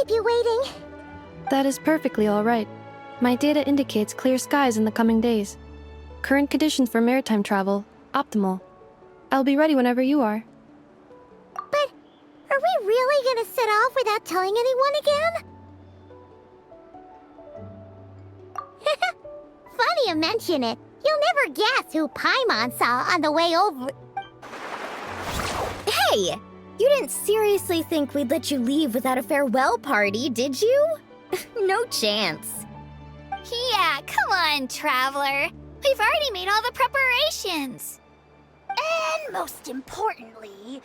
keep you waiting. That is perfectly all right. My data indicates clear skies in the coming days. Current conditions for maritime travel, optimal. I'll be ready whenever you are. But are we really gonna set off without telling anyone again? Funny you mention it. You'll never guess who Paimon saw on the way over. Hey! You didn't seriously think we'd let you leave without a farewell party, did you? No chance. Yeah, come on, Traveler. We've already made all the preparations. And most importantly,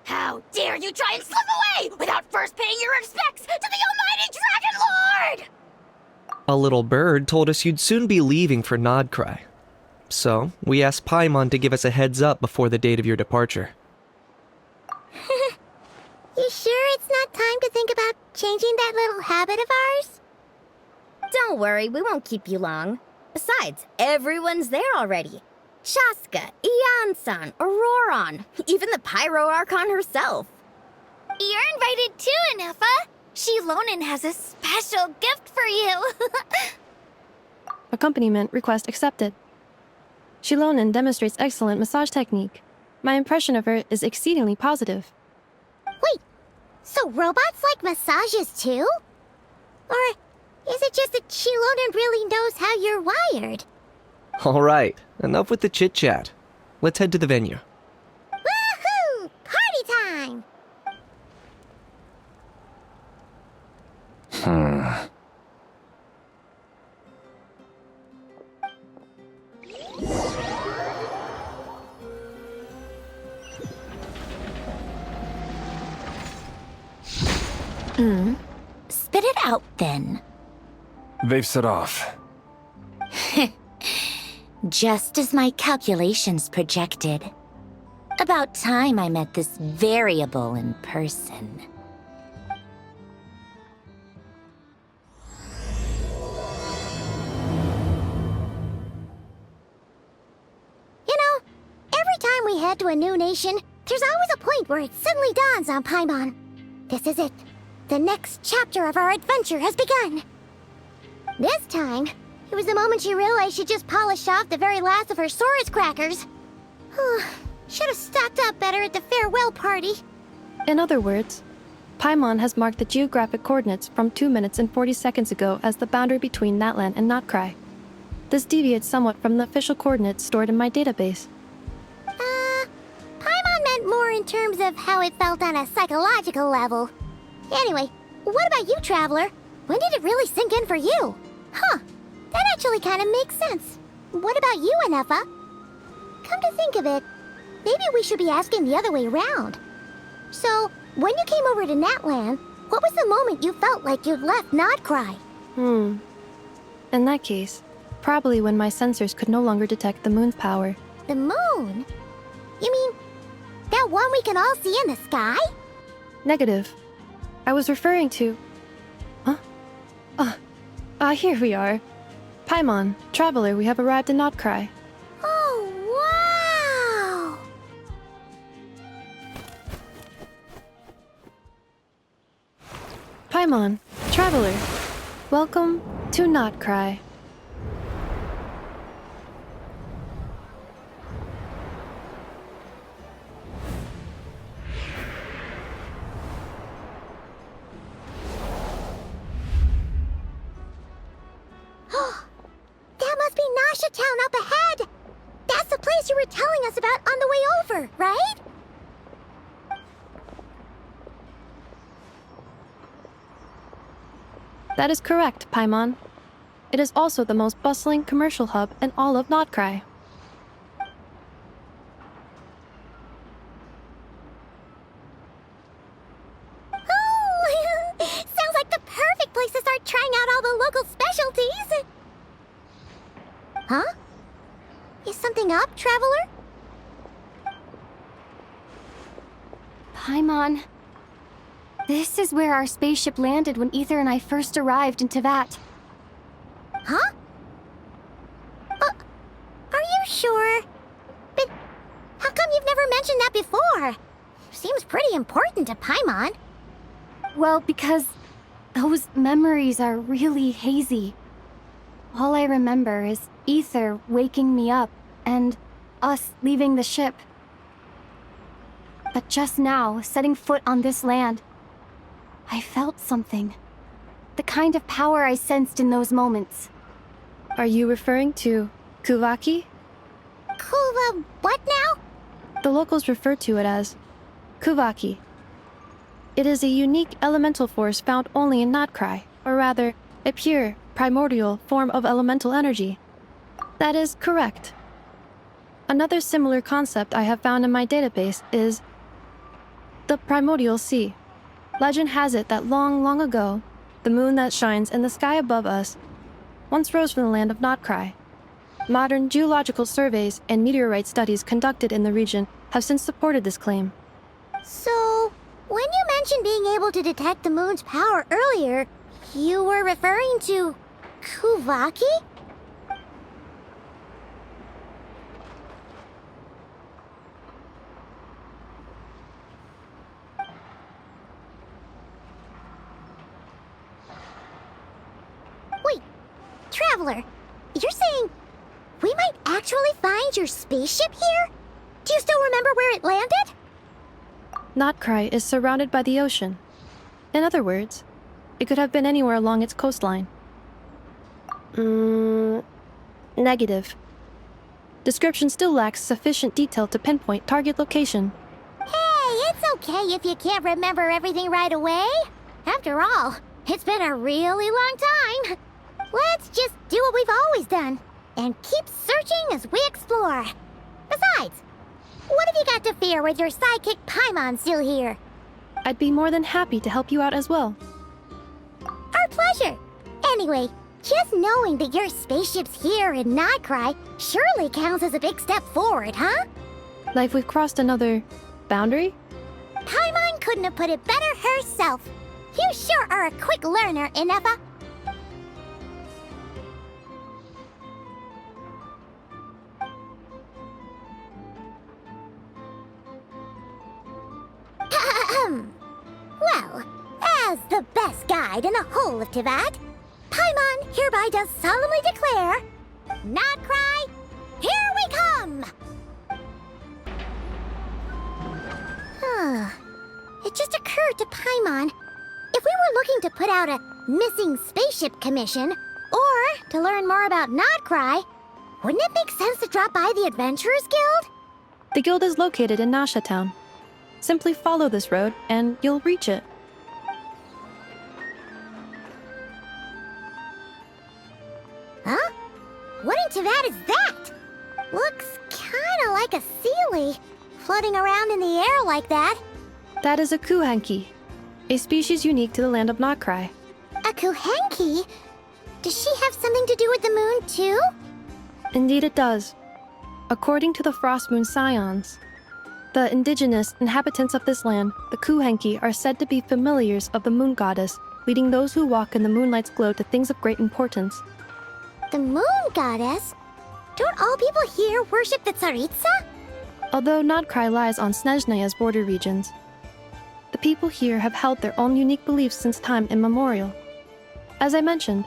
how dare you try and slip away without first paying your respects to the almighty Dragon Lord! A little bird told us you'd soon be leaving for Nod Krai. So, we asked Paimon to give us a heads up before the date of your departure. You sure it's not time to think about changing that little habit of ours? Don't worry, we won't keep you long. Besides, everyone's there already. Shaska, Ian-san, Auroron, even the Pyro Archon herself. You're invited too, Anefa. Shilonen has a special gift for you. Accompaniment request accepted. Shilonen demonstrates excellent massage technique. My impression of her is exceedingly positive. Wait, so robots like massages too? Or is it just that Shilonen really knows how you're wired? Alright, enough with the chit-chat. Let's head to the venue. Woohoo! Party time! Spit it out, then. They've set off. Just as my calculations projected. About time I met this variable in person. You know, every time we head to a new nation, there's always a point where it suddenly dawns on Paimon. This is it. The next chapter of our adventure has begun. This time, it was the moment she realized she just polished off the very last of her Saurus crackers. Should have stocked up better at the farewell party. In other words, Paimon has marked the geographic coordinates from 2 minutes and 40 seconds ago as the boundary between Natlan and Nod Krai. This deviates somewhat from the official coordinates stored in my database. Paimon meant more in terms of how it felt on a psychological level. Anyway, what about you, Traveler? When did it really sink in for you? Huh, that actually kind of makes sense. What about you, Anefa? Come to think of it, maybe we should be asking the other way around. So, when you came over to Natlan, what was the moment you felt like you'd left Nod Krai? In that case, probably when my sensors could no longer detect the moon's power. The moon? You mean, that one we can all see in the sky? Negative. I was referring to... Here we are. Paimon, Traveler, we have arrived in Nod Krai. Oh, wow! Paimon, Traveler, welcome to Nod Krai. That must be Nasha Town up ahead! That's the place you were telling us about on the way over, right? That is correct, Paimon. It is also the most bustling commercial hub in all of Nod Krai. Oh, sounds like the perfect place to start trying out all the local specialties. Huh? Is something up, Traveler? Paimon. This is where our spaceship landed when Ether and I first arrived in Tevat. Huh? Are you sure? But how come you've never mentioned that before? Seems pretty important to Paimon. Well, because Those memories are really hazy. All I remember is Ether waking me up and us leaving the ship. But just now, setting foot on this land, I felt something. The kind of power I sensed in those moments. Are you referring to Kuvaki? Kuva, what now? The locals refer to it as Kuvaki. It is a unique elemental force found only in Nod Krai, or rather, a pure, primordial form of elemental energy. That is correct. Another similar concept I have found in my database is the primordial sea. Legend has it that long, long ago, the moon that shines in the sky above us once rose from the land of Nod Krai. Modern geological surveys and meteorite studies conducted in the region have since supported this claim. So, when you mentioned being able to detect the moon's power earlier, you were referring to Kuvaki? Wait, Traveler, you're saying we might actually find your spaceship here? Do you still remember where it landed? Nod Krai is surrounded by the ocean. In other words, it could have been anywhere along its coastline. Negative. Description still lacks sufficient detail to pinpoint target location. Hey, it's okay if you can't remember everything right away. After all, it's been a really long time. Let's just do what we've always done and keep searching as we explore. Besides, what have you got to fear with your sidekick Paimon still here? I'd be more than happy to help you out as well. Our pleasure. Anyway, just knowing that your spaceship's here in Nod Krai surely counts as a big step forward, huh? Like we've crossed another boundary? Paimon couldn't have put it better herself. You sure are a quick learner, Inefa. Well, as the best guide in the whole of Tivat, Paimon hereby does solemnly declare, Nod Krai, here we come! It just occurred to Paimon, if we were looking to put out a missing spaceship commission, or to learn more about Nod Krai, wouldn't it make sense to drop by the Adventurers Guild? The guild is located in Nasha Town. Simply follow this road, and you'll reach it. Huh? What in Tivat is that? Looks kinda like a Sealy, floating around in the air like that. That is a Kuhanki, a species unique to the land of Nod Krai. A Kuhenki? Does she have something to do with the moon, too? Indeed it does. According to the Frost Moon Scions, the indigenous inhabitants of this land, the Kuhenki, are said to be familiars of the moon goddess, leading those who walk in the moonlight's glow to things of great importance. The moon goddess? Don't all people here worship the Tsaritsa? Although Nod Krai lies on Snezhnaya's border regions, the people here have held their own unique beliefs since time immemorial. As I mentioned,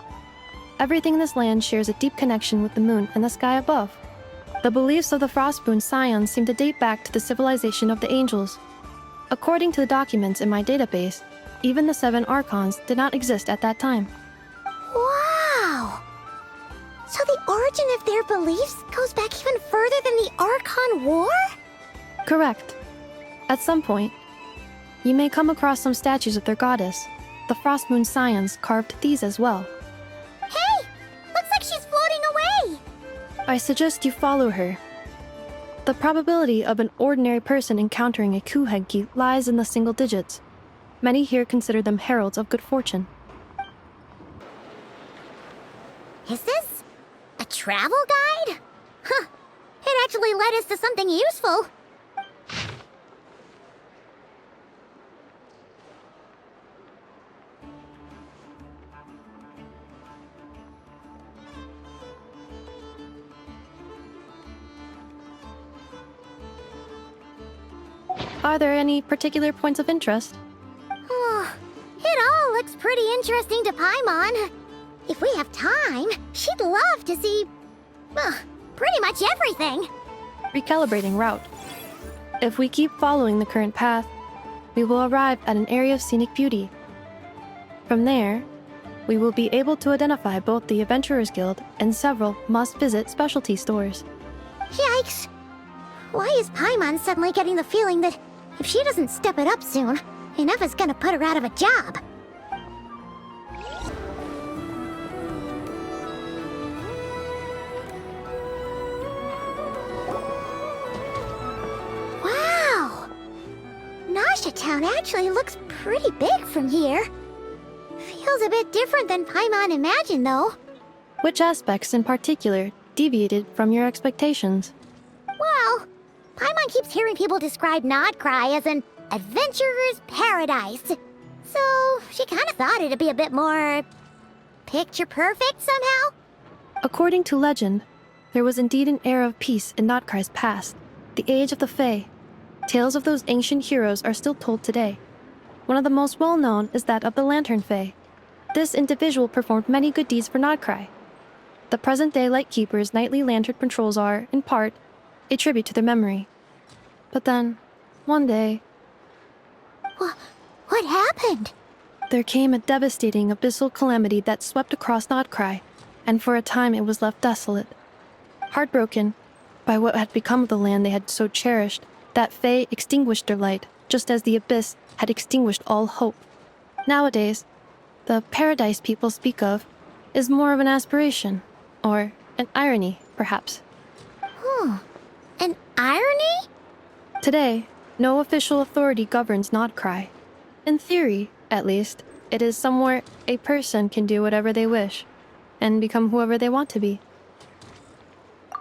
everything in this land shares a deep connection with the moon and the sky above. The beliefs of the Frostmoon Scions seem to date back to the civilization of the angels. According to the documents in my database, even the 7 Archons did not exist at that time. Wow! So the origin of their beliefs goes back even further than the Archon War? Correct. At some point, you may come across some statues of their goddess. The Frostmoon Scions carved these as well. Hey! Looks like she's floating away! I suggest you follow her. The probability of an ordinary person encountering a Kuhenki lies in the single digits. Many here consider them heralds of good fortune. Is this a travel guide? Huh. It actually led us to something useful. Are there any particular points of interest? Oh, it all looks pretty interesting to Paimon. If we have time, she'd love to see, pretty much everything. Recalibrating route. If we keep following the current path, we will arrive at an area of scenic beauty. From there, we will be able to identify both the Adventurers Guild and several must-visit specialty stores. Yikes! Why is Paimon suddenly getting the feeling that if she doesn't step it up soon, Ineffa's gonna put her out of a job? Wow! Nasha Town actually looks pretty big from here. Feels a bit different than Paimon imagined, though. Which aspects in particular deviated from your expectations? Well, Paimon keeps hearing people describe Nod Krai as an adventurer's paradise. So she kind of thought it'd be a bit more picture perfect somehow. According to legend, there was indeed an era of peace in Nod Krai's past, the age of the Fae. Tales of those ancient heroes are still told today. One of the most well-known is that of the Lantern Fae. This individual performed many good deeds for Nod Krai. The present-day Lightkeeper's nightly lantern patrols are, in part, a tribute to their memory. But then, one day... What happened? There came a devastating abyssal calamity that swept across Nod Krai, and for a time it was left desolate. Heartbroken by what had become of the land they had so cherished, that Fae extinguished their light, just as the abyss had extinguished all hope. Nowadays, the paradise people speak of is more of an aspiration, or an irony, perhaps. An irony? Today, no official authority governs Nod Krai. In theory, at least, it is somewhere a person can do whatever they wish, and become whoever they want to be.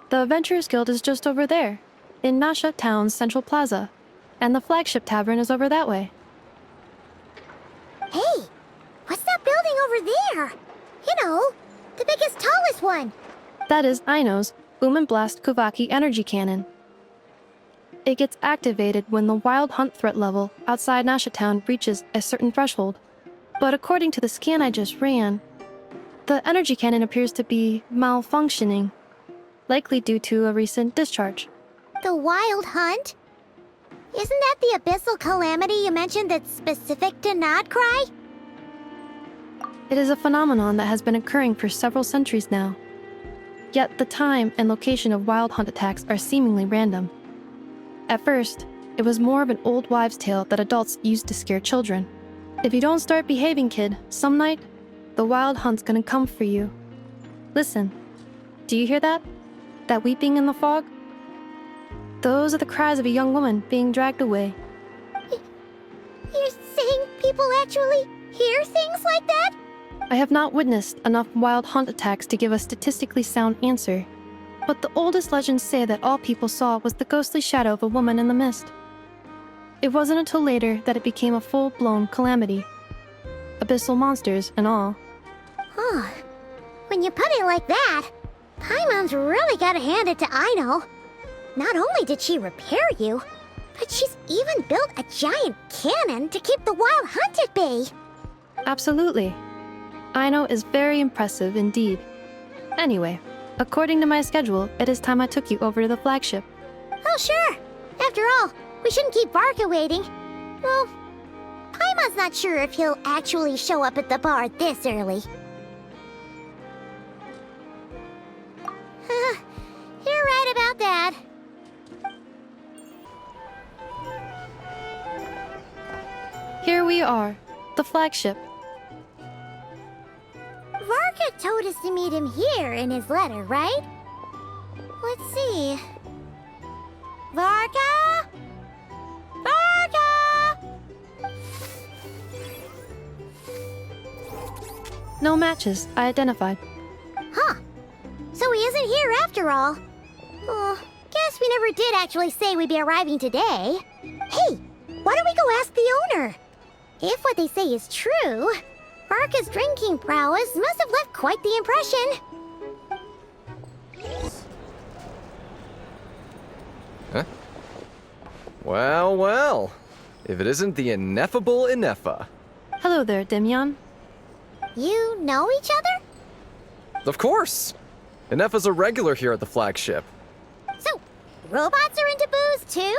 The Adventurers Guild is just over there, in Nasha Town's central plaza, and the flagship tavern is over that way. Hey, what's that building over there? You know, the biggest, tallest one. That is Aino's Boom and Blast Kuvaki energy cannon. It gets activated when the wild hunt threat level outside Nasha Town reaches a certain threshold. But according to the scan I just ran, the energy cannon appears to be malfunctioning, likely due to a recent discharge. The Wild Hunt? Isn't that the abyssal calamity you mentioned that's specific to Nod Krai? It is a phenomenon that has been occurring for several centuries now. Yet the time and location of wild hunt attacks are seemingly random. At first, it was more of an old wives' tale that adults used to scare children. If you don't start behaving, kid, some night, the wild hunt's gonna come for you. Listen, do you hear that? That weeping in the fog? Those are the cries of a young woman being dragged away. You're saying people actually hear things like that? I have not witnessed enough wild hunt attacks to give a statistically sound answer, but the oldest legends say that all people saw was the ghostly shadow of a woman in the mist. It wasn't until later that it became a full-blown calamity. Abyssal monsters and all. Huh. When you put it like that, Paimon's really gotta hand it to Aino. Not only did she repair you, but she's even built a giant cannon to keep the wild hunt at bay. Absolutely. Aino is very impressive indeed. Anyway, according to my schedule, it is time I took you over to the flagship. Oh, sure. After all, we shouldn't keep Varka waiting. Well, Paimon's not sure if he'll actually show up at the bar this early. You're right about that. Here we are, the flagship. Varka told us to meet him here in his letter, right? Let's see. Varka? Varka! No matches, I identified. Huh. So he isn't here after all. Oh, guess we never did actually say we'd be arriving today. Hey, why don't we go ask the owner? If what they say is true, Varka's drinking prowess must have left quite the impression. Huh? Well, well. If it isn't the ineffable Ineffa. Hello there, Demyon. You know each other? Of course! Inefa's a regular here at the flagship. So, robots are into booze too?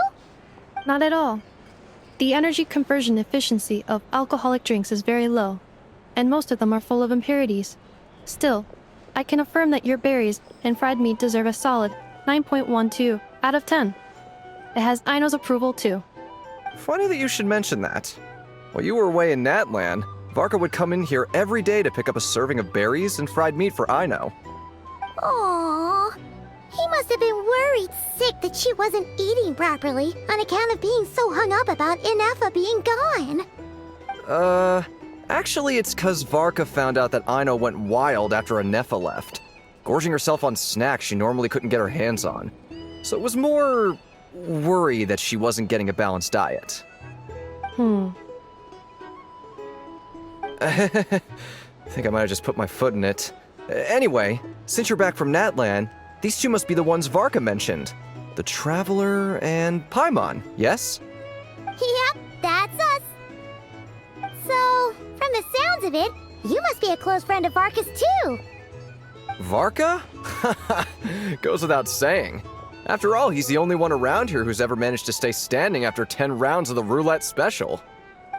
Not at all. The energy conversion efficiency of alcoholic drinks is very low, and most of them are full of impurities. Still, I can affirm that your berries and fried meat deserve a solid 9.12 out of 10. It has Aino's approval too. Funny that you should mention that. While you were away in Natlan, Varka would come in here every day to pick up a serving of berries and fried meat for Aino. Aww. He must have been worried sick that she wasn't eating properly on account of being so hung up about Inefa being gone. Actually it's 'cause Varka found out that Aino went wild after Inefa left, gorging herself on snacks she normally couldn't get her hands on. So it was more worry that she wasn't getting a balanced diet. I think I might have just put my foot in it. Anyway, since you're back from Natlan, these two must be the ones Varka mentioned. The Traveler and Paimon, yes? Yep, that's us. So, from the sounds of it, you must be a close friend of Varka's too. Varka? Goes without saying. After all, he's the only one around here who's ever managed to stay standing after 10 rounds of the roulette special.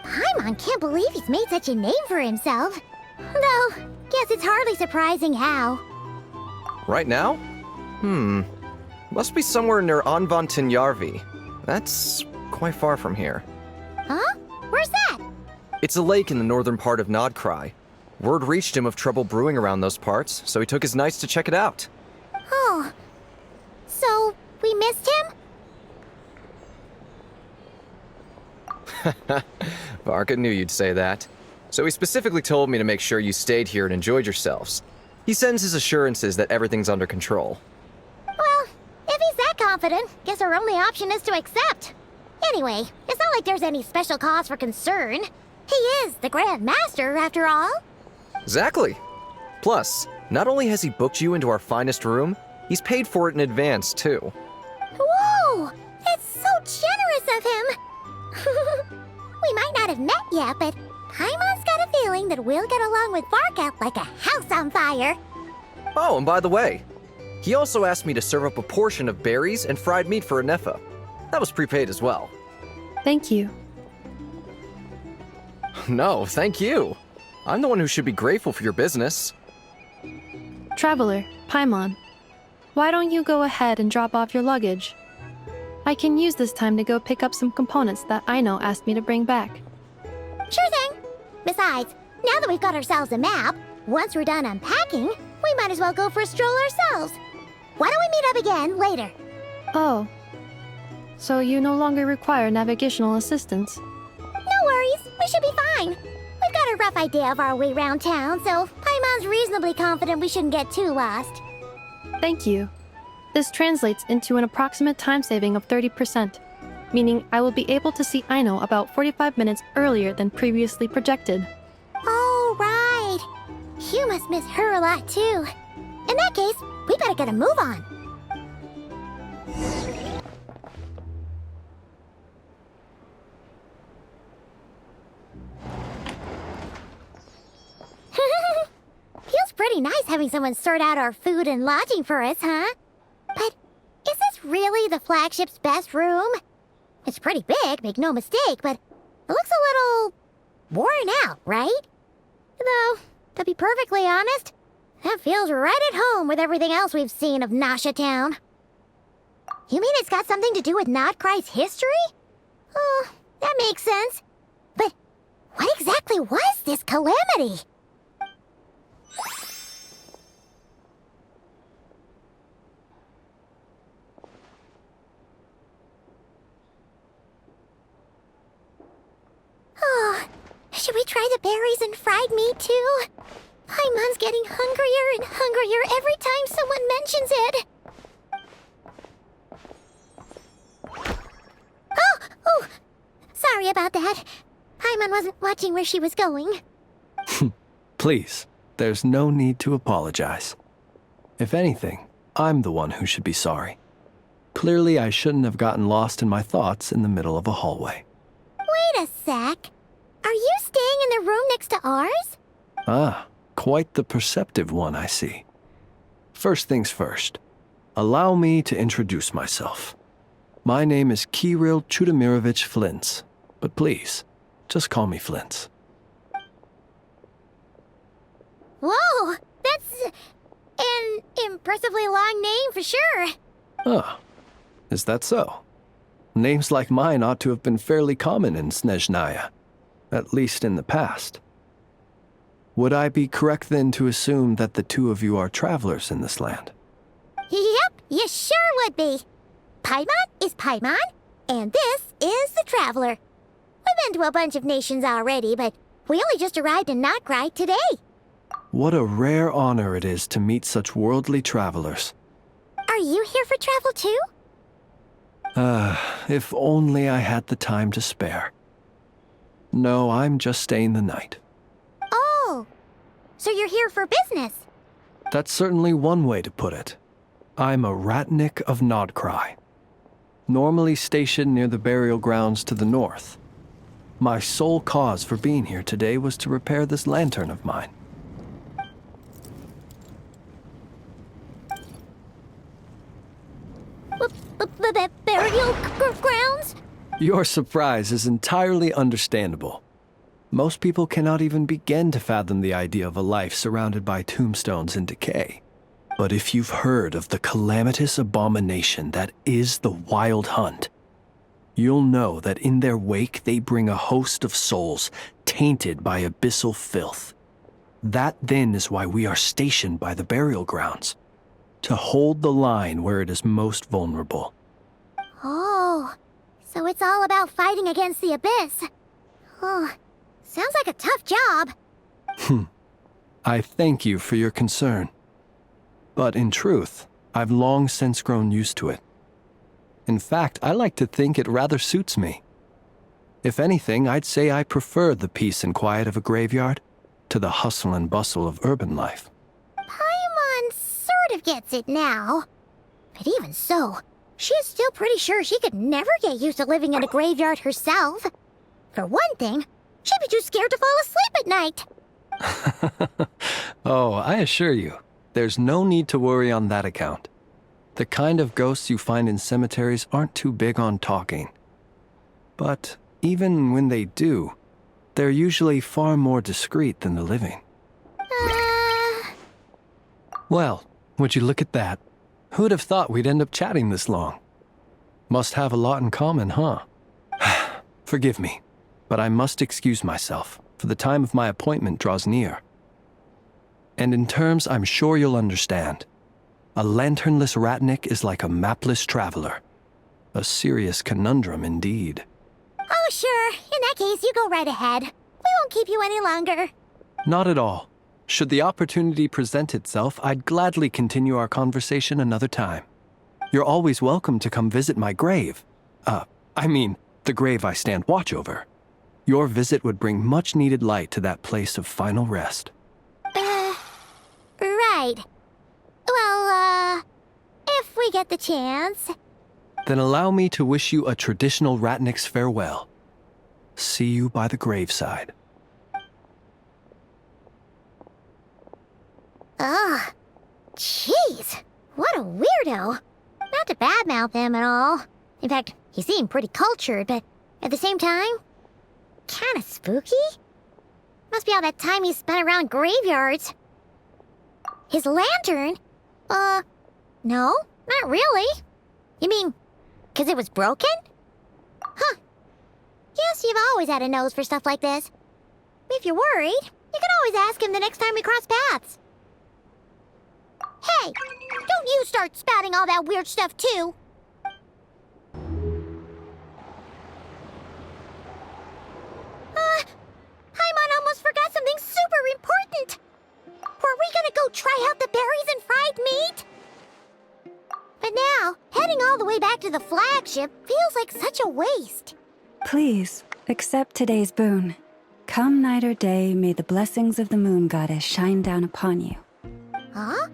Paimon can't believe he's made such a name for himself. Though, guess it's hardly surprising how. Right now? Must be somewhere near Anvantinjarvi. That's quite far from here. Huh? Where's that? It's a lake in the northern part of Nod Krai. Word reached him of trouble brewing around those parts, so he took his knights to check it out. Oh. So, we missed him? Varka knew you'd say that. So he specifically told me to make sure you stayed here and enjoyed yourselves. He sends his assurances that everything's under control. Well, if he's that confident, guess our only option is to accept. Anyway, it's not like there's any special cause for concern. He is the Grand Master, after all. Exactly. Plus, not only has he booked you into our finest room, he's paid for it in advance, too. Whoa! That's so generous of him! We might not have met yet, but Paimon's got a feeling that we'll get along with Varka like a house on fire. Oh, and by the way, he also asked me to serve up a portion of berries and fried meat for Inefa. That was prepaid as well. Thank you. No, thank you. I'm the one who should be grateful for your business. Traveler, Paimon, why don't you go ahead and drop off your luggage? I can use this time to go pick up some components that Aino asked me to bring back. Sure thing. Besides, now that we've got ourselves a map, once we're done unpacking, we might as well go for a stroll ourselves. Why don't we meet up again later? Oh. So you no longer require navigational assistance? No worries, we should be fine. We've got a rough idea of our way around town, so Paimon's reasonably confident we shouldn't get too lost. Thank you. This translates into an approximate time saving of 30%, meaning I will be able to see Aino about 45 minutes earlier than previously projected. Oh, right. You must miss her a lot, too. In that case, we better get a move on. Feels pretty nice having someone sort out our food and lodging for us, huh? But is this really the flagship's best room? It's pretty big, make no mistake, but it looks a little worn out, right? Though, to be perfectly honest, that feels right at home with everything else we've seen of Nasha Town. You mean it's got something to do with Nod Krai's history? Oh, that makes sense. But what exactly was this calamity? Oh, should we try the berries and fried meat too? Paimon's getting hungrier and hungrier every time someone mentions it. Oh, sorry about that. Paimon wasn't watching where she was going. Please, there's no need to apologize. If anything, I'm the one who should be sorry. Clearly, I shouldn't have gotten lost in my thoughts in the middle of a hallway. Wait a sec. Are you staying in the room next to ours? Ah, quite the perceptive one, I see. First things first, allow me to introduce myself. My name is Kirill Chudamirovich Flintz, but please, just call me Flintz. Whoa, that's an impressively long name for sure. Ah, is that so? Names like mine ought to have been fairly common in Snezhnaya, at least in the past. Would I be correct then to assume that the two of you are travelers in this land? Yep, you sure would be. Paimon is Paimon, and this is the Traveler. We've been to a bunch of nations already, but we only just arrived in Nod Krai today. What a rare honor it is to meet such worldly travelers. Are you here for travel too? If only I had the time to spare. No, I'm just staying the night. Oh, so you're here for business? That's certainly one way to put it. I'm a Ratnik of Nod Krai, normally stationed near the burial grounds to the north. My sole cause for being here today was to repair this lantern of mine. Burial grounds? Your surprise is entirely understandable. Most people cannot even begin to fathom the idea of a life surrounded by tombstones and decay. But if you've heard of the calamitous abomination that is the Wild Hunt, you'll know that in their wake they bring a host of souls tainted by abyssal filth. That then is why we are stationed by the burial grounds, to hold the line where it is most vulnerable. Oh, so it's all about fighting against the abyss. Oh, sounds like a tough job. I thank you for your concern. But in truth, I've long since grown used to it. In fact, I like to think it rather suits me. If anything, I'd say I prefer the peace and quiet of a graveyard to the hustle and bustle of urban life. Paimon sort of gets it now. But even so, she is still pretty sure she could never get used to living in a graveyard herself. For one thing, she'd be too scared to fall asleep at night. Oh, I assure you, there's no need to worry on that account. The kind of ghosts you find in cemeteries aren't too big on talking. But even when they do, they're usually far more discreet than the living. Well, would you look at that? Who'd have thought we'd end up chatting this long? Must have a lot in common, huh? Forgive me, but I must excuse myself, for the time of my appointment draws near. And in terms I'm sure you'll understand, a lanternless Ratnik is like a mapless traveler. A serious conundrum indeed. Oh, sure. In that case, you go right ahead. We won't keep you any longer. Not at all. Should the opportunity present itself, I'd gladly continue our conversation another time. You're always welcome to come visit my grave. The grave I stand watch over. Your visit would bring much-needed light to that place of final rest. Right. Well, if we get the chance. Then allow me to wish you a traditional Ratnik's farewell. See you by the graveside. Ugh. Jeez. What a weirdo. Not to badmouth him at all. In fact, he seemed pretty cultured, but at the same time, kinda spooky? Must be all that time he spent around graveyards. His lantern? No, not really. You mean, 'cause it was broken? Huh. Guess you've always had a nose for stuff like this. If you're worried, you can always ask him the next time we cross paths. Hey, don't you start spouting all that weird stuff too. Paimon almost forgot something super important. Were we gonna go try out the berries and fried meat? But now, heading all the way back to the flagship feels like such a waste. Please, accept today's boon. Come night or day, may the blessings of the moon goddess shine down upon you. Huh?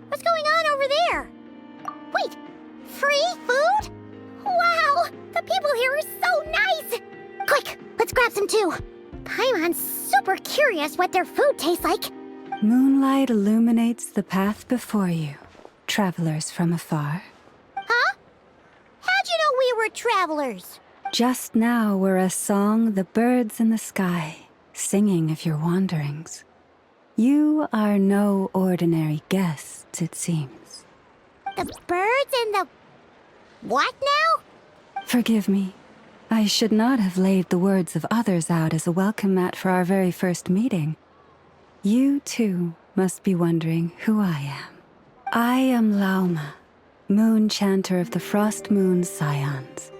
What's going on over there? Wait, free food? Wow, the people here are so nice! Quick, let's grab some too. Paimon's super curious what their food tastes like. Moonlight illuminates the path before you, travelers from afar. Huh? How'd you know we were travelers? Just now were a song the birds in the sky, singing of your wanderings. You are no ordinary guests, it seems. The birds and the... what now? Forgive me. I should not have laid the words of others out as a welcome mat for our very first meeting. You, too, must be wondering who I am. I am Lauma, moon chanter of the Frost Moon Scions.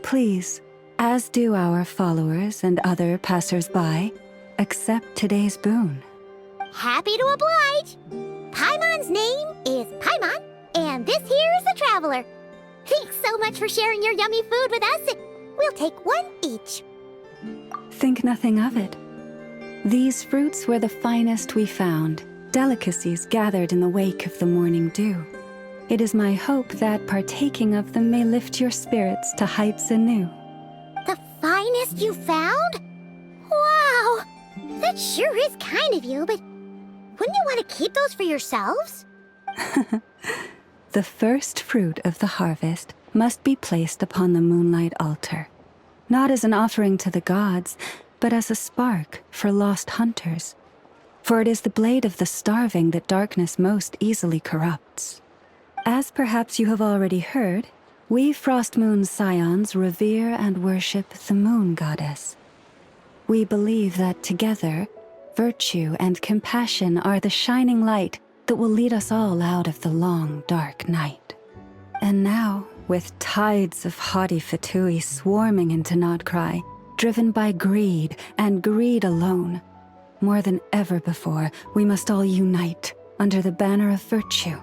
Please, as do our followers and other passers-by, accept today's boon. Happy to oblige. Paimon's name is Paimon, and this here is the traveler. Thanks so much for sharing your yummy food with us. We'll take one each. Think nothing of it. These fruits were the finest we found, delicacies gathered in the wake of the morning dew. It is my hope that partaking of them may lift your spirits to heights anew. The finest you found? Wow! That sure is kind of you, but wouldn't you want to keep those for yourselves? The first fruit of the harvest must be placed upon the moonlight altar, not as an offering to the gods, but as a spark for lost hunters. For it is the blade of the starving that darkness most easily corrupts. As perhaps you have already heard, we Frost Moon Scions revere and worship the moon goddess. We believe that together, virtue and compassion are the shining light that will lead us all out of the long, dark night. And now, with tides of haughty Fatui swarming into Nod Krai, driven by greed and greed alone, more than ever before, we must all unite under the banner of virtue.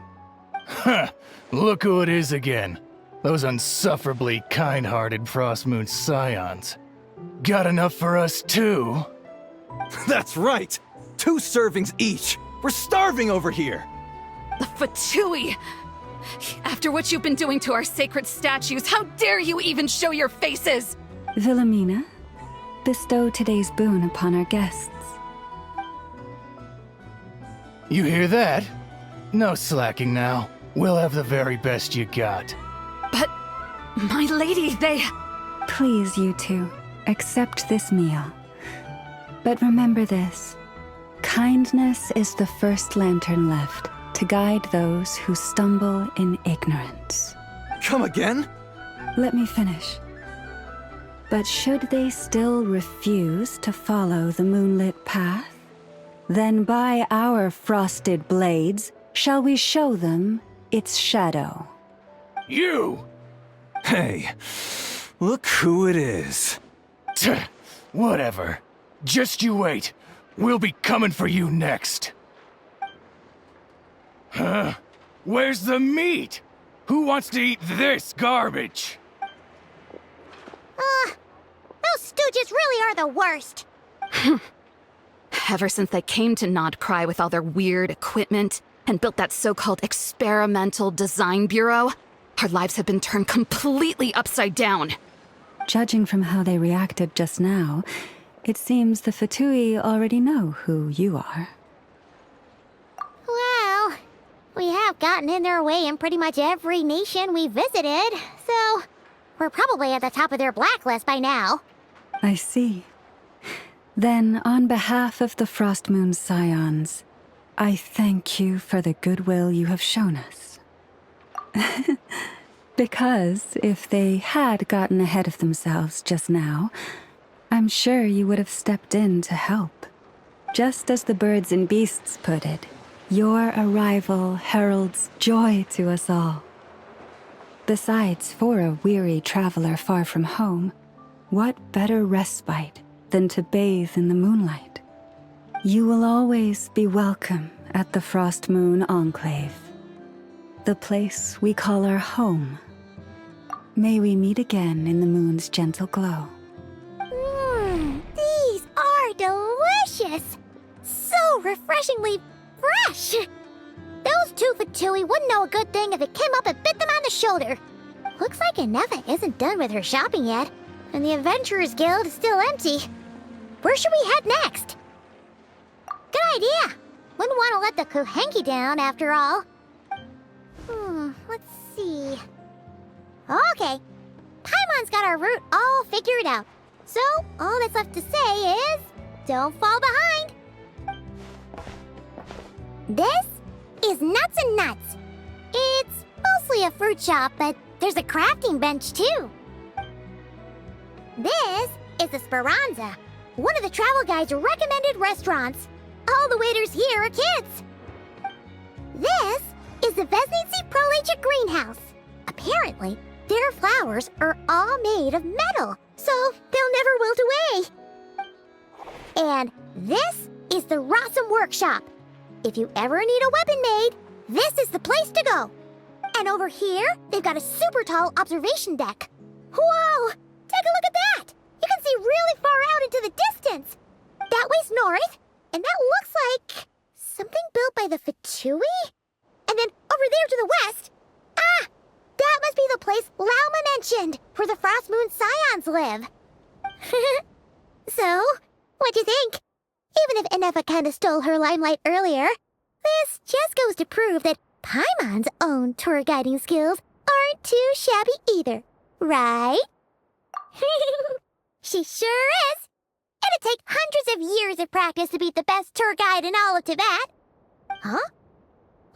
Huh, look who it is again. Those unsufferably kind-hearted Frost Moon Scions. Got enough for us too? That's right! 2 servings each! We're starving over here! The Fatui! After what you've been doing to our sacred statues, how dare you even show your faces! Wilhelmina, bestow today's boon upon our guests. You hear that? No slacking now. We'll have the very best you got. But, my lady, they... Please, you two, accept this meal. But remember this. Kindness is the first lantern left to guide those who stumble in ignorance. Come again? Let me finish. But should they still refuse to follow the moonlit path, then by our frosted blades shall we show them its shadow. You! Hey, look who it is. Whatever. Just you wait. We'll be coming for you next. Huh? Where's the meat? Who wants to eat this garbage? Those stooges really are the worst. Ever since they came to Nod Krai with all their weird equipment and built that so-called experimental design bureau, our lives have been turned completely upside down. Judging from how they reacted just now, it seems the Fatui already know who you are. Well, we have gotten in their way in pretty much every nation we visited, so we're probably at the top of their blacklist by now. I see. Then, on behalf of the Frost Moon Scions, I thank you for the goodwill you have shown us. Because if they had gotten ahead of themselves just now, I'm sure you would have stepped in to help. Just as the birds and beasts put it, your arrival heralds joy to us all. Besides, for a weary traveler far from home, what better respite than to bathe in the moonlight? You will always be welcome at the Frost Moon Enclave, the place we call our home. May we meet again in the moon's gentle glow. These are delicious! So refreshingly fresh! Those 2 Fatui wouldn't know a good thing if it came up and bit them on the shoulder. Looks like Anefa isn't done with her shopping yet, and the Adventurers Guild is still empty. where should we head next? Good idea. Wouldn't want to let the Kuhenki down after all. Let's see. Okay. Paimon's got our route all figured out. So, all that's left to say is, don't fall behind. This is Nuts and Nuts. It's mostly a fruit shop, but there's a crafting bench too. This is the Speranza, one of the travel guide's recommended restaurants. All the waiters here are kids. This is the Vesnici Prolecha greenhouse. Apparently, their flowers are all made of metal, so they'll never wilt away. And this is the Rossum workshop. If you ever need a weapon made, this is the place to go. And over here, they've got a super tall observation deck. Whoa! Take a look at that! You can see really far out into the distance. That way's north, and that looks like something built by the Fatui? And then over there to the west, that must be the place Lauma mentioned, where the Frost Moon Scions live. So, what'd you think? Even if Enefa kinda stole her limelight earlier, this just goes to prove that Paimon's own tour guiding skills aren't too shabby either, right? She sure is! It'd take hundreds of years of practice to beat the best tour guide in all of Tibet. Huh?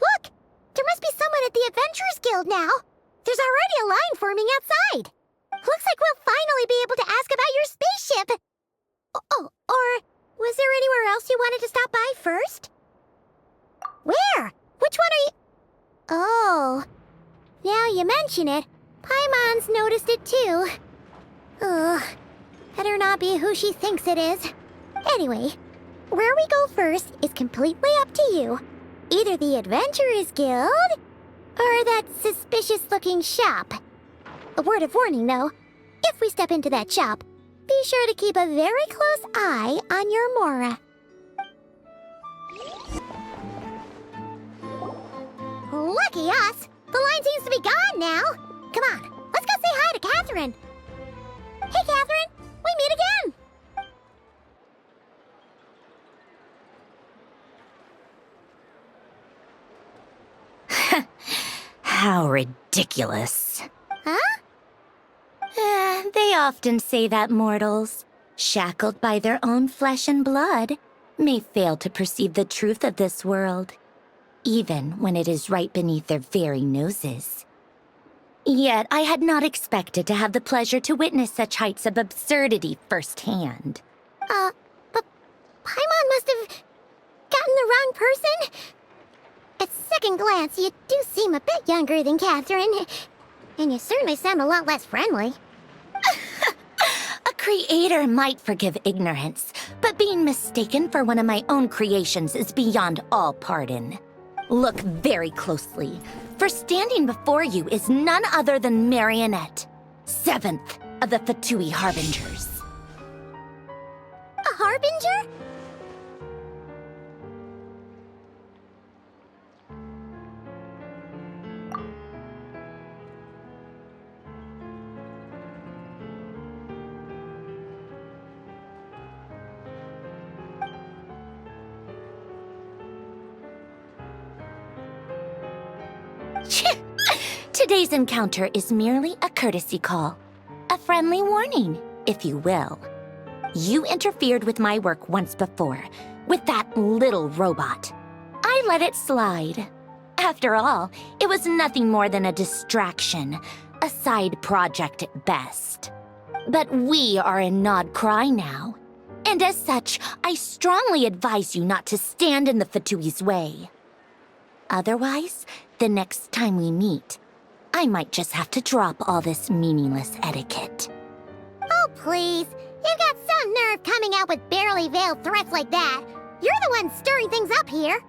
Look! There must be someone at the Adventurers Guild now. There's already a line forming outside. Looks like we'll finally be able to ask about your spaceship. Oh, or was there anywhere else you wanted to stop by first? Where? Which one are you... Oh, now you mention it, Paimon's noticed it too. Ugh, better not be who she thinks it is. Anyway, where we go first is completely up to you. Either the Adventurers Guild, or that suspicious-looking shop. A word of warning, though. If we step into that shop, be sure to keep a very close eye on your Mora. Lucky us! The line seems to be gone now. Come on, let's go say hi to Catherine. Hey, Catherine! We meet again! How ridiculous. Huh? They often say that mortals, shackled by their own flesh and blood, may fail to perceive the truth of this world, even when it is right beneath their very noses. Yet I had not expected to have the pleasure to witness such heights of absurdity firsthand. But Paimon must have gotten the wrong person? At second glance, you do seem a bit younger than Catherine. And you certainly sound a lot less friendly. A creator might forgive ignorance, but being mistaken for one of my own creations is beyond all pardon. Look very closely, for standing before you is none other than Marionette, 7th of the Fatui Harbingers. A Harbinger? Today's encounter is merely a courtesy call. A friendly warning, if you will. You interfered with my work once before, with that little robot. I let it slide. After all, it was nothing more than a distraction, a side project at best. But we are in Nod Krai now, and as such, I strongly advise you not to stand in the Fatui's way. Otherwise, the next time we meet, I might just have to drop all this meaningless etiquette. Oh, please. You've got some nerve coming out with barely veiled threats like that. You're the one stirring things up here.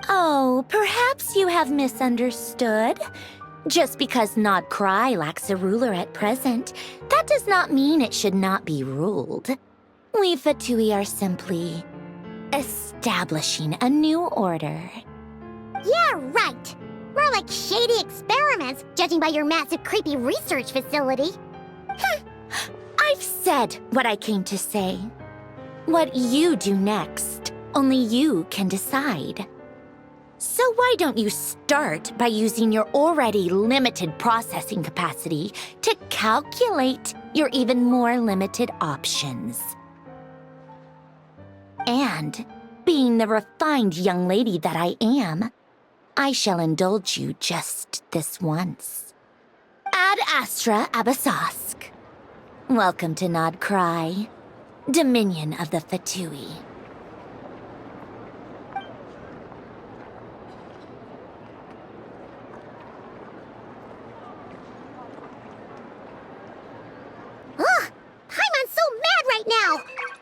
Oh, perhaps you have misunderstood. Just because Nod Krai lacks a ruler at present, that does not mean it should not be ruled. We Fatui are simply establishing a new order. Yeah, right. More like shady experiments, judging by your massive, creepy research facility. I've said what I came to say. What you do next, only you can decide. So why don't you start by using your already limited processing capacity to calculate your even more limited options? And, being the refined young lady that I am, I shall indulge you just this once. Ad Astra Abasask. Welcome to Nod Krai, Dominion of the Fatui. Ugh! Paimon's so mad right now!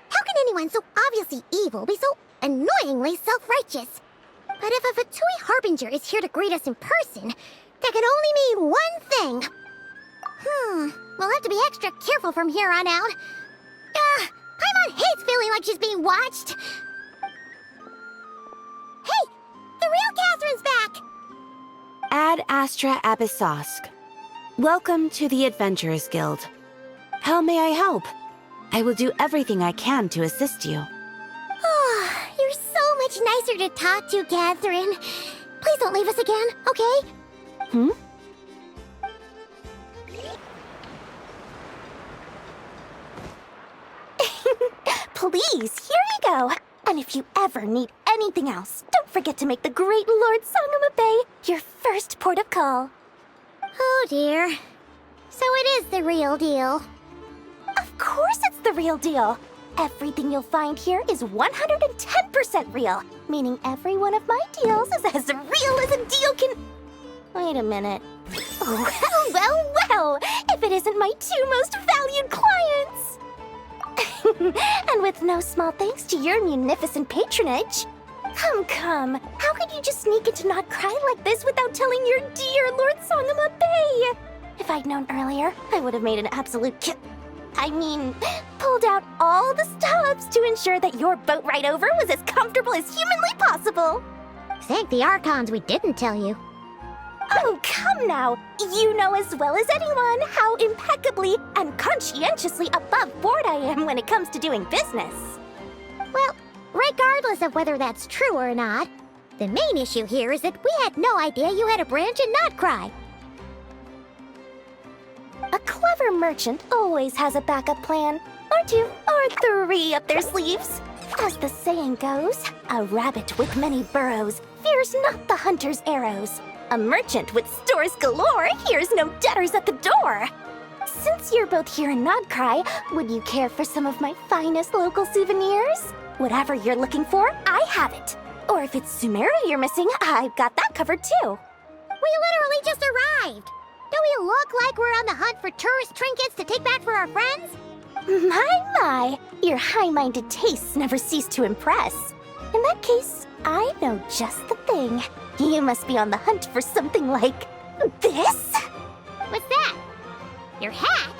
How can anyone so obviously evil be so annoyingly self-righteous? But if a Fatui Harbinger is here to greet us in person, that can only mean one thing. We'll have to be extra careful from here on out. Paimon hates feeling like she's being watched. Hey! The real Catherine's back! Ad Astra Abyssosque. Welcome to the Adventurers Guild. How may I help? I will do everything I can to assist you. Oh, you're so much nicer to talk to, Catherine. Please don't leave us again, okay? Please, here you go. And if you ever need anything else, don't forget to make the great Lord Sangama Bay your first port of call. Oh dear. So it is the real deal. Of course it's the real deal. Everything you'll find here is 110% real, meaning every one of my deals is as real as a deal can... Wait a minute. Well, if it isn't my two most valued clients! And with no small thanks to your munificent patronage. Come, how could you just sneak into Nod Krai like this without telling your dear Lord Sangama Bay? If I'd known earlier, I would have made an absolute pulled out all the stops to ensure that your boat ride over was as comfortable as humanly possible. Thank the Archons we didn't tell you. Oh, come now. You know as well as anyone how impeccably and conscientiously above board I am when it comes to doing business. Well, regardless of whether that's true or not, the main issue here is that we had no idea you had a branch in Nod Krai. A clever merchant always has a backup plan, or two, or three up their sleeves. As the saying goes, a rabbit with many burrows fears not the hunter's arrows. A merchant with stores galore hears no debtors at the door. Since you're both here in Nod Krai, would you care for some of my finest local souvenirs? Whatever you're looking for, I have it. Or if it's Sumeru you're missing, I've got that covered too. We literally just arrived. Do we look like we're on the hunt for tourist trinkets to take back for our friends? My, your high-minded tastes never cease to impress. In that case, I know just the thing. You must be on the hunt for something like this? What's that? Your hat?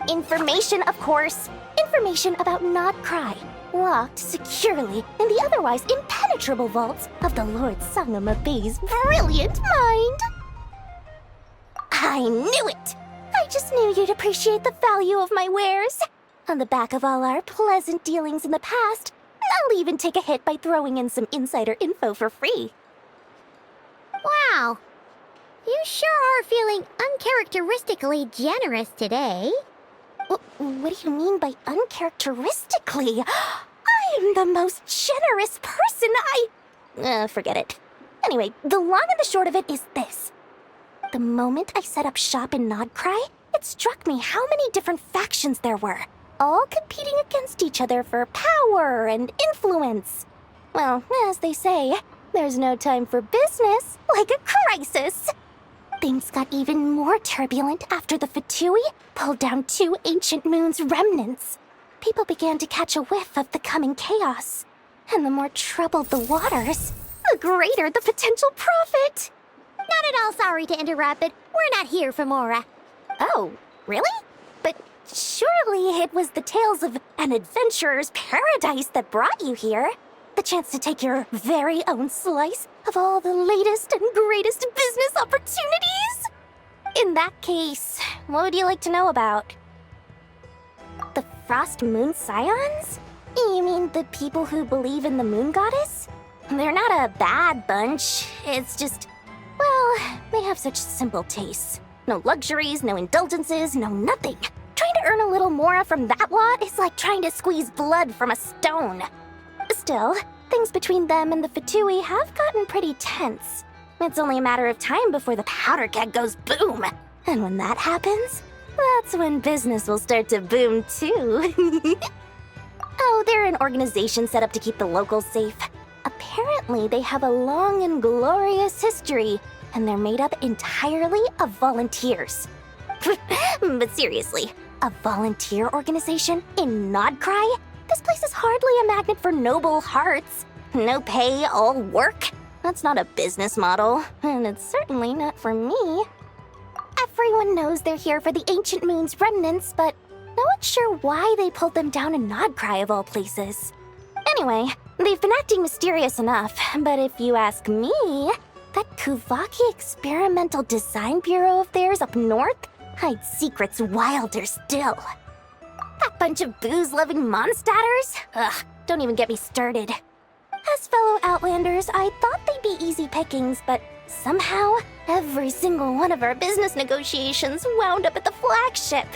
Information, of course. Information about Nod Krai, locked securely in the otherwise impenetrable vaults of the Lord Sangama Bay's brilliant mind. I knew it! I just knew you'd appreciate the value of my wares. On the back of all our pleasant dealings in the past, I'll even take a hit by throwing in some insider info for free. Wow. You sure are feeling uncharacteristically generous today. What do you mean by uncharacteristically? I am the most generous person forget it. Anyway, the long and the short of it is this. The moment I set up shop in Nod Krai, it struck me how many different factions there were, all competing against each other for power and influence. Well, as they say, there's no time for business like a crisis. Things got even more turbulent after the Fatui pulled down two ancient moon's remnants. People began to catch a whiff of the coming chaos. And the more troubled the waters, the greater the potential profit. Not at all sorry to interrupt, but we're not here for Mora. Oh, really? But surely it was the tales of an adventurer's paradise that brought you here. The chance to take your very own slice of all the latest and greatest business opportunities? In that case, what would you like to know about? The Frost Moon Scions? You mean the people who believe in the moon goddess? They're not a bad bunch. It's just, well, they have such simple tastes. No luxuries, no indulgences, no nothing. Trying to earn a little more from that lot is like trying to squeeze blood from a stone. Still, things between them and the Fatui have gotten pretty tense. It's only a matter of time before the powder keg goes boom. And when that happens, that's when business will start to boom too. Oh, they're an organization set up to keep the locals safe. Apparently, they have a long and glorious history, and they're made up entirely of volunteers. But seriously, a volunteer organization in Nod Krai? This place is hardly a magnet for noble hearts. No pay, all work? That's not a business model, and it's certainly not for me. Everyone knows they're here for the Ancient Moon's remnants, but no one's sure why they pulled them down in Nod Krai of all places. Anyway, they've been acting mysterious enough, but if you ask me, that Kuvaki Experimental Design Bureau of theirs up north hides secrets wilder still. That bunch of booze-loving monstaters? Ugh, don't even get me started. As fellow Outlanders, I thought they'd be easy pickings, but somehow, every single one of our business negotiations wound up at the flagship.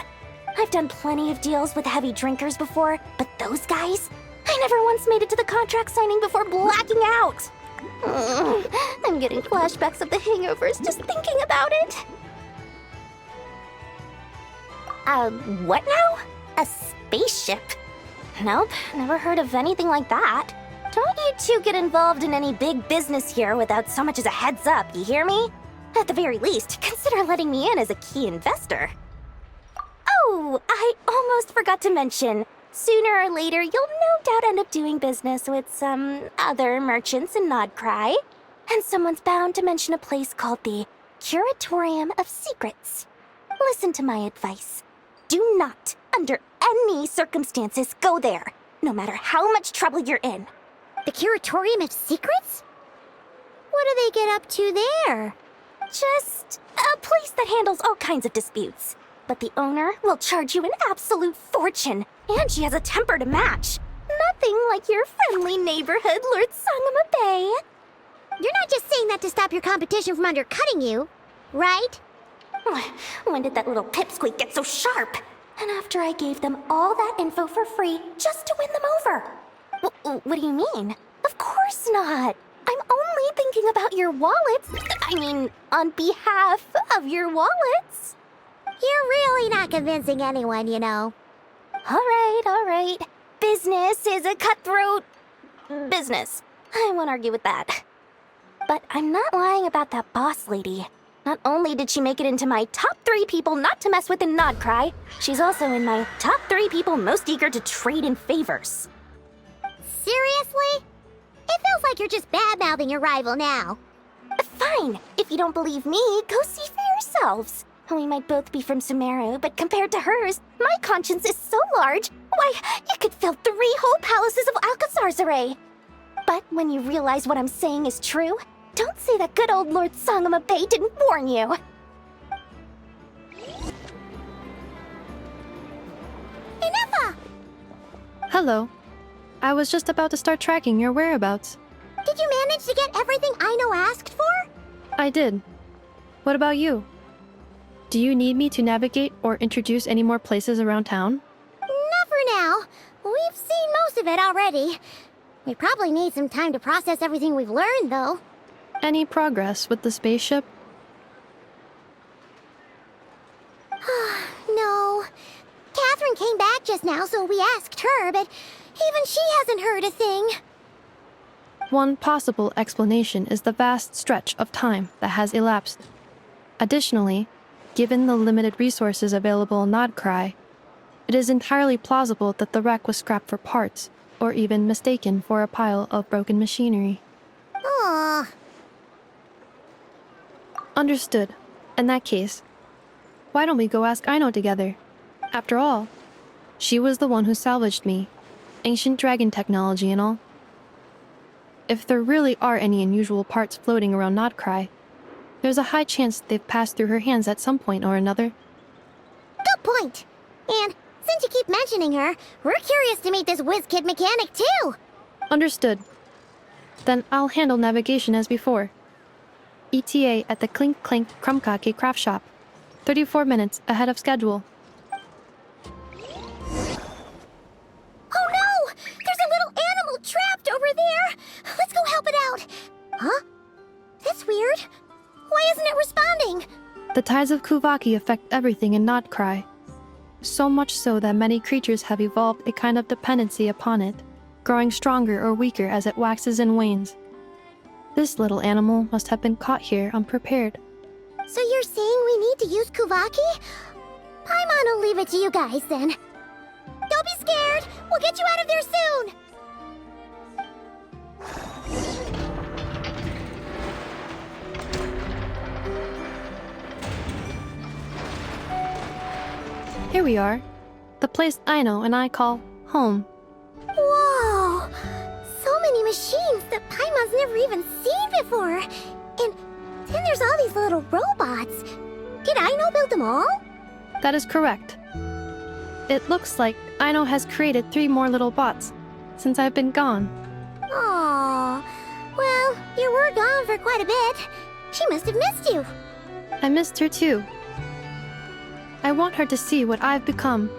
I've done plenty of deals with heavy drinkers before, but those guys? I never once made it to the contract signing before blacking out. I'm getting flashbacks of the hangovers just thinking about it. What now? A spaceship? Nope, never heard of anything like that. Don't you two get involved in any big business here without so much as a heads up, you hear me? At the very least, consider letting me in as a key investor. Oh, I almost forgot to mention. Sooner or later, you'll no doubt end up doing business with some other merchants in Nod Krai. And someone's bound to mention a place called the Curatorium of Secrets. Listen to my advice. Do not, under any circumstances, go there, no matter how much trouble you're in. The Curatorium of Secrets? What do they get up to there? Just a place that handles all kinds of disputes. But the owner will charge you an absolute fortune, and she has a temper to match. Nothing like your friendly neighborhood, Lord Sangama Bay. You're not just saying that to stop your competition from undercutting you, right? When did that little pipsqueak get so sharp? And after I gave them all that info for free just to win them over. What do you mean? Of course not. I'm only thinking about your wallets. I mean, on behalf of your wallets. You're really not convincing anyone, you know. All right. Business is a cutthroat business. I won't argue with that. But I'm not lying about that boss lady. Not only did she make it into my top 3 people not to mess with in Nod Krai, she's also in my top 3 people most eager to trade in favors. Seriously? It feels like you're just bad-mouthing your rival now. Fine. If you don't believe me, go see for yourselves. We might both be from Sumeru, but compared to hers, my conscience is so large, why, it could fill 3 whole palaces of Alcazar's array. But when you realize what I'm saying is true, don't say that good old Lord Sangama Bay didn't warn you. Inefa! Hello. I was just about to start tracking your whereabouts. Did you manage to get everything Aino asked for? I did. What about you? Do you need me to navigate or introduce any more places around town? Not for now. We've seen most of it already. We probably need some time to process everything we've learned, though. Any progress with the spaceship? No. Catherine came back just now, so we asked her, but even she hasn't heard a thing. One possible explanation is the vast stretch of time that has elapsed. Additionally, given the limited resources available in Nod Krai, it is entirely plausible that the wreck was scrapped for parts, or even mistaken for a pile of broken machinery. Aww. Understood. In that case, why don't we go ask Aino together? After all, she was the one who salvaged me. Ancient dragon technology and all. If there really are any unusual parts floating around Nod Krai, there's a high chance they've passed through her hands at some point or another. Good point. And Since you keep mentioning her, we're curious to meet this whiz-kid mechanic too. Understood. Then I'll handle navigation as before. ETA at the Clink Clink Krumkake craft shop. 34 minutes ahead of schedule. Oh no! There's a little animal trapped over there! Let's go help it out! Huh? That's weird. Why isn't it responding? The tides of Kuvaki affect everything in Nod Krai. So much so that many creatures have evolved a kind of dependency upon it, growing stronger or weaker as it waxes and wanes. This little animal must have been caught here unprepared. So you're saying we need to use Kuvaki? Paimon will leave it to you guys then. Don't be scared! We'll get you out of there soon! Here we are. The place Aino and I call home. Whoa! So many machines that Paimon's never even seen before! And then there's all these little robots. Did Aino build them all? That is correct. It looks like Aino has created 3 more little bots since I've been gone. Aww. Well, you were gone for quite a bit. She must have missed you. I missed her too. I want her to see what I've become.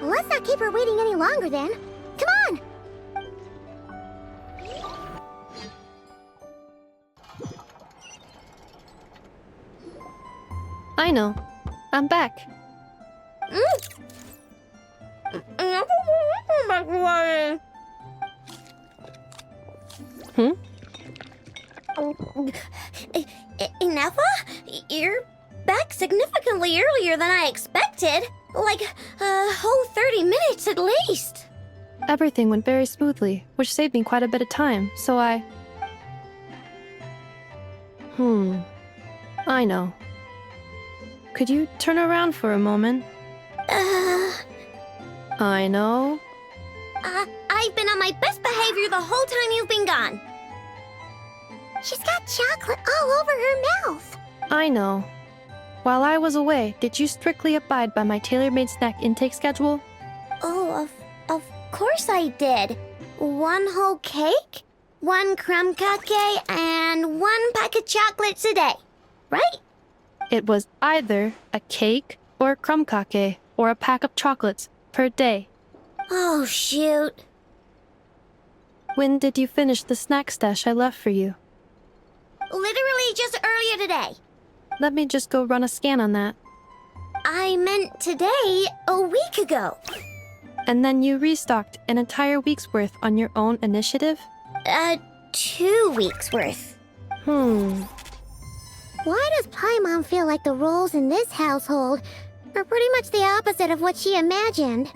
Let's not keep her waiting any longer then. Come on! I know. I'm back. Hmm? Ineffa? You're back significantly earlier than I expected. Like a whole 30 minutes at least. Everything went very smoothly, which saved me quite a bit of time, so I know. Could you turn around for a moment? I know. I've been on my best behavior the whole time you've been gone. She's got chocolate all over her mouth. I know. While I was away, did you strictly abide by my tailor-made snack intake schedule? Oh, of course I did. 1 whole cake, 1 crumb cake, and 1 pack of chocolates a day, right? It was either a cake or a crumb cake or a pack of chocolates per day. Oh, shoot. When did you finish the snack stash I left for you? Literally just earlier today. Let me just go run a scan on that. I meant today, a week ago. And then you restocked an entire week's worth on your own initiative? 2 weeks worth. Why does Paimon feel like the roles in this household are pretty much the opposite of what she imagined?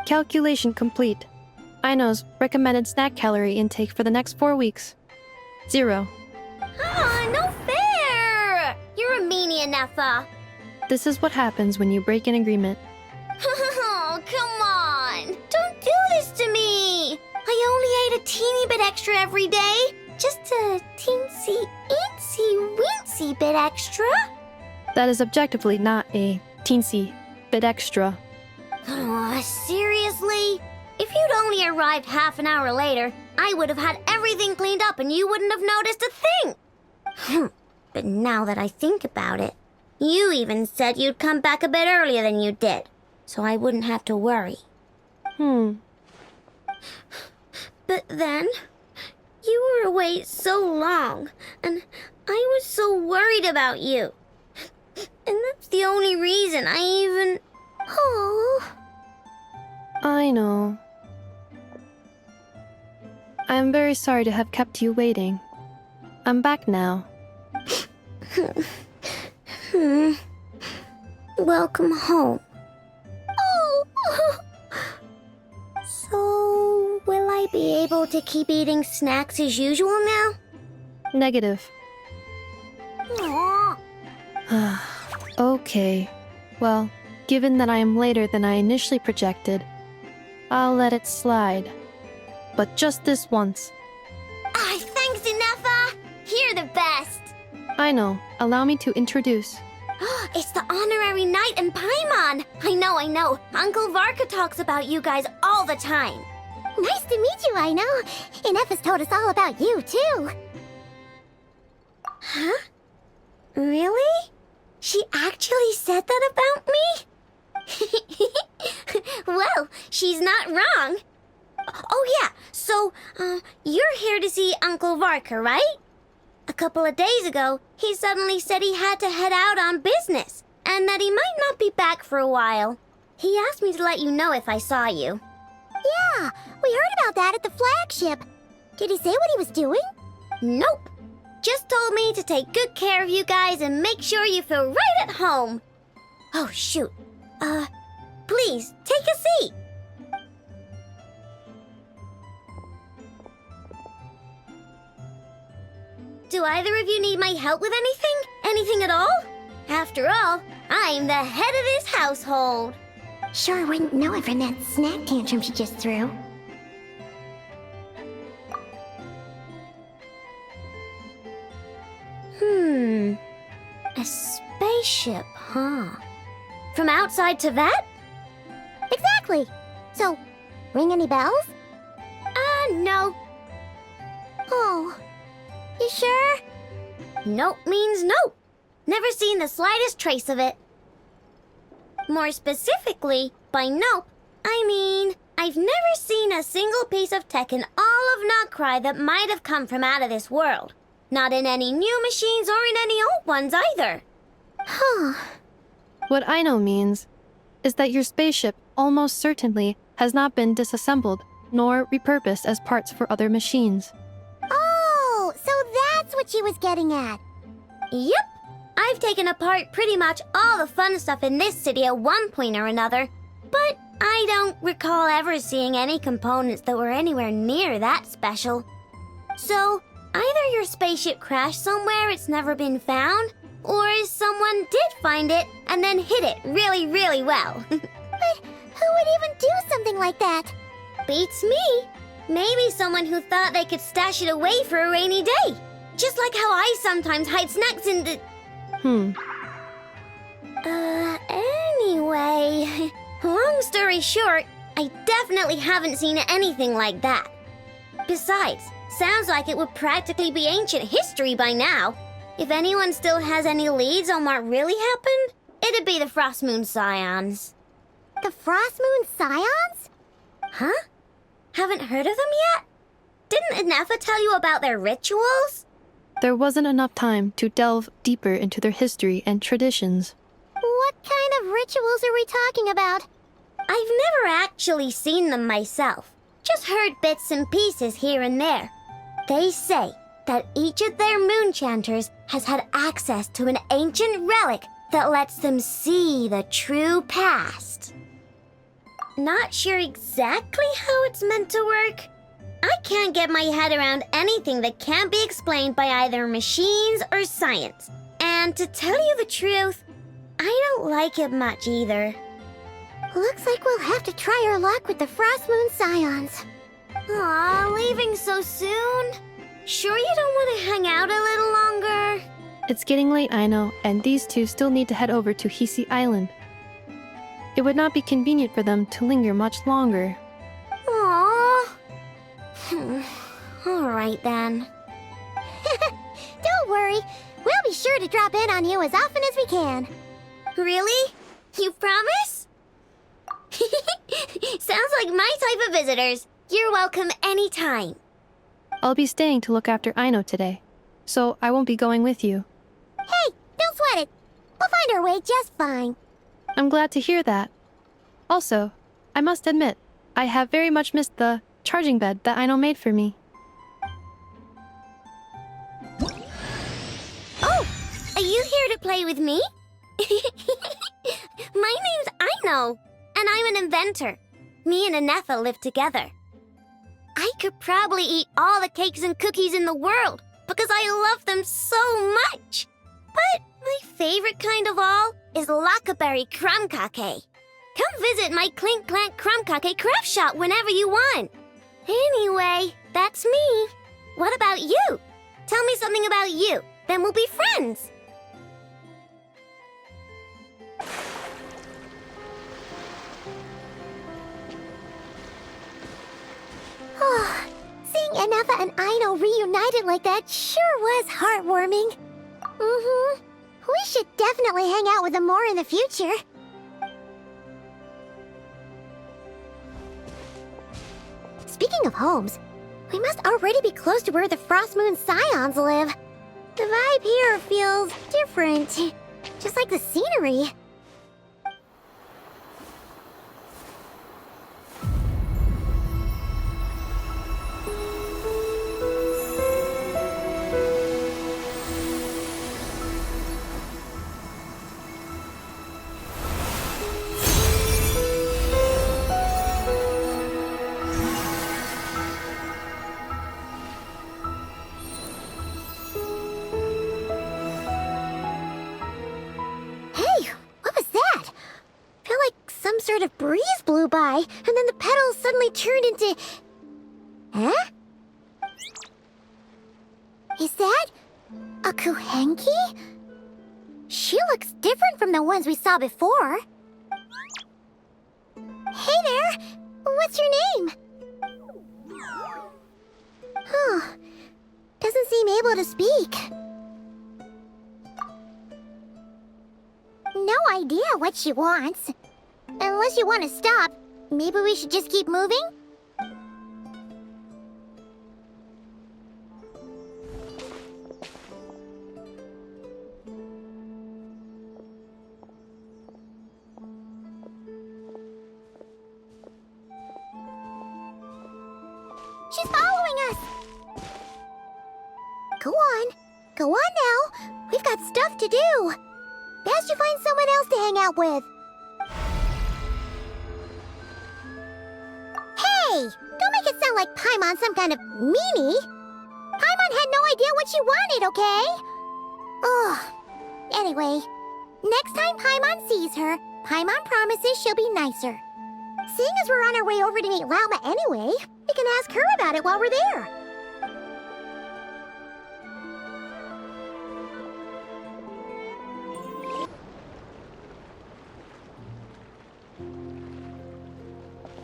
Calculation complete. Aino's recommended snack calorie intake for the next 4 weeks. 0. No fair! You're a meanie, Ineffa. This is what happens when you break an agreement. Oh, come on! Don't do this to me! I only ate a teeny bit extra every day. Just a teensy-eensy-weensy bit extra. That is objectively not a teensy bit extra. Oh, seriously? If you'd only arrived half an hour later, I would have had everything cleaned up and you wouldn't have noticed a thing. But now that I think about it, you even said you'd come back a bit earlier than you did, so I wouldn't have to worry. But then, you were away so long, and I was so worried about you. And that's the only reason I even... Oh... I know. I am very sorry to have kept you waiting. I'm back now. Welcome home. Oh! So, will I be able to keep eating snacks as usual now? Negative. Aww. Okay. Well, given that I am later than I initially projected, I'll let it slide. But just this once. Thanks, Ineffa! You're the best! I know. Allow me to introduce. It's the honorary knight and Paimon! I know. Uncle Varka talks about you guys all the time. Nice to meet you, I know. Inef's told us all about you, too. Huh? Really? She actually said that about me? Well, she's not wrong. Oh yeah, so, you're here to see Uncle Varka, right? A couple of days ago, he suddenly said he had to head out on business, and that he might not be back for a while. He asked me to let you know if I saw you. Yeah, we heard about that at the flagship. Did he say what he was doing? Nope. Just told me to take good care of you guys and make sure you feel right at home. Oh, shoot. Please, take a seat. Do either of you need my help with anything? Anything at all? After all, I'm the head of this household. Sure wouldn't know it from that snack tantrum she just threw. A spaceship, huh? From outside to that? Exactly. So, ring any bells? No. Oh. You sure? Nope means nope. Never seen the slightest trace of it. More specifically, by nope, I mean, I've never seen a single piece of tech in all of Nod Krai that might have come from out of this world. Not in any new machines or in any old ones either. Huh. What I know means is that your spaceship almost certainly has not been disassembled nor repurposed as parts for other machines. Oh, so that's what she was getting at. Yep. I've taken apart pretty much all the fun stuff in this city at one point or another, but I don't recall ever seeing any components that were anywhere near that special. So, either your spaceship crashed somewhere it's never been found, or someone did find it and then hid it really, really well. But who would even do something like that? Beats me. Maybe someone who thought they could stash it away for a rainy day. Just like how I sometimes hide snacks in the... Anyway, long story short, I definitely haven't seen anything like that. Besides, sounds like it would practically be ancient history by now. If anyone still has any leads on what really happened, it'd be the Frost Moon Scions. The Frost Moon Scions? Huh? Haven't heard of them yet? Didn't Inefa tell you about their rituals? There wasn't enough time to delve deeper into their history and traditions. What kind of rituals are we talking about? I've never actually seen them myself. Just heard bits and pieces here and there. They say that each of their moon chanters has had access to an ancient relic that lets them see the true past. Not sure exactly how it's meant to work. I can't get my head around anything that can't be explained by either machines or science. And to tell you the truth, I don't like it much either. Looks like we'll have to try our luck with the Frost Moon Scions. Aw, leaving so soon? Sure you don't want to hang out a little longer? It's getting late, I know, and these two still need to head over to Hisi Island. It would not be convenient for them to linger much longer. Aww. Alright then. Don't worry. We'll be sure to drop in on you as often as we can. Really? You promise? Sounds like my type of visitors. You're welcome anytime. I'll be staying to look after Aino today, so I won't be going with you. Hey, don't sweat it. We'll find our way just fine. I'm glad to hear that. Also, I must admit, I have very much missed the charging bed that Aino made for me. Oh, are you here to play with me? My name's Aino, and I'm an inventor. Me and Inefa live together. I could probably eat all the cakes and cookies in the world because I love them so much. But my favorite kind of all is Lackaberry Crumb Cake. Come visit my Clink Clank Crumb Cake craft shop whenever you want. Anyway, that's me. What about you? Tell me something about you, then we'll be friends. Anafa and Aino reunited like that sure was heartwarming. Mm-hmm. We should definitely hang out with them more in the future. Speaking of homes, we must already be close to where the Frost Moon Scions live. The vibe here feels different, just like the scenery. Some sort of breeze blew by, and then the petals suddenly turned into... Huh? Is that a Kuhenki? She looks different from the ones we saw before. Hey there! What's your name? Huh. Doesn't seem able to speak. No idea what she wants. Unless you want to stop, maybe we should just keep moving? She's following us! Go on. Go on now. We've got stuff to do. Best you find someone else to hang out with. Hey! Don't make it sound like Paimon's some kind of meanie. Paimon had no idea what she wanted, okay? Ugh. Anyway, next time Paimon sees her, Paimon promises she'll be nicer. Seeing as we're on our way over to meet Lauma anyway, we can ask her about it while we're there.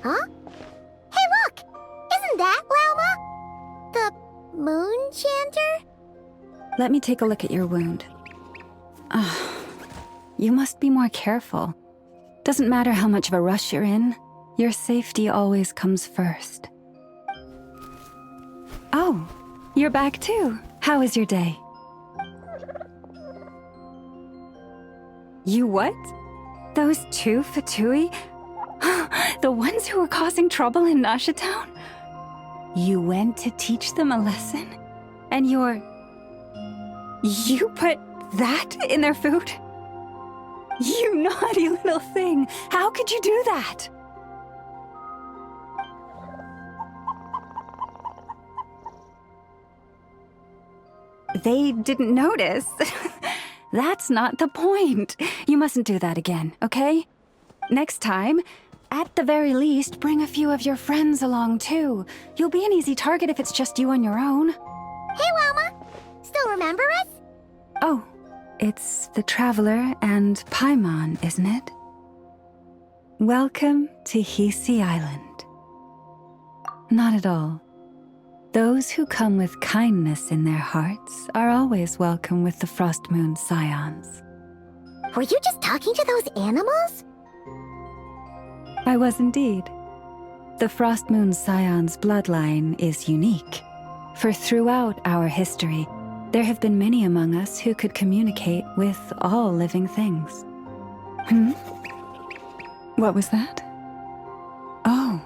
Huh? Hey, look! Isn't that Lauma? The moon chanter? Let me take a look at your wound. You must be more careful. Doesn't matter how much of a rush you're in, your safety always comes first. Oh, you're back too. How was your day? You what? Those two Fatui? The ones who were causing trouble in Nasha Town? You went to teach them a lesson? And you put that in their food? You naughty little thing! How could you do that? They didn't notice. That's not the point. You mustn't do that again, okay? Next time, at the very least, bring a few of your friends along too. You'll be an easy target if it's just you on your own. Hey, Lauma! Still remember us? Oh, it's the Traveler and Paimon, isn't it? Welcome to Hisi Island. Not at all. Those who come with kindness in their hearts are always welcome with the Frost Moon Scions. Were you just talking to those animals? I was indeed. The Frost Moon Scion's bloodline is unique, for throughout our history, there have been many among us who could communicate with all living things. What was that? Oh,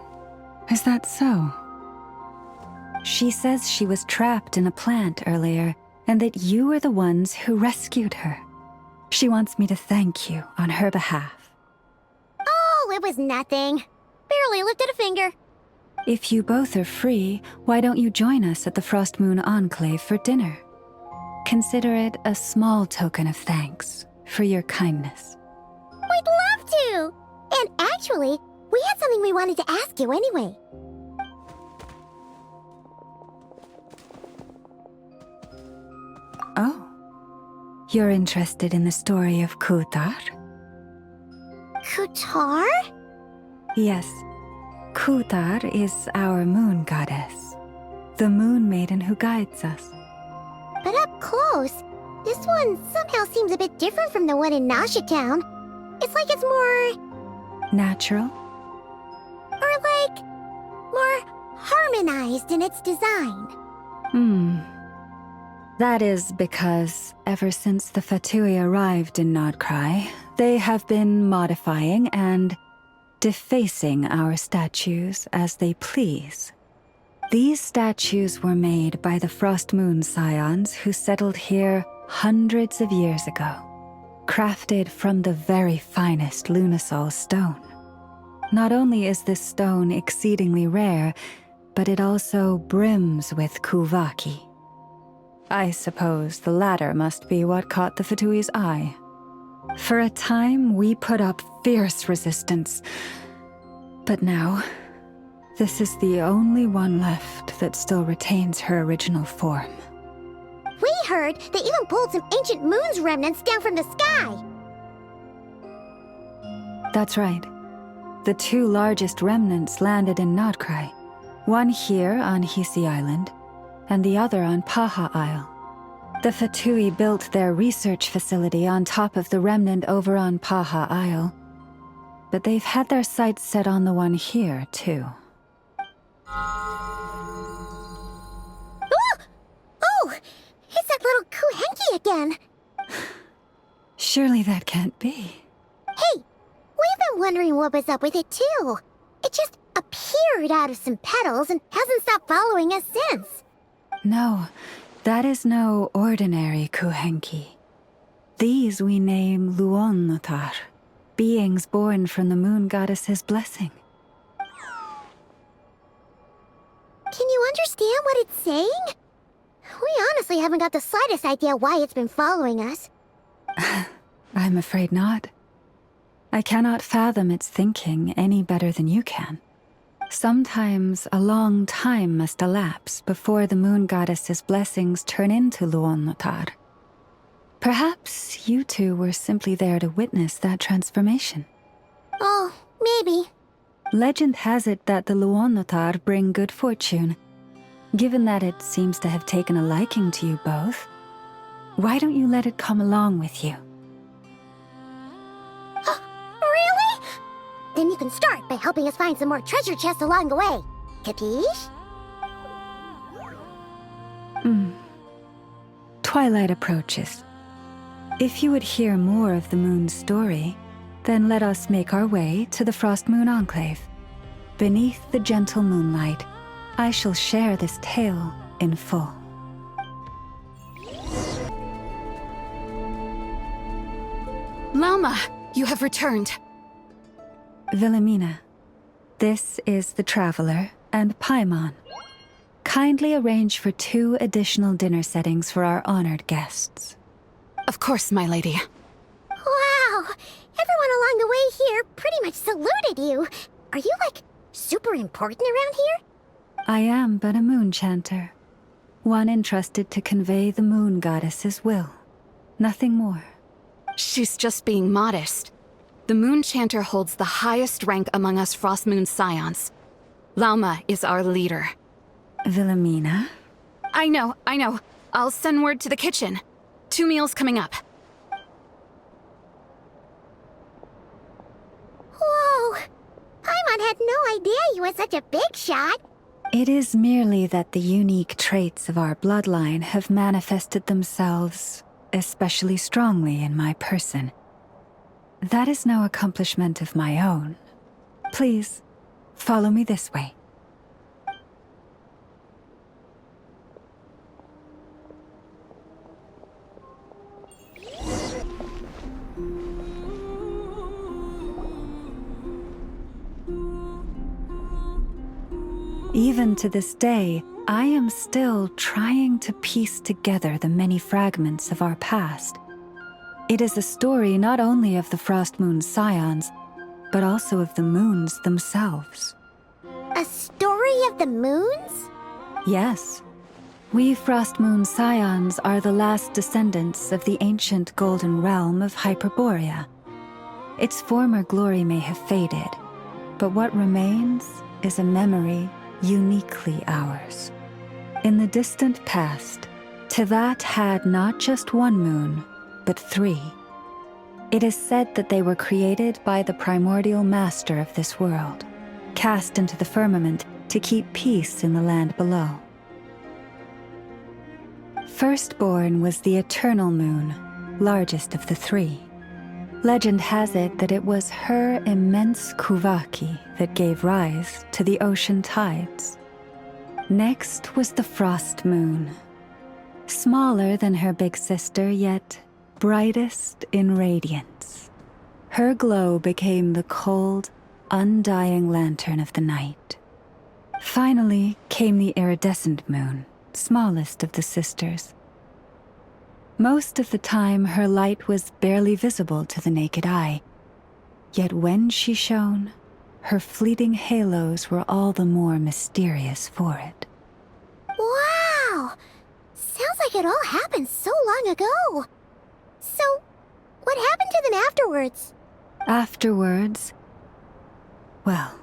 is that so? She says she was trapped in a plant earlier, and that you are the ones who rescued her. She wants me to thank you on her behalf. Oh, it was nothing. Barely lifted a finger. If you both are free, why don't you join us at the Frost Moon Enclave for dinner? Consider it a small token of thanks for your kindness. We'd love to! And actually, we had something we wanted to ask you anyway. Oh, you're interested in the story of Kutar? Kutar? Yes, Kutar is our moon goddess. the Moon Maiden who guides us. But up close, this one somehow seems a bit different from the one in Nasha Town. It's like it's more... Natural? or like... more harmonized in its design. That is because ever since the Fatui arrived in Nod Krai, they have been modifying and defacing our statues as they please. These statues were made by the Frost Moon Scions who settled here hundreds of years ago, crafted from the very finest Lunasol stone. Not only is this stone exceedingly rare, but it also brims with Kuvaki. I suppose the latter must be what caught the Fatui's eye. For a time, we put up fierce resistance. But now, this is the only one left that still retains her original form. We heard they even pulled some ancient moon's remnants down from the sky. That's right. The two largest remnants landed in Nod Krai. One here on Hisi Island, and the other on Paha Isle. The Fatui built their research facility on top of the remnant over on Paha Isle. But they've had their sights set on the one here, too. Oh! It's that little Kuhenki again! Surely that can't be. Hey! We've been wondering what was up with it, too. It just appeared out of some petals and hasn't stopped following us since. No, that is no ordinary Kuhenki. These we name Luonnotar, beings born from the moon goddess's blessing. Can you understand what it's saying? We honestly haven't got the slightest idea why it's been following us. I'm afraid not. I cannot fathom its thinking any better than you can. Sometimes a long time must elapse before the moon goddess's blessings turn into Luonnotar. Perhaps you two were simply there to witness that transformation. Oh, maybe. Legend has it that the Luonnotar bring good fortune. Given that it seems to have taken a liking to you both, why don't you let it come along with you? Really? Then you can start by helping us find some more treasure chests along the way. Capiche? Twilight approaches. If you would hear more of the moon's story, then let us make our way to the Frost Moon Enclave. Beneath the gentle moonlight, I shall share this tale in full. Lama, you have returned. Wilhelmina, this is the Traveler and Paimon. Kindly arrange for 2 additional dinner settings for our honored guests. Of course, my lady. Wow! Everyone along the way here pretty much saluted you. Are you, like, super important around here? I am but a moon chanter, one entrusted to convey the moon goddess's will. Nothing more. She's just being modest. The Moon Chanter holds the highest rank among us Frost Moon Scions. Lauma is our leader. Wilhelmina? I know. I'll send word to the kitchen. 2 meals coming up. Whoa! Paimon had no idea you were such a big shot. It is merely that the unique traits of our bloodline have manifested themselves especially strongly in my person. That is no accomplishment of my own. Please, follow me this way. Even to this day, I am still trying to piece together the many fragments of our past. It is a story not only of the Frost Moon Scions, but also of the moons themselves. A story of the moons? Yes. We Frost Moon Scions are the last descendants of the ancient golden realm of Hyperborea. Its former glory may have faded, but what remains is a memory uniquely ours. In the distant past, Tivat had not just one moon, but 3. It is said that they were created by the primordial master of this world, cast into the firmament to keep peace in the land below. Firstborn was the eternal moon, largest of the 3. Legend has it that it was her immense kuvaki that gave rise to the ocean tides. Next was the frost moon, smaller than her big sister, yet brightest in radiance. Her glow became the cold, undying lantern of the night. Finally came the iridescent moon, smallest of the sisters. Most of the time, her light was barely visible to the naked eye. Yet when she shone, her fleeting halos were all the more mysterious for it. Wow! Sounds like it all happened so long ago. So, what happened to them afterwards? Afterwards, well,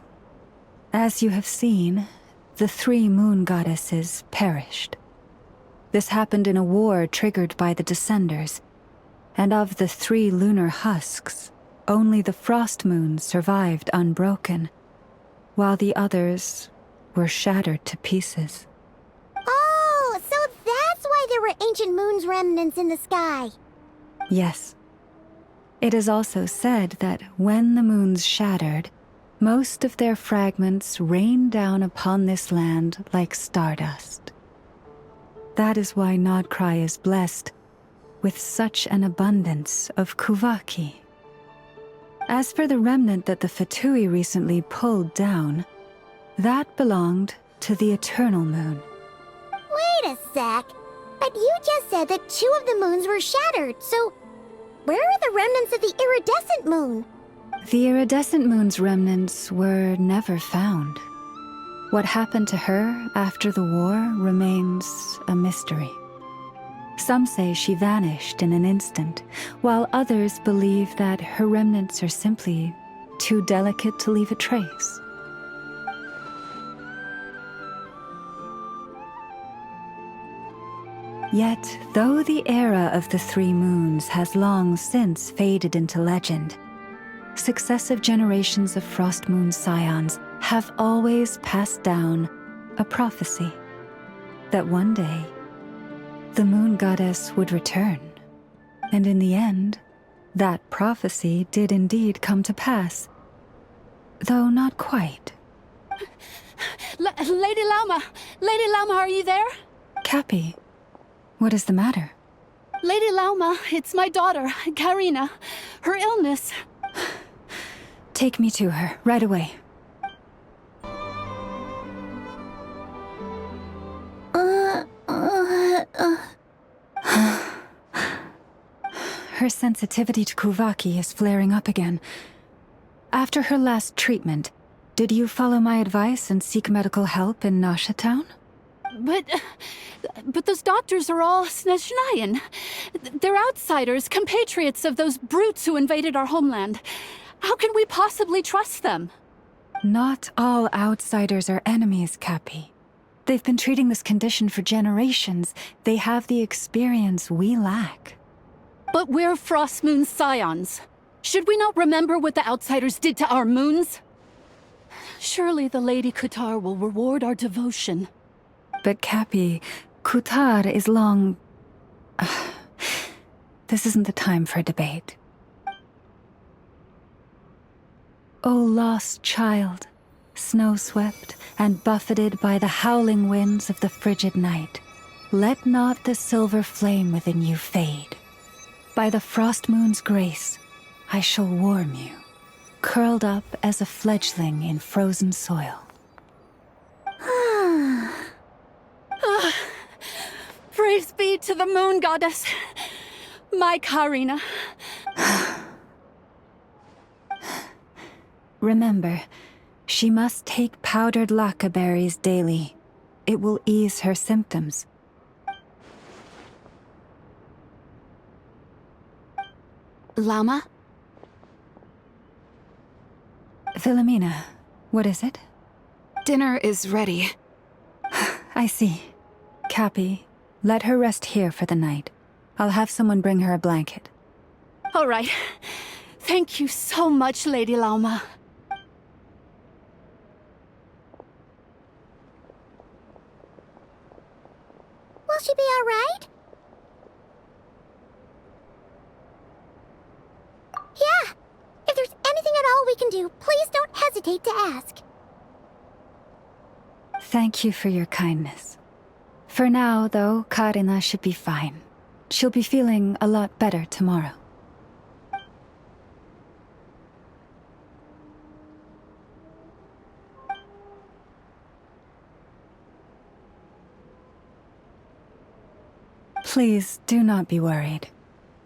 as you have seen, the 3 moon goddesses perished. This happened in a war triggered by the Descenders, and of the 3 lunar husks, only the frost moon survived unbroken, while the others were shattered to pieces. Oh, so that's why there were ancient moon's remnants in the sky. Yes. It is also said that when the moons shattered, most of their fragments rained down upon this land like stardust. That is why Nod Krai is blessed with such an abundance of kuvaki. As for the remnant that the Fatui recently pulled down, that belonged to the eternal moon. Wait a sec. But you just said that 2 of the moons were shattered, so where are the remnants of the iridescent moon? The iridescent moon's remnants were never found. What happened to her after the war remains a mystery. Some say she vanished in an instant, while others believe that her remnants are simply too delicate to leave a trace. Yet, though the era of the 3 moons has long since faded into legend, successive generations of Frost Moon scions have always passed down a prophecy that one day the moon goddess would return. And in the end, that prophecy did indeed come to pass, though not quite. Lady Lauma! Lady Lauma, are you there? Cappy, what is the matter? Lady Lauma, it's my daughter, Karina. Her illness. Take me to her, right away. Her sensitivity to kuvaki is flaring up again. After her last treatment, did you follow my advice and seek medical help in Nasha Town? But those doctors are all Snezhnayan. They're outsiders, compatriots of those brutes who invaded our homeland. How can we possibly trust them? Not all outsiders are enemies, Cappy. They've been treating this condition for generations. They have the experience we lack. But we're Frost Moon scions. Should we not remember what the outsiders did to our moons? Surely the Lady Kutar will reward our devotion. But Cappy, Kutar is long... This isn't the time for a debate. O lost child, snow-swept and buffeted by the howling winds of the frigid night, let not the silver flame within you fade. By the frost moon's grace, I shall warm you, curled up as a fledgling in frozen soil. Praise be to the moon goddess, my Karina. Remember, she must take powdered laka berries daily. It will ease her symptoms. Lama? Philomena, what is it? Dinner is ready. I see. Cappy, let her rest here for the night. I'll have someone bring her a blanket. All right. Thank you so much, Lady Lauma. Will she be all right? Yeah. If there's anything at all we can do, please don't hesitate to ask. Thank you for your kindness. For now, though, Karina should be fine. She'll be feeling a lot better tomorrow. Please do not be worried.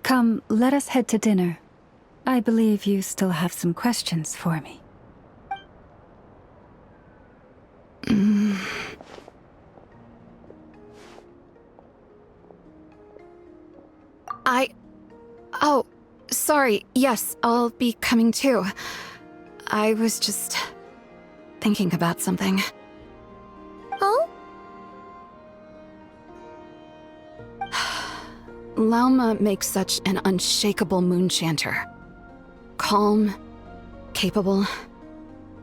Come, let us head to dinner. I believe you still have some questions for me. Oh, sorry. Yes, I'll be coming too. I was just thinking about something. Oh? Lauma makes such an unshakable moonchanter. Calm, capable,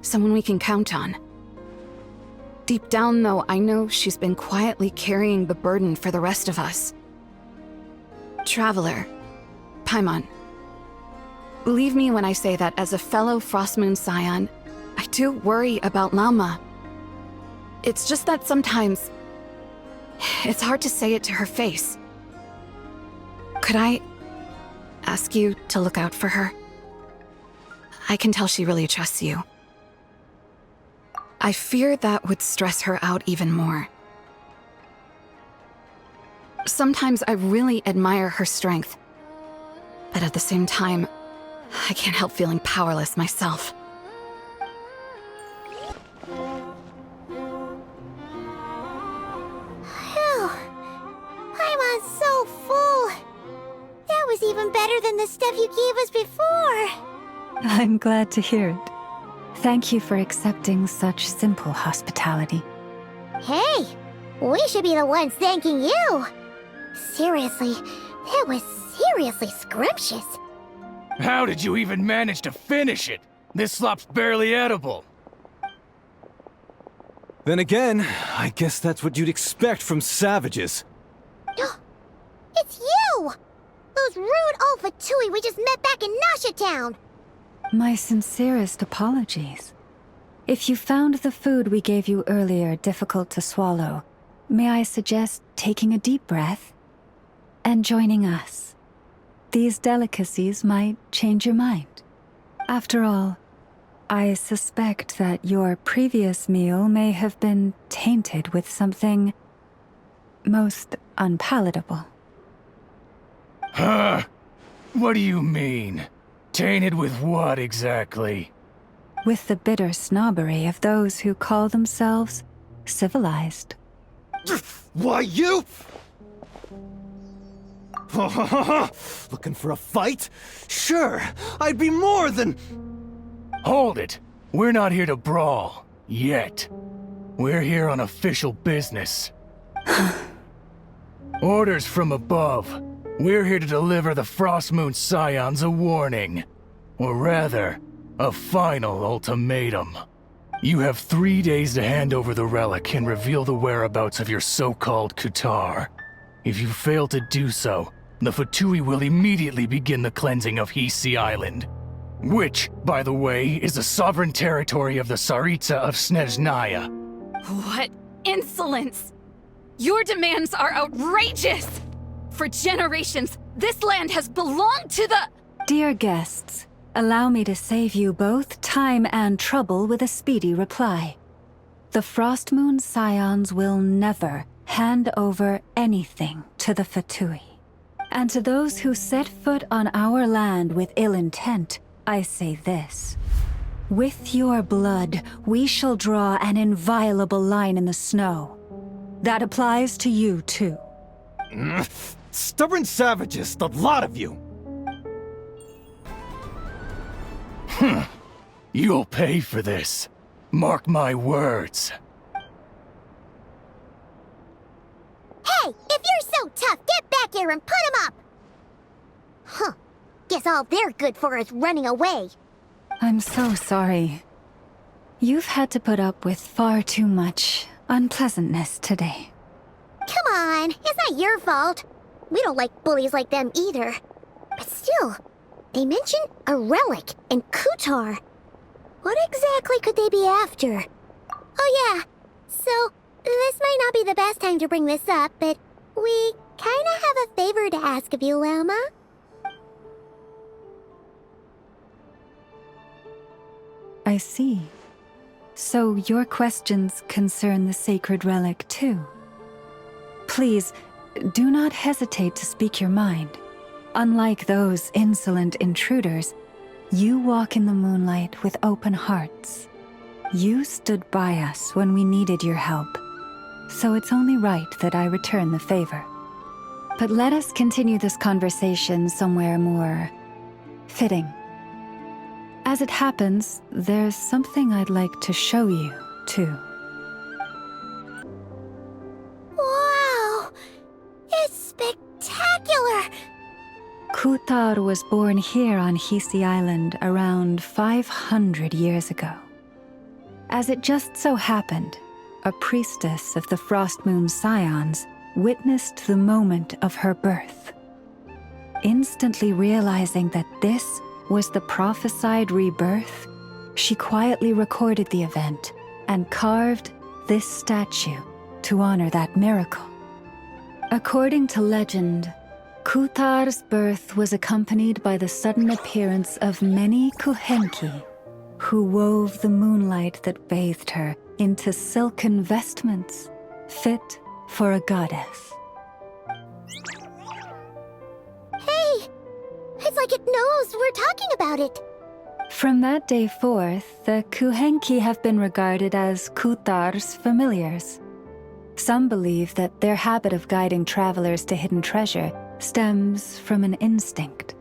someone we can count on. Deep down, though, I know she's been quietly carrying the burden for the rest of us. Traveler, Paimon, believe me when I say that as a fellow Frostmoon Scion, I do worry about Lauma. It's just that sometimes it's hard to say it to her face. Could I ask you to look out for her? I can tell she really trusts you. I fear that would stress her out even more. Sometimes I really admire her strength, but at the same time, I can't help feeling powerless myself. Phew. Paimon's so full. That was even better than the stuff you gave us before. I'm glad to hear it. Thank you for accepting such simple hospitality. Hey, we should be the ones thanking you. Seriously, that was seriously scrumptious. How did you even manage to finish it? This slop's barely edible. Then again, I guess that's what you'd expect from savages. It's you! Those rude old Fatui we just met back in Nasha Town. My sincerest apologies. If you found the food we gave you earlier difficult to swallow, may I suggest taking a deep breath and joining us? These delicacies might change your mind. After all, I suspect that your previous meal may have been tainted with something most unpalatable. Huh? What do you mean? Tainted with what exactly? With the bitter snobbery of those who call themselves civilized. Why, you? Looking for a fight? Sure, I'd be more than... Hold it. We're not here to brawl. Yet. We're here on official business. Orders from above. We're here to deliver the Frostmoon Scions a warning. Or rather, a final ultimatum. You have 3 days to hand over the relic and reveal the whereabouts of your so-called Kutar. If you fail to do so, the Fatui will immediately begin the cleansing of Hisi Island. Which, by the way, is the sovereign territory of the Tsaritsa of Snezhnaya. What insolence! Your demands are outrageous! For generations, this land has belonged to the— Dear guests, allow me to save you both time and trouble with a speedy reply. The Frostmoon Scions will never hand over anything to the Fatui. And to those who set foot on our land with ill intent, I say this. With your blood, we shall draw an inviolable line in the snow. That applies to you, too. Stubborn savages, the lot of you! You'll pay for this. Mark my words. Hey, if you're so tough, get back here and put him up! Huh. Guess all they're good for is running away. I'm so sorry. You've had to put up with far too much unpleasantness today. Come on, it's not your fault. We don't like bullies like them either. But still, they mentioned a relic and Kutar. What exactly could they be after? Oh yeah, so this might not be the best time to bring this up, but we kinda have a favor to ask of you, Lama. I see. So your questions concern the sacred relic too. Please, do not hesitate to speak your mind. Unlike those insolent intruders, you walk in the moonlight with open hearts. You stood by us when we needed your help, so it's only right that I return the favor. But let us continue this conversation somewhere more fitting. As it happens, there's something I'd like to show you, too. Wow! It's spectacular! Kutar was born here on Hisi Island around 500 years ago. As it just so happened, a priestess of the Frost Moon Scions witnessed the moment of her birth. Instantly realizing that this was the prophesied rebirth, she quietly recorded the event and carved this statue to honor that miracle. According to legend, Kutar's birth was accompanied by the sudden appearance of many Kuhenki, who wove the moonlight that bathed her into silken vestments fit for a goddess. Hey! It's like it knows we're talking about it. From that day forth, the Kuhenki have been regarded as Kutar's familiars. Some believe that their habit of guiding travelers to hidden treasure stems from an instinct.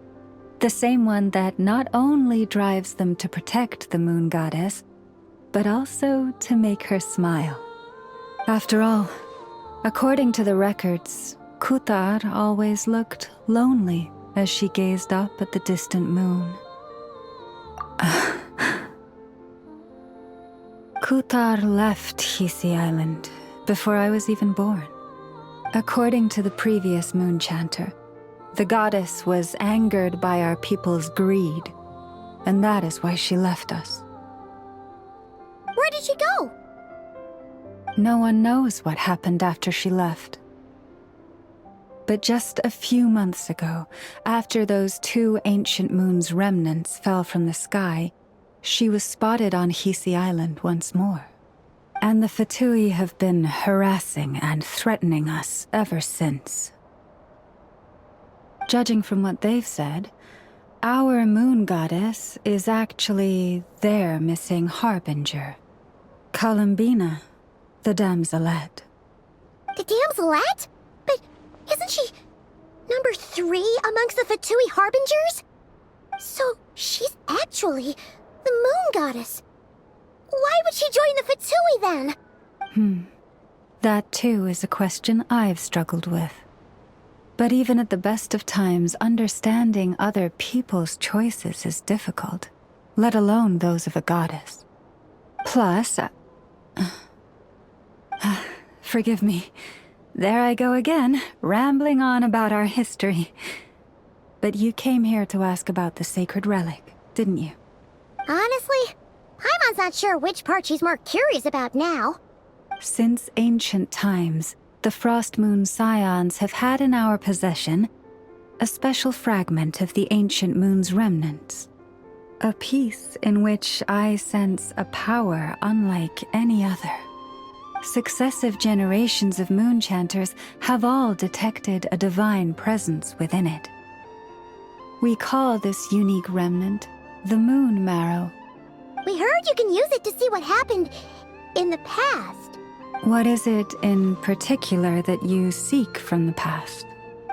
The same one that not only drives them to protect the moon goddess, but also to make her smile. After all, according to the records, Kutar always looked lonely as she gazed up at the distant moon. Kutar left Hisi Island before I was even born. According to the previous moon chanter, the goddess was angered by our people's greed, and that is why she left us. Where did she go? No one knows what happened after she left. But just a few months ago, after those 2 ancient moon's remnants fell from the sky, she was spotted on Hisi Island once more. And the Fatui have been harassing and threatening us ever since. Judging from what they've said, our moon goddess is actually their missing harbinger, Columbina, the damselette. The damselette? But isn't she number 3 amongst the Fatui harbingers? So she's actually the moon goddess. Why would she join the Fatui then? That too is a question I've struggled with. But even at the best of times, understanding other people's choices is difficult, let alone those of a goddess. Plus, forgive me, there I go again, rambling on about our history. But you came here to ask about the sacred relic, didn't you? Honestly, Paimon's not sure which part she's more curious about now. Since ancient times, the Frost Moon Scions have had in our possession a special fragment of the ancient moon's remnants. A piece in which I sense a power unlike any other. Successive generations of moon chanters have all detected a divine presence within it. We call this unique remnant the Moon Marrow. We heard you can use it to see what happened in the past. What is it in particular that you seek from the past?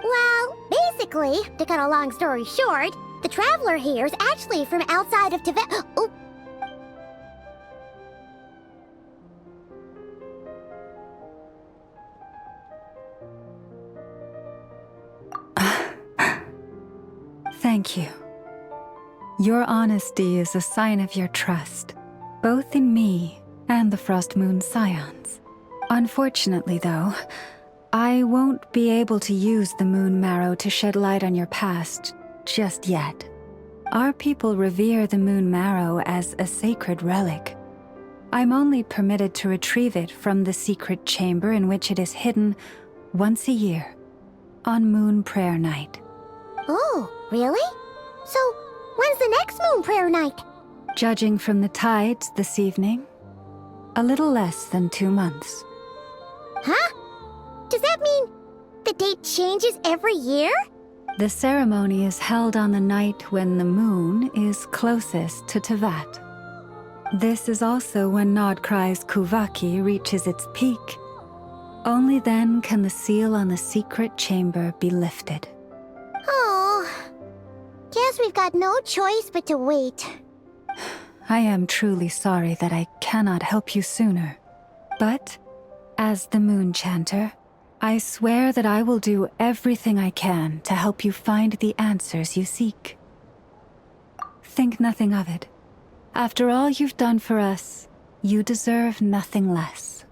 Well, basically, to cut a long story short, the traveler here is actually from outside of Tibet. Oh. Thank you. Your honesty is a sign of your trust, both in me and the Frost Moon Scions. Unfortunately, though, I won't be able to use the moon marrow to shed light on your past just yet. Our people revere the moon marrow as a sacred relic. I'm only permitted to retrieve it from the secret chamber in which it is hidden once a year, on Moon Prayer Night. Oh, really? So, when's the next Moon Prayer Night? Judging from the tides this evening, a little less than 2 months. Huh? Does that mean the date changes every year? The ceremony is held on the night when the moon is closest to Tevat. This is also when Nod Krai's Kuvaki reaches its peak. Only then can the seal on the secret chamber be lifted. Oh, guess we've got no choice but to wait. I am truly sorry that I cannot help you sooner. But, as the Moon Chanter, I swear that I will do everything I can to help you find the answers you seek. Think nothing of it. After all you've done for us, you deserve nothing less.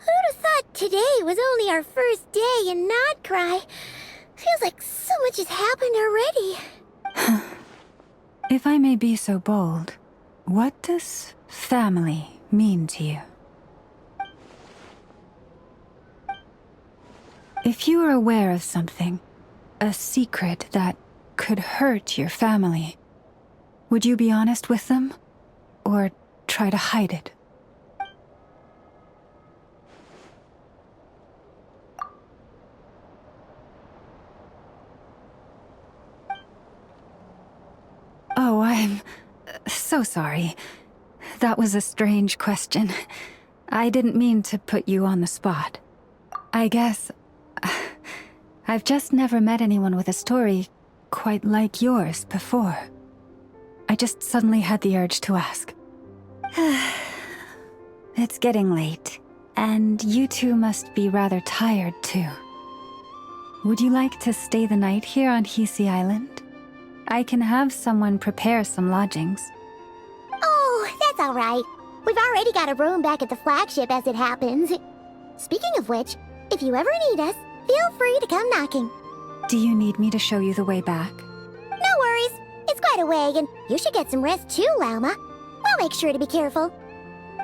Who'd have thought today was only our first day in Nod Krai? Feels like so much has happened already. If I may be so bold, what does family mean to you? If you are aware of something, a secret that could hurt your family, would you be honest with them? Or try to hide it? Oh, I'm so sorry. That was a strange question. I didn't mean to put you on the spot. I guess I've just never met anyone with a story quite like yours before. I just suddenly had the urge to ask. It's getting late, and you two must be rather tired too. Would you like to stay the night here on Hisi Island? I can have someone prepare some lodgings. Oh, that's all right. We've already got a room back at the flagship as it happens. Speaking of which, if you ever need us, feel free to come knocking. Do you need me to show you the way back? No worries. It's quite a way, and you should get some rest too, Lauma. We'll make sure to be careful.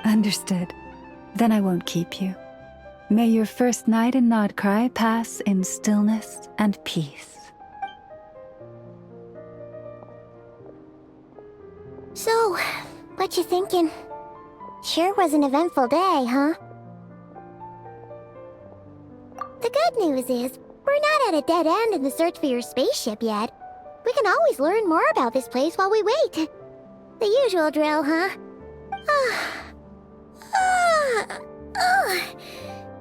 Understood. Then I won't keep you. May your first night in Nod Krai pass in stillness and peace. So, what you thinking? Sure was an eventful day, huh? The good news is, we're not at a dead end in the search for your spaceship yet. We can always learn more about this place while we wait. The usual drill, huh?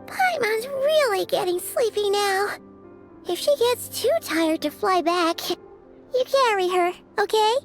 Paimon's really getting sleepy now. If she gets too tired to fly back, you carry her, okay?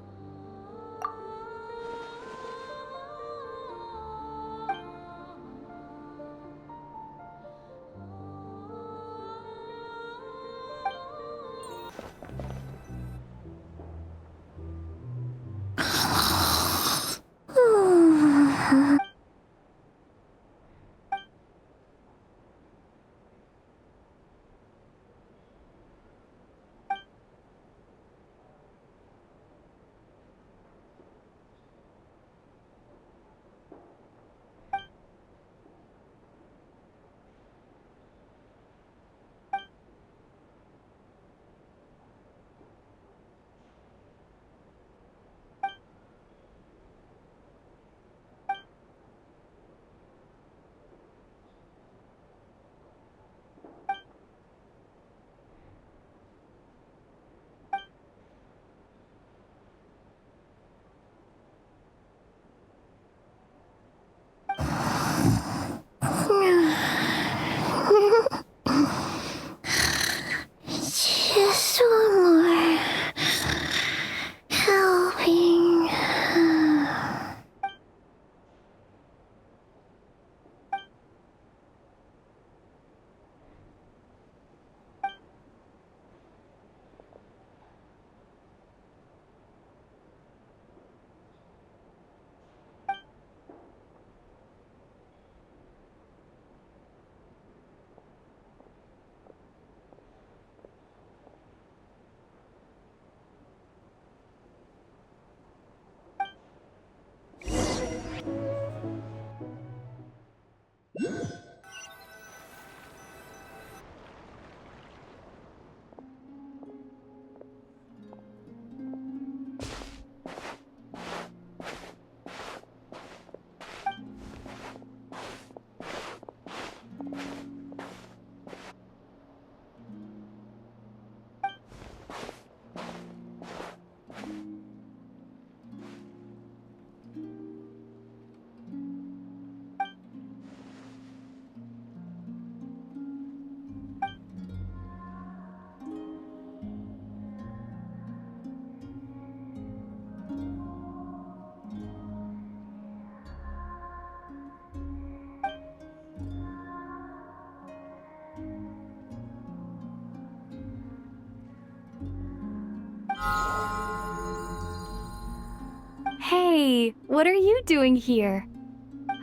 Hey, what are you doing here?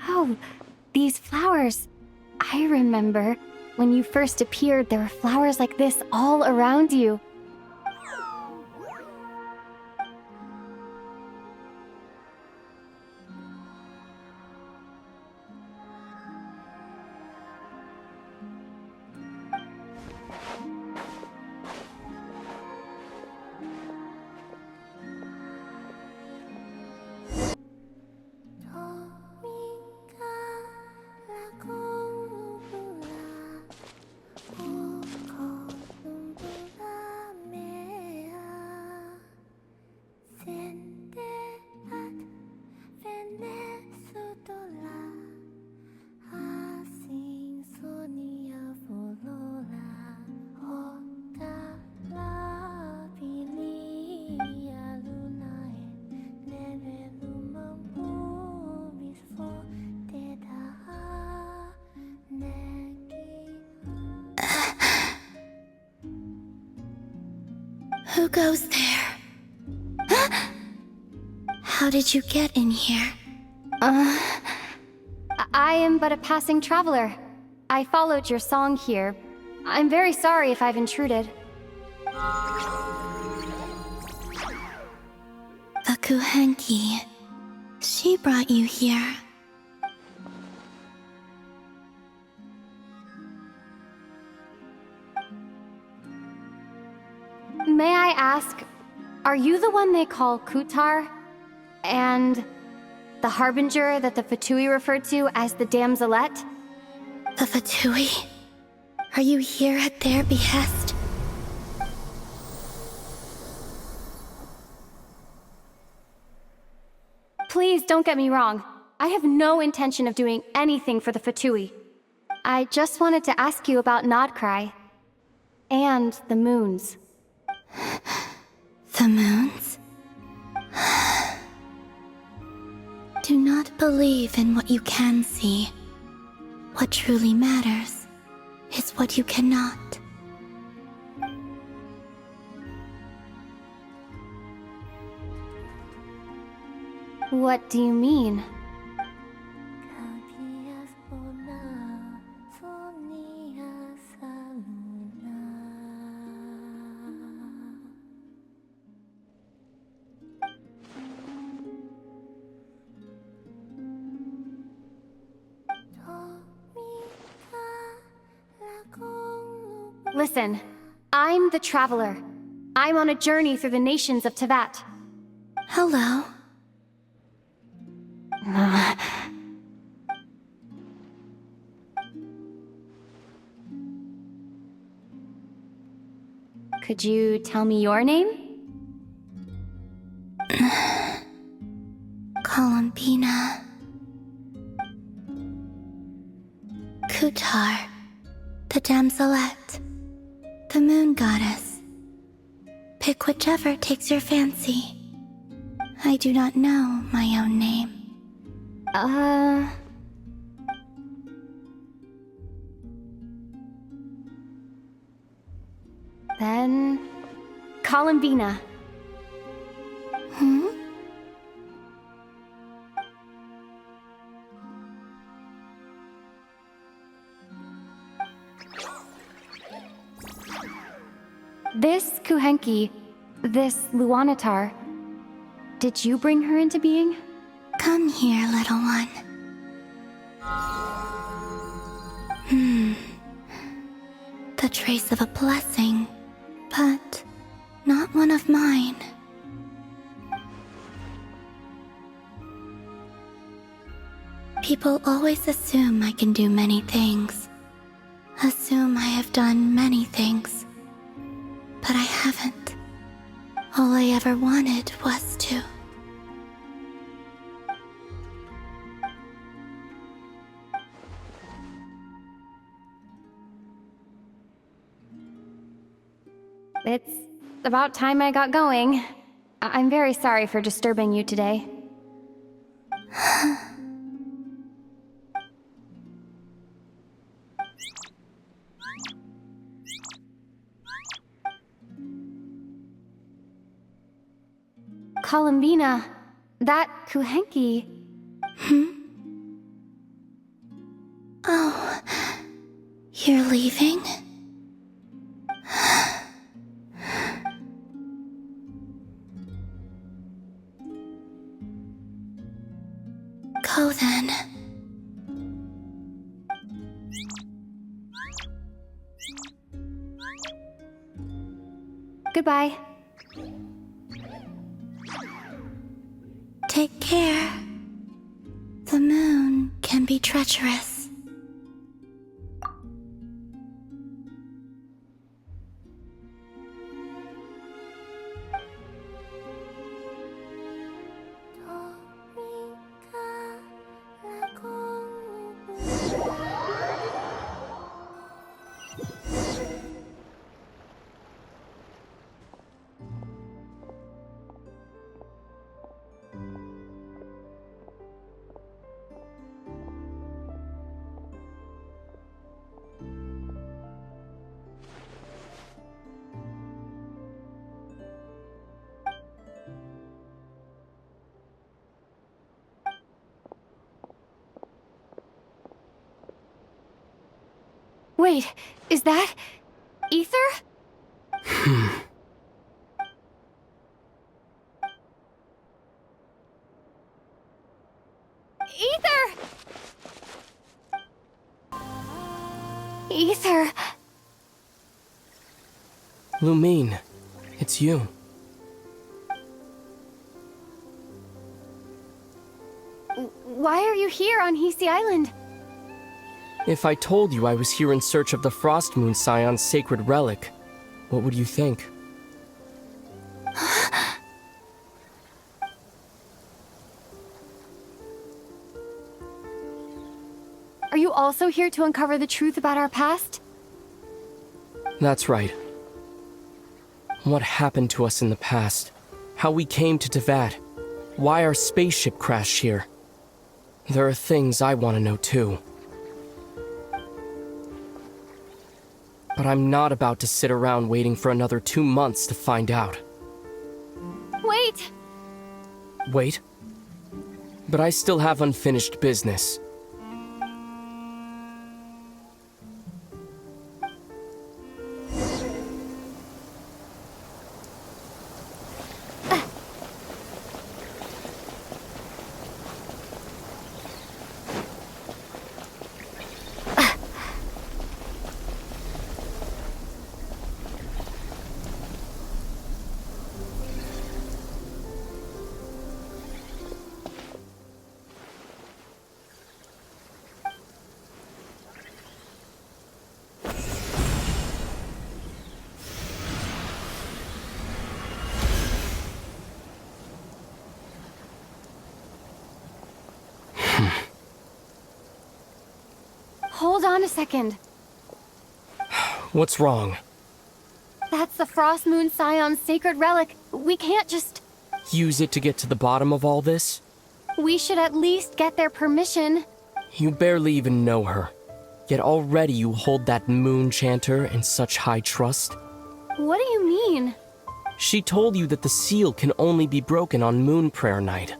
Oh, these flowers. I remember. When you first appeared, there were flowers like this all around you. Who goes there? How did you get in here? I am but a passing traveler. I followed your song here. I'm very sorry if I've intruded. The Kuhenki. She brought you here. May I ask, are you the one they call Kutar? And the harbinger that the Fatui referred to as the Damselette? The Fatui? Are you here at their behest? Please don't get me wrong. I have no intention of doing anything for the Fatui. I just wanted to ask you about Nod Krai. And the moons. The moons? Do not believe in what you can see. What truly matters is what you cannot. What do you mean? Listen, I'm the Traveler. I'm on a journey through the nations of Tevat. Hello. Could you tell me your name? Columbina. Kutar. The Damselette. The Moon Goddess. Pick whichever takes your fancy. I do not know my own name. Then... Columbina. Hmm? This Kuhenki, this Luanatar, did you bring her into being? Come here, little one. The trace of a blessing, but not one of mine. People always assume I can do many things. Assume I have done many things. But I haven't. All I ever wanted was to. It's about time I got going. I'm very sorry for disturbing you today. Columbina, That Kuhenki... Oh, you're leaving? Go then. Goodbye. Take care. The moon can be treacherous. Wait, is that... Ether? Ether! Ether! Lumine, it's you. Why are you here on Hisi Island? If I told you I was here in search of the Frost Moon Scion's sacred relic, what would you think? Are you also here to uncover the truth about our past? That's right. What happened to us in the past? How we came to Tevat? Why our spaceship crashed here? There are things I want to know too. But I'm not about to sit around waiting for another 2 months to find out. Wait! Wait? But I still have unfinished business. Hold on a second. What's wrong? That's the Frost Moon Scion's sacred relic. We can't just... Use it to get to the bottom of all this? We should at least get their permission. You barely even know her. Yet already you hold that moon chanter in such high trust. What do you mean? She told you that the seal can only be broken on Moon Prayer Night,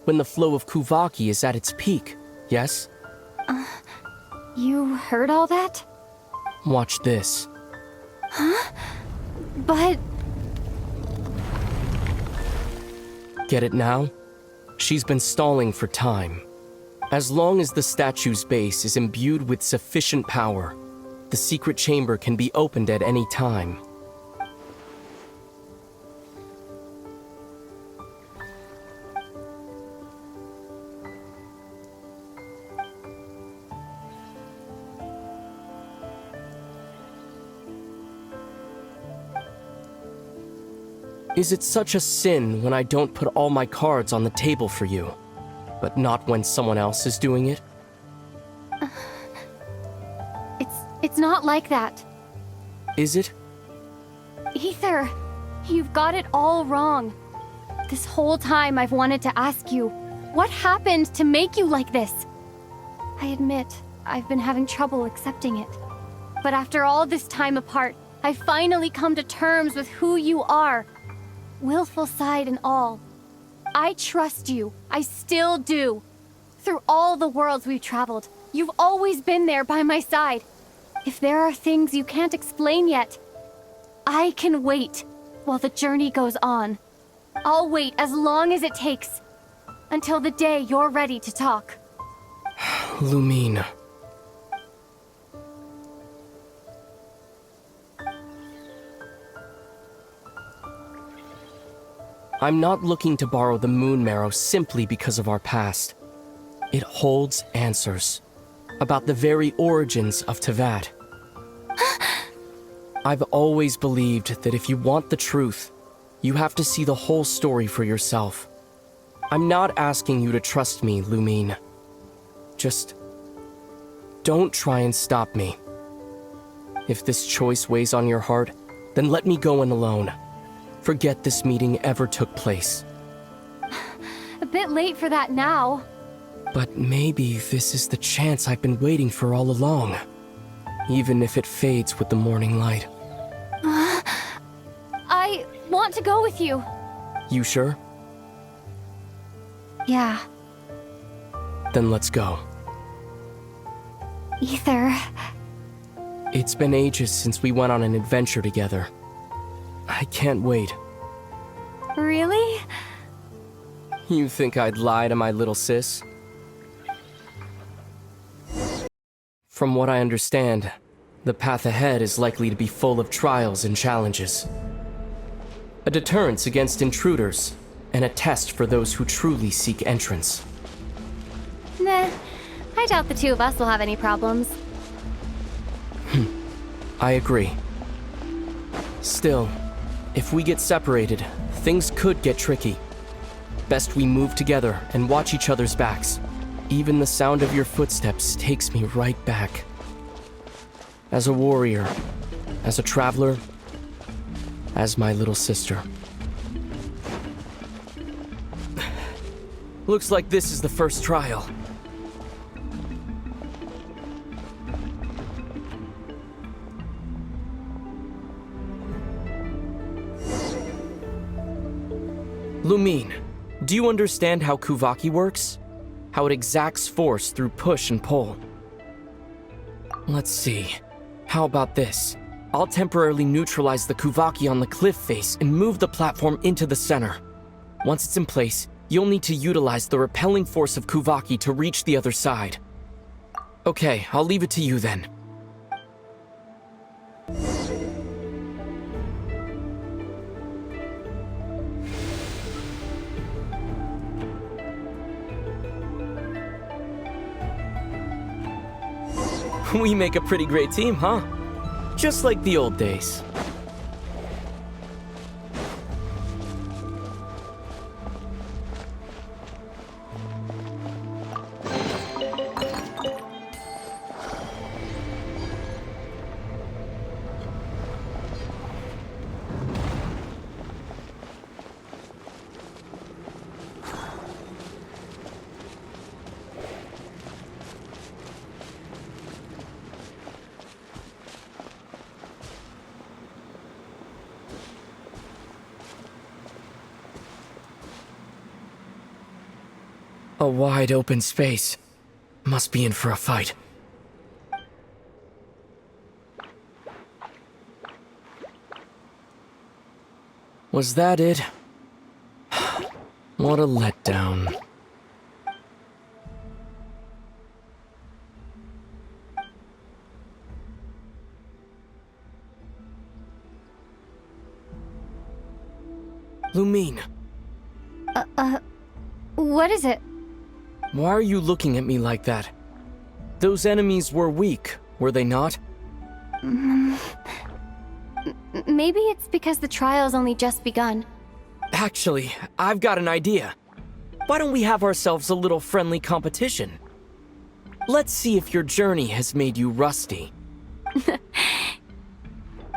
when the flow of Kuvaki is at its peak, yes? You heard all that? Watch this. Huh? But... Get it now? She's been stalling for time. As long as the statue's base is imbued with sufficient power, the secret chamber can be opened at any time. Is it such a sin when I don't put all my cards on the table for you, but not when someone else is doing it? It's not like that. Is it? Ether, you've got it all wrong. This whole time I've wanted to ask you, what happened to make you like this? I admit, I've been having trouble accepting it. But after all this time apart, I've finally come to terms with who you are. Willful side and all. I trust you. I still do. Through all the worlds we've traveled, you've always been there by my side. If there are things you can't explain yet, I can wait while the journey goes on. I'll wait as long as it takes, until the day you're ready to talk. Lumine. I'm not looking to borrow the Moon Marrow simply because of our past. It holds answers about the very origins of Teyvat. I've always believed that if you want the truth, you have to see the whole story for yourself. I'm not asking you to trust me, Lumine. Just don't try and stop me. If this choice weighs on your heart, then let me go in alone. Forget this meeting ever took place. A bit late for that now. But maybe this is the chance I've been waiting for all along. Even if it fades with the morning light. I want to go with you. You sure? Yeah. Then let's go. Ether. It's been ages since we went on an adventure together. I can't wait. Really? You think I'd lie to my little sis? From what I understand, the path ahead is likely to be full of trials and challenges. A deterrence against intruders, and a test for those who truly seek entrance. Nah, I doubt the two of us will have any problems. I agree. Still, if we get separated, things could get tricky. Best we move together and watch each other's backs. Even the sound of your footsteps takes me right back. As a warrior, as a traveler, as my little sister. Looks like this is the first trial. Lumine, do you understand how Kuvaki works? How it exacts force through push and pull? Let's see. How about this? I'll temporarily neutralize the Kuvaki on the cliff face and move the platform into the center. Once it's in place, you'll need to utilize the repelling force of Kuvaki to reach the other side. Okay, I'll leave it to you then. We make a pretty great team, huh? Just like the old days. A wide open space. Must be in for a fight. Was that it? What a letdown. Lumine. What is it? Why are you looking at me like that? Those enemies were weak, were they not? Maybe it's because the trial's only just begun. Actually, I've got an idea. Why don't we have ourselves a little friendly competition? Let's see if your journey has made you rusty.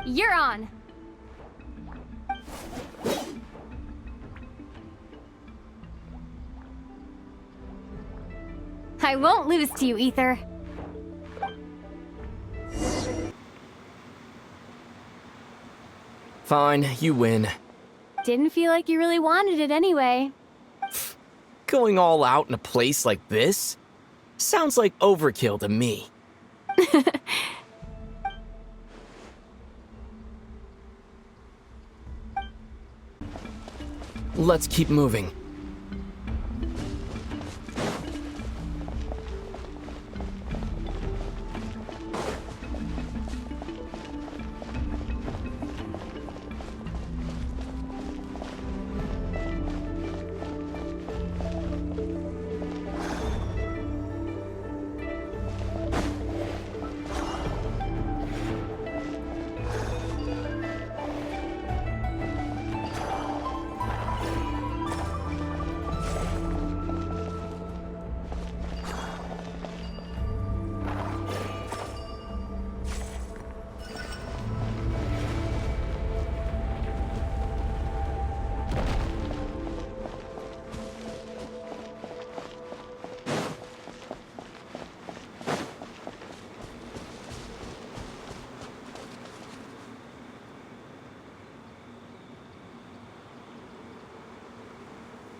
You're on. I won't lose to you, Ether. Fine, you win. Didn't feel like you really wanted it anyway. Going all out in a place like this? Sounds like overkill to me. Let's keep moving.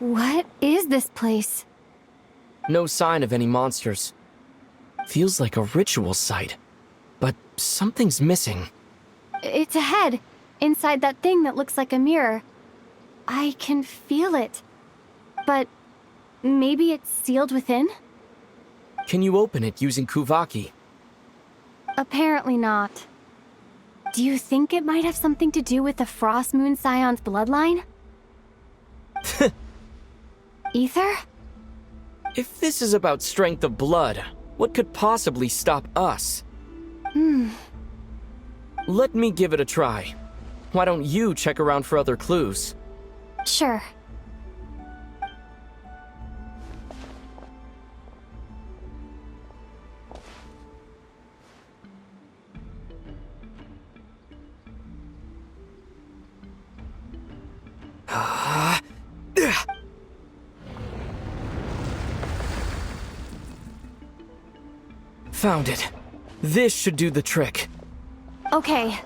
What is this place? No sign of any monsters. Feels like a ritual site, but something's missing. It's ahead, inside that thing that looks like a mirror. I can feel it. But maybe it's sealed within? Can you open it using Kuvaki? Apparently not. Do you think it might have something to do with the Frost Moon Scion's bloodline? Ether? If this is about strength of blood, what could possibly stop us? Let me give it a try. Why don't you check around for other clues? Sure. Found it. This should do the trick. Okay.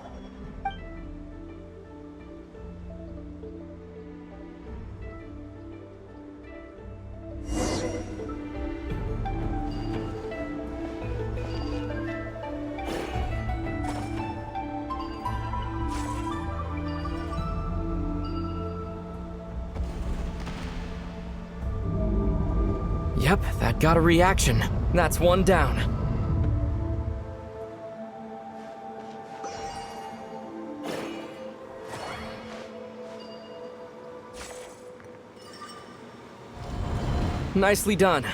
Yep, that got a reaction. That's one down. Nicely done.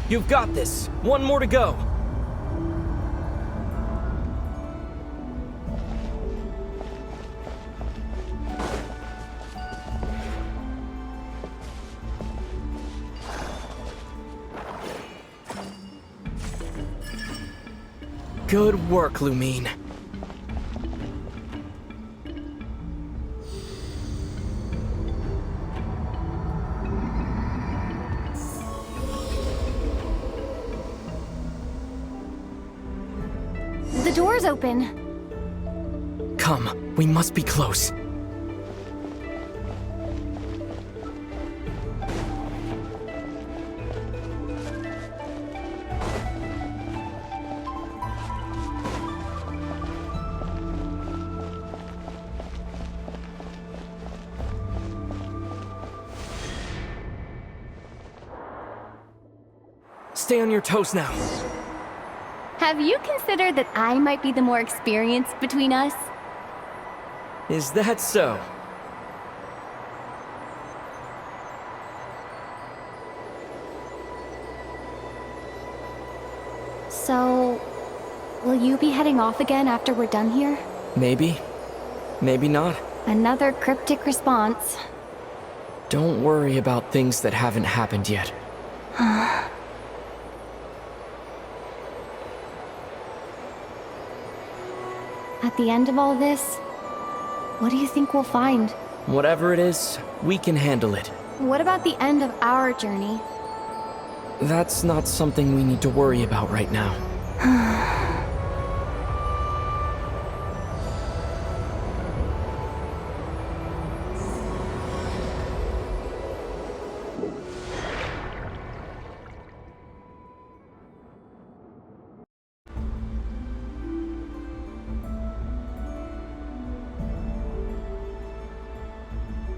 You've got this. One more to go. Good work, Lumine. The door's open. Come, we must be close. Stay on your toes now. Have you considered that I might be the more experienced between us? Is that so? So, will you be heading off again after we're done here? Maybe. Maybe not. Another cryptic response. Don't worry about things that haven't happened yet. At the end of all this, what do you think we'll find? Whatever it is, we can handle it. What about the end of our journey? That's not something we need to worry about right now.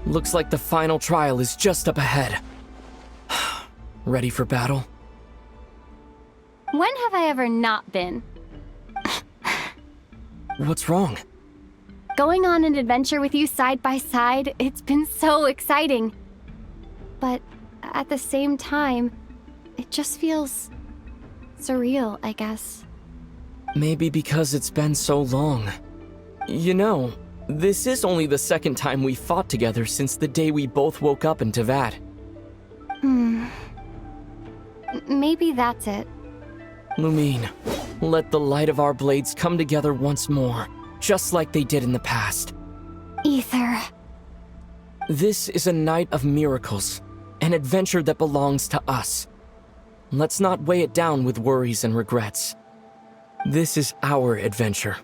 Looks like the final trial is just up ahead. Ready for battle? When have I ever not been? What's wrong? Going on an adventure with you side by side, it's been so exciting. But at the same time, it just feels surreal, I guess. Maybe because it's been so long. You know, this is only the second time we fought together since the day we both woke up in Teyvat. Maybe that's it. Lumine, let the light of our blades come together once more, just like they did in the past. Ether. This is a night of miracles, an adventure that belongs to us. Let's not weigh it down with worries and regrets. This is our adventure.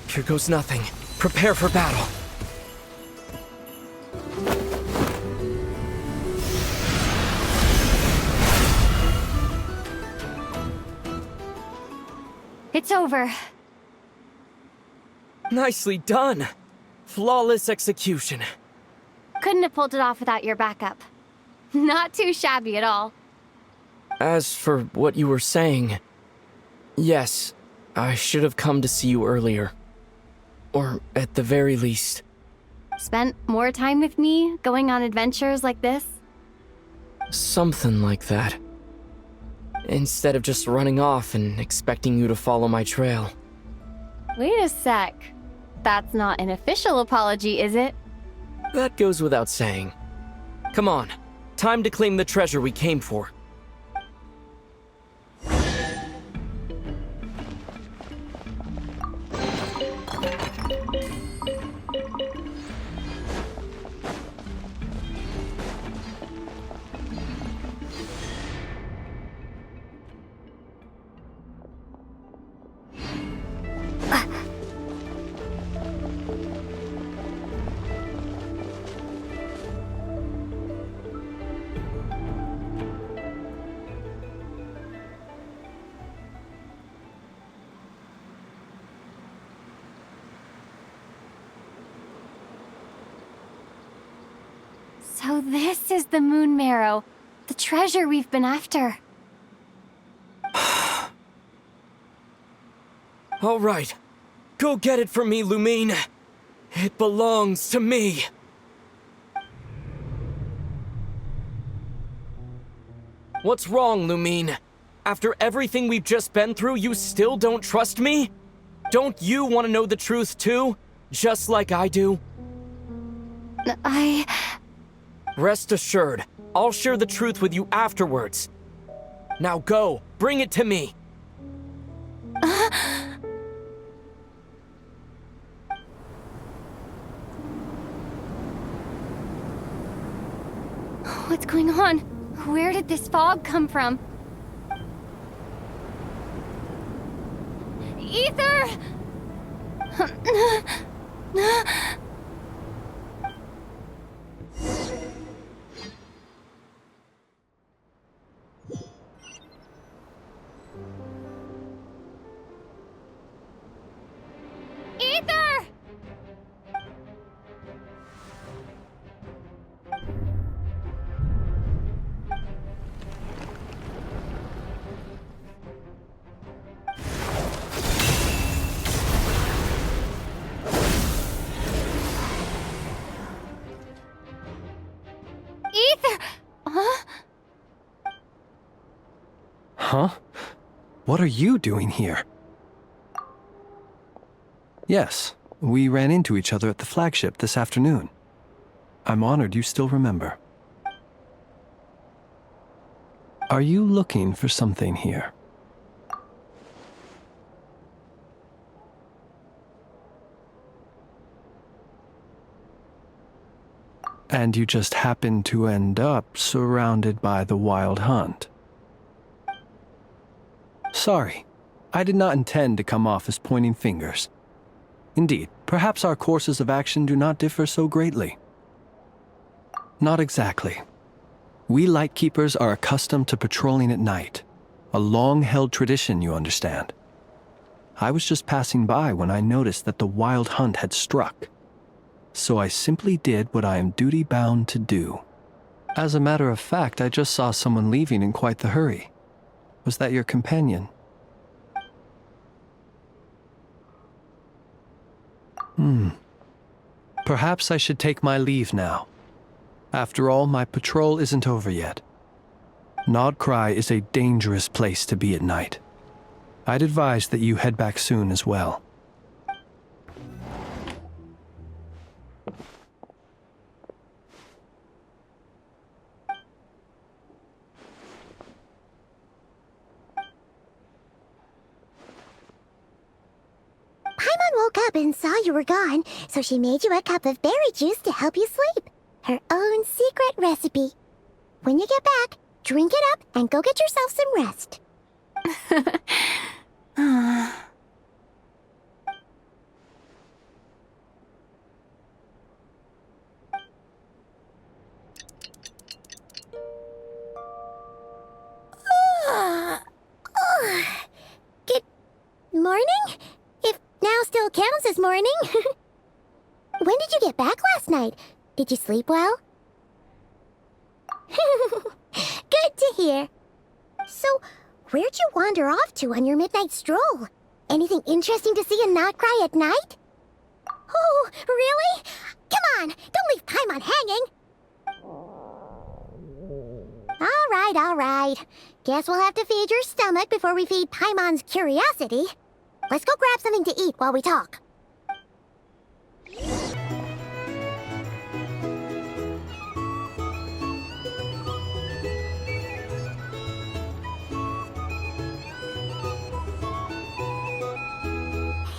Here goes nothing. Prepare for battle. It's over. Nicely done. Flawless execution. Couldn't have pulled it off without your backup. Not too shabby at all. As for what you were saying, yes, I should have come to see you earlier. Or at the very least. Spent more time with me, going on adventures like this? Something like that. Instead of just running off and expecting you to follow my trail. Wait a sec. That's not an official apology, is it? That goes without saying. Come on, time to claim the treasure we came for. So this is the Moon Marrow, the treasure we've been after. All right, go get it for me, Lumine. It belongs to me. What's wrong, Lumine? After everything we've just been through, you still don't trust me? Don't you want to know the truth too? Just like I do? Rest assured, I'll share the truth with you afterwards. Now go, bring it to me. What's going on? Where did this fog come from? Ether! Huh? What are you doing here? Yes, we ran into each other at the flagship this afternoon. I'm honored you still remember. Are you looking for something here? And you just happened to end up surrounded by the Wild Hunt. Sorry, I did not intend to come off as pointing fingers. Indeed, perhaps our courses of action do not differ so greatly. Not exactly. We Lightkeepers are accustomed to patrolling at night. A long-held tradition, you understand. I was just passing by when I noticed that the Wild Hunt had struck. So I simply did what I am duty-bound to do. As a matter of fact, I just saw someone leaving in quite the hurry. Was that your companion? Perhaps I should take my leave now. After all, my patrol isn't over yet. Nod Krai is a dangerous place to be at night. I'd advise that you head back soon as well. Paimon woke up and saw you were gone, so she made you a cup of berry juice to help you sleep. Her own secret recipe. When you get back, drink it up and go get yourself some rest. Good morning? If now still counts as morning. When did you get back last night? Did you sleep well? Good to hear. So, where'd you wander off to on your midnight stroll? Anything interesting to see in Nod Krai at night? Oh, really? Come on, don't leave Paimon hanging. All right. Guess we'll have to feed your stomach before we feed Paimon's curiosity. Let's go grab something to eat while we talk.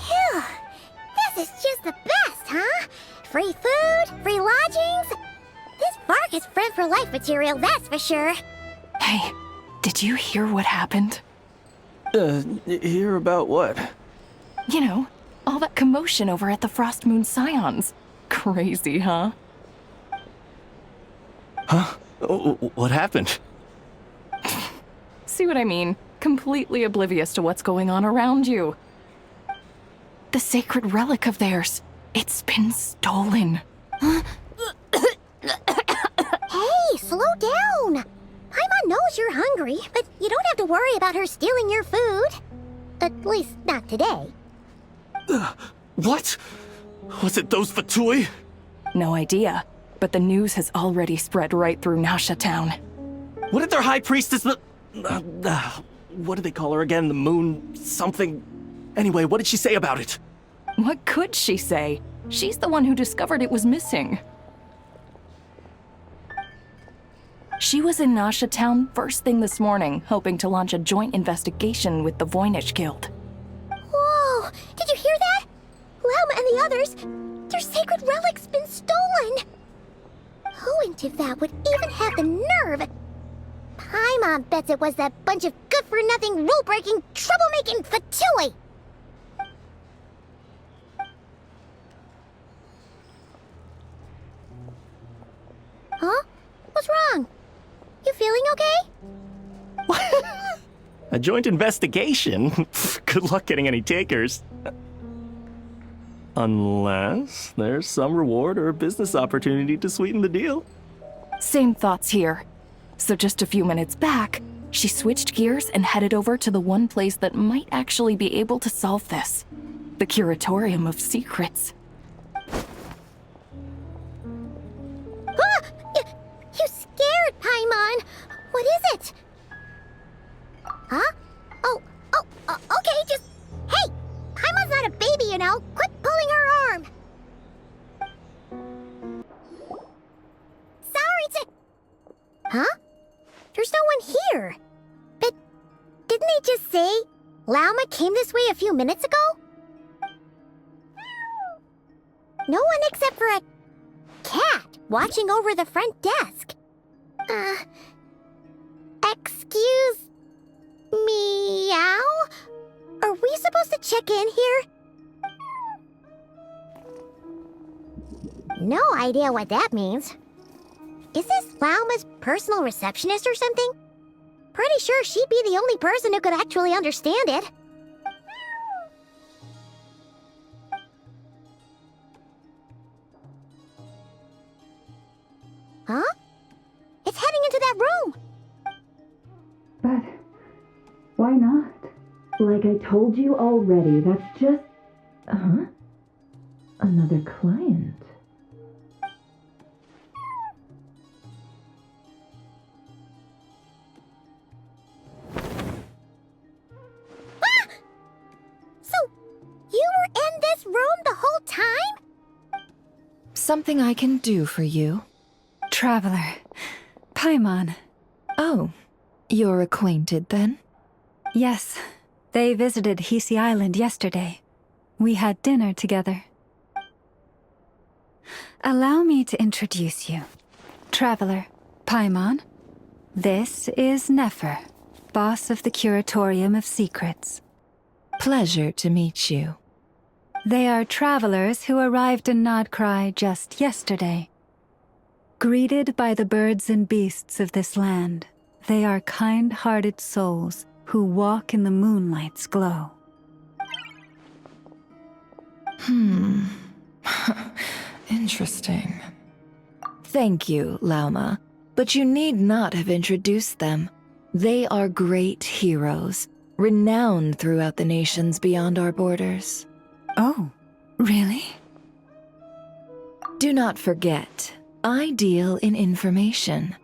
Phew! This is just the best, huh? Free food, free lodgings. This bark is friend for life material, that's for sure. Hey, did you hear what happened? Hear about what? You know, all that commotion over at the Frost Moon Scions. Crazy, huh? Huh? What happened? See what I mean? Completely oblivious to what's going on around you. The sacred relic of theirs. It's been stolen. Hey, slow down! Paimon knows you're hungry, but you don't have to worry about her stealing your food. At least, not today. What? Was it those Fatui? No idea, but the news has already spread right through Nasha Town. What did their high priestess... what do they call her again? The moon... something... Anyway, what did she say about it? What could she say? She's the one who discovered it was missing. She was in Nasha Town first thing this morning, hoping to launch a joint investigation with the Voynich Guild. Whoa! Did you hear that? Lam and the others, their sacred relic's been stolen! Who in Tivat would even have the nerve? Paimon bets it was that bunch of good-for-nothing, rule-breaking, troublemaking Fatui! Huh? What's wrong? You feeling okay? A joint investigation? Good luck getting any takers. Unless there's some reward or business opportunity to sweeten the deal. Same thoughts here. So just a few minutes back, she switched gears and headed over to the one place that might actually be able to solve this. The Curatorium of Secrets. You scared, Paimon! What is it? Huh? Okay, just... Hey! Paimon's not a baby, you know. Quit pulling her arm. Sorry to... Huh? There's no one here. But didn't they just say Lauma came this way a few minutes ago? No one except for a cat watching over the front desk. Excuse... Meow? Are we supposed to check in here? No idea what that means. Is this Lauma's personal receptionist or something? Pretty sure she'd be the only person who could actually understand it. Huh? It's heading into that room! But why not? Like I told you already, that's just... Huh? Another client. Ah! So, you were in this room the whole time? Something I can do for you? Traveler. Paimon. Oh, you're acquainted then? Yes. They visited Hisi Island yesterday. We had dinner together. Allow me to introduce you. Traveler, Paimon. This is Nefer, boss of the Curatorium of Secrets. Pleasure to meet you. They are travelers who arrived in Nod Krai just yesterday. Greeted by the birds and beasts of this land, they are kind-hearted souls who walk in the moonlight's glow. Interesting. Thank you, Lauma, but you need not have introduced them. They are great heroes, renowned throughout the nations beyond our borders. Oh, really? Do not forget, I deal in information.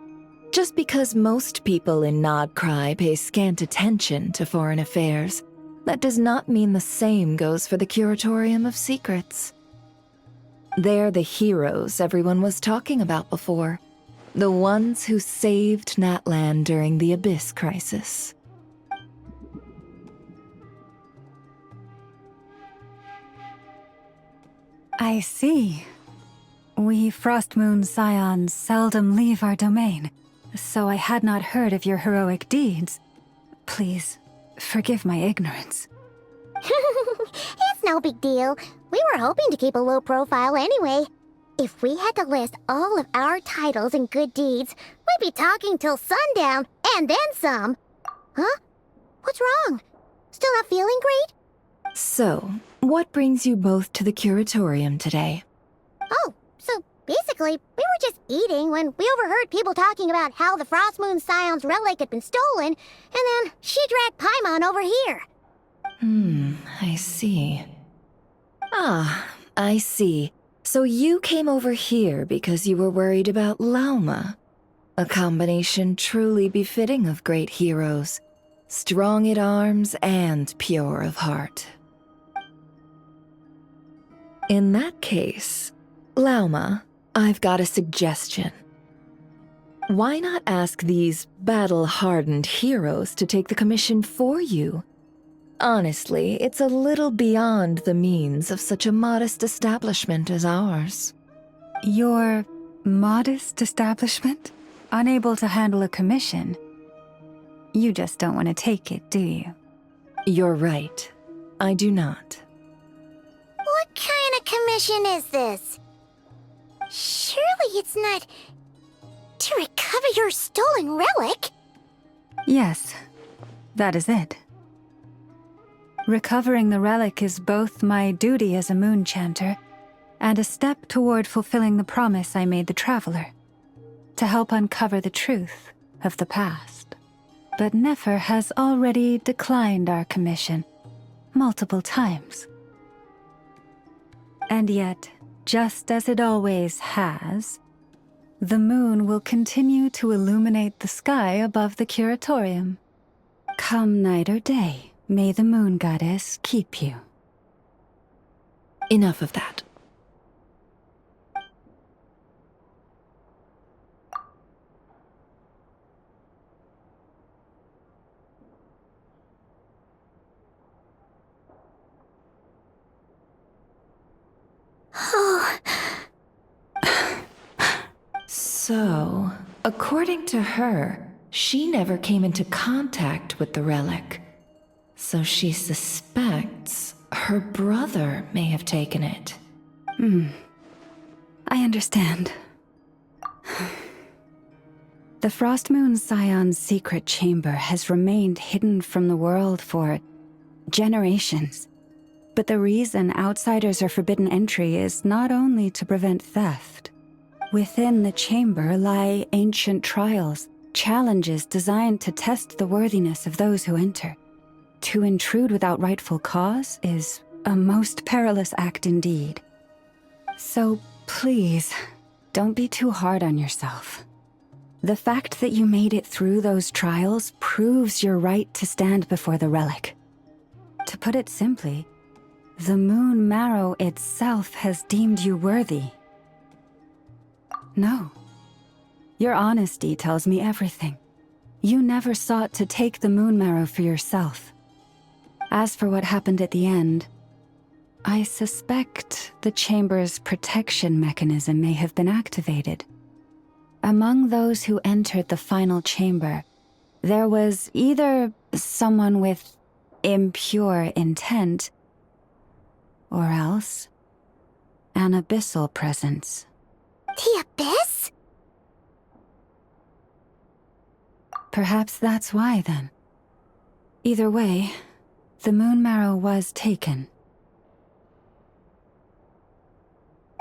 Just because most people in Nod Krai pay scant attention to foreign affairs, that does not mean the same goes for the Curatorium of Secrets. They're the heroes everyone was talking about before. The ones who saved Natlan during the Abyss crisis. I see. We Frostmoon Scions seldom leave our domain, so I had not heard of your heroic deeds. Please, forgive my ignorance. It's no big deal. We were hoping to keep a low profile anyway. If we had to list all of our titles and good deeds, we'd be talking till sundown, and then some. Huh? What's wrong? Still not feeling great? So, what brings you both to the Curatorium today? Oh, so basically, we were just eating when we overheard people talking about how the Frostmoon Scion's relic had been stolen, and then she dragged Paimon over here. I see. Ah, I see. So you came over here because you were worried about Lauma. A combination truly befitting of great heroes. Strong at arms and pure of heart. In that case, Lauma, I've got a suggestion. Why not ask these battle-hardened heroes to take the commission for you? Honestly, it's a little beyond the means of such a modest establishment as ours. Your modest establishment? Unable to handle a commission? You just don't want to take it, do you? You're right. I do not. What kind of commission is this? Surely it's not to recover your stolen relic? Yes, that is it. Recovering the relic is both my duty as a moon chanter and a step toward fulfilling the promise I made the traveler, to help uncover the truth of the past. But Nefer has already declined our commission multiple times. And yet, just as it always has, the moon will continue to illuminate the sky above the Curatorium. Come night or day, may the moon goddess keep you. Enough of that. So, according to her, she never came into contact with the relic. So she suspects her brother may have taken it. I understand. The Frost Moon Scion's secret chamber has remained hidden from the world for generations. But the reason outsiders are forbidden entry is not only to prevent theft. Within the chamber lie ancient trials, challenges designed to test the worthiness of those who enter. To intrude without rightful cause is a most perilous act indeed. So please, don't be too hard on yourself. The fact that you made it through those trials proves your right to stand before the relic. To put it simply, the moon marrow itself has deemed you worthy. No. Your honesty tells me everything. You never sought to take the moon marrow for yourself. As for what happened at the end, I suspect the chamber's protection mechanism may have been activated. Among those who entered the final chamber, there was either someone with impure intent, or else an abyssal presence. The Abyss? Perhaps that's why, then. Either way, the moon marrow was taken.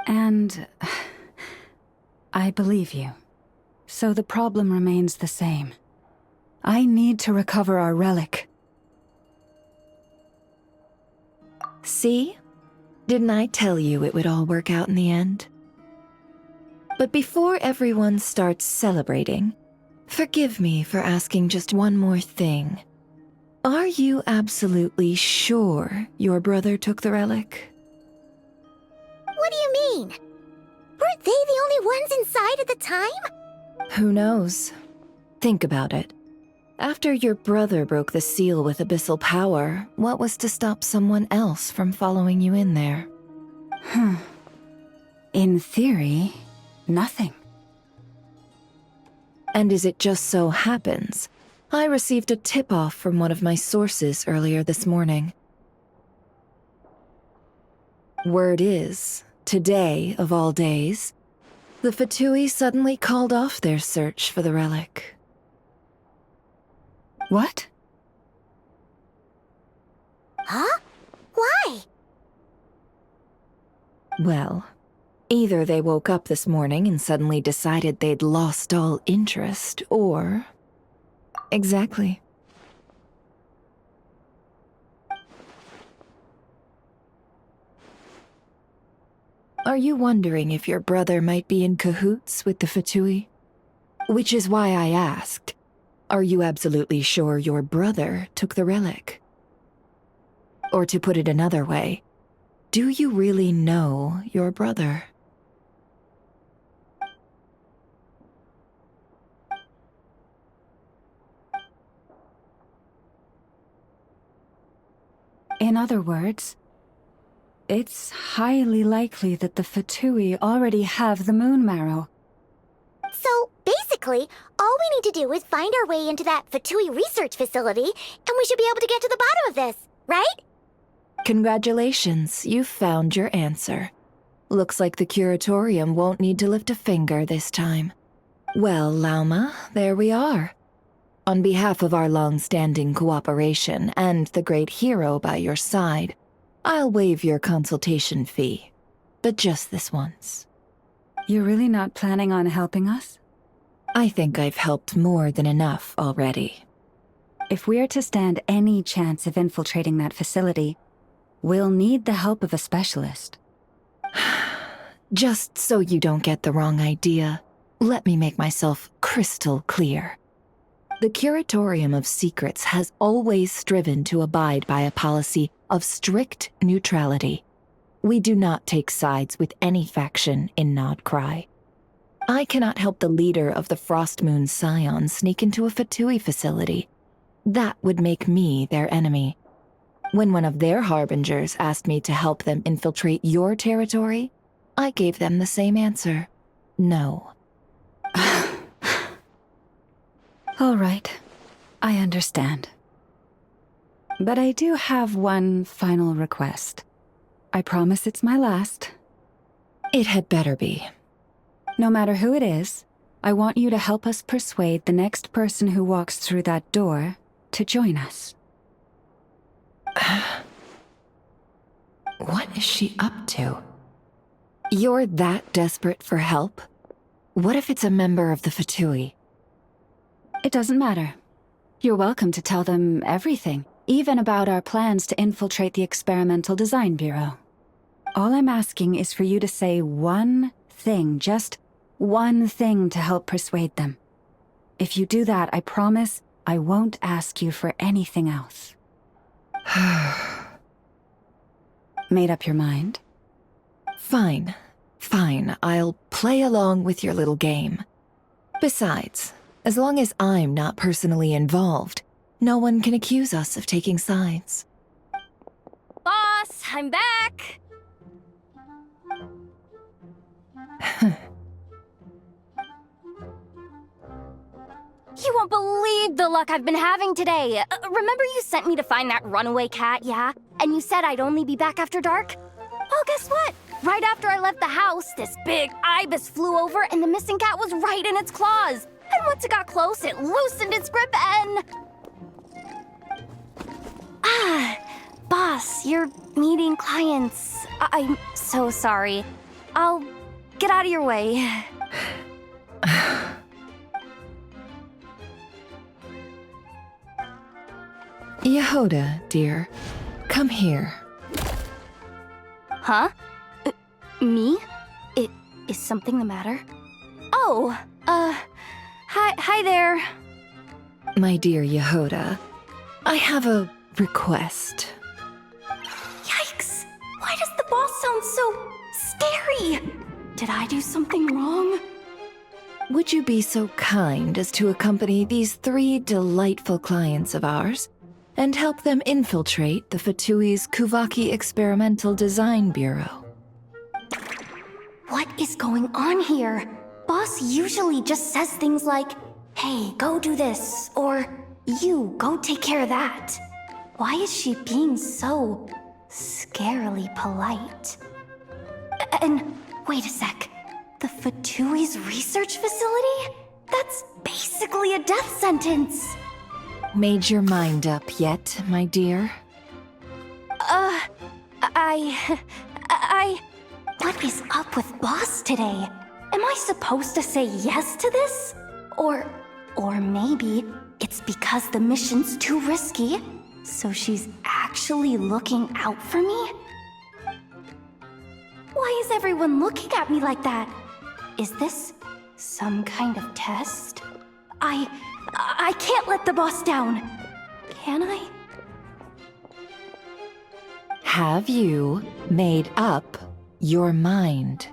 And I believe you. So the problem remains the same. I need to recover our relic. See? Didn't I tell you it would all work out in the end? But before everyone starts celebrating, forgive me for asking just one more thing. Are you absolutely sure your brother took the relic? What do you mean? Weren't they the only ones inside at the time? Who knows? Think about it. After your brother broke the seal with abyssal power, what was to stop someone else from following you in there? In theory, nothing. And as it just so happens, I received a tip-off from one of my sources earlier this morning. Word is, today of all days, the Fatui suddenly called off their search for the relic. What? Huh? Why? Well, either they woke up this morning and suddenly decided they'd lost all interest, or... Exactly. Are you wondering if your brother might be in cahoots with the Fatui? Which is why I asked, are you absolutely sure your brother took the relic? Or to put it another way, do you really know your brother? In other words, it's highly likely that the Fatui already have the moon marrow. So, basically, all we need to do is find our way into that Fatui research facility, and we should be able to get to the bottom of this, right? Congratulations, you've found your answer. Looks like the curatorium won't need to lift a finger this time. Well, Lauma, there we are. On behalf of our long-standing cooperation and the great hero by your side, I'll waive your consultation fee, but just this once. You're really not planning on helping us? I think I've helped more than enough already. If we're to stand any chance of infiltrating that facility, we'll need the help of a specialist. Just so you don't get the wrong idea, let me make myself crystal clear. The Curatorium of Secrets has always striven to abide by a policy of strict neutrality. We do not take sides with any faction in Nod Krai. I cannot help the leader of the Frostmoon Scions sneak into a Fatui facility. That would make me their enemy. When one of their harbingers asked me to help them infiltrate your territory, I gave them the same answer. No. All right, I understand. But I do have one final request. I promise it's my last. It had better be. No matter who it is, I want you to help us persuade the next person who walks through that door to join us. What is she up to? You're that desperate for help? What if it's a member of the Fatui? It doesn't matter. You're welcome to tell them everything, even about our plans to infiltrate the Experimental Design Bureau. All I'm asking is for you to say one thing, just one thing to help persuade them. If you do that, I promise I won't ask you for anything else. Made up your mind? Fine. Fine, I'll play along with your little game. Besides, as long as I'm not personally involved, no one can accuse us of taking sides. Boss, I'm back! You won't believe the luck I've been having today. Remember you sent me to find that runaway cat, yeah? And you said I'd only be back after dark? Well, guess what? Right after I left the house, this big ibis flew over and the missing cat was right in its claws. And once it got close, it loosened its grip and... Boss, you're meeting clients. I'm so sorry. I'll get out of your way. Yehoda, dear, come here. Huh? Me? Is something the matter? Oh, hi there. My dear Yehoda, I have a request. Yikes! Why does the boss sound so scary? Did I do something wrong? Would you be so kind as to accompany these 3 delightful clients of ours and help them infiltrate the Fatui's Kuvaki Experimental Design Bureau? What is going on here? Boss usually just says things like, hey, go do this, or you, go take care of that. Why is she being so scarily polite? And wait a sec, the Fatui's research facility? That's basically a death sentence. Made your mind up yet, my dear? What is up with Boss today? Am I supposed to say yes to this? Or maybe it's because the mission's too risky, so she's actually looking out for me? Why is everyone looking at me like that? Is this some kind of test? I can't let the boss down. Can I? Have you made up your mind?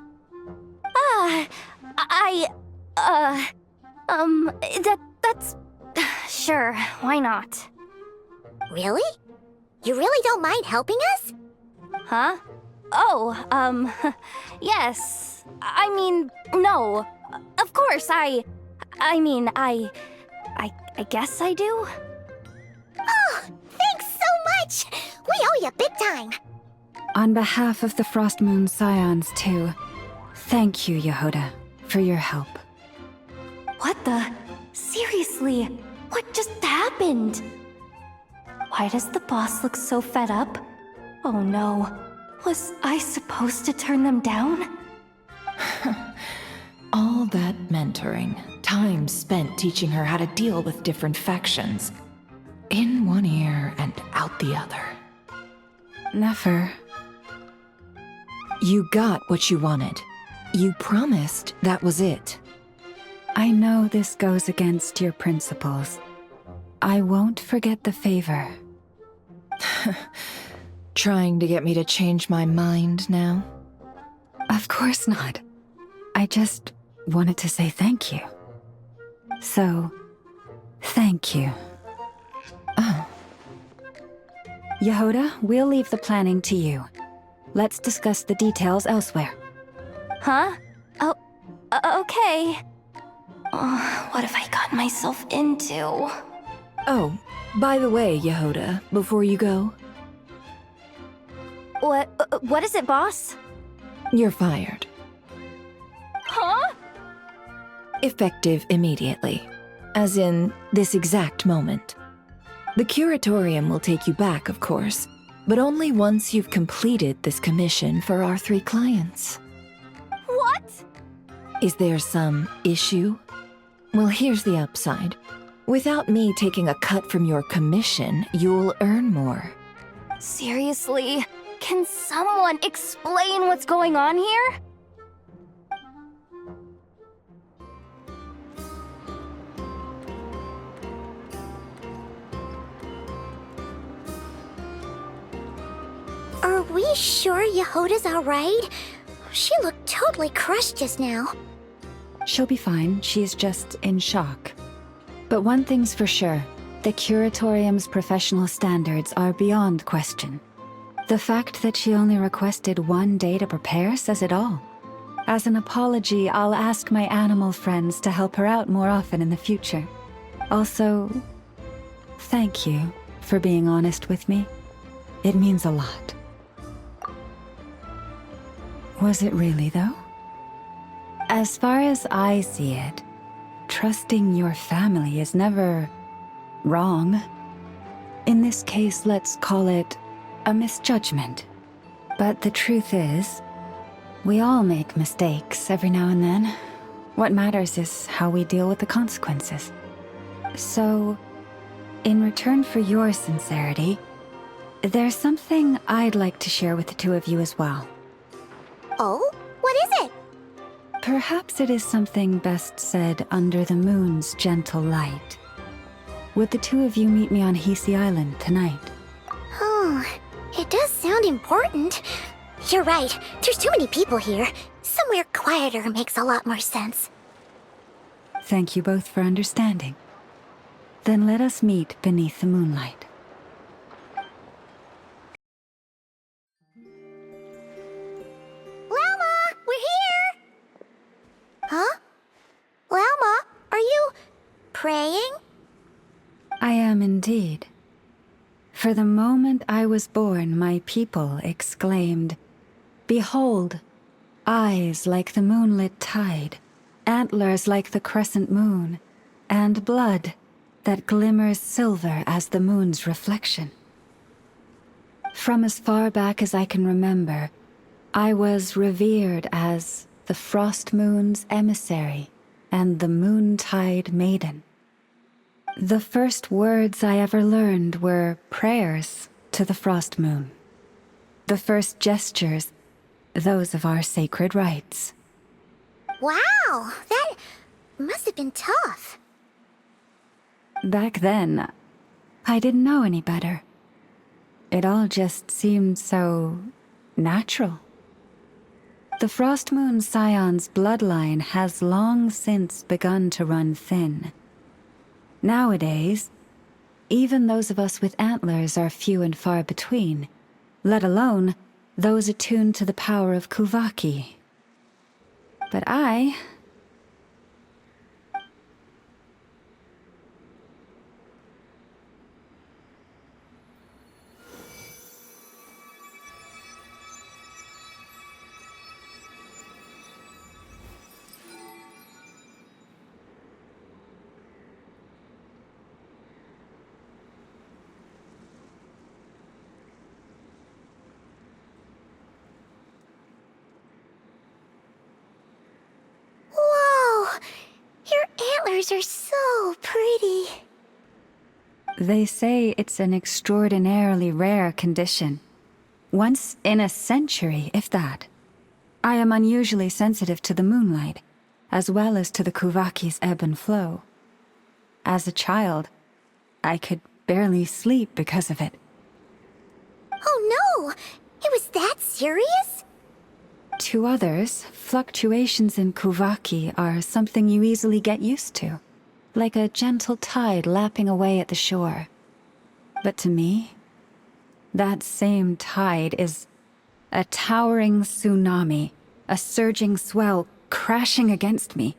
That's... Sure, why not? Really? You really don't mind helping us? Huh? Oh, yes. I mean, no. Of course, I guess I do? Oh, thanks so much! We owe you big time! On behalf of the Frostmoon Scions, too, thank you, Yehoda, for your help. What the? Seriously, what just happened? Why does the boss look so fed up? Oh no, was I supposed to turn them down? All that mentoring, time spent teaching her how to deal with different factions. In one ear and out the other. Never. You got what you wanted. You promised that was it. I know this goes against your principles, I won't forget the favor. Trying to get me to change my mind now? Of course not. I just wanted to say thank you. So, thank you. Oh. Yehoda, we'll leave the planning to you. Let's discuss the details elsewhere. Huh? Oh, okay. Oh, what have I gotten myself into? Oh, by the way, Yehoda, before you go, What is it, boss? you're fired. Huh? Effective immediately. As in, this exact moment. The curatorium will take you back, of course, but only once you've completed this commission for our 3 clients. What? Is there some issue? Well, here's the upside. Without me taking a cut from your commission, you'll earn more. Seriously? Can someone explain what's going on here? Are we sure Yehoda's alright? She looked totally crushed just now. She'll be fine, she's just in shock. But one thing's for sure, the curatorium's professional standards are beyond question. The fact that she only requested 1 day to prepare says it all. As an apology, I'll ask my animal friends to help her out more often in the future. Also, thank you for being honest with me. It means a lot. Was it really, though? As far as I see it, trusting your family is never wrong. In this case, let's call it a misjudgment. But the truth is, we all make mistakes every now and then. What matters is how we deal with the consequences. So, in return for your sincerity, there's something I'd like to share with the 2 of you as well. Oh? What is it? Perhaps it is something best said under the moon's gentle light. Would the 2 of you meet me on Hisi Island tonight? Oh, it does sound important. You're right, there's too many people here. Somewhere quieter makes a lot more sense. Thank you both for understanding. Then let us meet beneath the moonlight. Lalma, we're here! Huh? Lalma, are you praying? I am indeed. For the moment I was born, my people exclaimed, "Behold, eyes like the moonlit tide, antlers like the crescent moon, and blood that glimmers silver as the moon's reflection." From as far back as I can remember, I was revered as the Frost Moon's emissary and the Moontide Maiden. The first words I ever learned were prayers to the Frost Moon. The first gestures, those of our sacred rites. Wow, that must have been tough. Back then, I didn't know any better. It all just seemed so natural. The Frost Moon Scion's bloodline has long since begun to run thin. Nowadays, even those of us with antlers are few and far between, let alone those attuned to the power of Kuvaki. But I... Whoa! Your antlers are so pretty. They say it's an extraordinarily rare condition. Once in a century, if that. I am unusually sensitive to the moonlight, as well as to the Kuvaki's ebb and flow. As a child, I could barely sleep because of it. Oh no! It was that serious? To others, fluctuations in Kuvaki are something you easily get used to, like a gentle tide lapping away at the shore. But to me, that same tide is a towering tsunami, a surging swell crashing against me.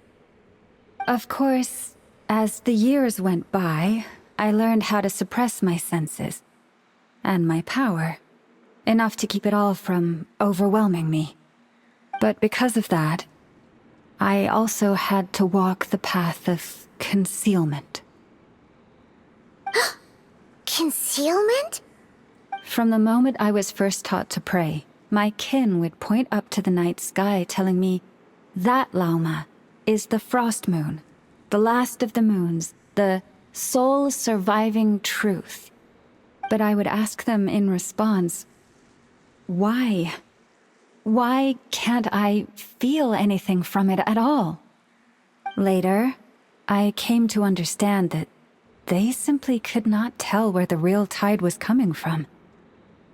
Of course, as the years went by, I learned how to suppress my senses and my power, enough to keep it all from overwhelming me. But because of that, I also had to walk the path of concealment. Concealment? From the moment I was first taught to pray, my kin would point up to the night sky telling me, that Lauma is the frost moon, the last of the moons, the sole surviving truth. But I would ask them in response, why? Why can't I feel anything from it at all? Later, I came to understand that they simply could not tell where the real tide was coming from.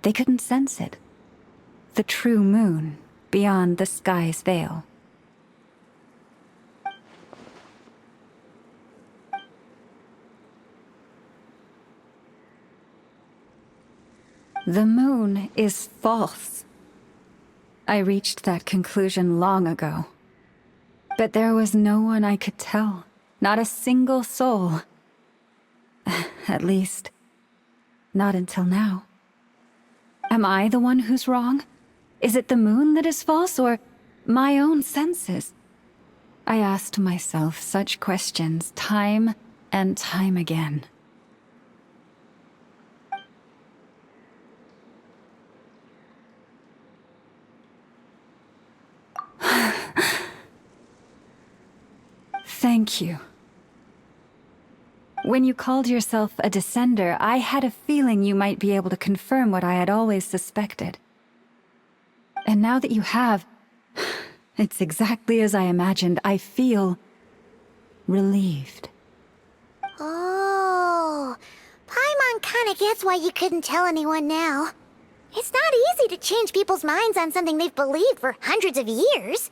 They couldn't sense it. The true moon beyond the sky's veil. The moon is false. I reached that conclusion long ago. But there was no one I could tell, not a single soul. At least, not until now. Am I the one who's wrong? Is it the moon that is false, or my own senses? I asked myself such questions time and time again. Thank you. When you called yourself a descender, I had a feeling you might be able to confirm what I had always suspected. And now that you have, it's exactly as I imagined. I feel relieved. Oh, Paimon kinda gets why you couldn't tell anyone now. It's not easy to change people's minds on something they've believed for hundreds of years.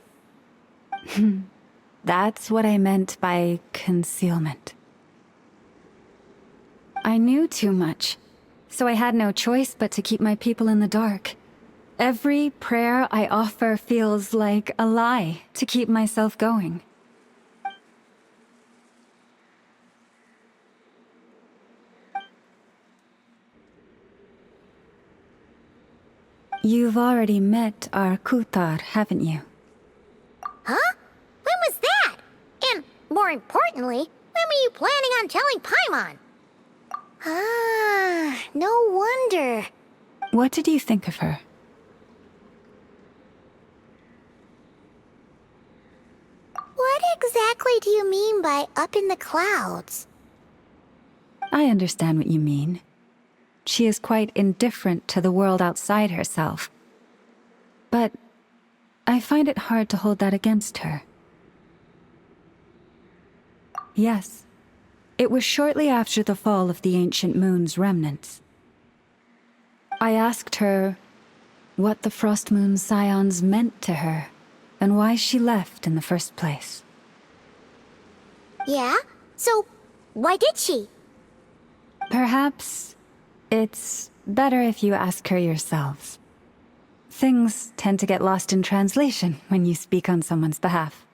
That's what I meant by concealment. I knew too much, so I had no choice but to keep my people in the dark. Every prayer I offer feels like a lie to keep myself going. You've already met our Kutar, haven't you? Huh? When was that? And, more importantly, when were you planning on telling Paimon? Ah, no wonder. What did you think of her? What exactly do you mean by up in the clouds? I understand what you mean. She is quite indifferent to the world outside herself. But I find it hard to hold that against her. Yes, it was shortly after the fall of the ancient moon's remnants. I asked her what the Frost Moon Scions meant to her, and why she left in the first place. Yeah? So, why did she? Perhaps it's better if you ask her yourselves. Things tend to get lost in translation when you speak on someone's behalf.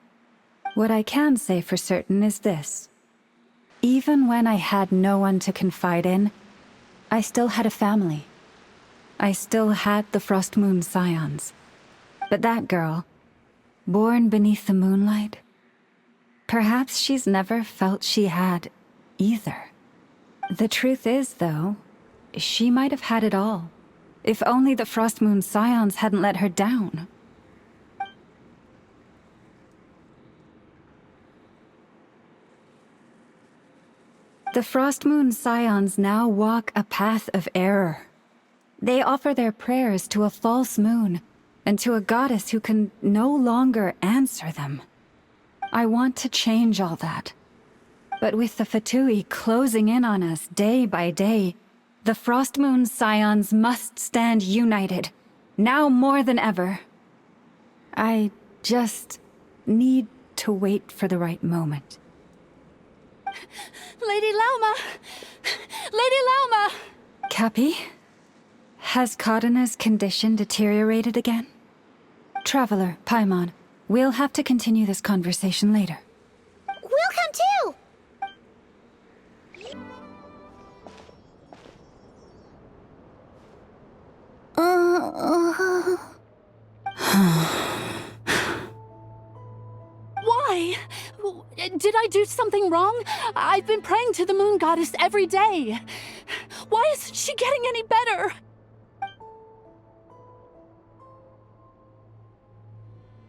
What I can say for certain is this. Even when I had no one to confide in, I still had a family. I still had the Frost Moon Scions. But that girl, born beneath the moonlight, perhaps she's never felt she had either. The truth is, though, she might have had it all. If only the Frost Moon Scions hadn't let her down. The Frost Moon Scions now walk a path of error. They offer their prayers to a false moon, and to a goddess who can no longer answer them. I want to change all that. But with the Fatui closing in on us day by day, the Frostmoon Scions must stand united, now more than ever. I just need to wait for the right moment. Lady Lauma! Lady Lauma! Cappy? Has Kadana's condition deteriorated again? Traveler, Paimon, we'll have to continue this conversation later. We'll come too! Why? Did I do something wrong? I've been praying to the moon goddess every day. Why isn't she getting any better?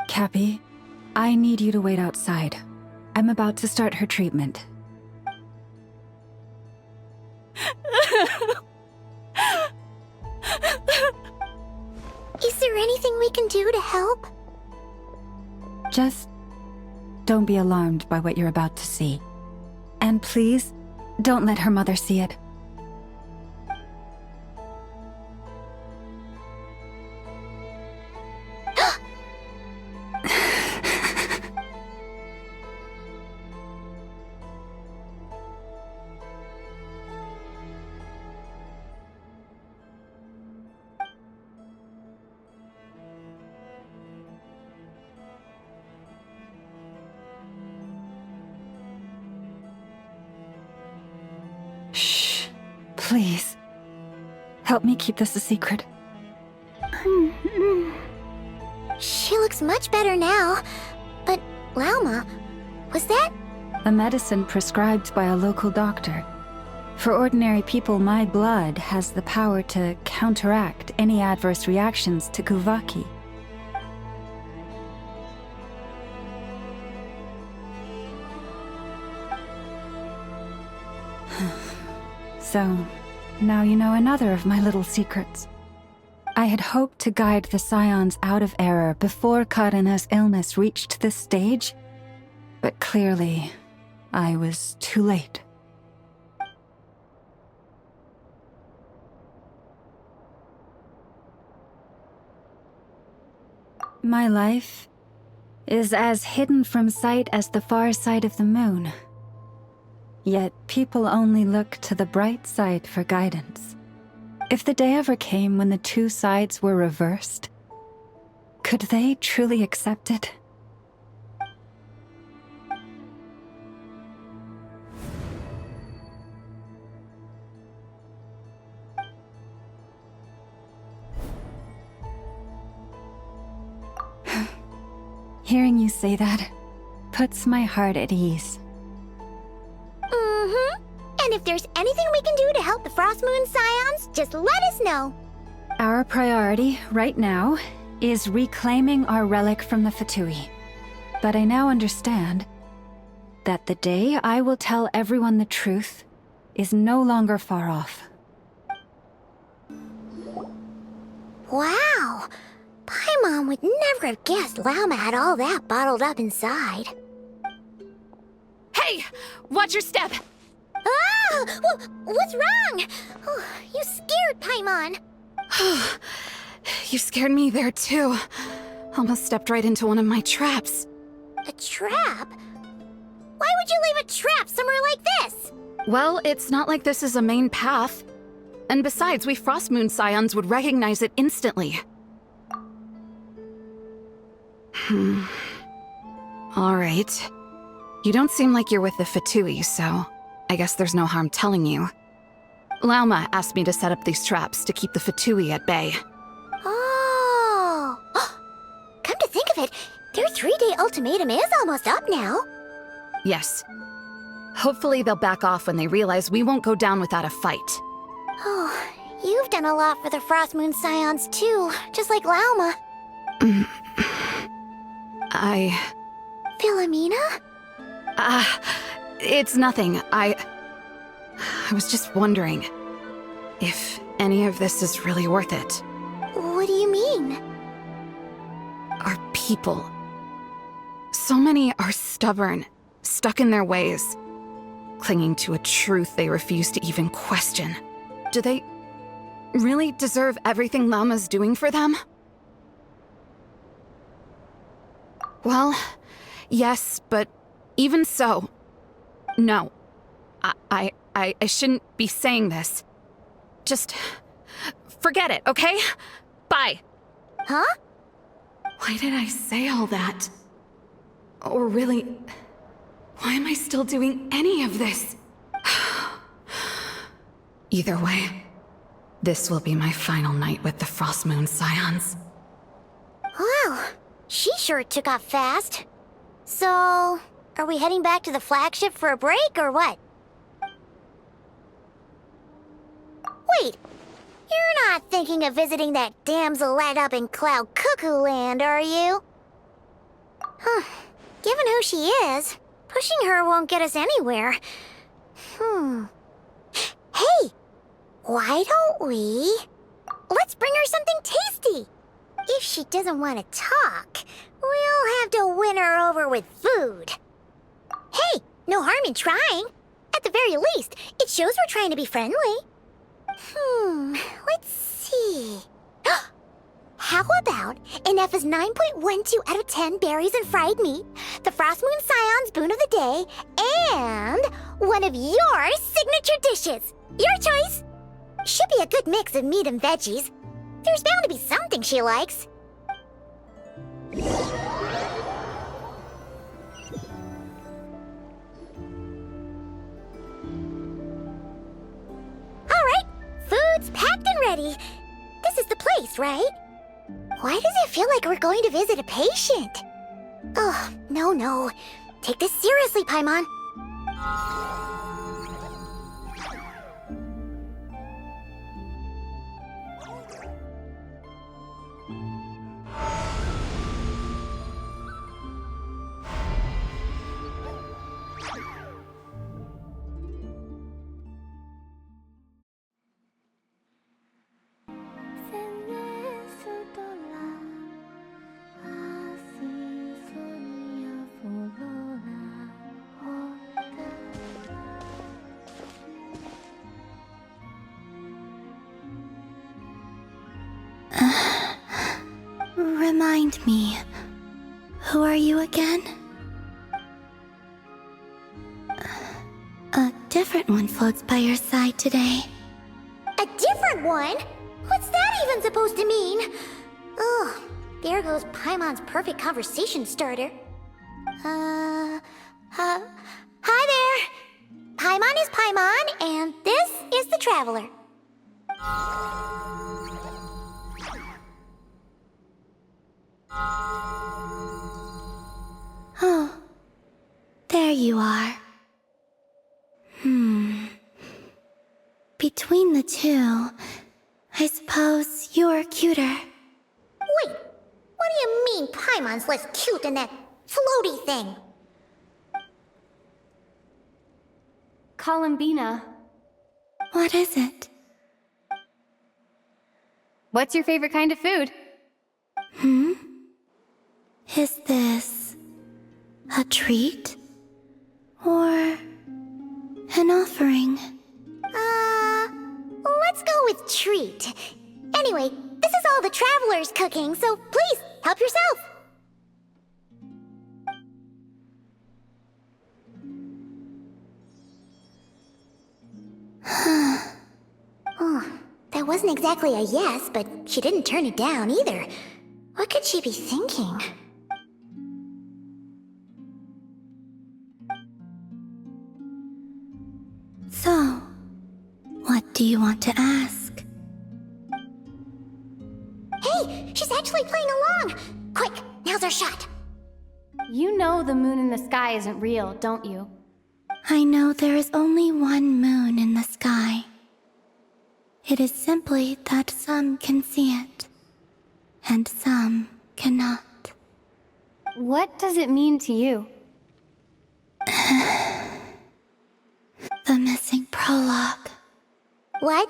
Cappy, I need you to wait outside. I'm about to start her treatment. Is there anything we can do to help? Just don't be alarmed by what you're about to see. And please, don't let her mother see it. Please, help me keep this a secret. She looks much better now. But, Lauma, was that? A medicine prescribed by a local doctor. For ordinary people, my blood has the power to counteract any adverse reactions to Kuvaki. So, now you know another of my little secrets. I had hoped to guide the Scions out of error before Karina's illness reached this stage, but clearly, I was too late. My life is as hidden from sight as the far side of the moon. Yet people only look to the bright side for guidance. If the day ever came when the two sides were reversed, could they truly accept it? Hearing you say that puts my heart at ease. And if there's anything we can do to help the Frostmoon Scions, just let us know. Our priority, right now, is reclaiming our relic from the Fatui. But I now understand that the day I will tell everyone the truth is no longer far off. Wow! Paimon would never have guessed Lauma had all that bottled up inside. Hey! Watch your step! Ah! What's wrong? Oh, you scared Paimon. You scared me there too. Almost stepped right into one of my traps. A trap? Why would you leave a trap somewhere like this? Well, it's not like this is a main path. And besides, we Frostmoon Scions would recognize it instantly. Alright. You don't seem like you're with the Fatui, so I guess there's no harm telling you. Lauma asked me to set up these traps to keep the Fatui at bay. Oh! Come to think of it, their 3-day ultimatum is almost up now. Yes. Hopefully they'll back off when they realize we won't go down without a fight. Oh, you've done a lot for the Frostmoon Scions too, just like Lauma. Philomena? It's nothing. I was just wondering if any of this is really worth it. What do you mean? Our people. So many are stubborn, stuck in their ways. clinging to a truth they refuse to even question. Do they really deserve everything Lama's doing for them? Well, yes, but even so, no. I shouldn't be saying this. Just forget it, okay? Bye. Huh? Why did I say all that? Or really, why am I still doing any of this? Either way, this will be my final night with the Frost Moon Scions. Wow, she sure took off fast. So, are we heading back to the flagship for a break, or what? Wait, you're not thinking of visiting that damsel light up in Cloud Cuckoo Land, are you? Huh, given who she is, pushing her won't get us anywhere. Hey, why don't we... Let's bring her something tasty! If she doesn't want to talk, we'll have to win her over with food. Hey, no harm in trying. At the very least, it shows we're trying to be friendly. Let's see. How about Ineffa's 9.12 out of 10 berries and fried meat, the Frost Moon Scion's boon of the day, and one of your signature dishes? Your choice. Should be a good mix of meat and veggies. There's bound to be something she likes. Alright, food's packed and ready. This is the place, right? Why does it feel like we're going to visit a patient? Oh, no. Take this seriously, Paimon. Remind me, who are you again? A different one floats by your side today. A different one? What's that even supposed to mean? Ugh, there goes Paimon's perfect conversation starter. Hi there! Paimon is Paimon, and this is the Traveler. Oh, there you are. Between the two, I suppose you're cuter. Wait, what do you mean Paimon's less cute than that floaty thing? Columbina. What is it? What's your favorite kind of food? Is this a treat? Or an offering? Let's go with treat. Anyway, this is all the Traveler's cooking, so please, help yourself. Oh, that wasn't exactly a yes, but she didn't turn it down either. What could she be thinking? So, what do you want to ask? Hey, she's actually playing along! Quick, now's our shot! You know the moon in the sky isn't real, don't you? I know there is only one moon in the sky. It is simply that some can see it, and some cannot. What does it mean to you? The missing prologue. What?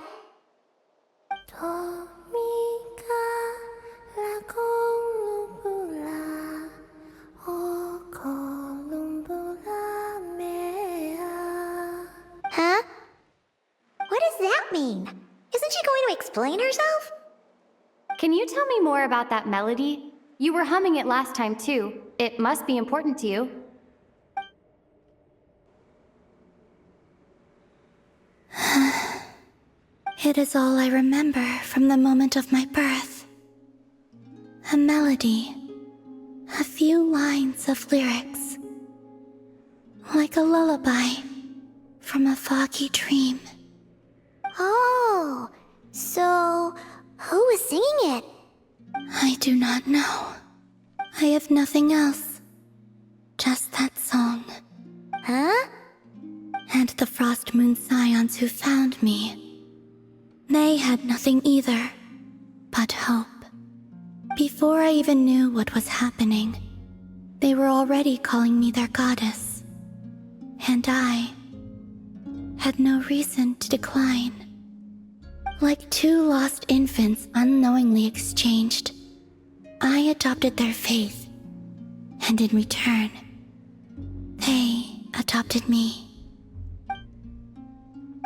explain herself? Can you tell me more about that melody? You were humming it last time too. It must be important to you. It is all I remember from the moment of my birth. A melody. A few lines of lyrics. Like a lullaby from a foggy dream. Oh, so who was singing it? I do not know. I have nothing else. Just that song. Huh? And the Frost Moon Scions who found me. They had nothing either, but hope. Before I even knew what was happening, they were already calling me their goddess. And I had no reason to decline. Like two lost infants unknowingly exchanged, I adopted their faith, and in return, they adopted me.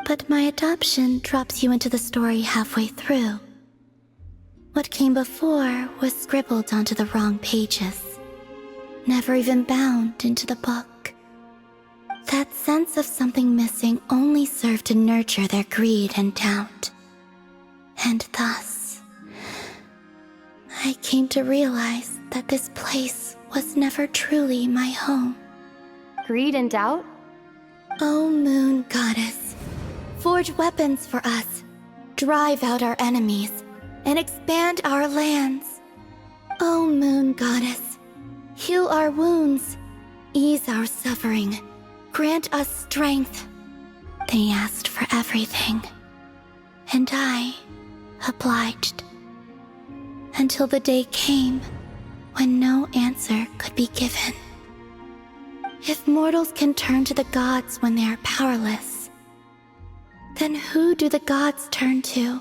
But my adoption drops you into the story halfway through. What came before was scribbled onto the wrong pages, never even bound into the book. That sense of something missing only served to nurture their greed and doubt. And thus, I came to realize that this place was never truly my home. Greed and doubt? Oh, Moon Goddess, forge weapons for us, drive out our enemies, and expand our lands. Oh, Moon Goddess, heal our wounds, ease our suffering, grant us strength. They asked for everything, and I obliged. Until the day came when no answer could be given. If mortals can turn to the gods when they are powerless, then who do the gods turn to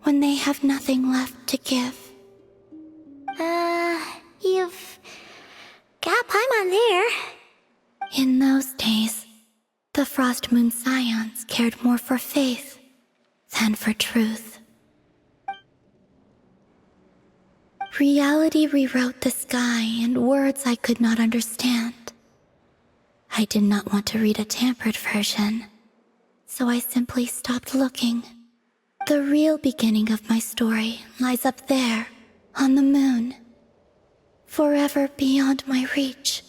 when they have nothing left to give? You've got Paimon there. In those days, the Frost Moon Scions cared more for faith than for truth. Reality rewrote the sky in words I could not understand. I did not want to read a tampered version, so I simply stopped looking. The real beginning of my story lies up there, on the moon, forever beyond my reach.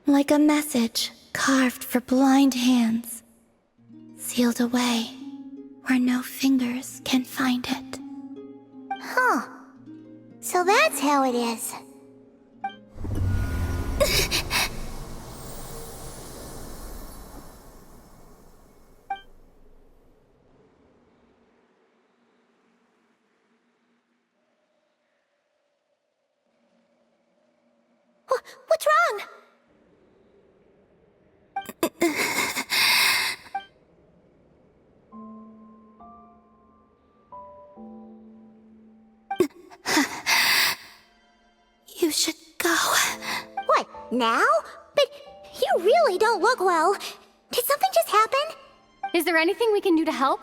Like a message carved for blind hands, sealed away where no fingers can find it. Huh. So that's how it is. What's wrong? You should go. What, now? But you really don't look well. Did something just happen? Is there anything we can do to help?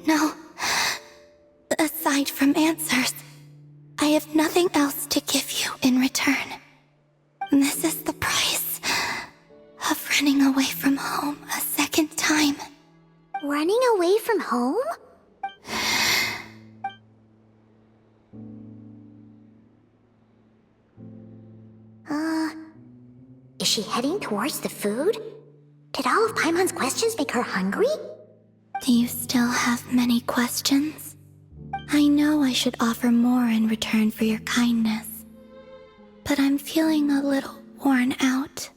No. Aside from answers, I have nothing else to give you in return. This is the price of running away from home a second time. Running away from home? Is she heading towards the food? Did all of Paimon's questions make her hungry? Do you still have many questions? I know I should offer more in return for your kindness, but I'm feeling a little worn out.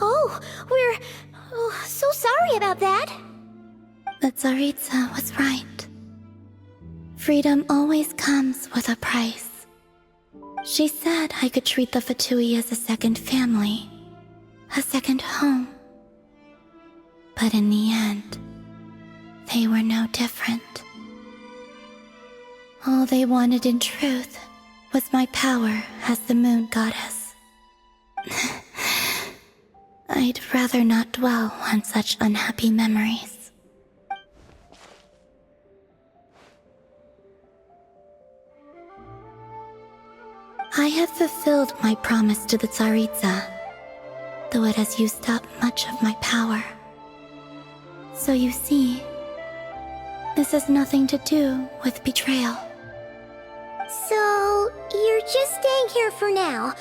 Oh, we're so sorry about that. The Tsaritsa was right. Freedom always comes with a price. She said I could treat the Fatui as a second family, a second home. But in the end, they were no different. All they wanted in truth was my power as the Moon Goddess. I'd rather not dwell on such unhappy memories. I have fulfilled my promise to the Tsaritsa, though it has used up much of my power. So you see, this has nothing to do with betrayal. So, you're just staying here for now,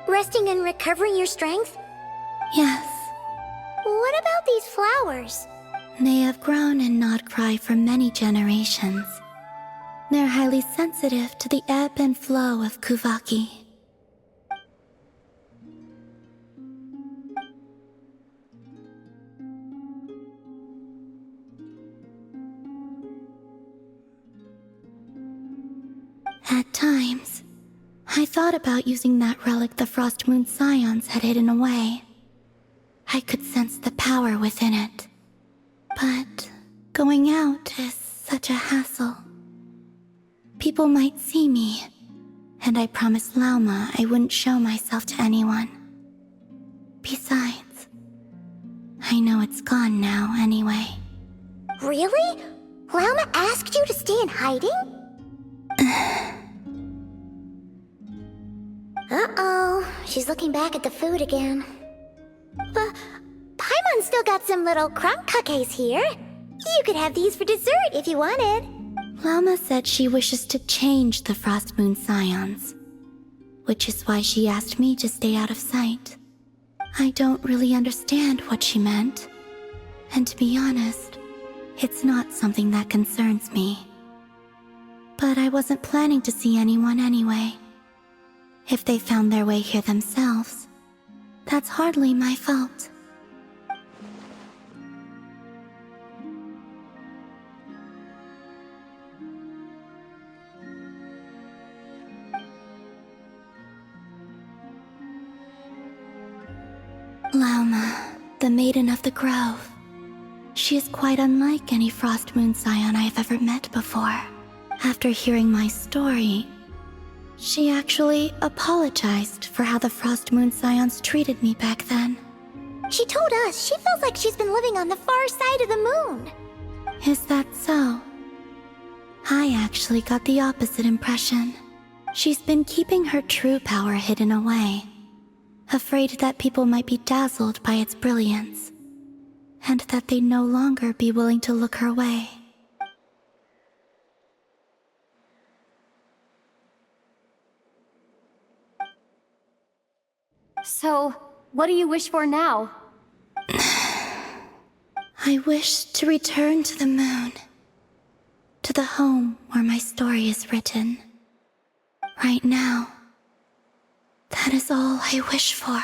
resting and recovering your strength? Yes. What about these flowers? They have grown in Nod Krai for many generations. They're highly sensitive to the ebb and flow of Kuvaki. At times, I thought about using that relic the Frost Moon Scions had hidden away. I could sense the power within it. But going out is such a hassle. People might see me, and I promised Lauma I wouldn't show myself to anyone. Besides, I know it's gone now anyway. Really? Lauma asked you to stay in hiding? Uh-oh, she's looking back at the food again. But Paimon's still got some little crumb cookies here. You could have these for dessert if you wanted. Lauma said she wishes to change the Frost Moon Scions, which is why she asked me to stay out of sight. I don't really understand what she meant, and to be honest, it's not something that concerns me. But I wasn't planning to see anyone anyway. If they found their way here themselves, that's hardly my fault. Lauma, the Maiden of the Grove. She is quite unlike any Frost Moon Scion I have ever met before. After hearing my story, she actually apologized for how the Frost Moon Scions treated me back then. She told us she feels like she's been living on the far side of the moon. Is that so? I actually got the opposite impression. She's been keeping her true power hidden away, afraid that people might be dazzled by its brilliance, and that they'd no longer be willing to look her way. So, what do you wish for now? I wish to return to the moon, to the home where my story is written. Right now, that is all I wish for.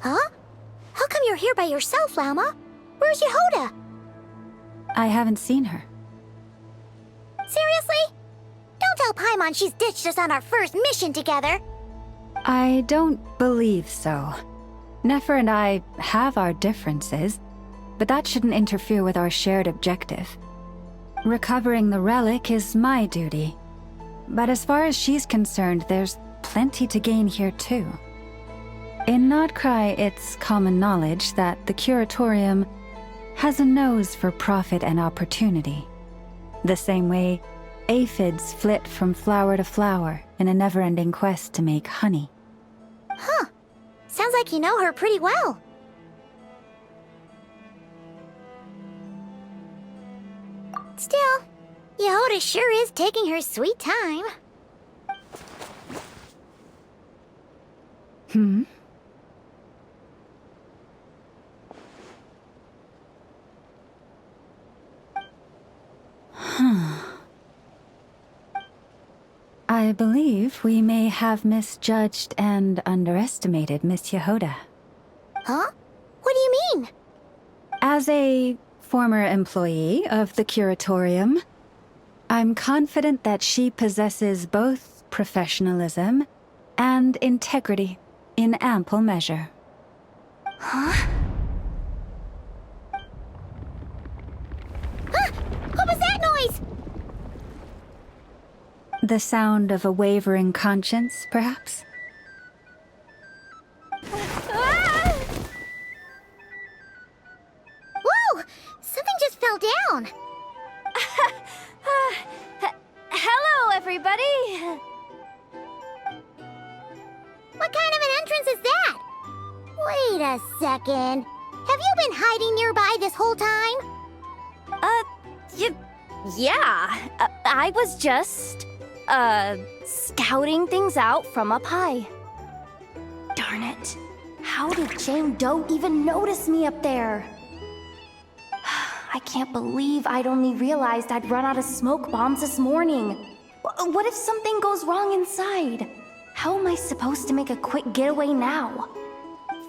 Huh? How come you're here by yourself, Lauma? Where's Yehoda? I haven't seen her. Seriously? Don't tell Paimon she's ditched us on our first mission together. I don't believe so. Nefer and I have our differences, but that shouldn't interfere with our shared objective. Recovering the relic is my duty. But as far as she's concerned, there's plenty to gain here too. In Nod Krai, it's common knowledge that the Curatorium has a nose for profit and opportunity. The same way aphids flit from flower to flower in a never-ending quest to make honey. Huh. Sounds like you know her pretty well. Still, Yehoda sure is taking her sweet time. Hmm? I believe we may have misjudged and underestimated Miss Yehoda. Huh? What do you mean? As a former employee of the Curatorium, I'm confident that she possesses both professionalism and integrity in ample measure. Huh? The sound of a wavering conscience, perhaps? Whoa! Something just fell down! Hello, everybody! What kind of an entrance is that? Wait a second. Have you been hiding nearby this whole time? Yeah. I was just, scouting things out from up high. Darn it. How did Jane Doe even notice me up there? I can't believe I'd only realized I'd run out of smoke bombs this morning. What if something goes wrong inside? How am I supposed to make a quick getaway now?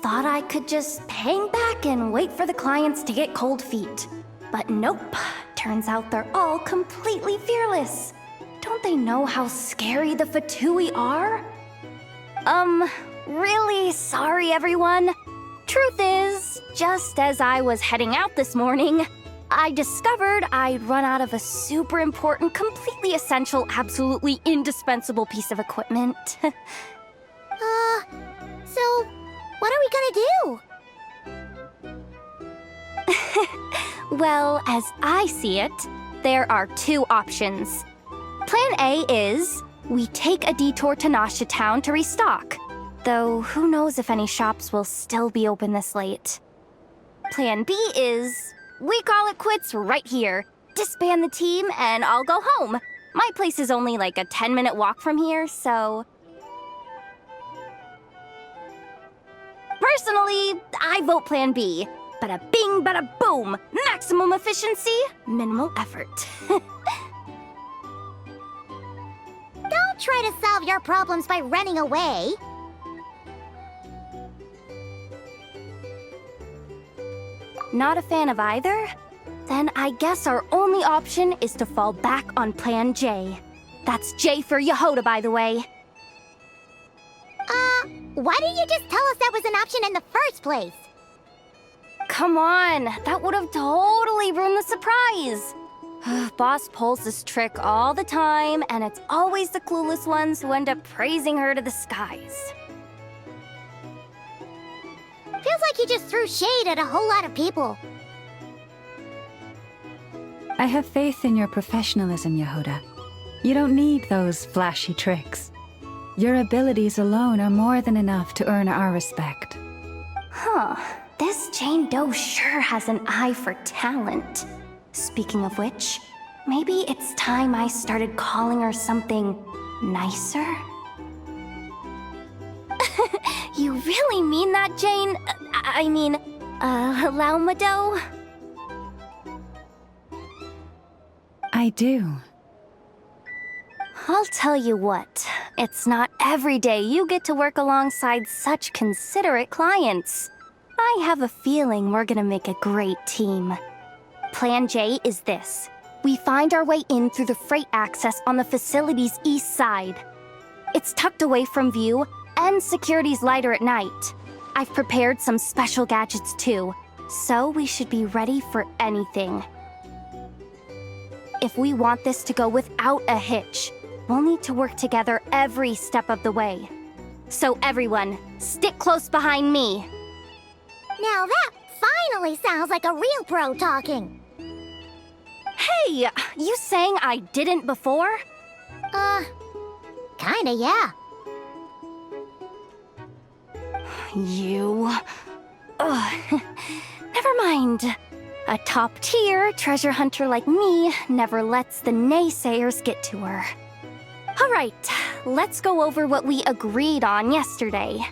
Thought I could just hang back and wait for the clients to get cold feet. But nope. Turns out they're all completely fearless. Don't they know how scary the Fatui are? Really sorry, everyone. Truth is, just as I was heading out this morning, I discovered I'd run out of a super important, completely essential, absolutely indispensable piece of equipment. So, what are we gonna do? Well, as I see it, there are two options. Plan A is we take a detour to Nasha Town to restock, though who knows if any shops will still be open this late. Plan B is we call it quits right here, disband the team, and I'll go home. My place is only like a 10-minute walk from here, so... Personally, I vote Plan B. Bada bing, bada boom! Maximum efficiency, minimal effort. Don't try to solve your problems by running away. Not a fan of either? Then I guess our only option is to fall back on Plan J. That's J for Yehoda, by the way. Why didn't you just tell us that was an option in the first place? Come on, that would have totally ruined the surprise. Boss pulls this trick all the time, and it's always the clueless ones who end up praising her to the skies. Feels like you just threw shade at a whole lot of people. I have faith in your professionalism, Yehoda. You don't need those flashy tricks. Your abilities alone are more than enough to earn our respect. Huh. This Jane Doe sure has an eye for talent. Speaking of which, maybe it's time I started calling her something nicer? You really mean that, Jane? Laumado? I do. I'll tell you what, it's not every day you get to work alongside such considerate clients. I have a feeling we're gonna make a great team. Plan J is this. We find our way in through the freight access on the facility's east side. It's tucked away from view, and security's lighter at night. I've prepared some special gadgets too, so we should be ready for anything. If we want this to go without a hitch, we'll need to work together every step of the way. So everyone, stick close behind me. Now that finally sounds like a real pro talking. Hey, you saying I didn't before? Kinda, yeah. You... Ugh. Never mind. A top-tier treasure hunter like me never lets the naysayers get to her. Alright, let's go over what we agreed on yesterday.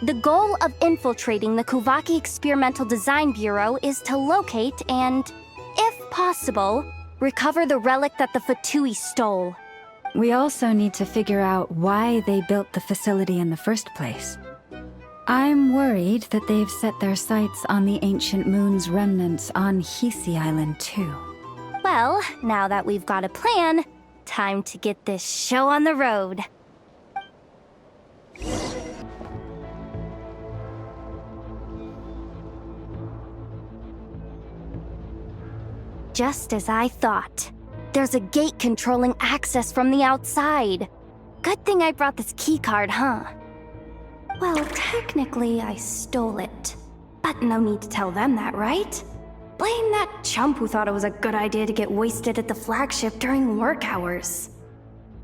The goal of infiltrating the Kuvaki Experimental Design Bureau is to locate and, if possible, recover the relic that the Fatui stole. We also need to figure out why they built the facility in the first place. I'm worried that they've set their sights on the ancient moon's remnants on Hisi Island too. Well, now that we've got a plan, time to get this show on the road. Just as I thought. There's a gate controlling access from the outside. Good thing I brought this keycard, huh? Well, technically, I stole it. But no need to tell them that, right? Blame that chump who thought it was a good idea to get wasted at the flagship during work hours.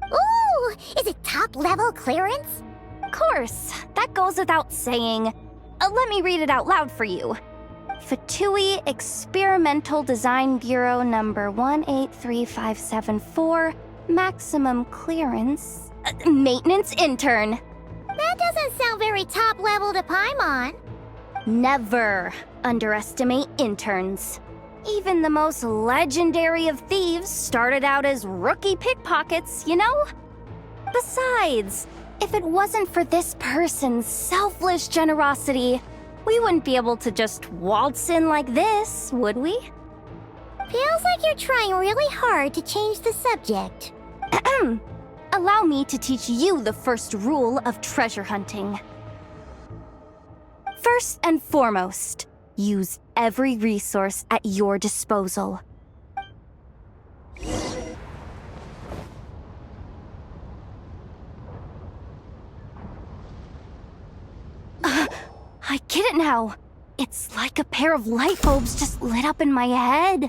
Ooh! Is it top-level clearance? Of course, that goes without saying. Let me read it out loud for you. Fatui Experimental Design Bureau number 183574, maximum clearance, maintenance intern. That doesn't sound very top-level to Paimon. Never underestimate interns. Even the most legendary of thieves started out as rookie pickpockets, you know? Besides, if it wasn't for this person's selfless generosity, we wouldn't be able to just waltz in like this, would we? Feels like you're trying really hard to change the subject. Allow me to teach you the first rule of treasure hunting. First and foremost, use every resource at your disposal. I get it now. It's like a pair of light bulbs just lit up in my head.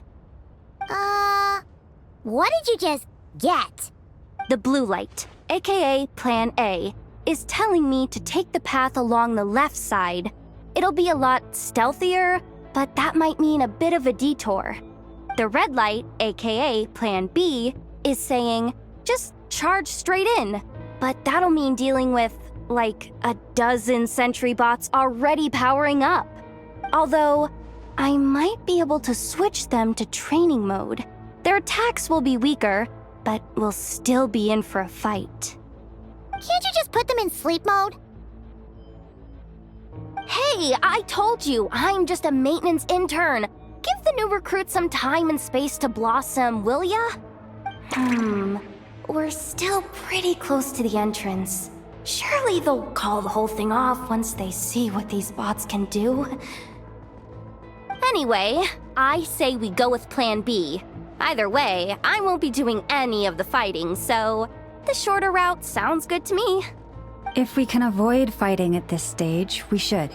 What did you just get? The blue light, aka Plan A, is telling me to take the path along the left side. It'll be a lot stealthier, but that might mean a bit of a detour. The red light, aka Plan B, is saying, just charge straight in. But that'll mean dealing with, like, a dozen sentry bots already powering up. Although, I might be able to switch them to training mode. Their attacks will be weaker, but we'll still be in for a fight. Can't you just put them in sleep mode? Hey, I told you, I'm just a maintenance intern. Give the new recruits some time and space to blossom, will ya? We're still pretty close to the entrance. Surely they'll call the whole thing off once they see what these bots can do. Anyway, I say we go with Plan B. Either way, I won't be doing any of the fighting, so the shorter route sounds good to me. If we can avoid fighting at this stage, we should.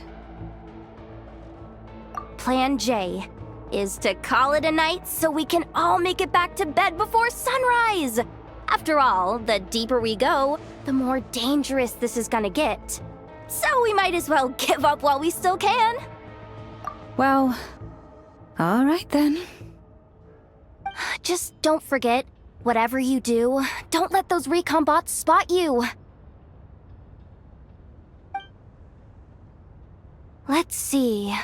Plan J is to call it a night so we can all make it back to bed before sunrise. After all, the deeper we go, the more dangerous this is gonna get. So we might as well give up while we still can. Well, all right then. Just don't forget, whatever you do, don't let those recon bots spot you. Let's see.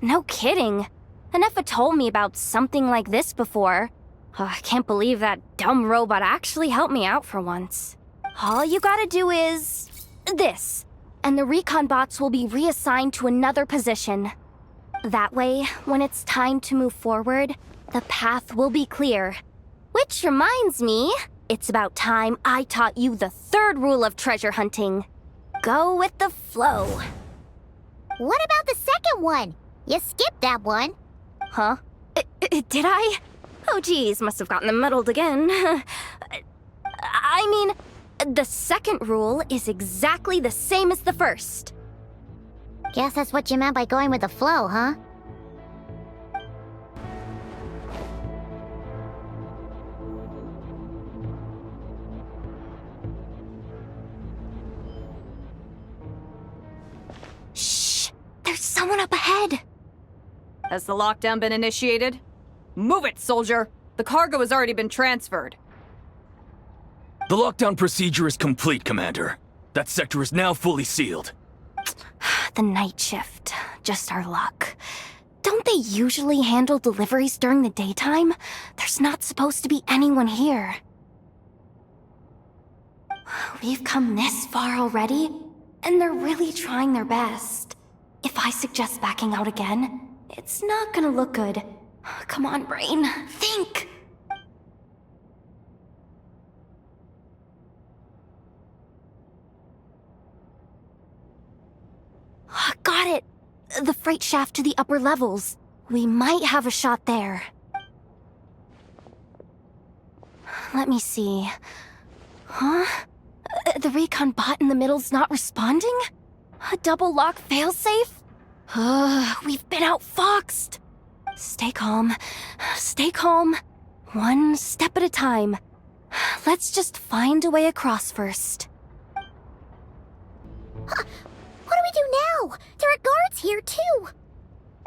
No kidding. Enough told me about something like this before. I can't believe that dumb robot actually helped me out for once. All you gotta do is this, and the recon bots will be reassigned to another position. That way, when it's time to move forward, the path will be clear. Which reminds me, it's about time I taught you the third rule of treasure hunting. Go with the flow. What about the second one? You skipped that one. Huh? Did I? Oh geez, must have gotten muddled again. I mean, the second rule is exactly the same as the first. Guess that's what you meant by going with the flow, huh? Shh! There's someone up ahead! Has the lockdown been initiated? Move it, soldier! The cargo has already been transferred. The lockdown procedure is complete, Commander. That sector is now fully sealed. The night shift. Just our luck. Don't they usually handle deliveries during the daytime? There's not supposed to be anyone here. We've come this far already, and they're really trying their best. If I suggest backing out again, it's not gonna look good. Come on, brain. Think! Got it! The freight shaft to the upper levels. We might have a shot there. Let me see. Huh? The recon bot in the middle's not responding? A double lock failsafe? We've been outfoxed. Stay calm. Stay calm. One step at a time. Let's just find a way across first. What do we do now? There are guards here, too.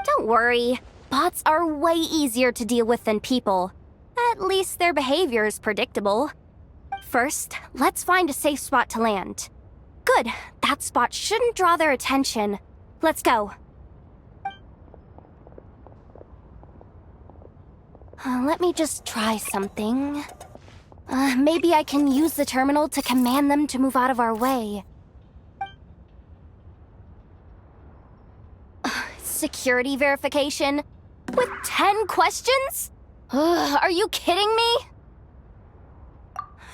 Don't worry. Bots are way easier to deal with than people. At least their behavior is predictable. First, let's find a safe spot to land. Good. That spot shouldn't draw their attention. Let's go. Let me just try something. Maybe I can use the terminal to command them to move out of our way. Security verification? With 10 questions? Are you kidding me?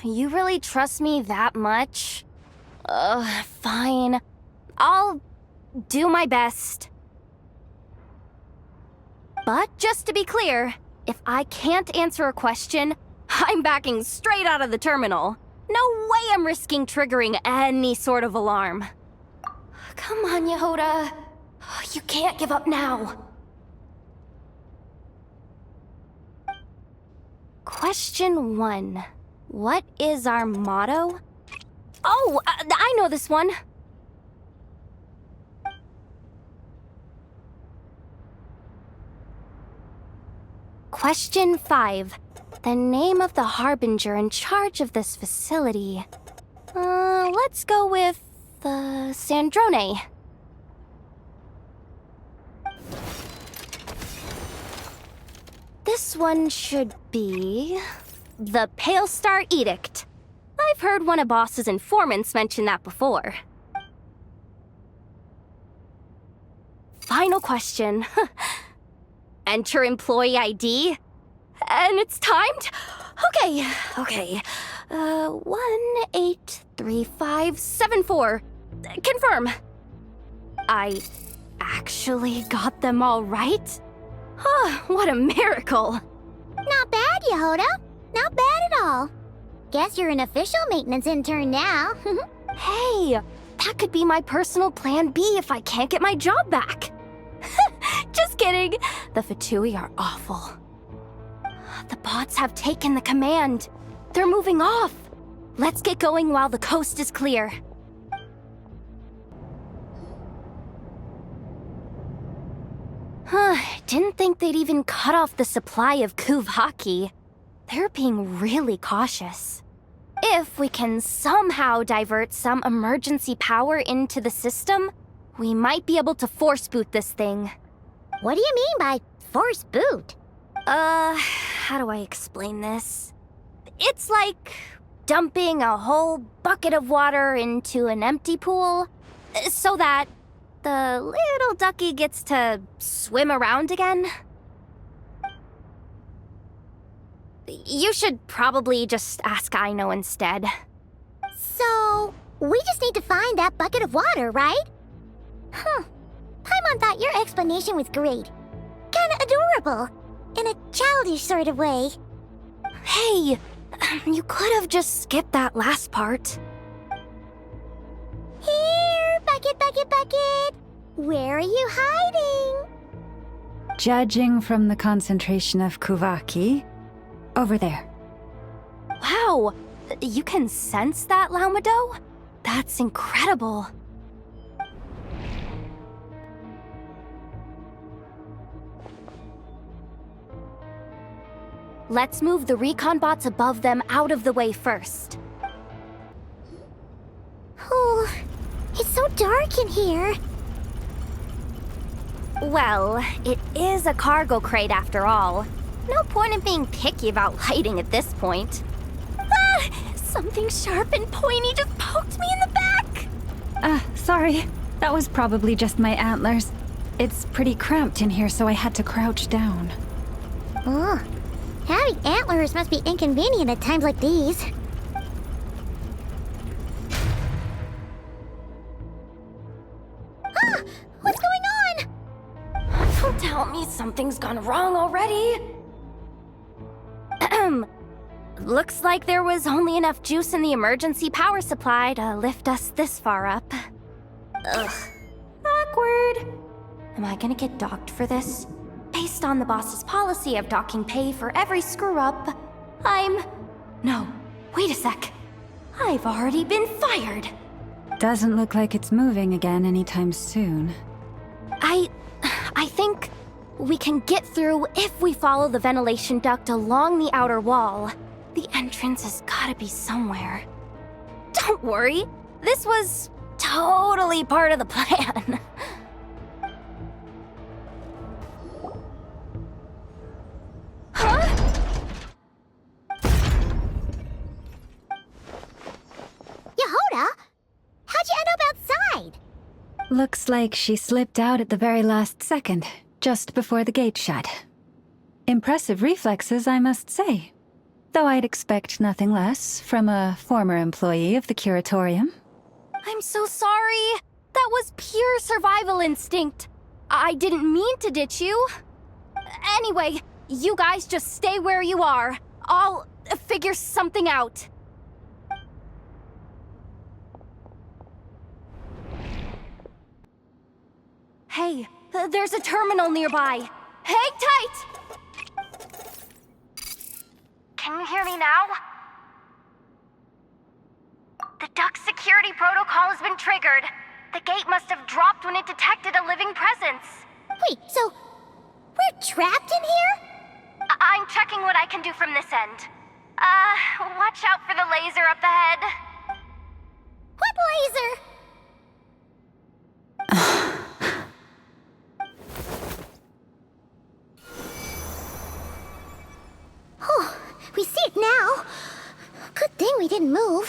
You really trust me that much? Fine. I'll do my best. But just to be clear, if I can't answer a question, I'm backing straight out of the terminal. No way I'm risking triggering any sort of alarm. Come on, Yehoda. You can't give up now. Question 1. What is our motto? Oh, I know this one. Question 5. The name of the harbinger in charge of this facility. Let's go with, Sandrone. This one should be the Pale Star Edict. I've heard one of Boss's informants mention that before. Final question. Enter employee ID. And it's timed? Okay. 183574. Confirm. I actually got them all right? What a miracle. Not bad, Yehoda. Not bad at all. Guess you're an official maintenance intern now. Hey, that could be my personal plan B if I can't get my job back. Just kidding. The Fatui are awful. The bots have taken the command. They're moving off. Let's get going while the coast is clear. Didn't think they'd even cut off the supply of Kuvaki. They're being really cautious. If we can somehow divert some emergency power into the system, we might be able to force boot this thing. What do you mean by force boot? How do I explain this? It's like dumping a whole bucket of water into an empty pool so that the little ducky gets to swim around again. You should probably just ask Aino instead. So, we just need to find that bucket of water, right? Paimon thought your explanation was great. Kinda adorable. In a childish sort of way. Hey, you could have just skipped that last part. Here, bucket, bucket, bucket. Where are you hiding? Judging from the concentration of Kuvaki, over there. Wow, you can sense that, Laumado? That's incredible. Let's move the recon bots above them out of the way first. Oh, it's so dark in here. Well, it is a cargo crate after all. No point in being picky about lighting at this point. Something sharp and pointy just poked me in the back! Sorry. That was probably just my antlers. It's pretty cramped in here, so I had to crouch down. Oh, having antlers must be inconvenient at times like these. What's going on? Don't tell me something's gone wrong already. Looks like there was only enough juice in the emergency power supply to lift us this far up. Ugh. Awkward. Am I gonna get docked for this? Based on the boss's policy of docking pay for every screw-up, No, wait a sec. I've already been fired. Doesn't look like it's moving again anytime soon. I think we can get through if we follow the ventilation duct along the outer wall. The entrance has gotta be somewhere. Don't worry, this was totally part of the plan. Huh? Yehoda? How'd you end up outside? Looks like she slipped out at the very last second, just before the gate shut. Impressive reflexes, I must say. Though I'd expect nothing less from a former employee of the Curatorium. I'm so sorry. That was pure survival instinct. I didn't mean to ditch you. Anyway, you guys just stay where you are. I'll figure something out. Hey, there's a terminal nearby. Hang tight! Can you hear me now? The duct security protocol has been triggered. The gate must have dropped when it detected a living presence. Wait, so we're trapped in here? I'm checking what I can do from this end. Watch out for the laser up ahead. What laser? Oh, we see it now. Good thing we didn't move.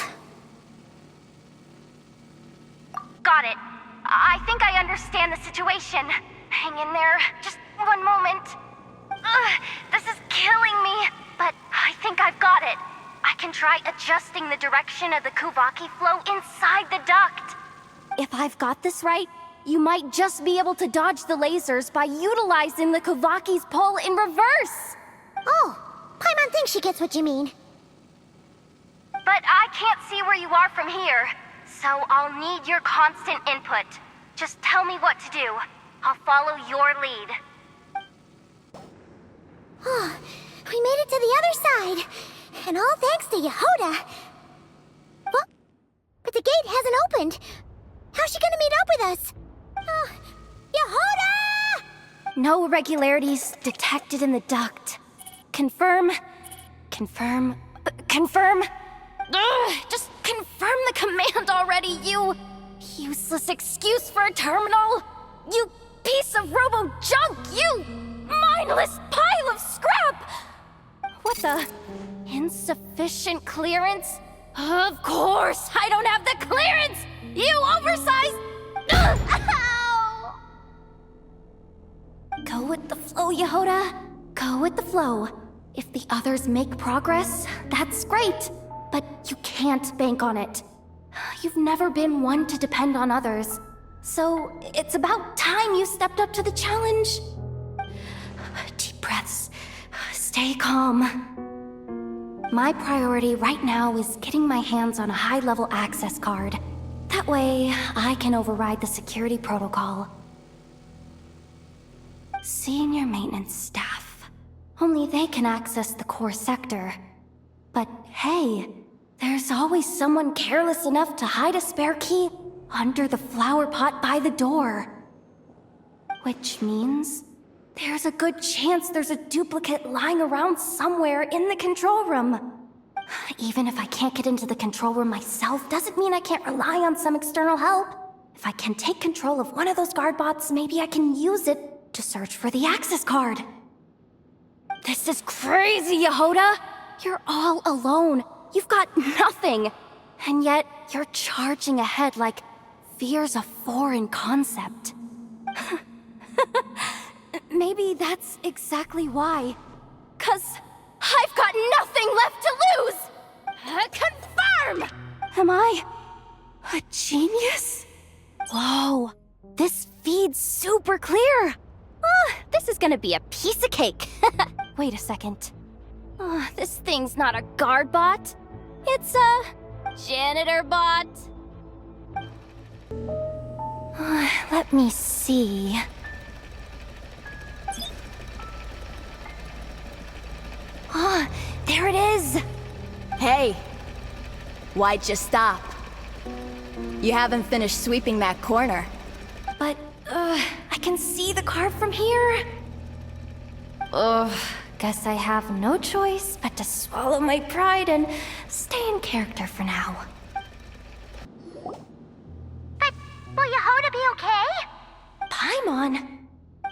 Got it. I think I understand the situation. Hang in there. Just one moment. This is killing me, but I think I've got it. I can try adjusting the direction of the Kuvaki flow inside the duct. If I've got this right, you might just be able to dodge the lasers by utilizing the Kuvaki's pull in reverse. Oh, Paimon thinks she gets what you mean. But I can't see where you are from here, so I'll need your constant input. Just tell me what to do. I'll follow your lead. Oh, we made it to the other side. And all thanks to Yehoda. Well, but the gate hasn't opened. How's she gonna meet up with us? Yehoda! No irregularities detected in the duct. Confirm. Confirm. Confirm. Just confirm the command already, you useless excuse for a terminal. You piece of robo-junk, you mindless pile of scrap! What the? Insufficient clearance? Of course, I don't have the clearance! You oversized... Ow! Go with the flow, Yehoda. Go with the flow. If the others make progress, that's great. But you can't bank on it. You've never been one to depend on others. So it's about time you stepped up to the challenge. Deep breaths. Stay calm. My priority right now is getting my hands on a high-level access card. That way, I can override the security protocol. Senior maintenance staff. Only they can access the core sector. But hey, there's always someone careless enough to hide a spare key under the flower pot by the door. Which means there's a good chance there's a duplicate lying around somewhere in the control room. Even if I can't get into the control room myself, doesn't mean I can't rely on some external help. If I can take control of one of those guard bots, maybe I can use it to search for the access card. This is crazy, Yehoda! You're all alone. You've got nothing. And yet, you're charging ahead like fear's a foreign concept. Maybe that's exactly why. 'Cause I've got nothing left to lose! Confirm! Am I a genius? Whoa, this feed's super clear. Oh, this is gonna be a piece of cake. Wait a second. This thing's not a guard bot. It's a janitor bot. Let me see. There it is! Hey, why'd you stop? You haven't finished sweeping that corner. But, I can see the card from here. Guess I have no choice but to swallow my pride and stay in character for now. But will Yehoda be okay? Paimon?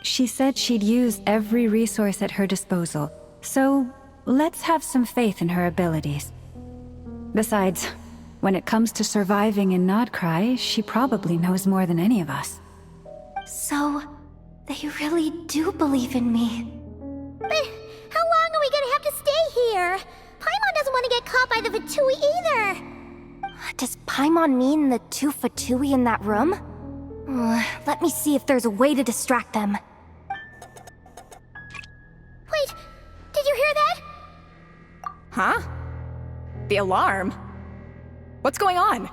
She said she'd use every resource at her disposal, so let's have some faith in her abilities. Besides, when it comes to surviving in Nod Krai, she probably knows more than any of us. So, they really do believe in me. But how long are we gonna have to stay here? Paimon doesn't want to get caught by the Fatui either. Does Paimon mean the two Fatui in that room? Let me see if there's a way to distract them. Wait, did you hear that? Huh? The alarm? What's going on?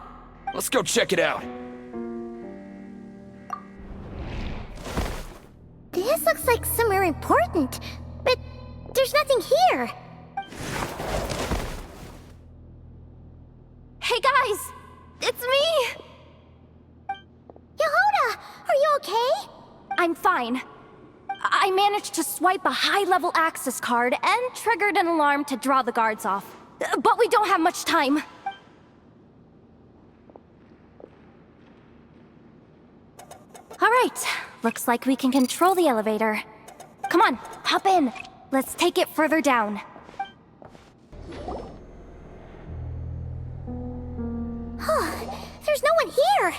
Let's go check it out. This looks like somewhere important, but there's nothing here. Hey guys! It's me! Yehoda, are you okay? I'm fine. I managed to swipe a high-level access card and triggered an alarm to draw the guards off. But we don't have much time. Alright, looks like we can control the elevator. Come on, hop in. Let's take it further down. There's no one here!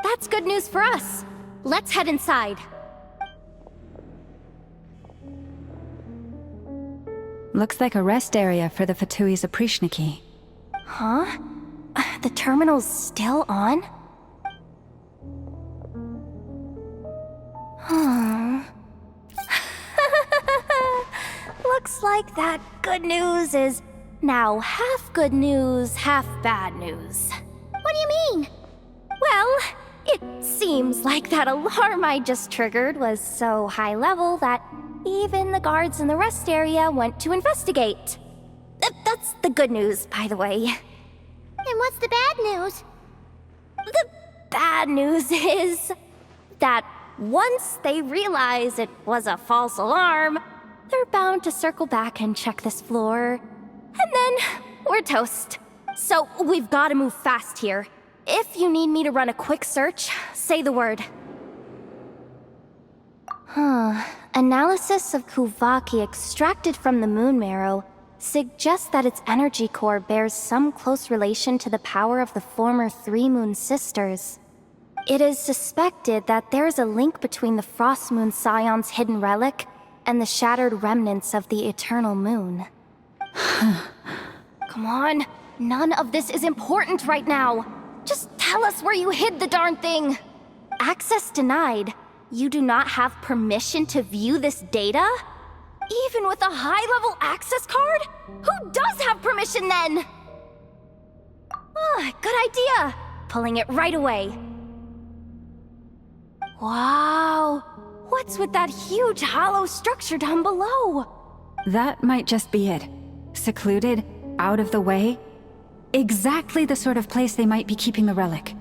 That's good news for us. Let's head inside. Looks like a rest area for the Fatui's Aprishniki. Huh? The terminal's still on? Looks like that good news is now half good news, half bad news. What do you mean? Well, it seems like that alarm I just triggered was so high level that even the guards in the rest area went to investigate. That's the good news, by the way. And what's the bad news? The bad news is that once they realize it was a false alarm, they're bound to circle back and check this floor. And then we're toast. So we've got to move fast here. If you need me to run a quick search, say the word. Analysis of Kuvaki extracted from the moon marrow suggests that its energy core bears some close relation to the power of the former Three Moon Sisters. It is suspected that there is a link between the Frost Moon Scion's hidden relic and the shattered remnants of the Eternal Moon. Come on, none of this is important right now. Just tell us where you hid the darn thing. Access denied. You do not have permission to view this data? Even with a high-level access card? Who does have permission then? Good idea. Pulling it right away. Wow. What's with that huge hollow structure down below? That might just be it. Secluded, out of the way. Exactly the sort of place they might be keeping the relic.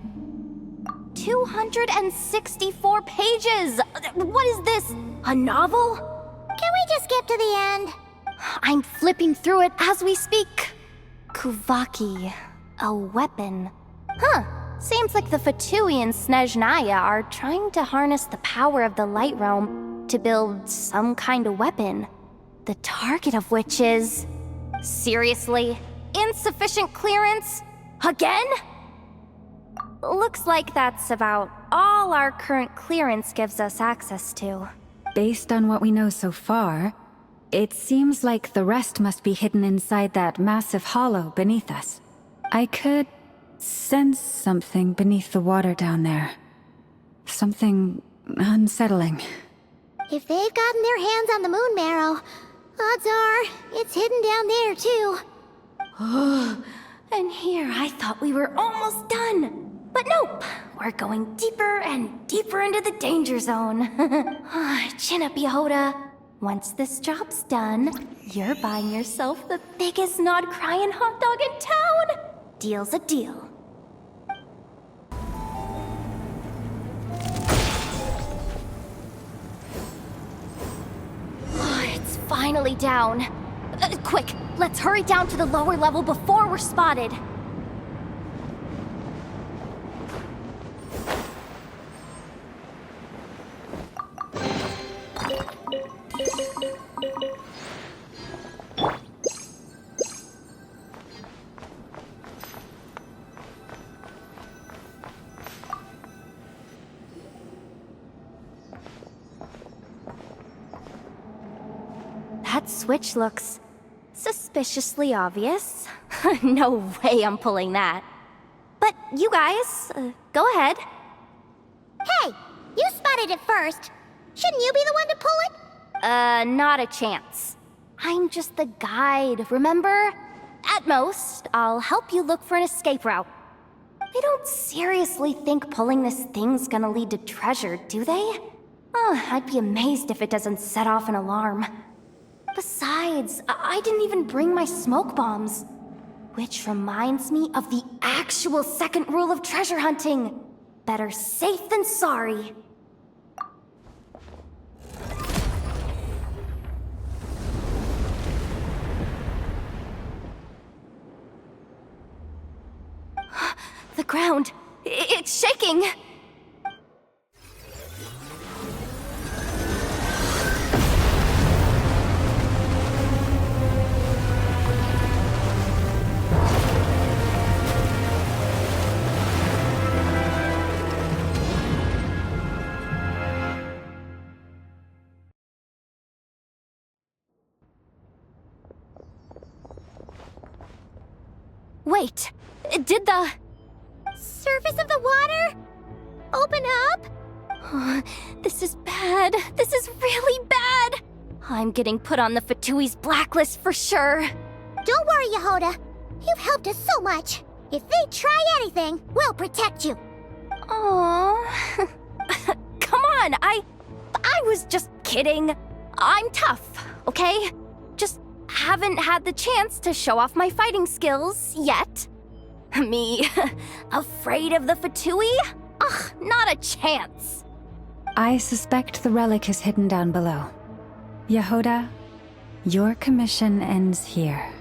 264 pages! What is this? A novel? Can we just skip to the end? I'm flipping through it as we speak. Kuvaki. A weapon. Seems like the Fatui and Snezhnaya are trying to harness the power of the Light Realm to build some kind of weapon. The target of which is... Seriously? Insufficient clearance? Again? Looks like that's about all our current clearance gives us access to. Based on what we know so far, it seems like the rest must be hidden inside that massive hollow beneath us. I could sense something beneath the water down there. Something unsettling. If they've gotten their hands on the moon marrow, Odds are, it's hidden down there, too. And here I thought we were almost done. But nope, we're going deeper and deeper into the danger zone. Chin up, Yehoda. Once this job's done, you're buying yourself the biggest Nod Krai hot dog in town. Deal's a deal. It's finally down. Quick, let's hurry down to the lower level before we're spotted. That switch looks suspiciously obvious. No way I'm pulling that. But you guys, go ahead. Hey, you spotted it first. Shouldn't you be the one to pull it? Not a chance. I'm just the guide, remember? At most, I'll help you look for an escape route. They don't seriously think pulling this thing's gonna lead to treasure, do they? I'd be amazed if it doesn't set off an alarm. Besides, I didn't even bring my smoke bombs. Which reminds me of the actual second rule of treasure hunting. Better safe than sorry. The ground, it's shaking. Wait, did the surface of the water open up? This is bad. This is really bad. I'm getting put on the Fatui's blacklist for sure. Don't worry, Yehoda. You've helped us so much. If they try anything, we'll protect you. Aww. Come on, I was just kidding. I'm tough, okay? Just haven't had the chance to show off my fighting skills yet. Me, afraid of the Fatui? Ugh, not a chance. I suspect the relic is hidden down below. Yehoda, your commission ends here.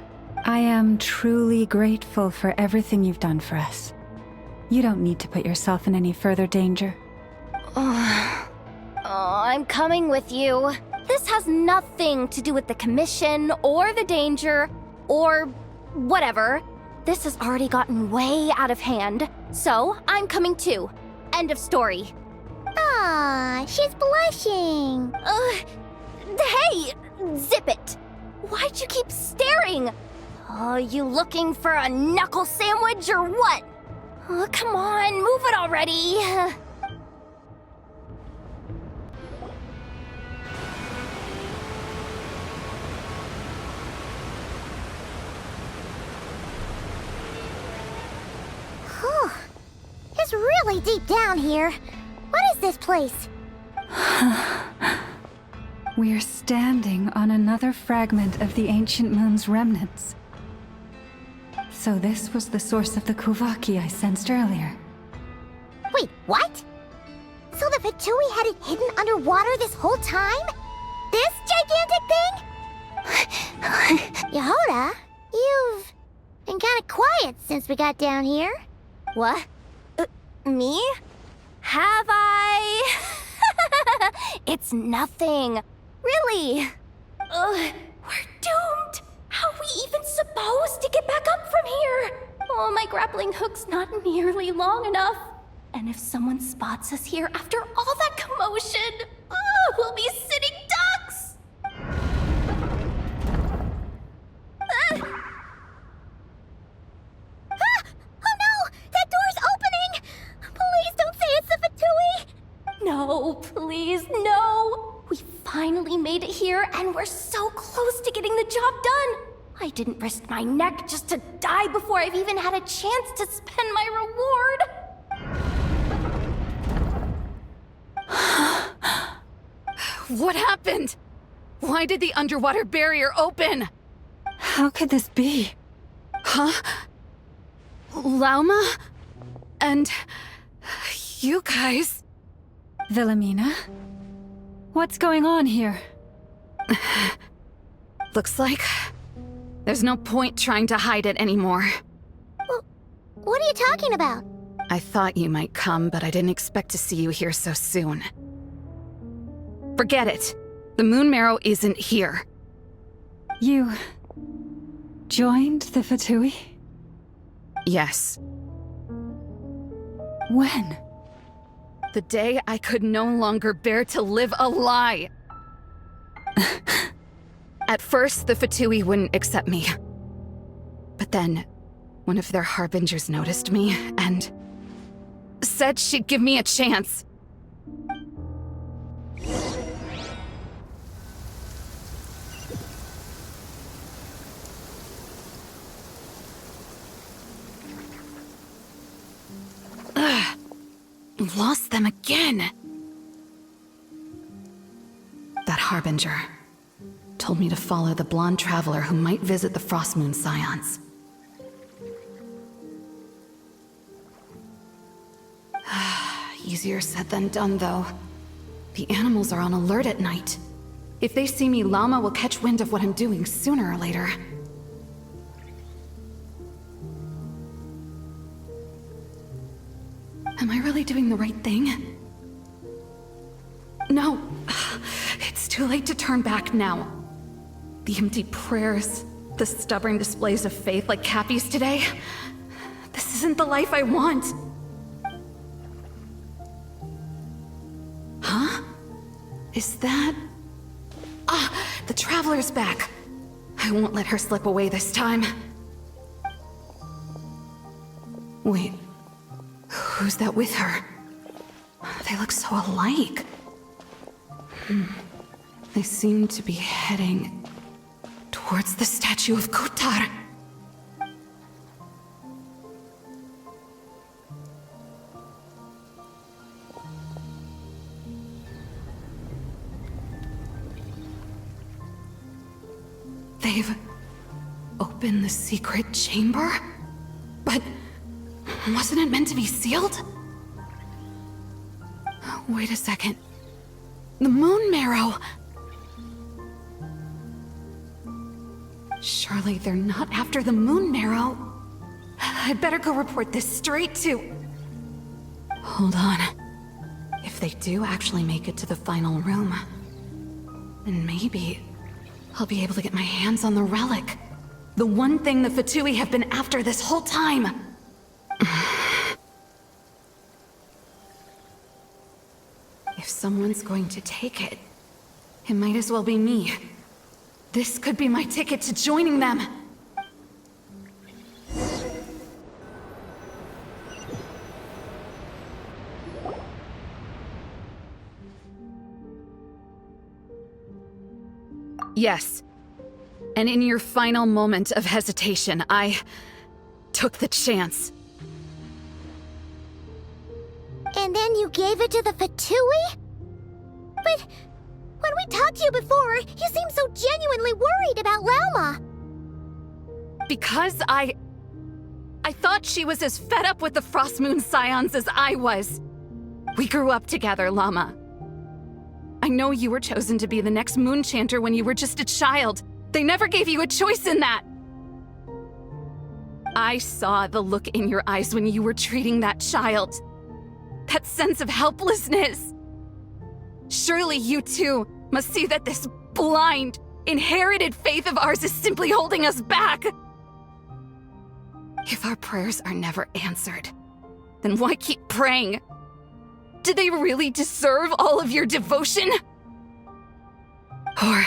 I am truly grateful for everything you've done for us. You don't need to put yourself in any further danger. I'm coming with you. This has nothing to do with the commission or the danger or whatever. This has already gotten way out of hand, so I'm coming too. End of story. Ah, she's blushing. Hey, zip it. Why'd you keep staring? You looking for a knuckle sandwich or what? Come on, move it already. It's really deep down here. What is this place? We're standing on another fragment of the ancient moon's remnants. So this was the source of the Kuvaki I sensed earlier. Wait, what? So the Fatui had it hidden underwater this whole time? This gigantic thing? Yehoda, you've been kind of quiet since we got down here. What? Me? Have I? It's nothing. Really. We're doomed. How are we even supposed to get back up from here? Oh, my grappling hook's not nearly long enough. And if someone spots us here after all that commotion, we'll be sitting ducks. Oh no! That door's opening! Please don't say it's the Fatui! No, please, no. We finally made it here, and we're so close to getting the job done! I didn't risk my neck just to die before I've even had a chance to spend my reward! What happened? Why did the underwater barrier open? How could this be? Huh? Lauma? And... you guys... Wilhelmina? What's going on here? Looks like... there's no point trying to hide it anymore. What are you talking about? I thought you might come, but I didn't expect to see you here so soon. Forget it. The Moon Marrow isn't here. You... joined the Fatui? Yes. When? The day I could no longer bear to live a lie. At first, the Fatui wouldn't accept me. But then, one of their harbingers noticed me and said she'd give me a chance. Ugh. Lost them again. That harbinger told me to follow the blonde traveler who might visit the Frostmoon Scions. Easier said than done, though. The animals are on alert at night. If they see me, Llama will catch wind of what I'm doing sooner or later. Am I really doing the right thing? No. It's too late to turn back now. The empty prayers, the stubborn displays of faith like Cappy's today. This isn't the life I want. Huh? Is that... Ah, the Traveler's back. I won't let her slip away this time. Wait, who's that with her? They look so alike. They seem to be heading towards the statue of Kotar. They've opened the secret chamber? But wasn't it meant to be sealed? Wait a second. The Moon Marrow! Surely they're not after the Moon Marrow. I'd better go report this straight to... Hold on. If they do actually make it to the final room, then maybe I'll be able to get my hands on the relic. The one thing the Fatui have been after this whole time. If someone's going to take it, it might as well be me. This could be my ticket to joining them. Yes. And in your final moment of hesitation, I took the chance. And then you gave it to the Fatui? But when we talked to you before, you seemed so genuinely worried about Lauma. Because I thought she was as fed up with the Frostmoon Scions as I was. We grew up together, Llama. I know you were chosen to be the next Moon Chanter when you were just a child. They never gave you a choice in that. I saw the look in your eyes when you were treating that child. That sense of helplessness. Surely you too must see that this blind, inherited faith of ours is simply holding us back. If our prayers are never answered, then why keep praying? Do they really deserve all of your devotion? Or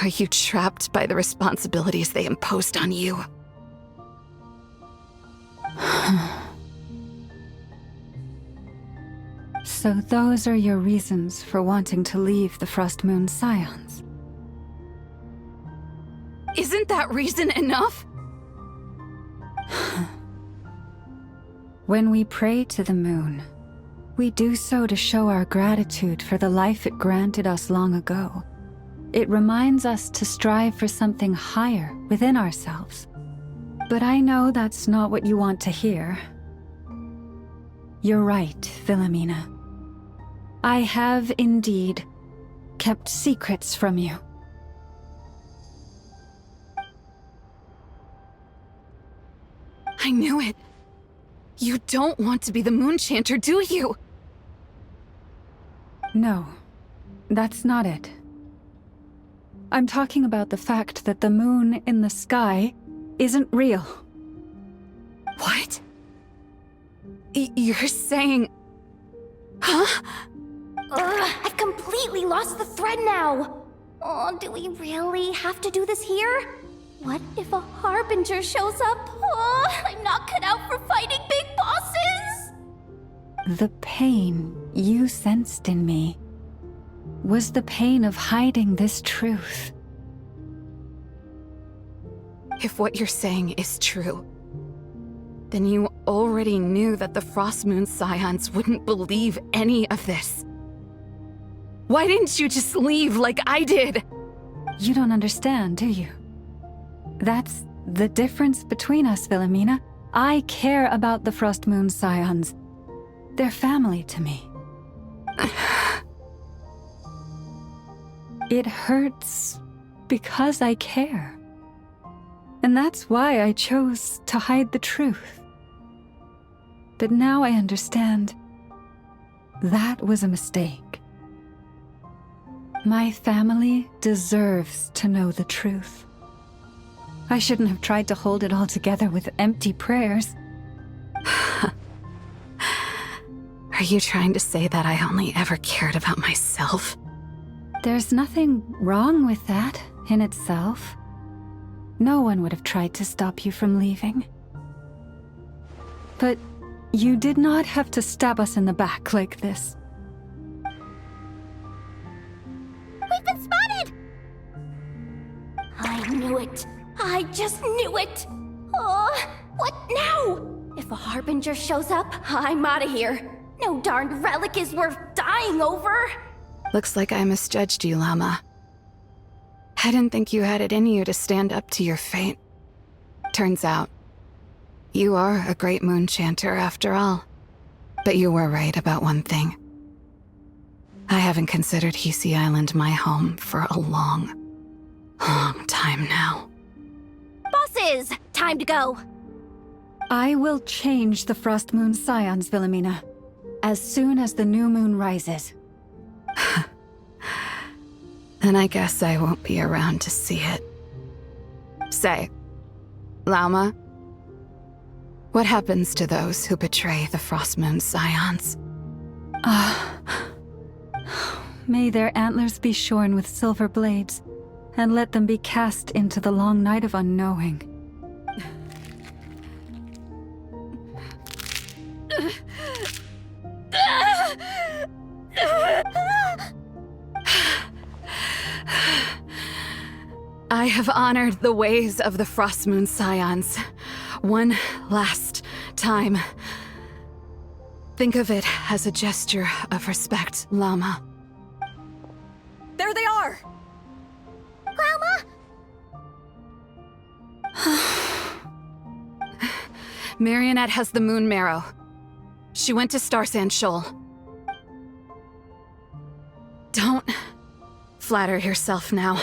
are you trapped by the responsibilities they imposed on you? So those are your reasons for wanting to leave the Frost Moon Scions? Isn't that reason enough? When we pray to the moon, we do so to show our gratitude for the life it granted us long ago. It reminds us to strive for something higher within ourselves. But I know that's not what you want to hear. You're right, Philomena. I have indeed kept secrets from you. I knew it. You don't want to be the Moon Chanter, do you? No, that's not it. I'm talking about the fact that the moon in the sky isn't real. What? You're saying... Huh? I've completely lost the thread now. Oh, do we really have to do this here? What if a Harbinger shows up? Oh, I'm not cut out for fighting big bosses! The pain you sensed in me was the pain of hiding this truth. If what you're saying is true, then you already knew that the Frost Moon Scions wouldn't believe any of this. Why didn't you just leave like I did? You don't understand, do you? That's the difference between us, Philomena. I care about the Frost Moon Scions. They're family to me. It hurts because I care. And that's why I chose to hide the truth. But now I understand that was a mistake. My family deserves to know the truth. I shouldn't have tried to hold it all together with empty prayers. Are you trying to say that I only ever cared about myself? There's nothing wrong with that in itself. No one would have tried to stop you from leaving. But you did not have to stab us in the back like this. We've been spotted! I knew it. I just knew it. Oh, what now? If a Harbinger shows up, I'm out of here. No darned relic is worth dying over. Looks like I misjudged you, Llama. I didn't think you had it in you to stand up to your fate. Turns out, you are a great moon chanter after all. But you were right about one thing. I haven't considered Hisi Island my home for a long time now. Bosses, time to go. I will change the Frost Moon Scions, Philomena, as soon as the new moon rises. Then I guess I won't be around to see it. Say, Llama, what happens to those who betray the Frost Moon Scions? May their antlers be shorn with silver blades, and let them be cast into the long night of unknowing. I have honored the ways of the Frost Moon Scions one last time. Think of it as a gesture of respect, Llama. There they are! Marionette has the Moon Marrow. She went to Starsand Shoal. Don't flatter yourself now.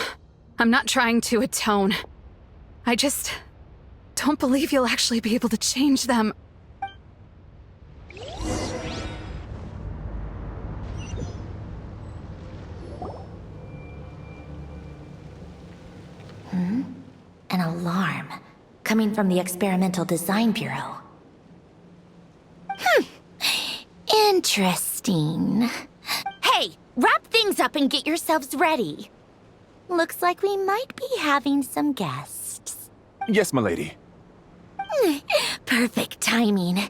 I'm not trying to atone. I just don't believe you'll actually be able to change them. An alarm coming from the Experimental Design Bureau. Interesting. Hey, wrap things up and get yourselves ready. Looks like we might be having some guests. Yes, milady. Perfect timing.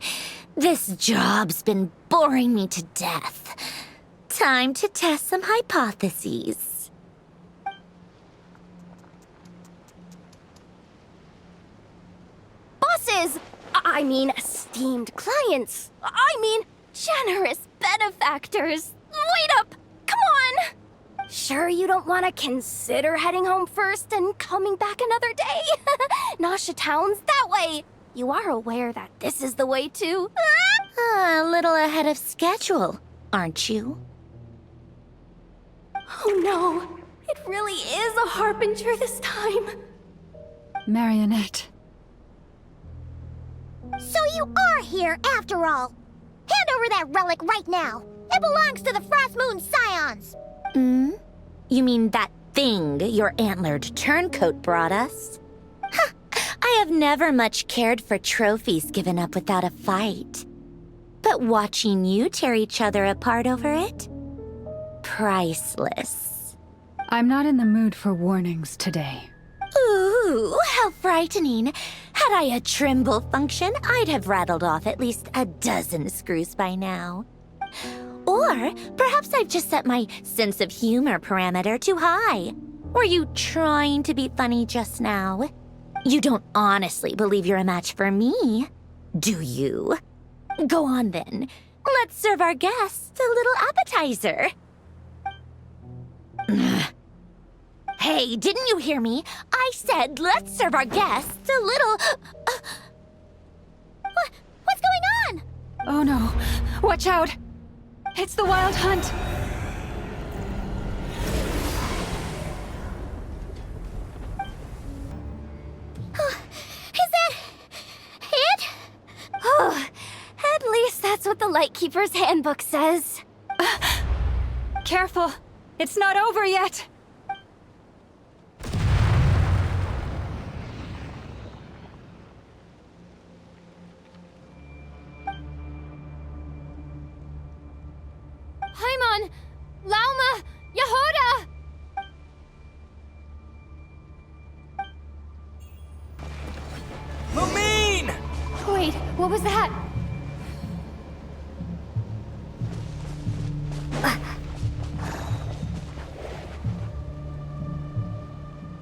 This job's been boring me to death. Time to test some hypotheses. Bosses! I mean, esteemed clients. I mean, generous benefactors. Wait up! Come on! Sure you don't want to consider heading home first and coming back another day? Nasha Town's that way. You are aware that this is the way to... A little ahead of schedule, aren't you? Oh no, it really is a harbinger this time. Marionette. So you are here after all. Hand over that relic right now. It belongs to the Frost Moon Scions. You mean that thing your antlered turncoat brought us? Huh, I have never much cared for trophies given up without a fight. But watching you tear each other apart over it? Priceless. I'm not in the mood for warnings today. Ooh, how frightening. Had I a Trimble function, I'd have rattled off at least a dozen screws by now. Or perhaps I've just set my sense of humor parameter too high. Were you trying to be funny just now? You don't honestly believe you're a match for me, do you? Go on then. Let's serve our guests a little appetizer. Hey, didn't you hear me? I said let's serve our guests a little... What's going on? Oh no. Watch out. It's the Wild Hunt. Is that it? Oh, at least that's what the Lightkeeper's handbook says. Careful. It's not over yet. Paimon! Lauma! Yehuda! Lumine! Wait, what was that?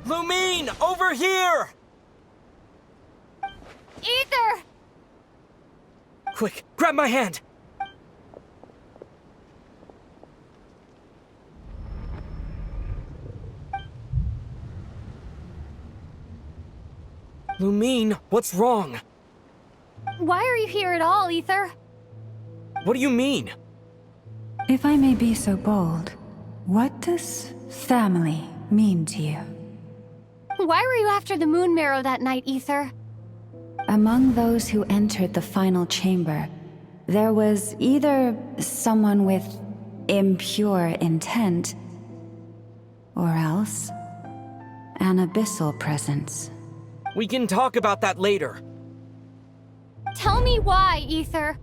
Lumine, over here! Ether! Quick, grab my hand! Lumine, what's wrong? Why are you here at all, Ether? What do you mean? If I may be so bold, what does family mean to you? Why were you after the Moon Marrow that night, Ether? Among those who entered the final chamber, there was either someone with impure intent, or else an abyssal presence. We can talk about that later. Tell me why, Ether.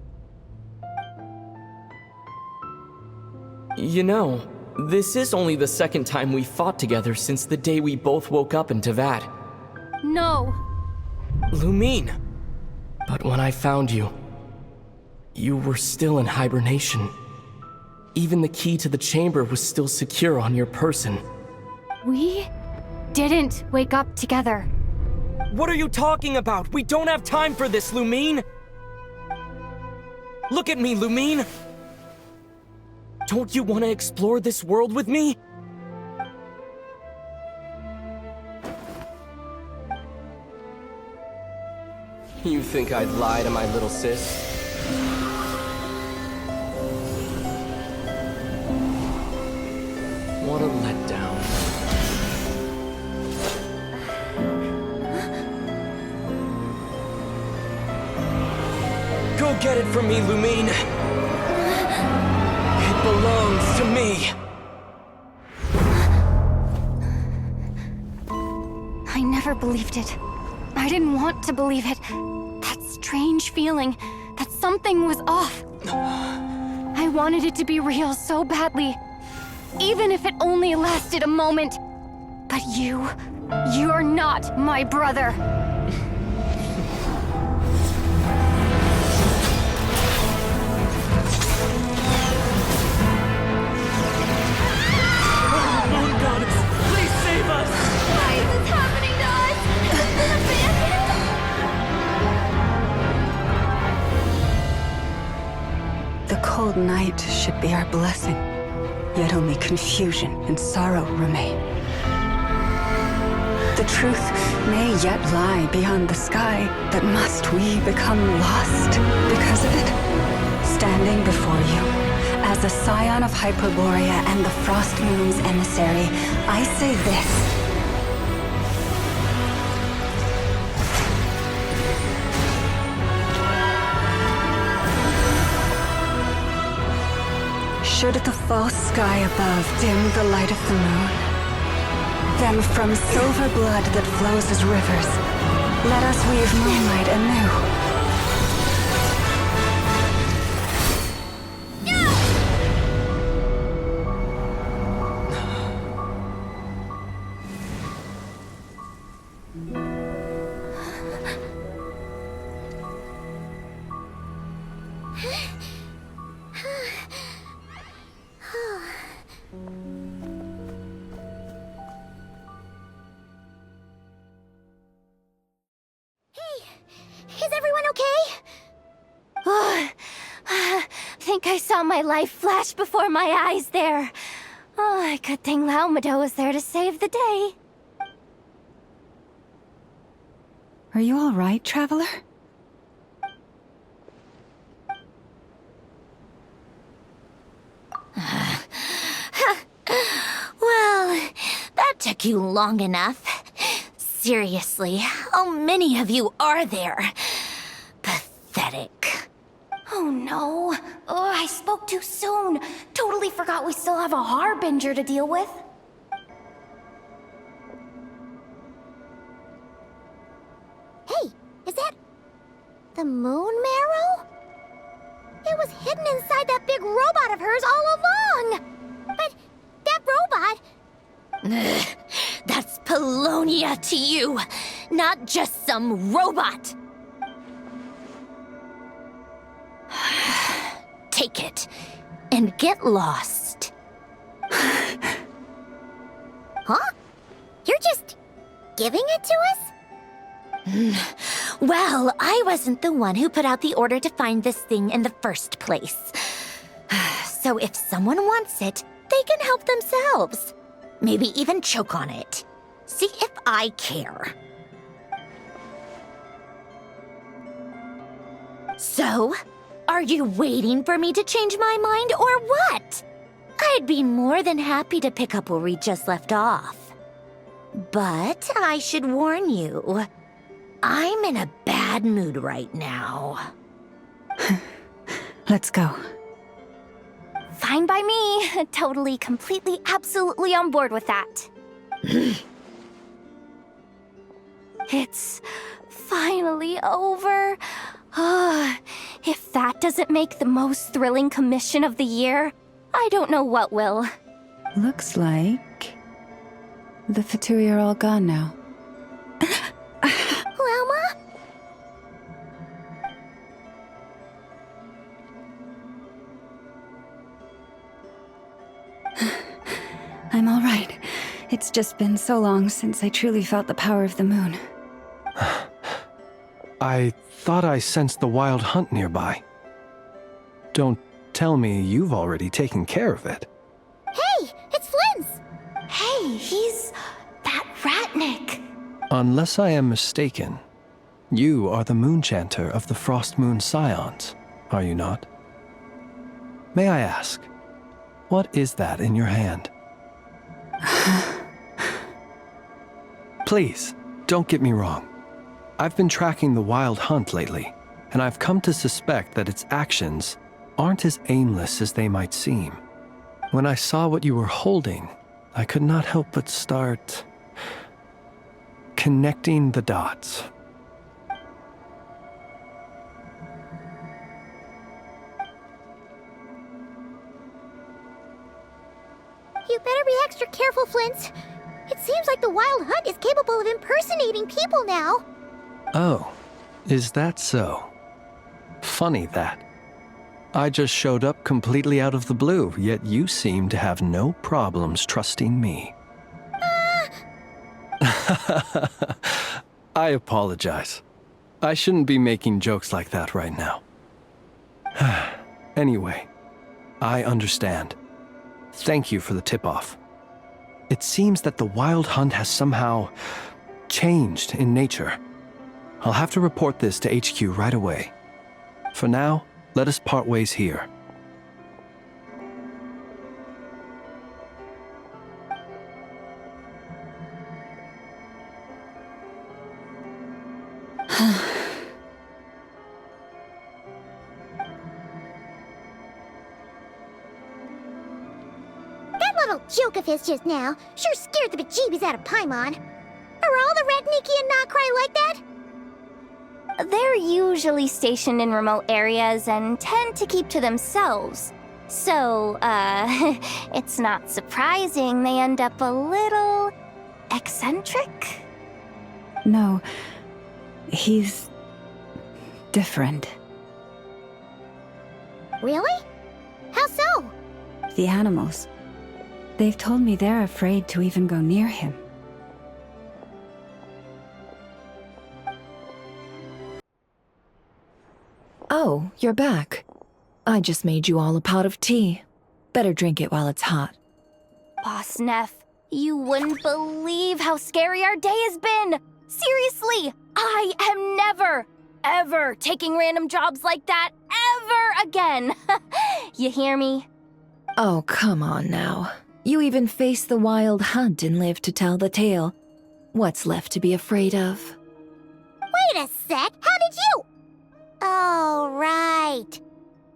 You know, this is only the second time we fought together since the day we both woke up in Tevat. No. Lumine! But when I found you, you were still in hibernation. Even the key to the chamber was still secure on your person. We didn't wake up together. What are you talking about? We don't have time for this, Lumine! Look at me, Lumine! Don't you want to explore this world with me? You think I'd lie to my little sis? What a letdown. Go get it from me, Lumine! It belongs to me! I never believed it. I didn't want to believe it. That strange feeling that something was off. I wanted it to be real so badly. Even if it only lasted a moment. But you're not my brother. cold night should be our blessing, yet only confusion and sorrow remain. The truth may yet lie beyond the sky, but must we become lost because of it? Standing before you, as a scion of Hyperborea and the Frost Moon's emissary, I say this. Should the false sky above dim the light of the moon, then from silver blood that flows as rivers, let us weave moonlight anew. Is everyone okay? Think I saw my life flash before my eyes there. Oh, good thing Laumado was there to save the day. Are you all right, Traveler? Well, that took you long enough. Seriously, how many of you are there? Pathetic. Oh no. Oh, I spoke too soon. Totally forgot we still have a Harbinger to deal with. Hey, is that the moon marrow? It was hidden inside that big robot of hers all along. But that robot... That's Polonia to you, not just some robot. Take it and get lost. Huh? You're just giving it to us? Well, I wasn't the one who put out the order to find this thing in the first place. So if someone wants it, they can help themselves. Maybe even choke on it. See if I care. So, are you waiting for me to change my mind or what? I'd be more than happy to pick up where we just left off. But I should warn you, I'm in a bad mood right now. Let's go. Fine by me. Totally, completely, absolutely on board with that. It's finally over. If that doesn't make the most thrilling commission of the year, I don't know what will. Looks like the Fatui are all gone now. Lelma? I'm all right. It's just been so long since I truly felt the power of the moon. I thought I sensed the wild hunt nearby. Don't tell me you've already taken care of it. Hey, it's Flynn's! Hey, he's that Ratnik. Unless I am mistaken, you are the Moonchanter of the Frost Moon Scions, are you not? May I ask, what is that in your hand? Please, don't get me wrong. I've been tracking the wild hunt lately, and I've come to suspect that its actions aren't as aimless as they might seem. When I saw what you were holding, I could not help but start connecting the dots. You better be extra careful, Flint. It seems like the Wild Hunt is capable of impersonating people now. Oh, is that so? Funny that. I just showed up completely out of the blue, yet you seem to have no problems trusting me. I apologize. I shouldn't be making jokes like that right now. Anyway, I understand. Thank you for the tip-off. It seems that the wild hunt has somehow changed in nature. I'll have to report this to HQ right away. For now, let us part ways here. That little joke of his just now sure scared the bejeebies out of Paimon. Are all the Red Nikki and Nod Krai like that? They're usually stationed in remote areas and tend to keep to themselves. So, it's not surprising they end up a little eccentric? No, he's different. Really? How so? The animals. They've told me they're afraid to even go near him. Oh, you're back. I just made you all a pot of tea. Better drink it while it's hot. Boss Neff, you wouldn't believe how scary our day has been! Seriously, I am never, ever taking random jobs like that ever again! You hear me? Oh, come on now. You even faced the wild hunt and lived to tell the tale. What's left to be afraid of? Wait a sec, how did you? Oh, right.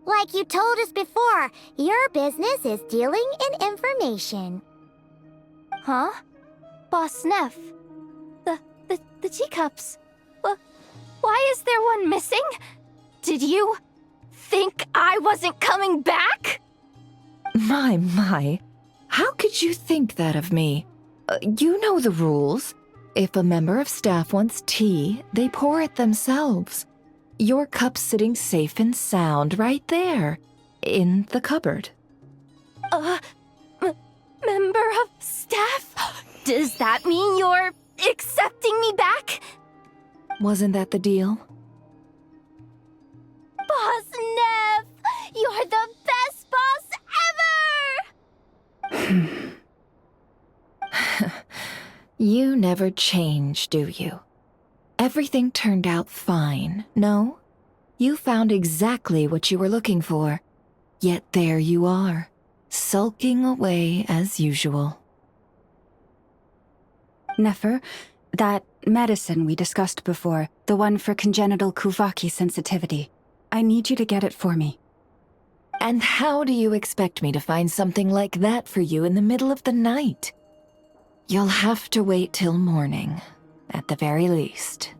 Like you told us before, your business is dealing in information. Huh? Boss Neff? The teacups. Why is there one missing? Did you think I wasn't coming back? My. How could you think that of me? You know the rules. If a member of staff wants tea, they pour it themselves. Your cup's sitting safe and sound right there, in the cupboard. Member of staff? Does that mean you're accepting me back? Wasn't that the deal? Boss Neff! You're the best boss ever! You never change, do you? Everything turned out fine, no? You found exactly what you were looking for. Yet there you are, sulking away as usual. Nefer, that medicine we discussed before, the one for congenital Kuvaki sensitivity, I need you to get it for me. And how do you expect me to find something like that for you in the middle of the night? You'll have to wait till morning, at the very least.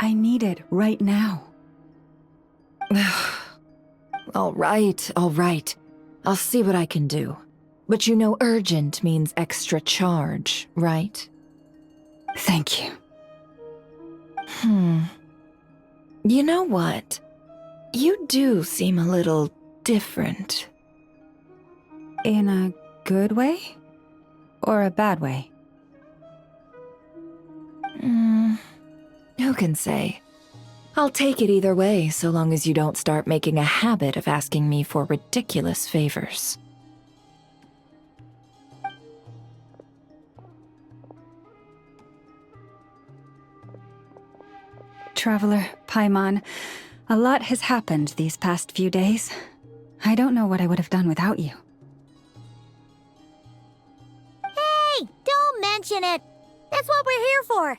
I need it right now. All right. I'll see what I can do. But you know urgent means extra charge, right? Thank you. You know what? You do seem a little different. In a good way? Or a bad way? Who can say? I'll take it either way, so long as you don't start making a habit of asking me for ridiculous favors. Traveler, Paimon, a lot has happened these past few days. I don't know what I would have done without you. Hey, don't mention it. That's what we're here for.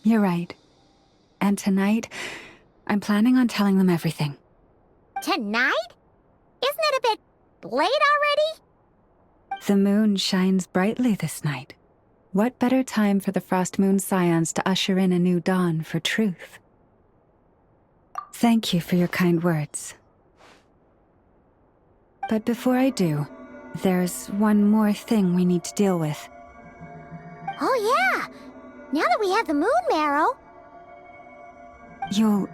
You're right. And tonight, I'm planning on telling them everything. Tonight? Isn't it a bit late already? The moon shines brightly this night. What better time for the Frost Moon Scions to usher in a new dawn for truth? Thank you for your kind words. But before I do, there's one more thing we need to deal with. Oh yeah! Now that we have the moon marrow... You'll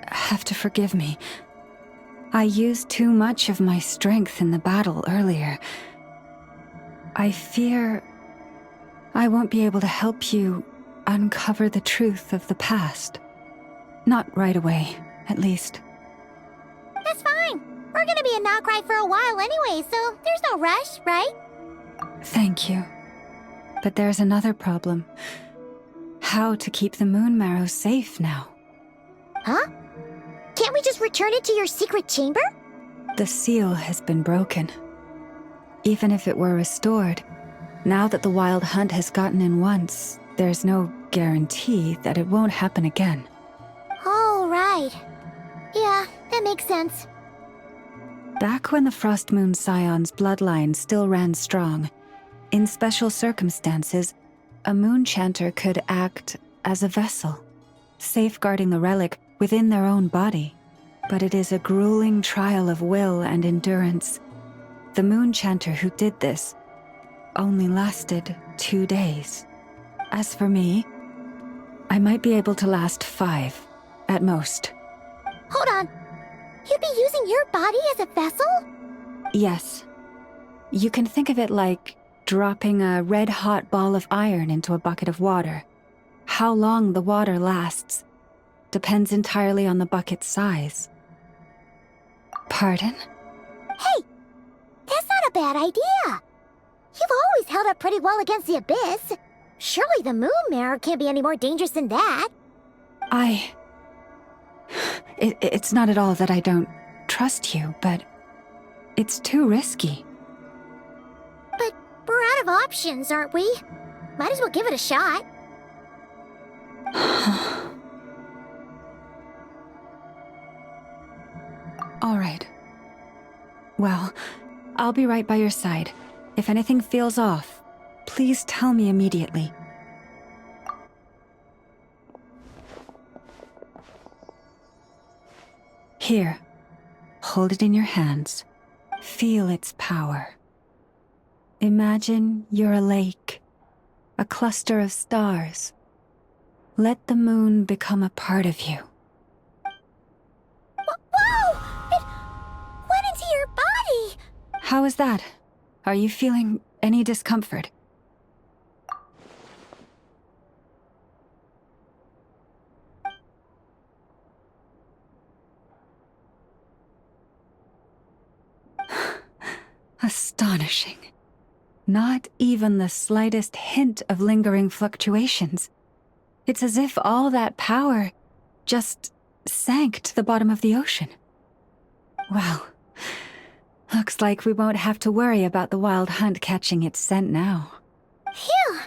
have to forgive me. I used too much of my strength in the battle earlier. I fear I won't be able to help you uncover the truth of the past. Not right away, at least. That's fine. We're gonna be in Nod Krai for a while anyway, so there's no rush, right? Thank you. But there's another problem. How to keep the moon marrow safe now? Huh? Can't we just return it to your secret chamber? The seal has been broken. Even if it were restored, now that the wild hunt has gotten in once, there's no guarantee that it won't happen again. Oh, right. Yeah, that makes sense. Back when the Frost Moon Scion's bloodline still ran strong, in special circumstances, a moon chanter could act as a vessel, safeguarding the relic within their own body. But it is a grueling trial of will and endurance. The moon chanter who did this only lasted 2 days. As for me, I might be able to last 5, at most. Hold on. You'd be using your body as a vessel? Yes. You can think of it like dropping a red-hot ball of iron into a bucket of water. How long the water lasts depends entirely on the bucket's size. Pardon? Hey! That's not a bad idea! You've always held up pretty well against the abyss. Surely the moon mirror can't be any more dangerous than that. It's not at all that I don't trust you, but it's too risky. But we're out of options, aren't we? Might as well give it a shot. All right. Well, I'll be right by your side. If anything feels off, please tell me immediately. Here, hold it in your hands. Feel its power. Imagine you're a lake, a cluster of stars. Let the moon become a part of you. Whoa! It went into your body! How is that? Are you feeling any discomfort? Astonishing. Not even the slightest hint of lingering fluctuations. It's as if all that power just sank to the bottom of the ocean. Well, looks like we won't have to worry about the wild hunt catching its scent now. Phew!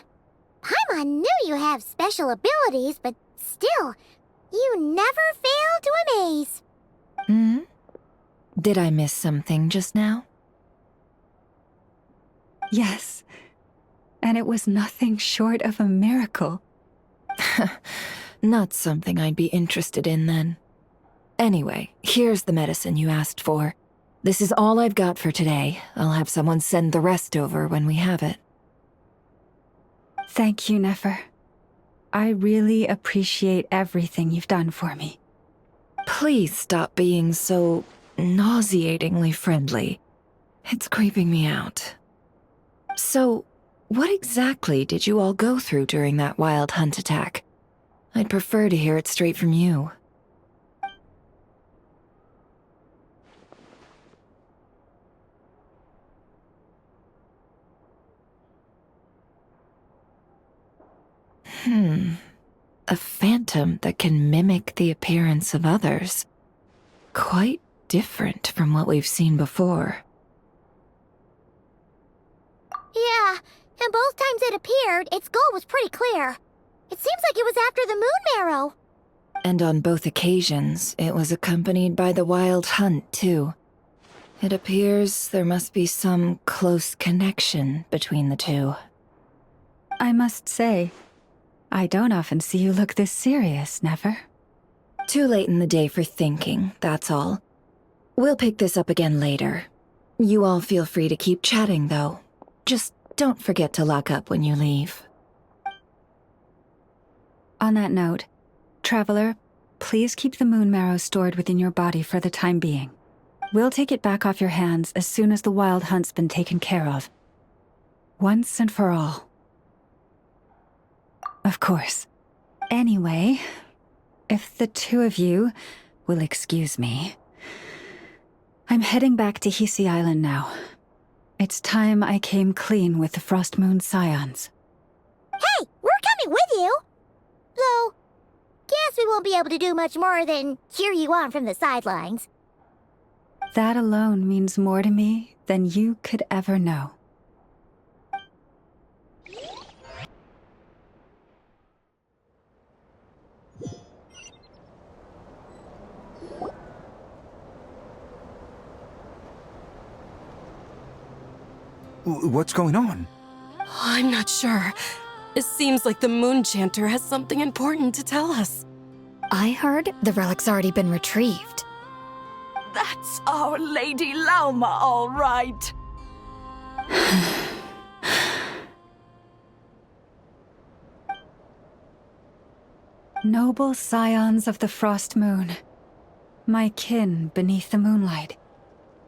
Paimon knew you have special abilities, but still, you never fail to amaze. Did I miss something just now? Yes, and it was nothing short of a miracle. Not something I'd be interested in then. Anyway, here's the medicine you asked for. This is all I've got for today. I'll have someone send the rest over when we have it. Thank you, Nefer. I really appreciate everything you've done for me. Please stop being so nauseatingly friendly. It's creeping me out. So, what exactly did you all go through during that wild hunt attack? I'd prefer to hear it straight from you. A phantom that can mimic the appearance of others. Quite different from what we've seen before. Yeah, and both times it appeared, its goal was pretty clear. It seems like it was after the moon marrow. And on both occasions, it was accompanied by the wild hunt, too. It appears there must be some close connection between the two. I must say, I don't often see you look this serious, Nefer. Too late in the day for thinking, that's all. We'll pick this up again later. You all feel free to keep chatting, though. Just don't forget to lock up when you leave. On that note, Traveler, please keep the moon marrow stored within your body for the time being. We'll take it back off your hands as soon as the wild hunt's been taken care of. Once and for all. Of course. Anyway, if the two of you will excuse me, I'm heading back to Hisi Island now. It's time I came clean with the Frost Moon Scions. Hey, we're coming with you! Though, guess we won't be able to do much more than cheer you on from the sidelines. That alone means more to me than you could ever know. What's going on? I'm not sure. It seems like the Moon Chanter has something important to tell us. I heard the relic's already been retrieved. That's our Lady Lauma, all right. Noble scions of the Frost Moon, my kin beneath the moonlight,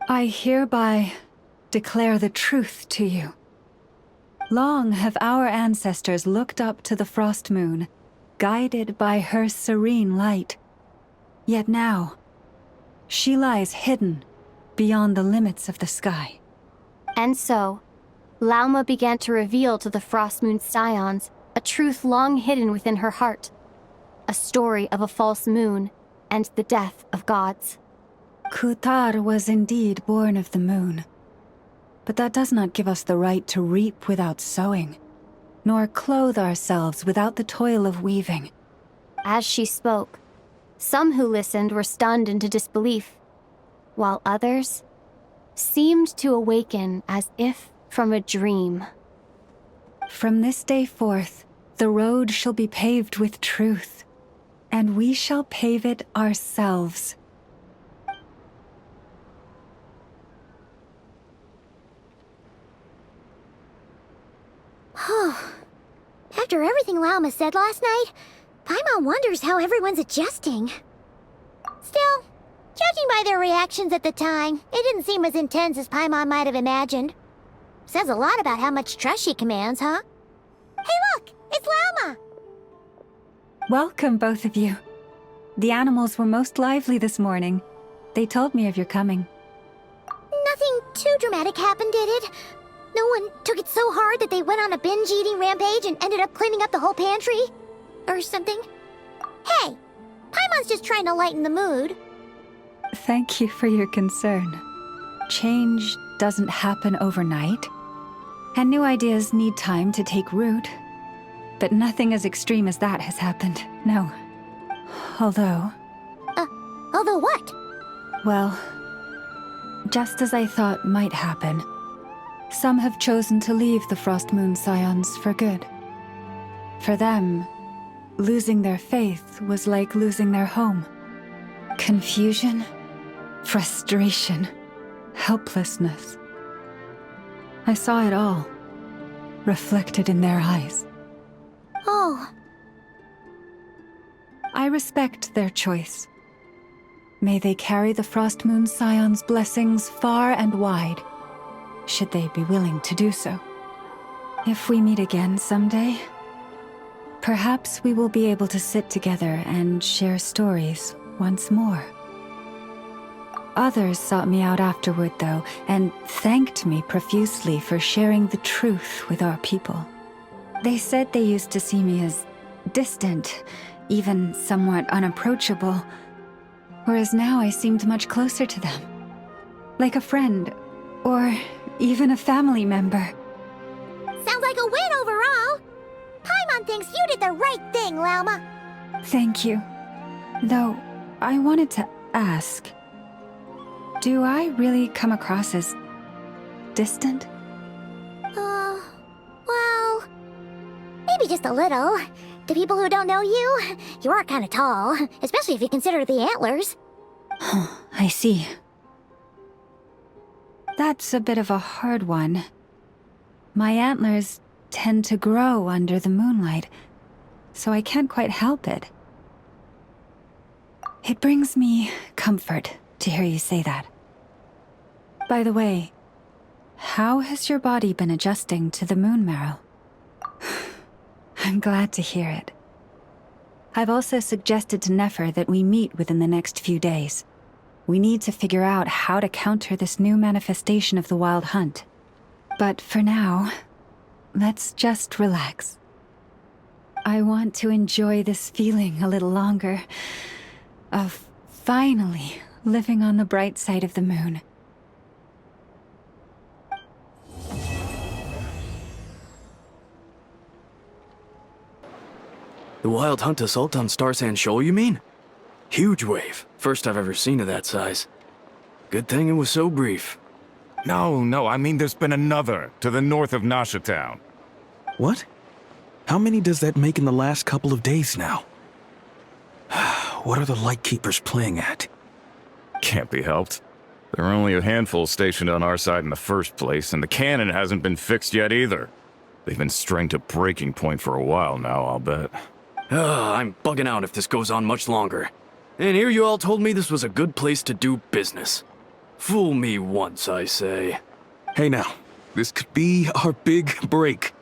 I hereby declare the truth to you. Long have our ancestors looked up to the Frost Moon, guided by her serene light. Yet now, she lies hidden beyond the limits of the sky. And so, Lauma began to reveal to the Frost Moon Scions a truth long hidden within her heart. A story of a false moon and the death of gods. Kutar was indeed born of the moon. But that does not give us the right to reap without sowing, nor clothe ourselves without the toil of weaving. As she spoke, some who listened were stunned into disbelief, while others seemed to awaken as if from a dream. From this day forth, the road shall be paved with truth, and we shall pave it ourselves. After everything Lauma said last night, Paimon wonders how everyone's adjusting. Still, judging by their reactions at the time, it didn't seem as intense as Paimon might have imagined. Says a lot about how much trust she commands, huh? Hey look! It's Lauma! Welcome, both of you. The animals were most lively this morning. They told me of your coming. Nothing too dramatic happened, did it? No one took it so hard that they went on a binge-eating rampage and ended up cleaning up the whole pantry? Or something? Hey! Paimon's just trying to lighten the mood. Thank you for your concern. Change doesn't happen overnight, and new ideas need time to take root. But nothing as extreme as that has happened, no. Although... Although what? Well, just as I thought might happen, some have chosen to leave the Frost Moon Scions for good. For them, losing their faith was like losing their home. Confusion, frustration, helplessness. I saw it all, reflected in their eyes. Oh. I respect their choice. May they carry the Frost Moon Scions' blessings far and wide, should they be willing to do so. If we meet again someday, perhaps we will be able to sit together and share stories once more. Others sought me out afterward, though, and thanked me profusely for sharing the truth with our people. They said they used to see me as distant, even somewhat unapproachable, whereas now I seemed much closer to them. Like a friend, or even a family member. Sounds like a win overall! Paimon thinks you did the right thing, Lauma. Thank you. Though, I wanted to ask, do I really come across as distant? Well, maybe just a little. To people who don't know you, you are kind of tall, especially if you consider the antlers. I see. That's a bit of a hard one. My antlers tend to grow under the moonlight, so I can't quite help it. It brings me comfort to hear you say that. By the way, how has your body been adjusting to the moon marrow? I'm glad to hear it. I've also suggested to Nefer that we meet within the next few days. We need to figure out how to counter this new manifestation of the Wild Hunt. But for now, let's just relax. I want to enjoy this feeling a little longer, of finally living on the bright side of the moon. The Wild Hunt assault on Star Sand Shoal, you mean? Huge wave. First I've ever seen of that size. Good thing it was so brief. No, I mean there's been another, to the north of Nasha Town. What? How many does that make in the last couple of days now? What are the Lightkeepers playing at? Can't be helped. There are only a handful stationed on our side in the first place, and the cannon hasn't been fixed yet either. They've been strained to breaking point for a while now, I'll bet. I'm bugging out if this goes on much longer. And here you all told me this was a good place to do business. Fool me once, I say. Hey now, this could be our big break.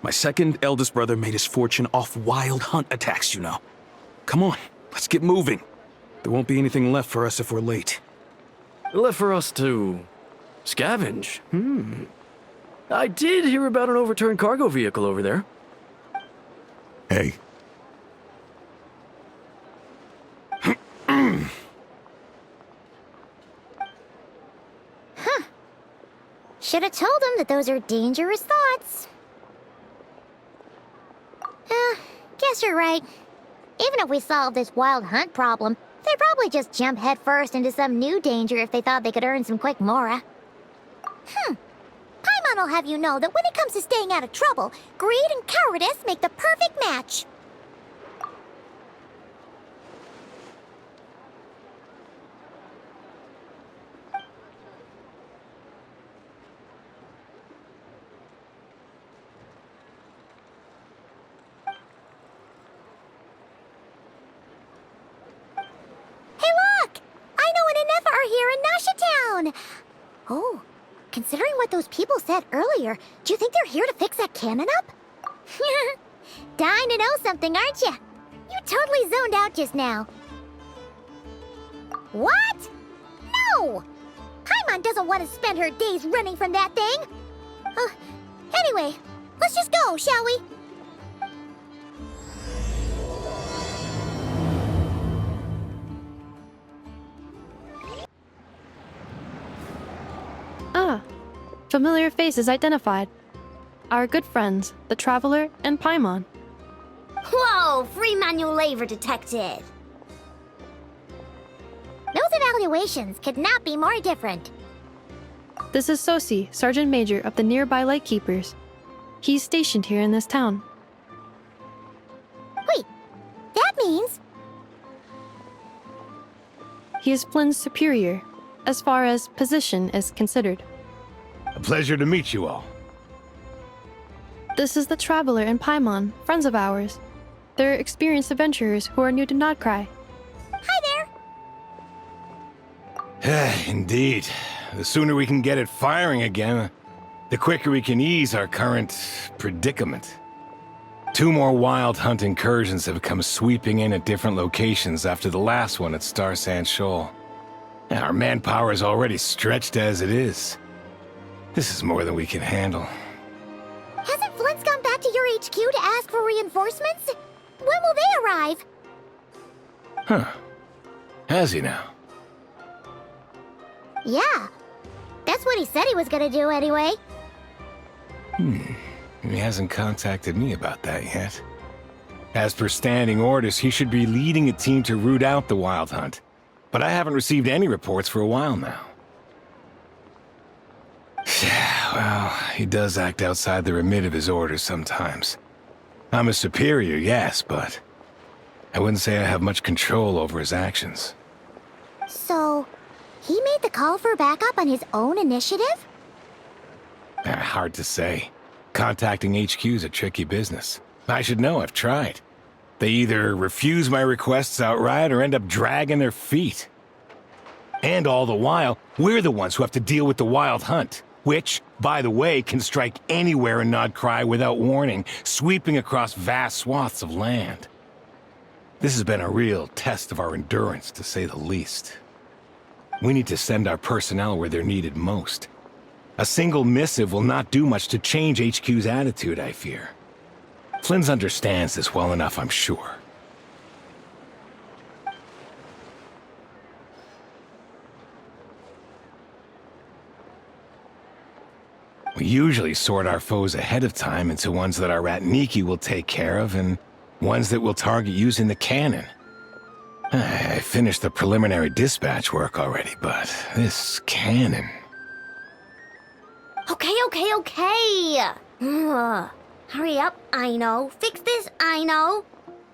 My second eldest brother made his fortune off Wild Hunt attacks, you know. Come on, let's get moving. There won't be anything left for us if we're late. Left for us to scavenge? I did hear about an overturned cargo vehicle over there. Hey. Should have told him that those are dangerous thoughts. Guess you're right. Even if we solve this Wild Hunt problem, they'd probably just jump headfirst into some new danger if they thought they could earn some quick mora. Paimon will have you know that when it comes to staying out of trouble, greed and cowardice make the perfect match. Oh, considering what those people said earlier, do you think they're here to fix that cannon up? Dying to know something, aren't you? You totally zoned out just now. What? No! Paimon doesn't want to spend her days running from that thing. Anyway, let's just go, shall we? Familiar faces identified. Our good friends, the Traveler and Paimon. Whoa! Free manual labor detected! Those evaluations could not be more different. This is Sosi, Sergeant Major of the nearby Lightkeepers. He's stationed here in this town. Wait, that means... He is Flynn's superior, as far as position is considered. A pleasure to meet you all. This is the Traveler and Paimon, friends of ours. They're experienced adventurers who are new to Nod Krai. Hi there! Indeed. The sooner we can get it firing again, the quicker we can ease our current predicament. 2 more Wild Hunt incursions have come sweeping in at different locations after the last one at Star Sand Shoal. Our manpower is already stretched as it is. This is more than we can handle. Hasn't Flint's gone back to your HQ to ask for reinforcements? When will they arrive? Huh. Has he now? Yeah. That's what he said he was gonna do anyway. He hasn't contacted me about that yet. As per standing orders, he should be leading a team to root out the Wild Hunt. But I haven't received any reports for a while now. Well, he does act outside the remit of his orders sometimes. I'm a superior, yes, but I wouldn't say I have much control over his actions. So, he made the call for backup on his own initiative? Hard to say. Contacting HQ is a tricky business. I should know, I've tried. They either refuse my requests outright or end up dragging their feet. And all the while, we're the ones who have to deal with the Wild Hunt, which, by the way, can strike anywhere in Nod Krai without warning, sweeping across vast swaths of land. This has been a real test of our endurance, to say the least. We need to send our personnel where they're needed most. A single missive will not do much to change HQ's attitude, I fear. Flynn's understands this well enough, I'm sure. We usually sort our foes ahead of time into ones that our rat Nikki will take care of, and ones that we'll target using the cannon. I finished the preliminary dispatch work already, but this cannon... Okay. Hurry up, I know. Fix this, I know.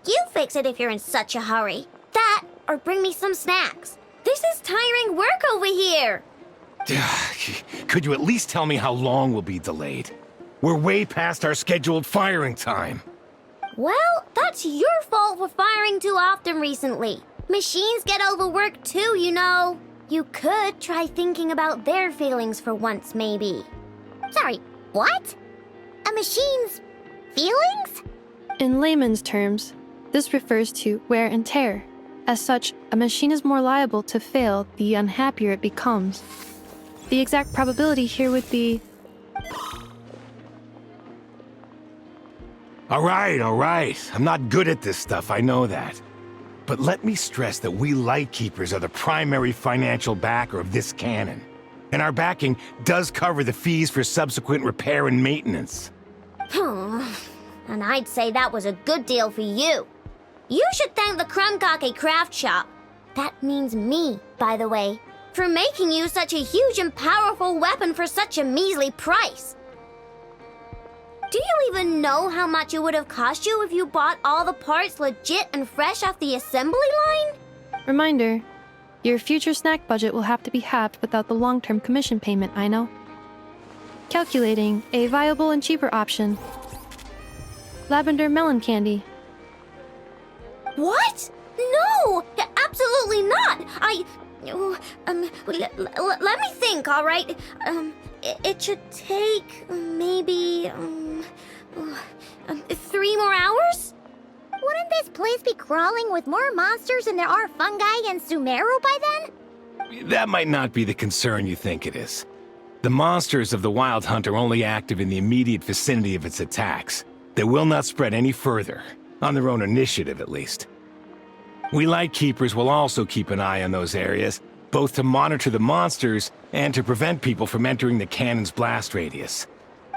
You fix it if you're in such a hurry. That, or bring me some snacks. This is tiring work over here. Could you at least tell me how long we'll be delayed? We're way past our scheduled firing time. Well, that's your fault for firing too often recently. Machines get overworked too, you know. You could try thinking about their feelings for once, maybe. Sorry, what? A machine's feelings? In layman's terms, this refers to wear and tear. As such, a machine is more liable to fail the unhappier it becomes. The exact probability here would be... All right. I'm not good at this stuff, I know that. But let me stress that we Lightkeepers are the primary financial backer of this cannon. And our backing does cover the fees for subsequent repair and maintenance. And I'd say that was a good deal for you. You should thank the Krumkake craft shop. That means me, by the way, for making you such a huge and powerful weapon for such a measly price. Do you even know how much it would have cost you if you bought all the parts legit and fresh off the assembly line? Reminder, your future snack budget will have to be halved without the long-term commission payment, I know. Calculating a viable and cheaper option. Lavender melon candy. What? No! Absolutely not! Let me think, all right? It should take maybe 3 more hours? Wouldn't this place be crawling with more monsters than there are fungi and Sumeru by then? That might not be the concern you think it is. The monsters of the Wild Hunt are only active in the immediate vicinity of its attacks. They will not spread any further, on their own initiative at least. We Lightkeepers will also keep an eye on those areas, both to monitor the monsters and to prevent people from entering the cannon's blast radius.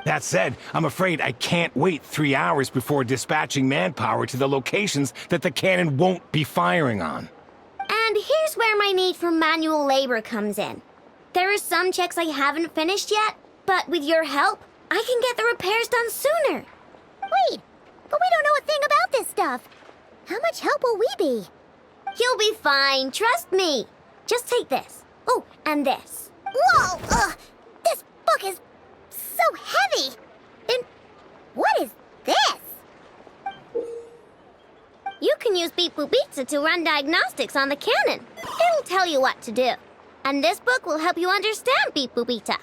That said, I'm afraid I can't wait 3 hours before dispatching manpower to the locations that the cannon won't be firing on. And here's where my need for manual labor comes in. There are some checks I haven't finished yet, but with your help, I can get the repairs done sooner. Wait, but we don't know a thing about this stuff. How much help will we be? You'll be fine, trust me. Just take this. Oh, and this. Whoa! This book is so heavy! And what is this? You can use Beep Boop Pizza to run diagnostics on the cannon. It'll tell you what to do. And this book will help you understand Beep Boop Pizza.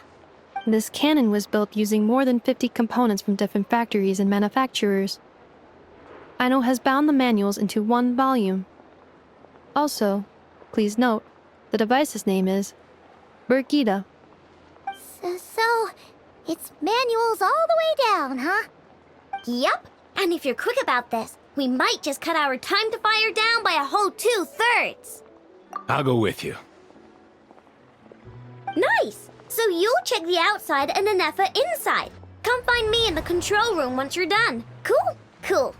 This cannon was built using more than 50 components from different factories and manufacturers. Aino has bound the manuals into one volume. Also, please note, the device's name is Birgitta. So, it's manuals all the way down, huh? Yup, and if you're quick about this, we might just cut our time to fire down by a whole 2/3. I'll go with you. Nice! So you'll check the outside and Anefa inside. Come find me in the control room once you're done. Cool.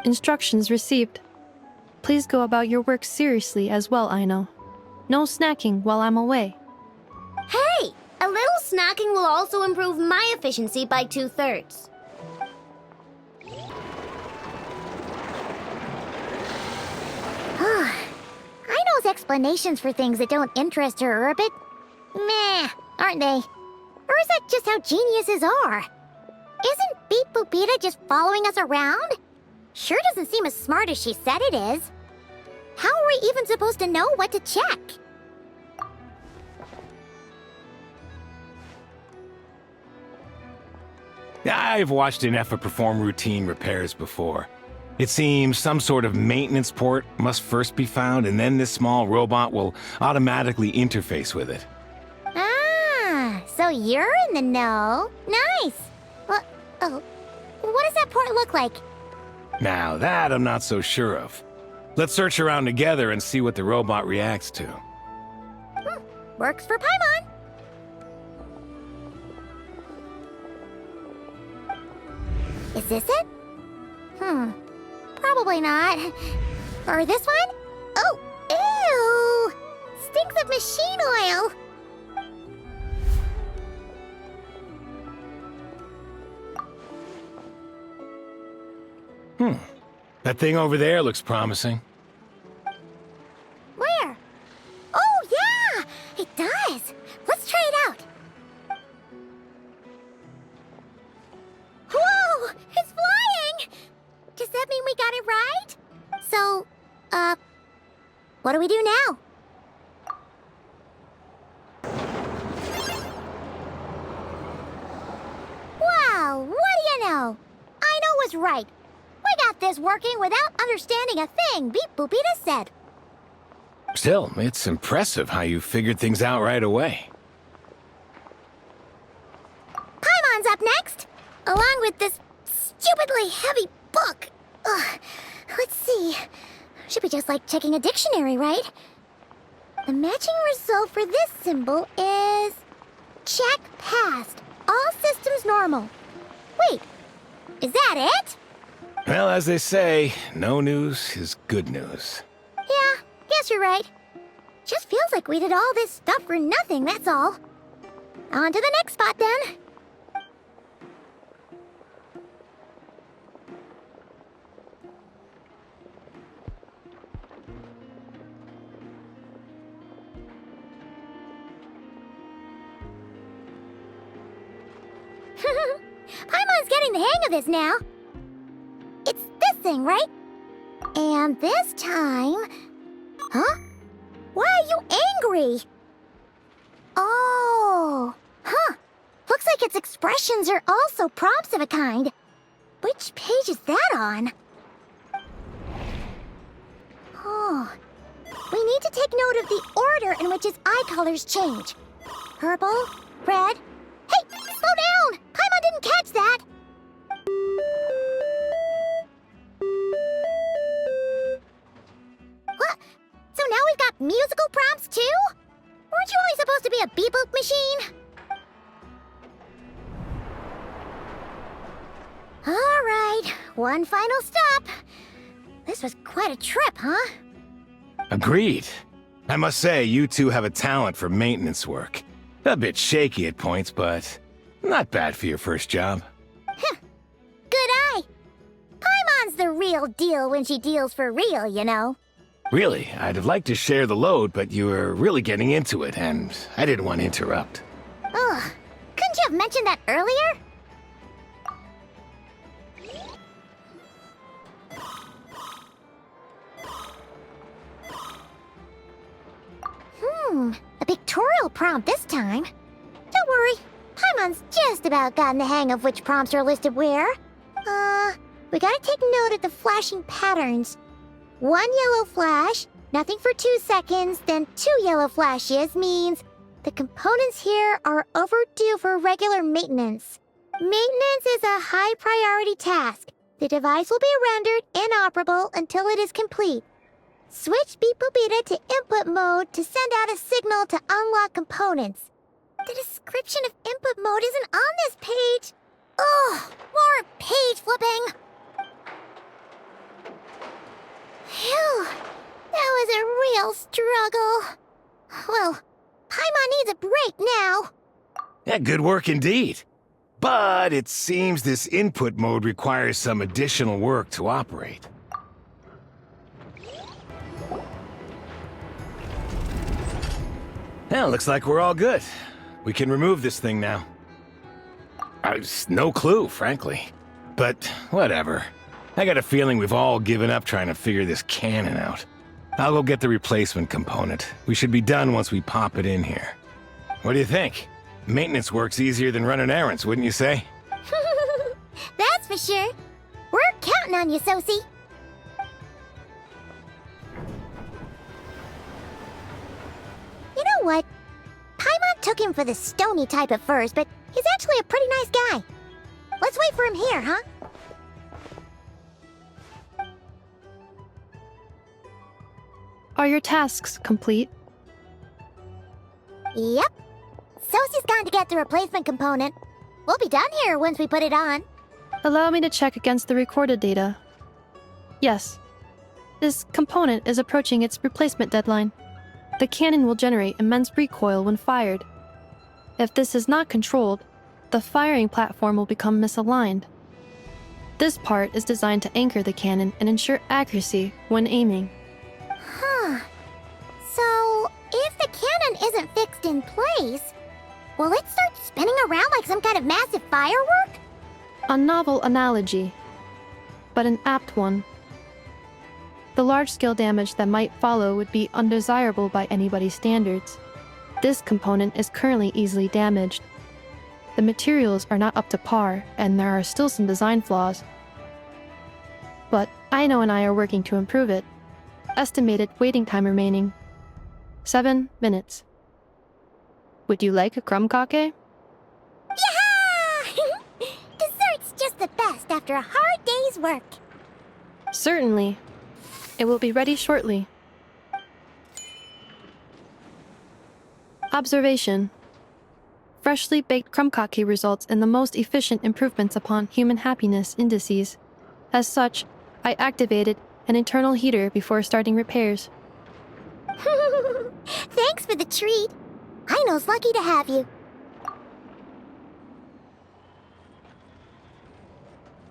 Instructions received. Please go about your work seriously as well, Aino. No snacking while I'm away. Hey! A little snacking will also improve my efficiency by 2/3. Aino's explanations for things that don't interest her are a bit meh, aren't they? Or is that just how geniuses are? Isn't Beep Boopita just following us around? Sure doesn't seem as smart as she said it is. How are we even supposed to know what to check? I've watched Anefa perform routine repairs before. It seems some sort of maintenance port must first be found, and then this small robot will automatically interface with it. Ah, so you're in the know. Nice. What? Oh, what does that port look like? Now that I'm not so sure of. Let's search around together and see what the robot reacts to. Works for Paimon. Is this it? Probably not. Or this one? Oh, ew! Stinks of machine oil. That thing over there looks promising. Where? Oh, yeah! It does! Let's try it out! Whoa! It's flying! Does that mean we got it right? So, what do we do now? Wow, what do you know? I know what's right. We got this working without understanding a thing, Beep Boopita said. Still, it's impressive how you figured things out right away. Paimon's up next, along with this stupidly heavy book. Ugh. Let's see. Should be just like checking a dictionary, right? The matching result for this symbol is... check passed. All systems normal. Wait, is that it? Well, as they say, no news is good news. Yeah, guess you're right. Just feels like we did all this stuff for nothing, that's all. On to the next spot, then. Paimon's getting the hang of this now. It's this thing, right? And this time... Huh? Why are you angry? Oh... Huh. Looks like its expressions are also prompts of a kind. Which page is that on? Oh... We need to take note of the order in which its eye colors change. Purple, red... Hey! Slow down! Paimon didn't catch that! What? So now we've got musical prompts too? Weren't you only supposed to be a beep-boop machine? Alright, one final stop. This was quite a trip, huh? Agreed. I must say, you two have a talent for maintenance work. A bit shaky at points, but not bad for your first job. Good eye. Paimon's the real deal when she deals for real, you know. Really, I'd have liked to share the load, but you were really getting into it, and I didn't want to interrupt. Ugh, couldn't you have mentioned that earlier? A pictorial prompt this time. Don't worry, Paimon's just about gotten the hang of which prompts are listed where. We gotta take note of the flashing patterns. 1 yellow flash, nothing for 2 seconds, then 2 yellow flashes means the components here are overdue for regular maintenance. Maintenance is a high priority task. The device will be rendered inoperable until it is complete. Switch Beep Boopita to input mode to send out a signal to unlock components. The description of input mode isn't on this page. Ugh, more page flipping. Phew, that was a real struggle. Well, Paimon needs a break now. Yeah, good work indeed. But it seems this input mode requires some additional work to operate. Well, looks like we're all good. We can remove this thing now. No clue, frankly. But whatever. I got a feeling we've all given up trying to figure this cannon out. I'll go get the replacement component. We should be done once we pop it in here. What do you think? Maintenance work's easier than running errands, wouldn't you say? That's for sure. We're counting on you, Sosie. know what? Paimon took him for the stony type at first, but he's actually a pretty nice guy. Let's wait for him here, huh? Are your tasks complete? Yep. Sosie's gone to get the replacement component. We'll be done here once we put it on. Allow me to check against the recorded data. Yes. This component is approaching its replacement deadline. The cannon will generate immense recoil when fired. If this is not controlled, the firing platform will become misaligned. This part is designed to anchor the cannon and ensure accuracy when aiming. Huh. So, if the cannon isn't fixed in place, will it start spinning around like some kind of massive firework? A novel analogy, but an apt one. The large-scale damage that might follow would be undesirable by anybody's standards. This component is currently easily damaged. The materials are not up to par, and there are still some design flaws. But Aino and I are working to improve it. Estimated waiting time remaining: 7 minutes. Would you like a crumb cake? Yeah! Dessert's just the best after a hard day's work. Certainly. It will be ready shortly. Observation. Freshly baked crumb cake results in the most efficient improvements upon human happiness indices. As such, I activated an internal heater before starting repairs. Thanks for the treat. Aino's lucky to have you.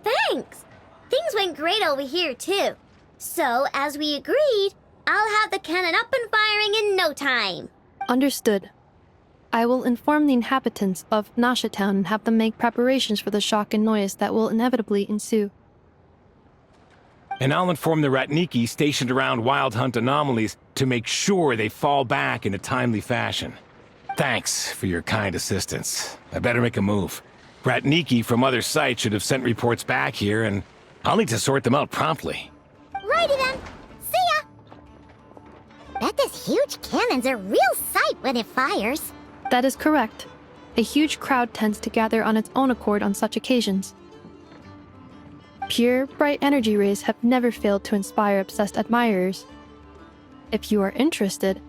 Thanks! Things went great over here, too. So, as we agreed, I'll have the cannon up and firing in no time. Understood. I will inform the inhabitants of Nasha Town and have them make preparations for the shock and noise that will inevitably ensue. And I'll inform the Ratniki stationed around Wild Hunt anomalies to make sure they fall back in a timely fashion. Thanks for your kind assistance. I better make a move. Ratniki from other sites should have sent reports back here, and I'll need to sort them out promptly. Righty then. See ya! Bet this huge cannon's a real sight when it fires. That is correct. A huge crowd tends to gather on its own accord on such occasions. Pure, bright energy rays have never failed to inspire obsessed admirers. If you are interested,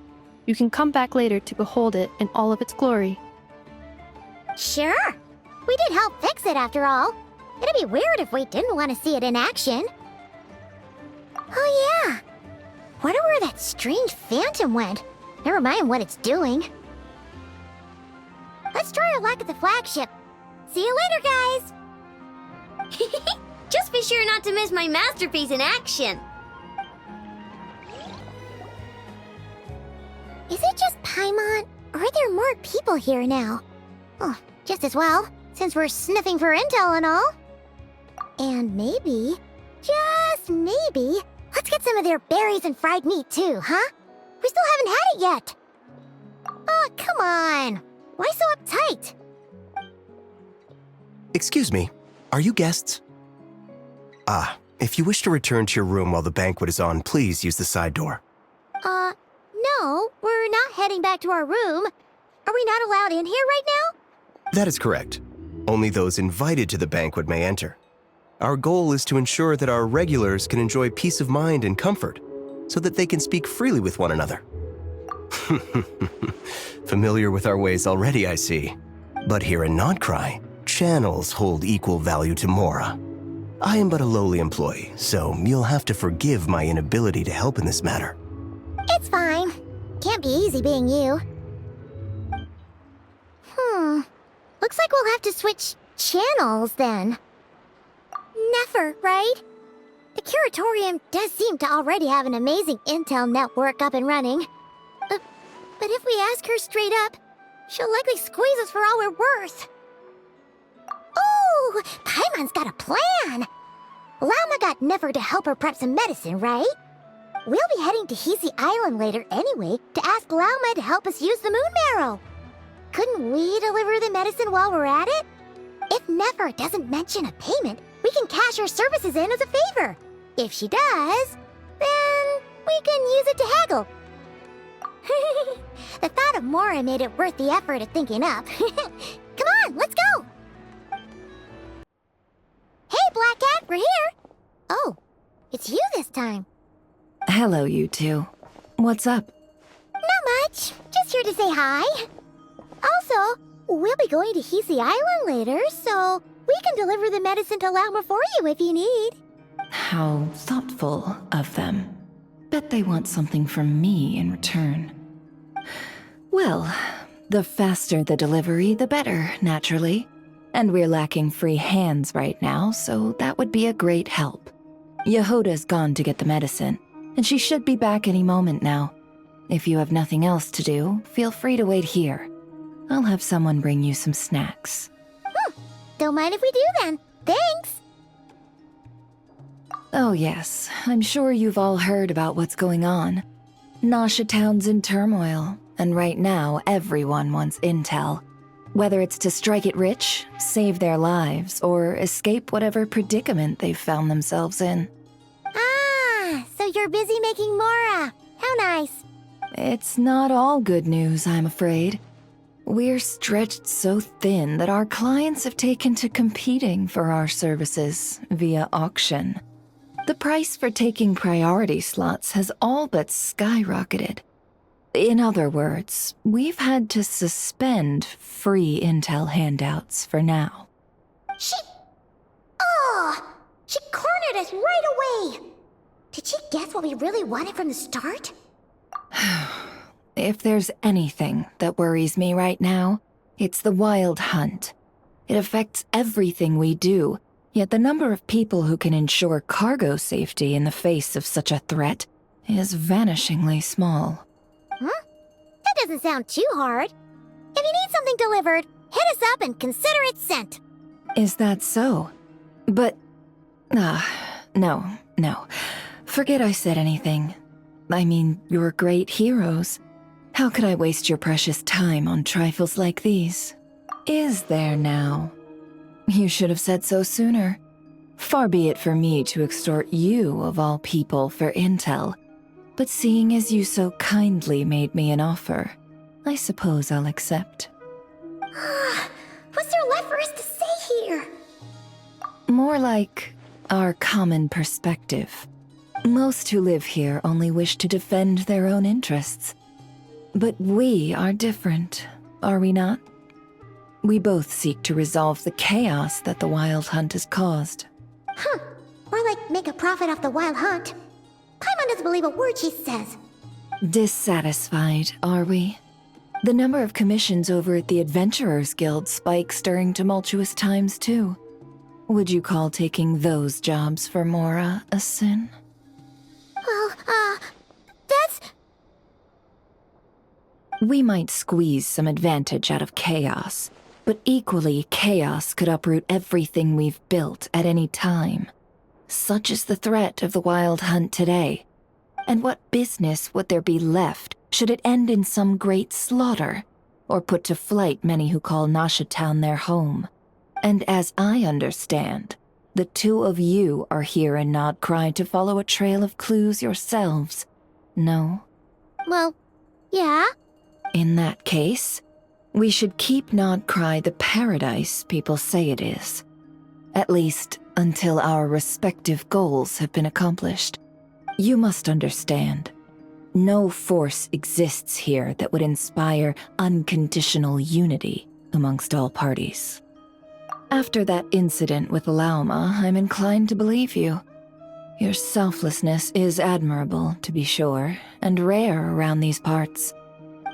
you can come back later to behold it in all of its glory. Sure. We did help fix it after all. It'd be weird if we didn't want to see it in action. Oh yeah. Wonder where that strange phantom went. Never mind what it's doing. Let's try our luck at the flagship. See you later, guys! Just be sure not to miss my masterpiece in action. Is it just Paimon, or are there more people here now? Oh, just as well, since we're sniffing for intel and all. And maybe, just maybe, let's get some of their berries and fried meat too, huh? We still haven't had it yet. Oh, come on. Why so uptight? Excuse me, are you guests? If you wish to return to your room while the banquet is on, please use the side door. No, we're not heading back to our room. Are we not allowed in here right now? That is correct. Only those invited to the banquet may enter. Our goal is to ensure that our regulars can enjoy peace of mind and comfort, so that they can speak freely with one another. Familiar with our ways already, I see. But here in Nod Krai, channels hold equal value to Mora. I am but a lowly employee, so you'll have to forgive my inability to help in this matter. It's fine. Can't be easy being you. Looks like we'll have to switch channels then. Never, right? The Curatorium does seem to already have an amazing intel network up and running. But if we ask her straight up, she'll likely squeeze us for all we're worth. Ooh, Paimon's got a plan! Lauma got Nefer to help her prep some medicine, right? We'll be heading to Hisi Island later anyway to ask Lauma to help us use the moon marrow. Couldn't we deliver the medicine while we're at it? If Nefer doesn't mention a payment, we can cash her services in as a favor. If she does, then we can use it to haggle. The thought of Mora made it worth the effort of thinking up. Come on, let's go! Hey, Black Cat, we're here! Oh, it's you this time. Hello, you two. What's up? Not much. Just here to say hi. Also, we'll be going to Hisi Island later, so we can deliver the medicine to Lauma for you if you need. How thoughtful of them. Bet they want something from me in return. Well, the faster the delivery, the better, naturally. And we're lacking free hands right now, so that would be a great help. Yehoda's gone to get the medicine, and she should be back any moment now. If you have nothing else to do, feel free to wait here. I'll have someone bring you some snacks. Don't mind if we do then. Thanks! Oh yes, I'm sure you've all heard about what's going on. Nasha Town's in turmoil, and right now everyone wants intel. Whether it's to strike it rich, save their lives, or escape whatever predicament they've found themselves in. Ah, so you're busy making Mora. How nice. It's not all good news, I'm afraid. We're stretched so thin that our clients have taken to competing for our services via auction. The price for taking priority slots has all but skyrocketed. In other words, we've had to suspend free intel handouts for now. She cornered us right away! Did she guess what we really wanted from the start? If there's anything that worries me right now, it's the wild hunt. It affects everything we do, yet the number of people who can ensure cargo safety in the face of such a threat is vanishingly small. Huh? That doesn't sound too hard. If you need something delivered, hit us up and consider it sent. Is that so? But... no. Forget I said anything. I mean, you're great heroes. How could I waste your precious time on trifles like these? Is there now? You should have said so sooner. Far be it for me to extort you, of all people, for intel. But seeing as you so kindly made me an offer, I suppose I'll accept. What's there left for us to say here? More like our common perspective. Most who live here only wish to defend their own interests. But we are different, are we not? We both seek to resolve the chaos that the Wild Hunt has caused. More like make a profit off the Wild Hunt. Paimon doesn't believe a word she says. Dissatisfied, are we? The number of commissions over at the Adventurers Guild spikes during tumultuous times, too. Would you call taking those jobs for Mora a sin? Well, that's... We might squeeze some advantage out of chaos, but equally, chaos could uproot everything we've built at any time. Such is the threat of the Wild Hunt today. And what business would there be left should it end in some great slaughter, or put to flight many who call Nasha Town their home? And as I understand, the two of you are here in Nod Krai to follow a trail of clues yourselves, no? Well, yeah. In that case, we should keep Nod Krai the paradise people say it is. At least, until our respective goals have been accomplished. You must understand, no force exists here that would inspire unconditional unity amongst all parties. After that incident with Lauma, I'm inclined to believe you. Your selflessness is admirable, to be sure, and rare around these parts.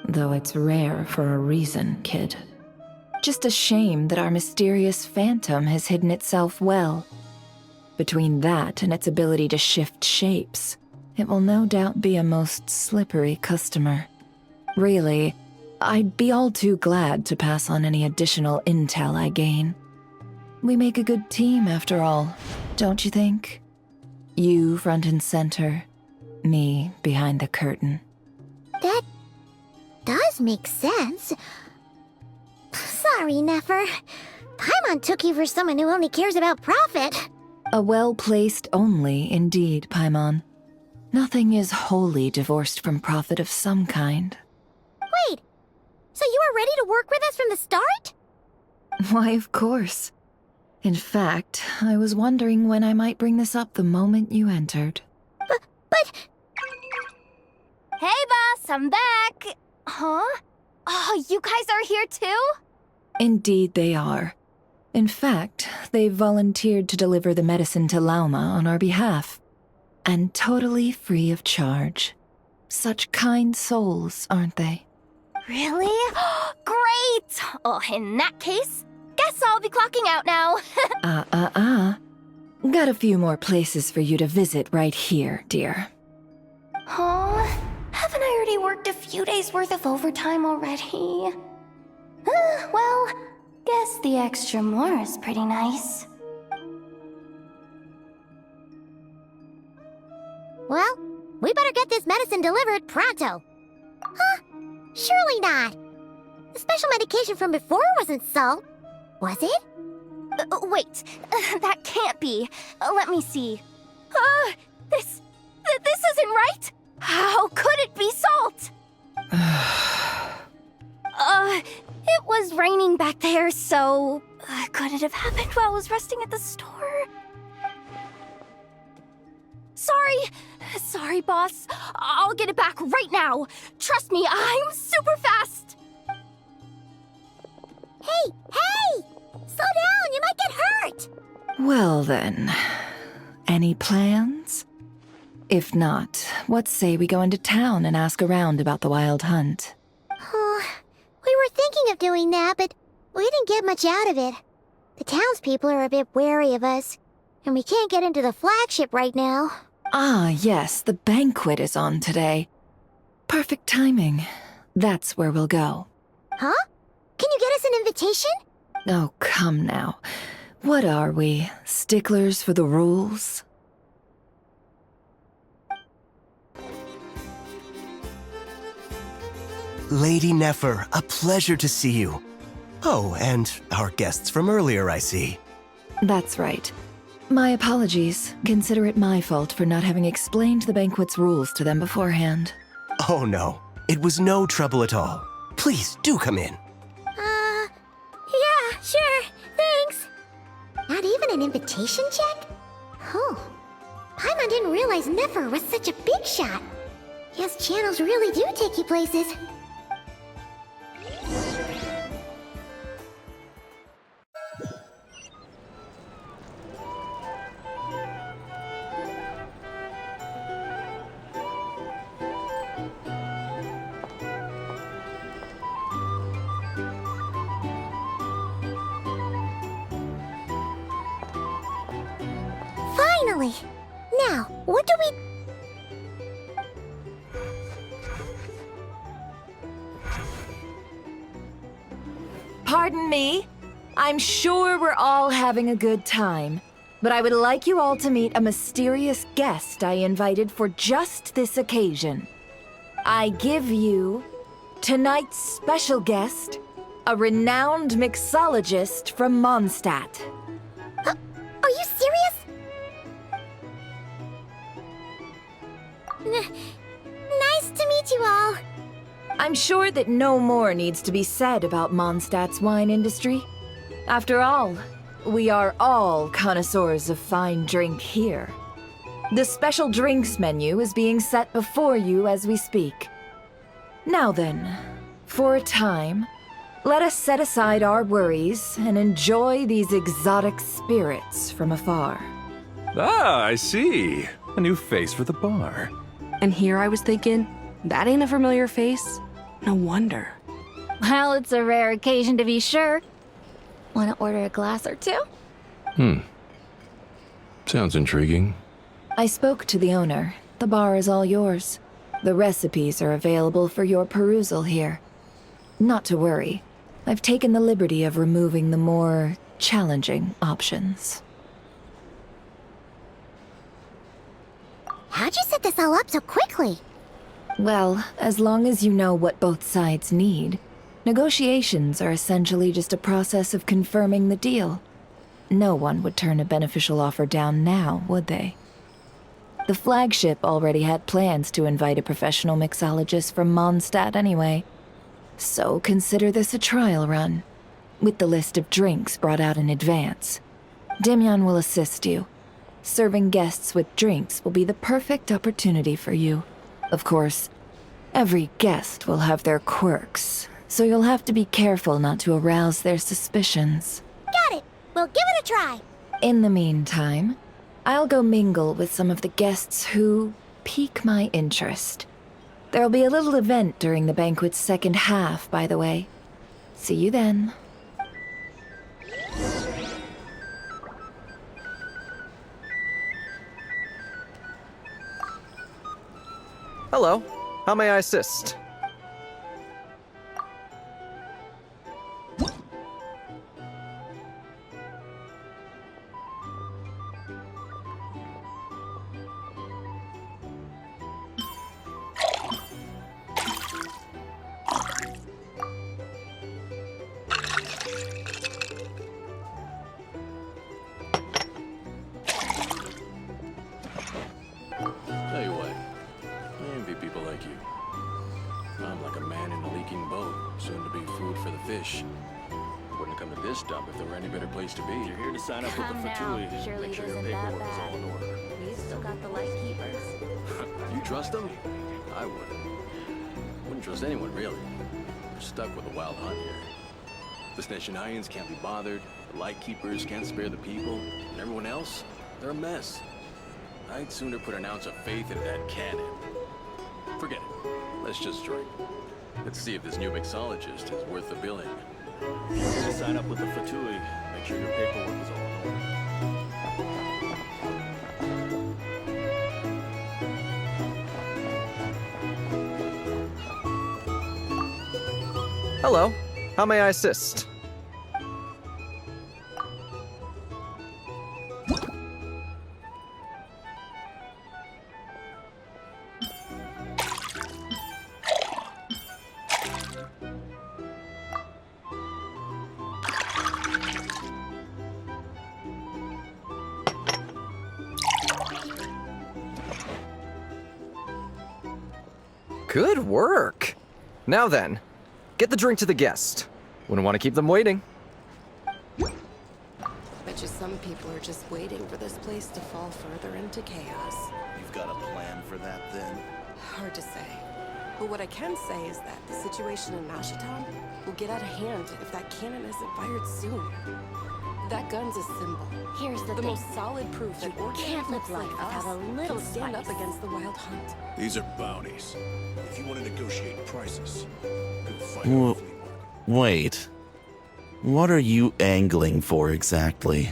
Though it's rare for a reason, kid. Just a shame that our mysterious phantom has hidden itself well. Between that and its ability to shift shapes, it will no doubt be a most slippery customer. Really, I'd be all too glad to pass on any additional intel I gain. We make a good team, after all, don't you think? You front and center, me behind the curtain. That does make sense. Sorry, Nefer. Paimon took you for someone who only cares about profit. A well-placed only, indeed, Paimon. Nothing is wholly divorced from profit of some kind. Wait, so you were ready to work with us from the start? Why, of course. In fact, I was wondering when I might bring this up the moment you entered. But... Hey, boss, I'm back! Huh? Oh, you guys are here too? Indeed they are. In fact, they've volunteered to deliver the medicine to Lauma on our behalf. And totally free of charge. Such kind souls, aren't they? Really? Great! Oh, in that case, guess I'll be clocking out now. Got a few more places for you to visit right here, dear. Huh? Haven't I already worked a few days worth of overtime already? Well, guess the extra more is pretty nice. Well, we better get this medicine delivered pronto. Huh? Surely not. The special medication from before wasn't salt, was it? Wait, that can't be. Let me see. This isn't right. How could it be salt? It was raining back there, so could it have happened while I was resting at the store? Sorry, boss. I'll get it back right now. Trust me, I'm super fast. Hey! Slow down, you might get hurt! Well then, any plans? If not, what say we go into town and ask around about the wild hunt? We were thinking of doing that, but we didn't get much out of it. The townspeople are a bit wary of us, and we can't get into the flagship right now. Ah, yes, the banquet is on today. Perfect timing. That's where we'll go. Huh? Can you get us an invitation? Oh, come now. What are we, sticklers for the rules? Lady Nefer, a pleasure to see you. Oh, and our guests from earlier, I see. That's right. My apologies. Consider it my fault for not having explained the banquet's rules to them beforehand. Oh no, it was no trouble at all. Please, do come in. Yeah, sure, thanks. Not even an invitation check? Oh, Paimon didn't realize Nefer was such a big shot. Yes, channels really do take you places. Finally! Now, what do we... Pardon me. I'm sure we're all having a good time, but I would like you all to meet a mysterious guest I invited for just this occasion. I give you tonight's special guest, a renowned mixologist from Mondstadt. Are you serious? Nice to meet you all. I'm sure that no more needs to be said about Mondstadt's wine industry. After all, we are all connoisseurs of fine drink here. The special drinks menu is being set before you as we speak. Now then, for a time, let us set aside our worries and enjoy these exotic spirits from afar. Ah, I see. A new face for the bar. And here I was thinking, that ain't a familiar face. No wonder. Well, it's a rare occasion to be sure. Want to order a glass or two? Sounds intriguing. I spoke to the owner. The bar is all yours. The recipes are available for your perusal here. Not to worry. I've taken the liberty of removing the more challenging options. How'd you set this all up so quickly? Well, as long as you know what both sides need, negotiations are essentially just a process of confirming the deal. No one would turn a beneficial offer down now, would they? The flagship already had plans to invite a professional mixologist from Mondstadt anyway. So consider this a trial run, with the list of drinks brought out in advance. Demyon will assist you. Serving guests with drinks will be the perfect opportunity for you. Of course, every guest will have their quirks, so you'll have to be careful not to arouse their suspicions. Got it! We'll give it a try! In the meantime, I'll go mingle with some of the guests who pique my interest. There'll be a little event during the banquet's second half, by the way. See you then. Hello. How may I assist? Tell you what, I envy people like you. I'm like a man in a leaking boat, soon to be food for the fish. Wouldn't come to this dump if there were any better place to be. You're here to sign up with the Fatui. Make sure your paperwork is all in order. We still got the light keepers. You trust them? I wouldn't. Wouldn't trust anyone, really. We're stuck with a wild hunt here. The Sneshanians can't be bothered, the Lightkeepers can't spare the people, and everyone else, they're a mess. I'd sooner put an ounce of faith into that cannon. Forget it. Let's just drink. Let's see if this new mixologist is worth the billing. Just sign up with the Fatui. Make sure your paperwork is all in order. Hello. How may I assist? Good work. Now then, get the drink to the guest. Wouldn't want to keep them waiting. Bet you some people are just waiting for this place to fall further into chaos. You've got a plan for that, then? Hard to say. But what I can say is that the situation in Mashatan will get out of hand if that cannon isn't fired soon. That gun's a symbol. Here's the thing. most solid proof that You can't live life without a little can stand up spice. against the wild hunt. These are bounties. If you want to negotiate prices, go fight Well, wait. What are you angling for exactly?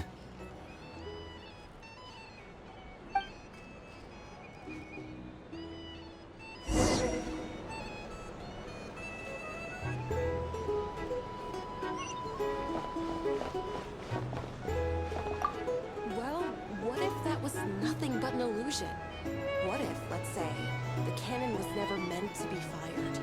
Well, what if that was nothing but an illusion? What if, let's say, the cannon was never meant to be fired?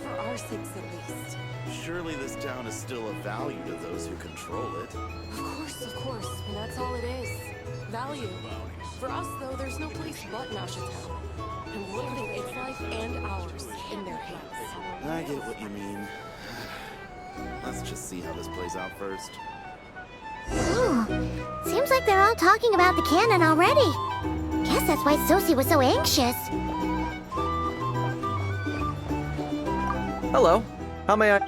For our sakes, at least. Surely this town is still of value to those who control it. Of course, and that's all it is. Value. For us, though, there's no place but Mashatown. And we're putting its life and ours in their hands. I get what you mean. Let's just see how this plays out first. Ooh, seems like they're all talking about the cannon already. Guess that's why Sosie was so anxious. Hello. How may I...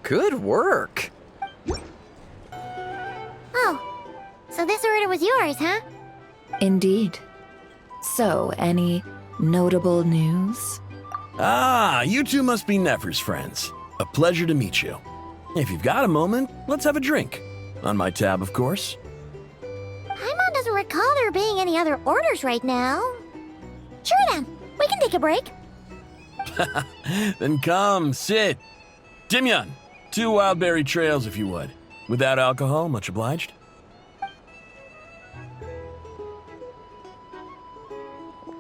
Good work. Oh, so this order was yours, huh? Indeed. So, any notable news? Ah, you two must be Nefer's friends. A pleasure to meet you. If you've got a moment, let's have a drink. On my tab, of course. Paimon doesn't recall there being any other orders right now. Sure then, we can take a break. Then come, sit. Demyon, 2 wildberry trails, if you would. Without alcohol, much obliged.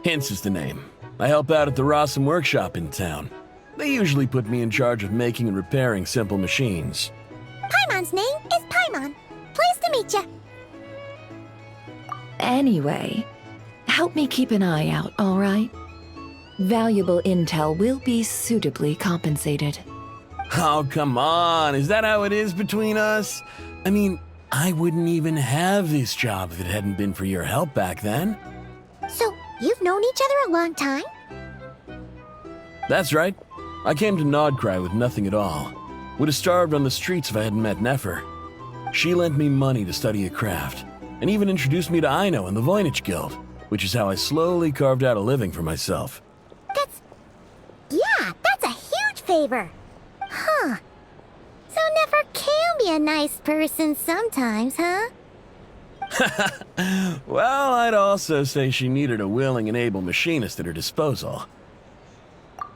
Hints is the name. I help out at the Rossum workshop in town. They usually put me in charge of making and repairing simple machines. Paimon's name is Paimon. Pleased to meet ya. Anyway, help me keep an eye out, all right? Valuable intel will be suitably compensated. Oh, come on. Is that how it is between us? I mean, I wouldn't even have this job if it hadn't been for your help back then. So, you've known each other a long time? That's right. I came to Nod Krai with nothing at all. Would have starved on the streets if I hadn't met Nefer. She lent me money to study a craft, and even introduced me to Aino and the Voynich Guild, which is how I slowly carved out a living for myself. Yeah, that's a huge favor. Huh. So Nefer can be a nice person sometimes, huh? Well, I'd also say she needed a willing and able machinist at her disposal.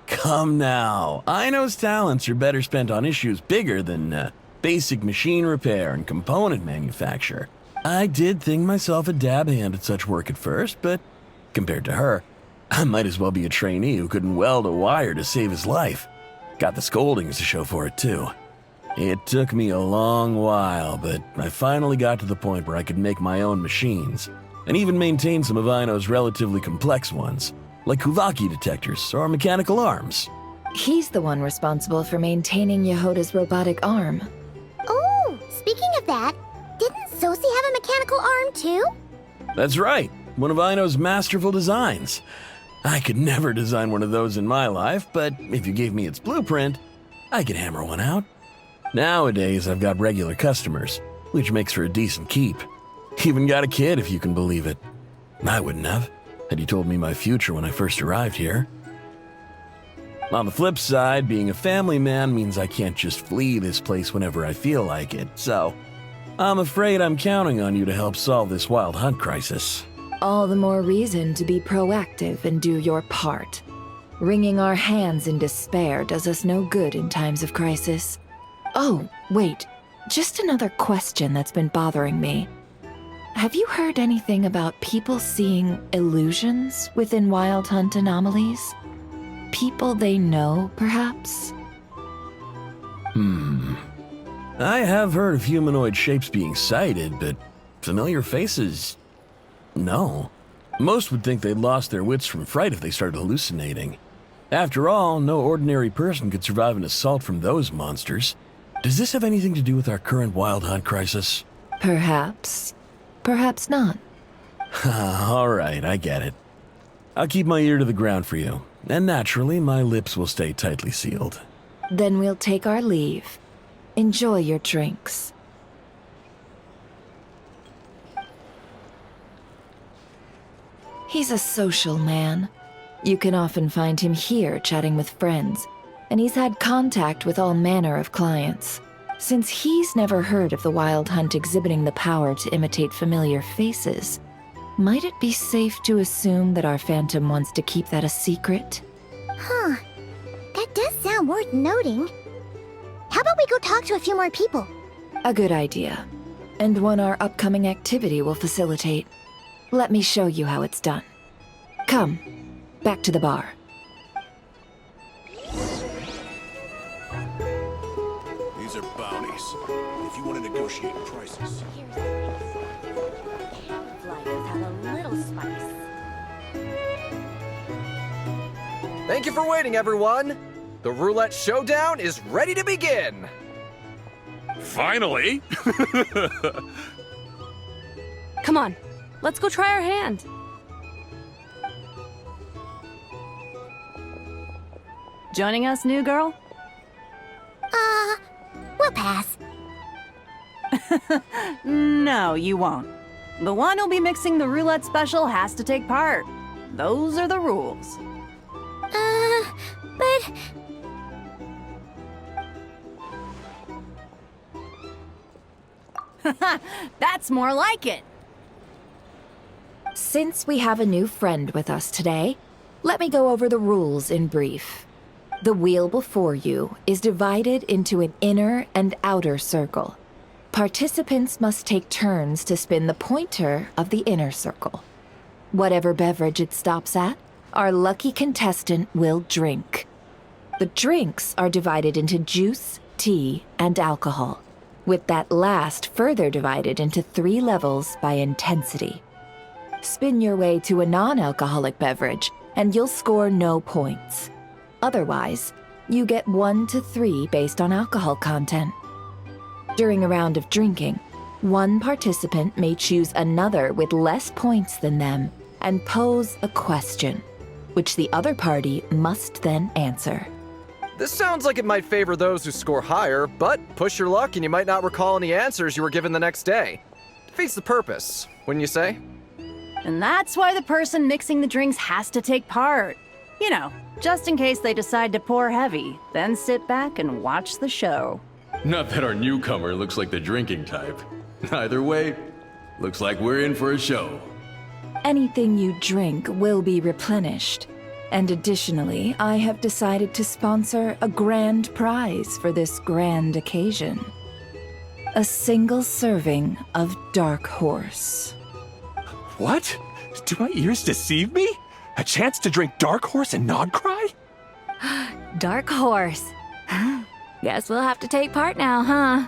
Come now, Aino's talents are better spent on issues bigger than basic machine repair and component manufacture. I did think myself a dab hand at such work at first, but compared to her, I might as well be a trainee who couldn't weld a wire to save his life. Got the scoldings to show for it, too. It took me a long while, but I finally got to the point where I could make my own machines, and even maintain some of Aino's relatively complex ones, like Kuvaki detectors or mechanical arms. He's the one responsible for maintaining Yehoda's robotic arm. Oh, speaking of that, didn't Sosi have a mechanical arm too? That's right, one of Aino's masterful designs. I could never design one of those in my life, but if you gave me its blueprint, I could hammer one out. Nowadays, I've got regular customers, which makes for a decent keep. Even got a kid, if you can believe it. I wouldn't have, had you told me my future when I first arrived here. On the flip side, being a family man means I can't just flee this place whenever I feel like it, so I'm afraid I'm counting on you to help solve this wild hunt crisis. All the more reason to be proactive and do your part. Wringing our hands in despair does us no good in times of crisis. Oh, wait. Just another question that's been bothering me. Have you heard anything about people seeing illusions within Wild Hunt anomalies? People they know, perhaps? I have heard of humanoid shapes being sighted, but familiar faces... no. Most would think they'd lost their wits from fright if they started hallucinating. After all, no ordinary person could survive an assault from those monsters. Does this have anything to do with our current Wild Hunt crisis? Perhaps. Perhaps not. All right, I get it. I'll keep my ear to the ground for you, and naturally, my lips will stay tightly sealed. Then we'll take our leave. Enjoy your drinks. He's a social man. You can often find him here chatting with friends, and he's had contact with all manner of clients. Since he's never heard of the Wild Hunt exhibiting the power to imitate familiar faces, might it be safe to assume that our Phantom wants to keep that a secret? Huh. That does sound worth noting. How about we go talk to a few more people? A good idea, and one our upcoming activity will facilitate. Let me show you how it's done. Come, back to the bar. These are bounties. If you want to negotiate prices. Thank you for waiting, everyone. The roulette showdown is ready to begin. Finally! Come on, let's go try our hand. Joining us, new girl? We'll pass. No, you won't. The one who'll be mixing the roulette special has to take part. Those are the rules. But... That's more like it. Since we have a new friend with us today, let me go over the rules in brief. The wheel before you is divided into an inner and outer circle. Participants must take turns to spin the pointer of the inner circle. Whatever beverage it stops at, our lucky contestant will drink. The drinks are divided into juice, tea, and alcohol, with that last further divided into 3 levels by intensity. Spin your way to a non-alcoholic beverage, and you'll score no points. Otherwise, you get 1 to 3 based on alcohol content. During a round of drinking, one participant may choose another with less points than them and pose a question, which the other party must then answer. This sounds like it might favor those who score higher, but push your luck and you might not recall any answers you were given the next day. Defeats the purpose, wouldn't you say? And that's why the person mixing the drinks has to take part. You know, just in case they decide to pour heavy, then sit back and watch the show. Not that our newcomer looks like the drinking type. Either way, looks like we're in for a show. Anything you drink will be replenished. And additionally, I have decided to sponsor a grand prize for this grand occasion. A single serving of Dark Horse. What? Do my ears deceive me? A chance to drink Dark Horse and Nod Krai? Dark Horse. Guess we'll have to take part now, huh?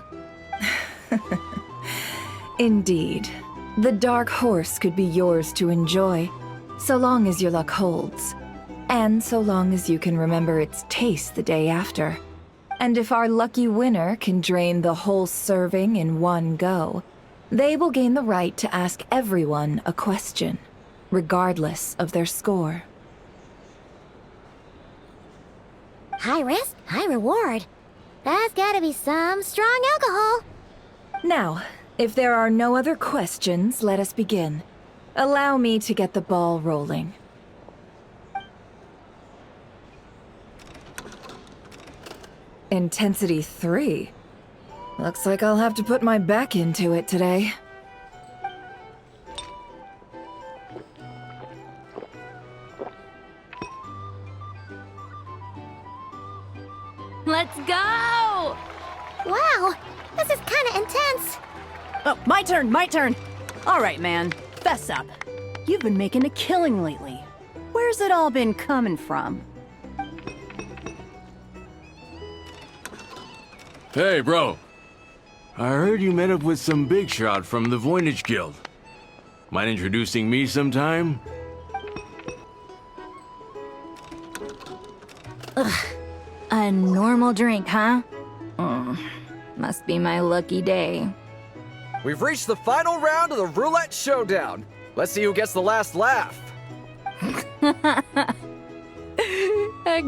Indeed. The Dark Horse could be yours to enjoy, so long as your luck holds. And so long as you can remember its taste the day after. And if our lucky winner can drain the whole serving in one go, they will gain the right to ask everyone a question, regardless of their score. High risk, high reward. That's gotta be some strong alcohol. Now, if there are no other questions, let us begin. Allow me to get the ball rolling. Intensity 3. Looks like I'll have to put my back into it today. Let's go! Wow, this is kinda intense. Oh, my turn. All right, man, fess up. You've been making a killing lately. Where's it all been coming from? Hey, bro. I heard you met up with some big shot from the Voynich Guild. Mind introducing me sometime? Ugh. A normal drink, huh? Must be my lucky day. We've reached the final round of the roulette showdown. Let's see who gets the last laugh. I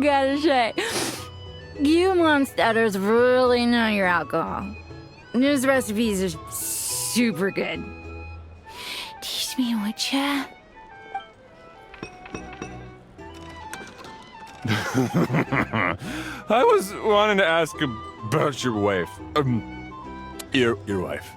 gotta say, you monsters really know your alcohol. These recipes are super good. Teach me, would ya? I was wanting to ask about your wife. Your wife.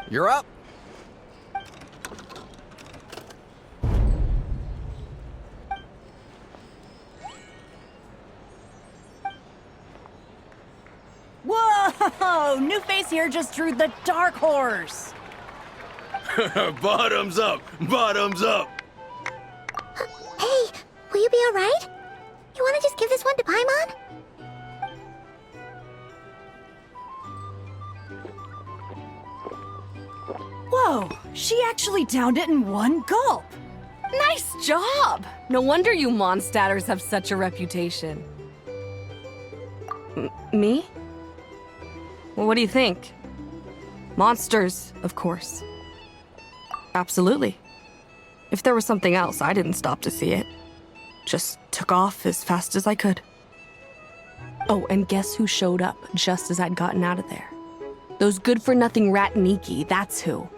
You're up. Whoa! New face here just drew the Dark Horse. Bottoms up! Bottoms up! Hey, will you be alright? You wanna just give this one to Paimon? Whoa, she actually downed it in one gulp. Nice job! No wonder you monsters have such a reputation. Me? Well, what do you think? Monsters, of course. Absolutely. If there was something else, I didn't stop to see it. Just took off as fast as I could. Oh, and guess who showed up just as I'd gotten out of there? Those good-for-nothing rat Niki, that's who.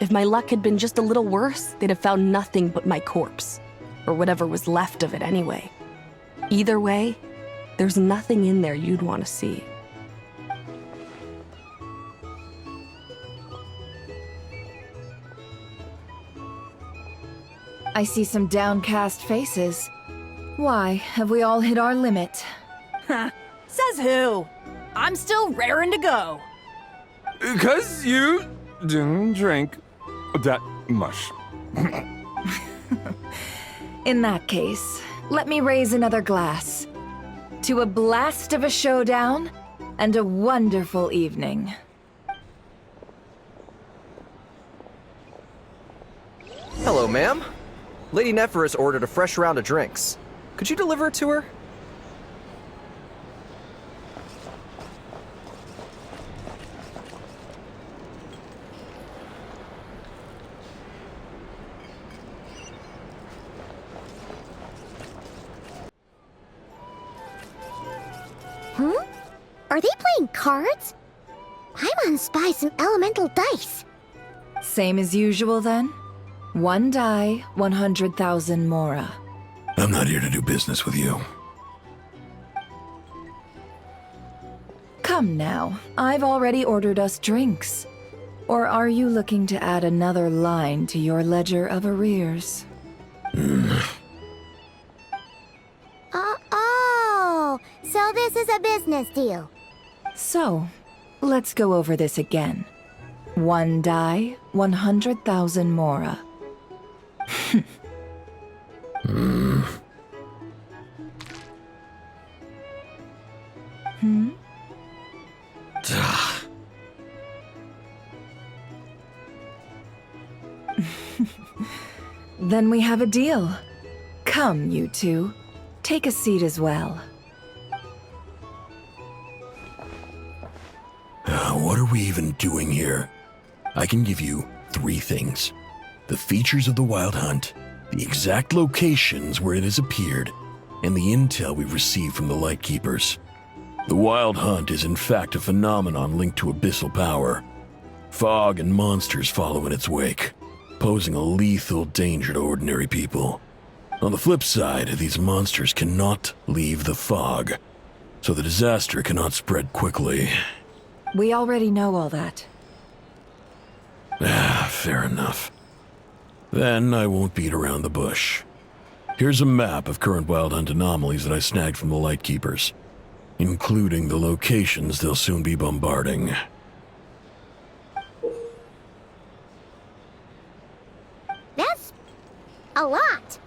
If my luck had been just a little worse, they'd have found nothing but my corpse. Or whatever was left of it anyway. Either way, there's nothing in there you'd want to see. I see some downcast faces. Why, have we all hit our limit? Ha! Says who? I'm still raring to go. 'Cause you didn't drink that much. In that case, let me raise another glass. To a blast of a showdown and a wonderful evening. Hello, ma'am. Lady Nefer has ordered a fresh round of drinks. Could you deliver it to her? Are they playing cards? I want to spy some elemental dice. Same as usual then? 1 die, 100,000 mora. I'm not here to do business with you. Come now, I've already ordered us drinks. Or are you looking to add another line to your ledger of arrears? Oh, so this is a business deal. So, let's go over this again. 1 die, 100,000 mora. Then we have a deal. Come, you two. Take a seat as well. What are we even doing here? I can give you 3 things. The features of the Wild Hunt, the exact locations where it has appeared, and the intel we've received from the Lightkeepers. The Wild Hunt is in fact a phenomenon linked to abyssal power. Fog and monsters follow in its wake, posing a lethal danger to ordinary people. On the flip side, these monsters cannot leave the fog, so the disaster cannot spread quickly. We already know all that. Fair enough. Then I won't beat around the bush. Here's a map of current Wild Hunt anomalies that I snagged from the Lightkeepers, including the locations they'll soon be bombarding. That's a lot.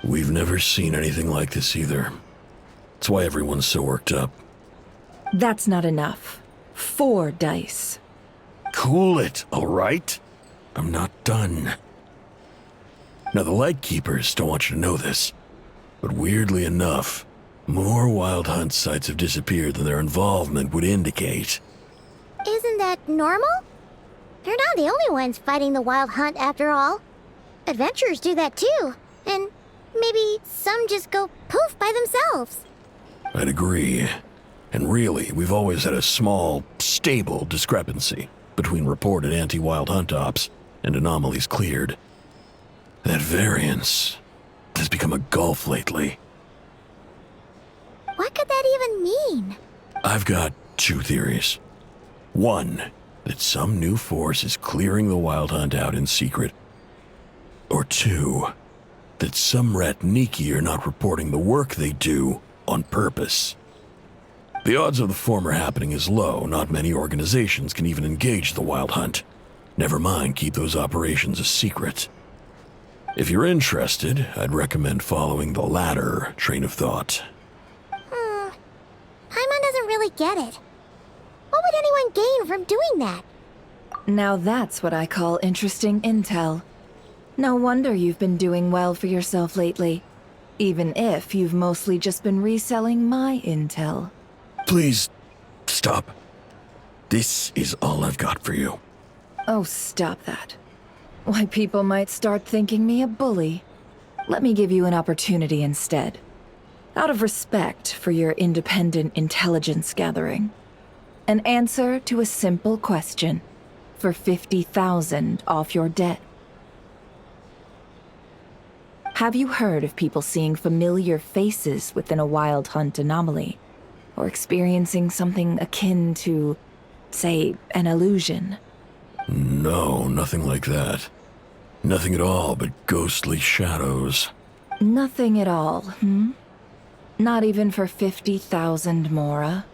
We've never seen anything like this either. That's why everyone's so worked up. That's not enough. 4 dice. Cool it, all right? I'm not done. Now, the Lightkeepers don't want you to know this, but weirdly enough, more Wild Hunt sites have disappeared than their involvement would indicate. Isn't that normal? They're not the only ones fighting the Wild Hunt after all. Adventurers do that too, and maybe some just go poof by themselves. I'd agree. And really, we've always had a small, stable discrepancy between reported anti-Wild Hunt ops and anomalies cleared. That variance has become a gulf lately. What could that even mean? I've got 2 theories. 1, that some new force is clearing the Wild Hunt out in secret. Or 2, that some Ratniki are not reporting the work they do on purpose. The odds of the former happening is low. Not many organizations can even engage the Wild Hunt. Never mind keep those operations a secret. If you're interested, I'd recommend following the latter train of thought. Paimon doesn't really get it. What would anyone gain from doing that? Now that's what I call interesting intel. No wonder you've been doing well for yourself lately. Even if you've mostly just been reselling my intel. Please, stop. This is all I've got for you. Oh, stop that. Why, people might start thinking me a bully. Let me give you an opportunity instead. Out of respect for your independent intelligence gathering. An answer to a simple question. for 50,000 off your debt. Have you heard of people seeing familiar faces within a wild hunt anomaly? Or experiencing something akin to, say, an illusion? No, nothing like that. Nothing at all but ghostly shadows. Nothing at all, hmm? Not even for 50,000 Mora?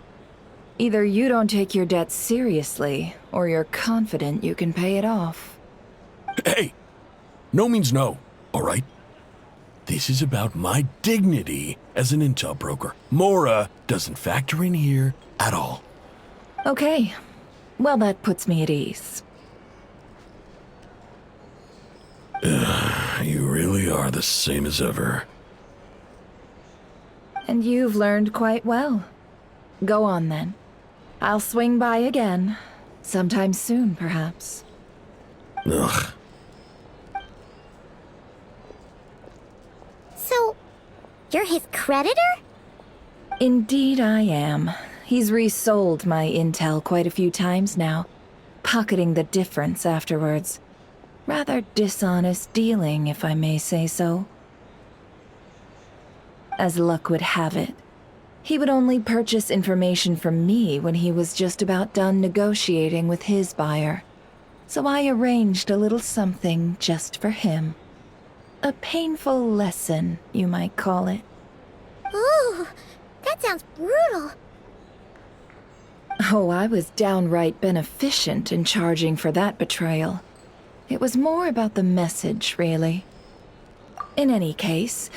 Either you don't take your debt seriously, or you're confident you can pay it off. Hey! No means no, all right? This is about my dignity as an intel broker. Mora doesn't factor in here at all. Okay. Well, that puts me at ease. You really are the same as ever. And you've learned quite well. Go on, then. I'll swing by again. Sometime soon, perhaps. Ugh. So, you're his creditor? Indeed I am. He's resold my intel quite a few times now, pocketing the difference afterwards. Rather dishonest dealing, if I may say so. As luck would have it, he would only purchase information from me when he was just about done negotiating with his buyer. So I arranged a little something just for him. A painful lesson, you might call it. Ooh, that sounds brutal. Oh, I was downright beneficent in charging for that betrayal. It was more about the message, really. In any case,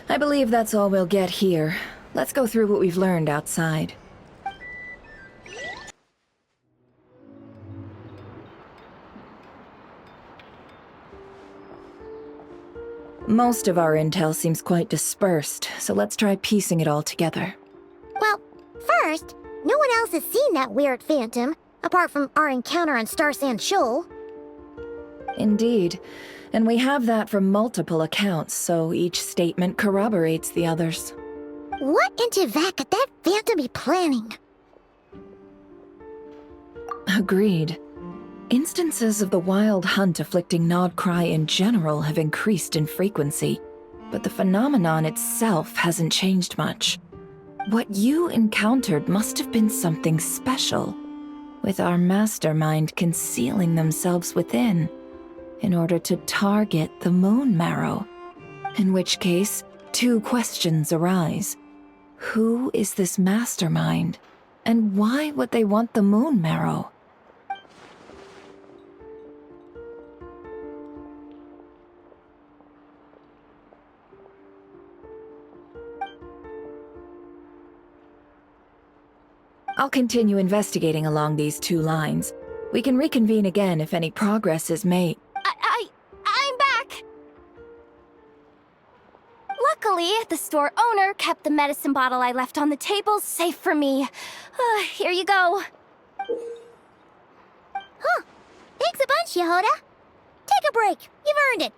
I believe that's all we'll get here. Let's go through what we've learned outside. Most of our intel seems quite dispersed, so let's try piecing it all together. Well, first, no one else has seen that weird phantom, apart from our encounter on Star Sand Shoal. Indeed, and we have that from multiple accounts, so each statement corroborates the others. What in Teyvat could that phantom be planning? Agreed. Instances of the wild hunt afflicting Nod Krai in general have increased in frequency, but the phenomenon itself hasn't changed much. What you encountered must have been something special, with our mastermind concealing themselves within, in order to target the Moon Marrow. In which case, two questions arise. Who is this mastermind, and why would they want the Moon Marrow? I'll continue investigating along these two lines. We can reconvene again if any progress is made. I'm back! Luckily, the store owner kept the medicine bottle I left on the table safe for me. Here you go. Huh. Thanks a bunch, Yehoda. Take a break. You've earned it.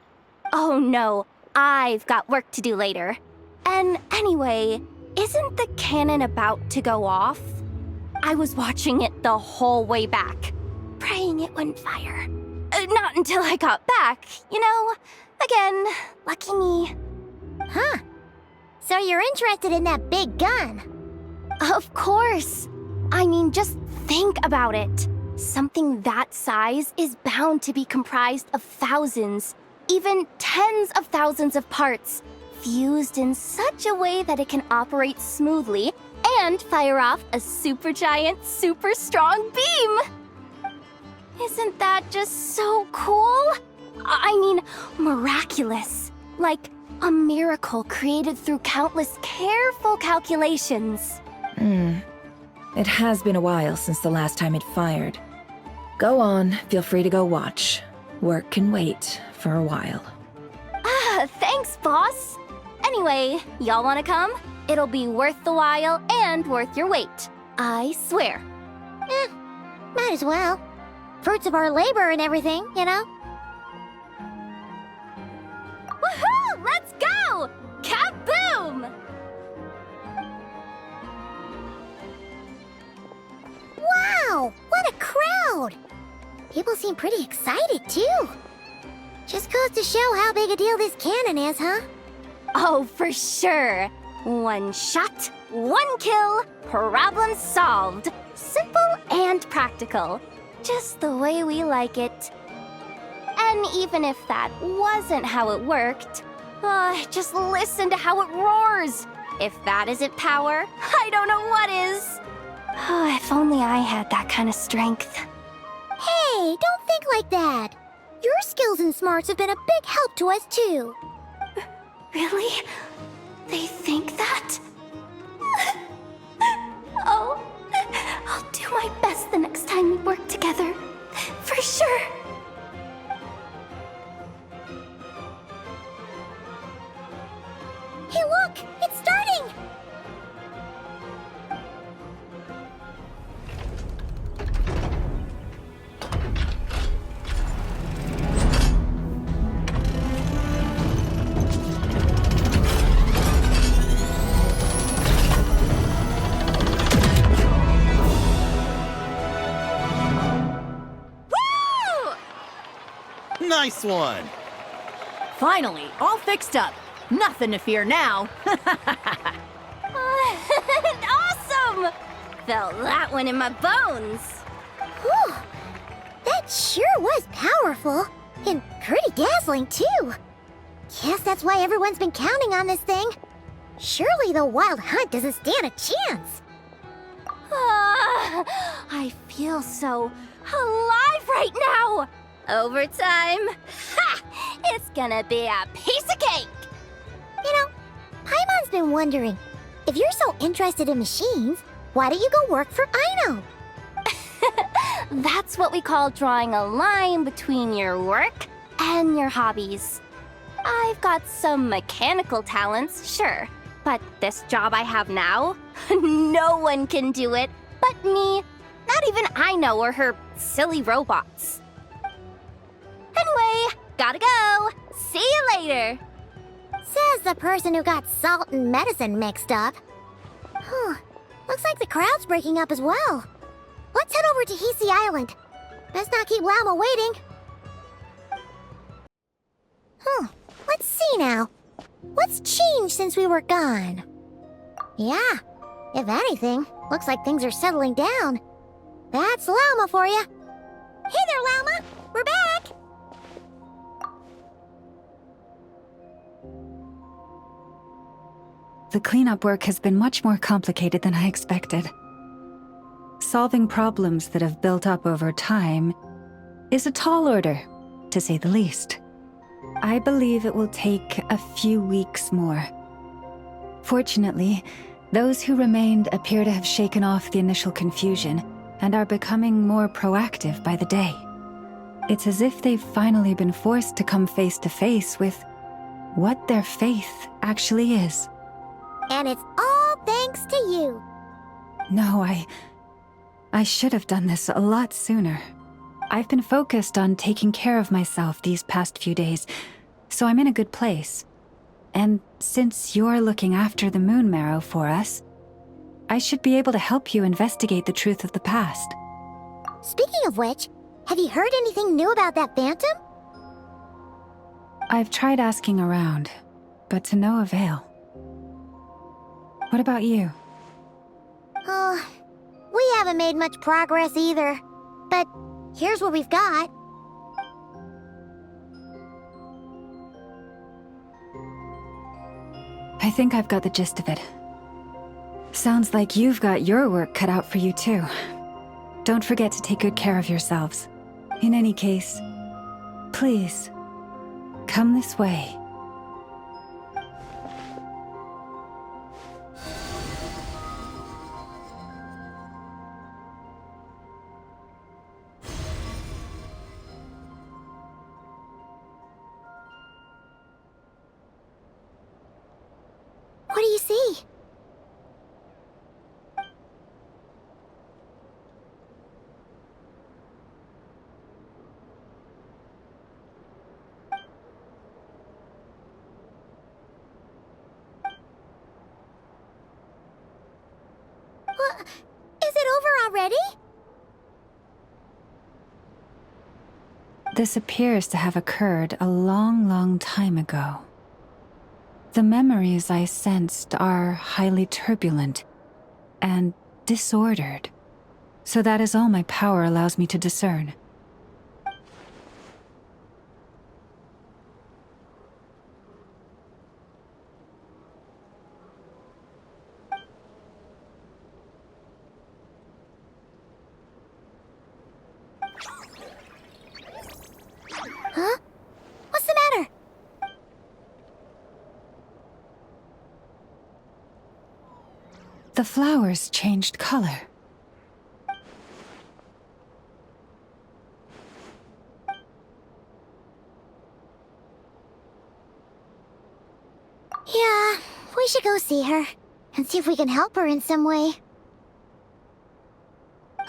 Oh no, I've got work to do later. And anyway, isn't the cannon about to go off? I was watching it the whole way back, praying it wouldn't fire. Not until I got back, you know? Again, lucky me. Huh. So you're interested in that big gun? Of course. I mean, just think about it. Something that size is bound to be comprised of thousands, even tens of thousands of parts, fused in such a way that it can operate smoothly and fire off a supergiant, super strong beam! Isn't that just so cool? I mean, miraculous. Like a miracle created through countless careful calculations. It has been a while since the last time it fired. Go on, feel free to go watch. Work can wait for a while. Thanks, boss. Anyway, y'all wanna come? It'll be worth the while and worth your wait. I swear. Might as well. Fruits of our labor and everything, you know? Woohoo! Let's go! Kaboom! Wow! What a crowd! People seem pretty excited, too. Just goes to show how big a deal this cannon is, huh? Oh, for sure. One shot, one kill, problem solved. Simple and practical. Just the way we like it. And even if that wasn't how it worked, just listen to how it roars. If that isn't power, I don't know what is. If only I had that kind of strength. Hey, don't think like that. Your skills and smarts have been a big help to us, too. Really? They think that? Oh, I'll do my best the next time we work together. For sure. Hey, look! It's starting! Nice one! Finally, all fixed up. Nothing to fear now. Awesome! Felt that one in my bones. Whew! That sure was powerful. And pretty dazzling, too. Guess that's why everyone's been counting on this thing. Surely the Wild Hunt doesn't stand a chance. I feel so alive right now. Overtime. Ha! It's gonna be a piece of cake. You know, Paimon's been wondering, if you're so interested in machines, why don't you go work for Aino? That's what we call drawing a line between your work and your hobbies. I've got some mechanical talents, sure, but this job I have now, no one can do it but me. Not even Aino or her silly robots. Anyway, gotta go. See you later. Says the person who got salt and medicine mixed up. Looks like the crowd's breaking up as well. Let's head over to Hisi Island. Best not keep Llama waiting. Let's see now. What's changed since we were gone? Yeah, if anything, looks like things are settling down. That's Llama for you. Hey there, Llama. We're back. The cleanup work has been much more complicated than I expected. Solving problems that have built up over time is a tall order, to say the least. I believe it will take a few weeks more. Fortunately, those who remained appear to have shaken off the initial confusion and are becoming more proactive by the day. It's as if they've finally been forced to come face to face with what their faith actually is. And it's all thanks to you. No, I should have done this a lot sooner. I've been focused on taking care of myself these past few days, so I'm in a good place. And since you're looking after the Moon Marrow for us, I should be able to help you investigate the truth of the past. Speaking of which, have you heard anything new about that Phantom? I've tried asking around, but to no avail. What about you? We haven't made much progress either. But here's what we've got. I think I've got the gist of it. Sounds like you've got your work cut out for you too. Don't forget to take good care of yourselves. In any case, please, come this way. What do you see? What? Is it over already? This appears to have occurred a long, long time ago. The memories I sensed are highly turbulent and disordered, so that is all my power allows me to discern. Huh? What's the matter? The flowers changed color. Yeah, we should go see her and see if we can help her in some way.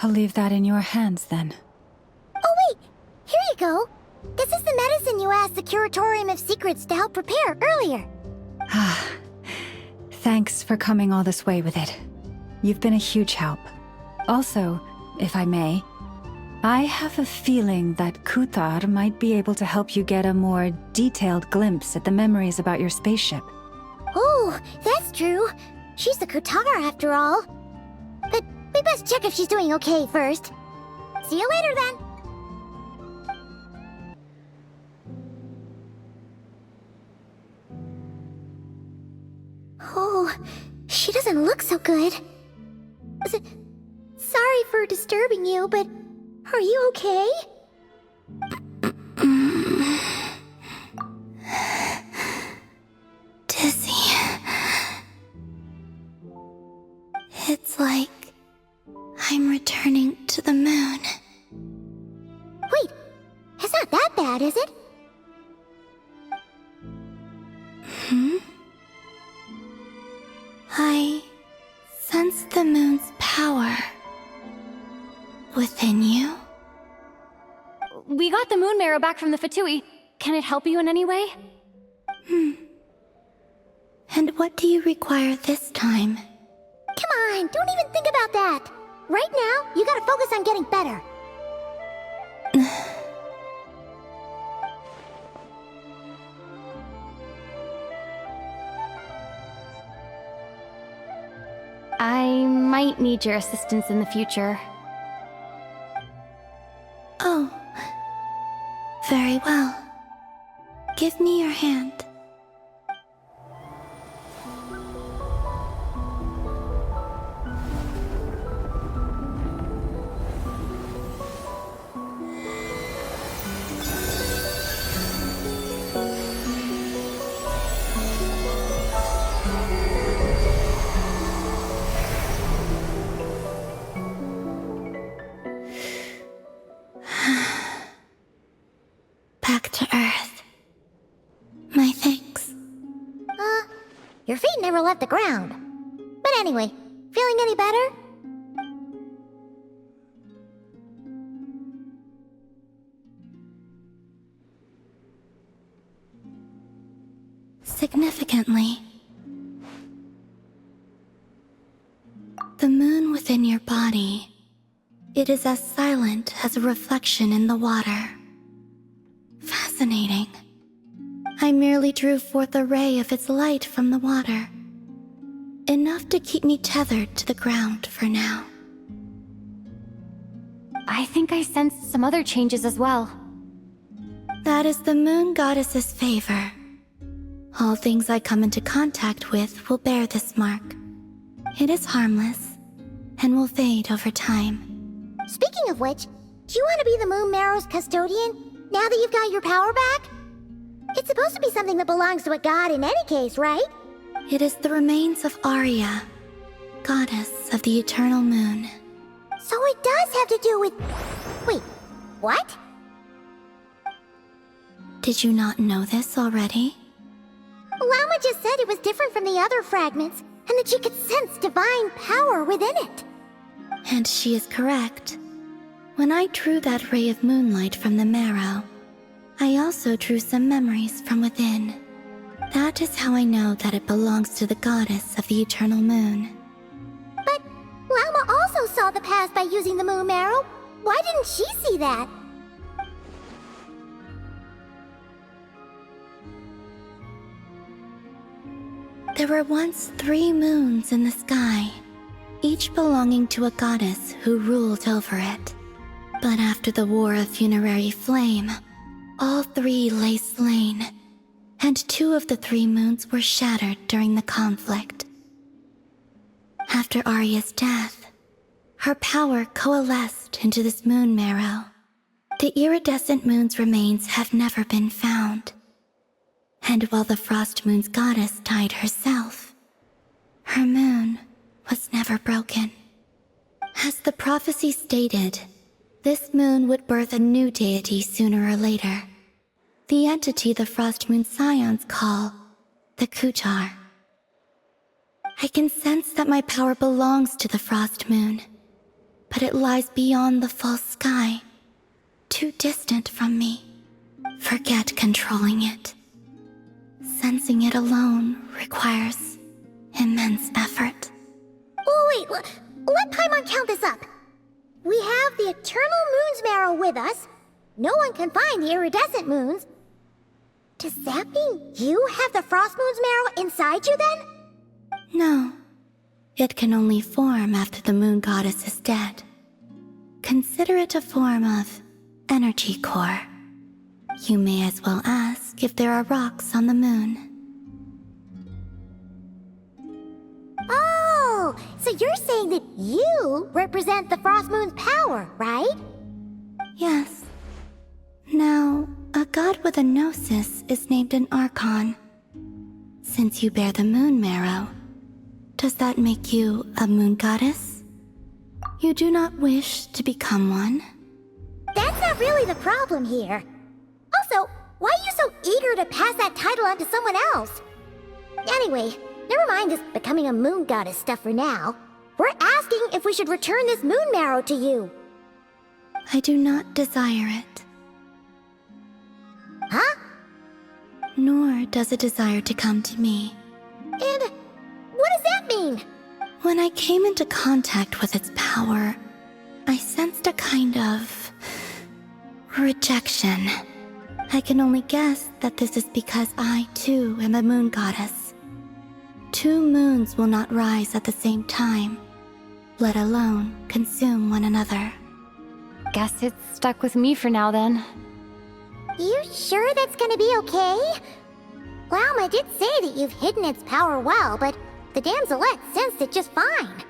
I'll leave that in your hands then. Oh wait, here you go. This is the medicine you asked the Curatorium of Secrets to help prepare earlier. Thanks for coming all this way with it. You've been a huge help. Also, if I may, I have a feeling that Kuthar might be able to help you get a more detailed glimpse at the memories about your spaceship. Oh, that's true. She's the Kutar after all. But we best check if she's doing okay first. See you later then. Oh, she doesn't look so good. Sorry for disturbing you, but are you okay? Dizzy. It's like I'm returning to the moon. Wait, it's not that bad, is it? I sense the moon's power within you. We got the moon marrow back from the Fatui. Can it help you in any way? And what do you require this time? Come on, don't even think about that. Right now, you gotta focus on getting better. I might need your assistance in the future. Oh. Very well. Give me your hand. Back to Earth. My thanks. Your feet never left the ground. But anyway, feeling any better? Significantly. The moon within your body, it is as silent as a reflection in the water. Fascinating. I merely drew forth a ray of its light from the water. Enough to keep me tethered to the ground for now. I think I sensed some other changes as well. That is the moon goddess's favor. All things I come into contact with will bear this mark. It is harmless, and will fade over time. Speaking of which, do you want to be the Moon Marrow's custodian, now that you've got your power back? It's supposed to be something that belongs to a god in any case, right? It is the remains of Arya, goddess of the eternal moon. So it does have to do with... Wait, what? Did you not know this already? Llama just said it was different from the other fragments, and that she could sense divine power within it. And she is correct. When I drew that ray of moonlight from the marrow, I also drew some memories from within. That is how I know that it belongs to the goddess of the eternal moon. But Llama also saw the past by using the Moon Marrow. Why didn't she see that? There were once 3 moons in the sky, each belonging to a goddess who ruled over it. But after the War of Funerary Flame, all 3 lay slain, and 2 of the 3 moons were shattered during the conflict. After Arya's death, her power coalesced into this moon marrow. The iridescent moon's remains have never been found. And while the Frost Moon's goddess died herself, her moon was never broken. As the prophecy stated, this moon would birth a new deity sooner or later. The entity the Frost Moon Scions call the Kutar. I can sense that my power belongs to the Frost Moon, but it lies beyond the false sky, too distant from me. Forget controlling it. Sensing it alone requires immense effort. Oh, wait, let Paimon count this up. We have the Eternal Moon's Marrow with us. No one can find the iridescent moons. Does that mean you have the Frost Moon's Marrow inside you then? No. It can only form after the moon goddess is dead. Consider it a form of energy core. You may as well ask if there are rocks on the moon. Oh, so you're saying that you represent the Frost Moon's power, right? Yes. Now, a god with a gnosis is named an Archon. Since you bear the moon marrow, does that make you a moon goddess? You do not wish to become one? That's not really the problem here. Also, why are you so eager to pass that title on to someone else? Anyway, never mind this becoming a moon goddess stuff for now. We're asking if we should return this moon marrow to you. I do not desire it. Huh? Nor does it desire to come to me. And what does that mean? When I came into contact with its power, I sensed a kind of rejection. I can only guess that this is because I, too, am a moon goddess. 2 moons will not rise at the same time, let alone consume one another. Guess it's stuck with me for now then. You sure that's gonna be okay? Glauma did say that you've hidden its power well, but the damselette sensed it just fine.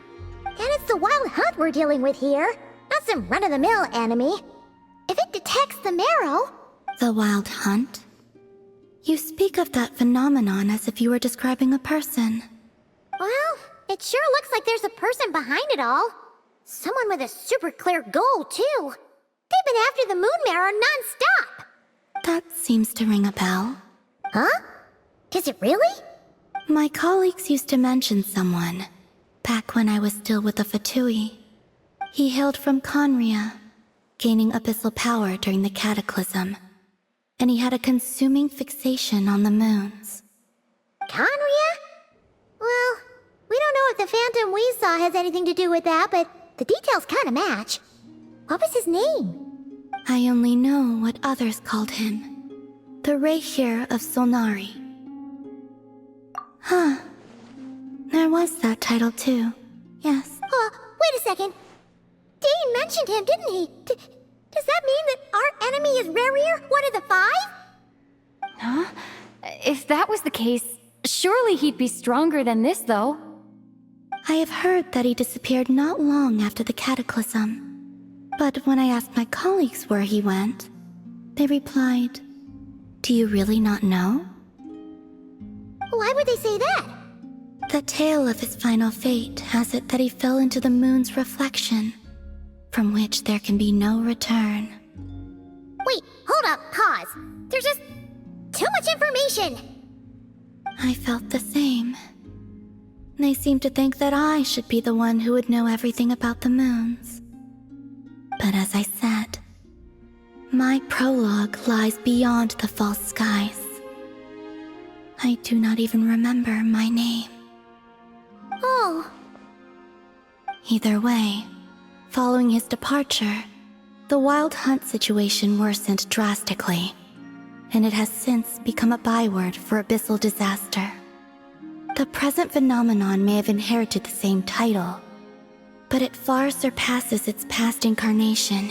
And it's the wild hunt we're dealing with here, not some run-of-the-mill enemy. If it detects the marrow... The wild hunt? You speak of that phenomenon as if you were describing a person. Well, it sure looks like there's a person behind it all. Someone with a super clear goal, too. They've been after the moon marrow non-stop. That seems to ring a bell. Huh? Does it really? My colleagues used to mention someone, back when I was still with the Fatui. He hailed from Conria, gaining abyssal power during the Cataclysm, and he had a consuming fixation on the moons. Conria? Well, we don't know if the phantom we saw has anything to do with that, but the details kinda match. What was his name? I only know what others called him. The Rayhir of Solnari. Huh. There was that title too. Yes. Wait a second. Dane mentioned him, didn't he? Does that mean that our enemy is Rayhir, one of the 5? Huh? If that was the case, surely he'd be stronger than this, though. I have heard that he disappeared not long after the Cataclysm. But when I asked my colleagues where he went, they replied, "Do you really not know?" Why would they say that? The tale of his final fate has it that he fell into the moon's reflection, from which there can be no return. Wait, hold up, pause. There's just too much information. I felt the same. They seemed to think that I should be the one who would know everything about the moons. But as I said, my prologue lies beyond the false skies. I do not even remember my name. Oh. Either way, following his departure, the wild hunt situation worsened drastically, and it has since become a byword for abyssal disaster. The present phenomenon may have inherited the same title, but it far surpasses its past incarnation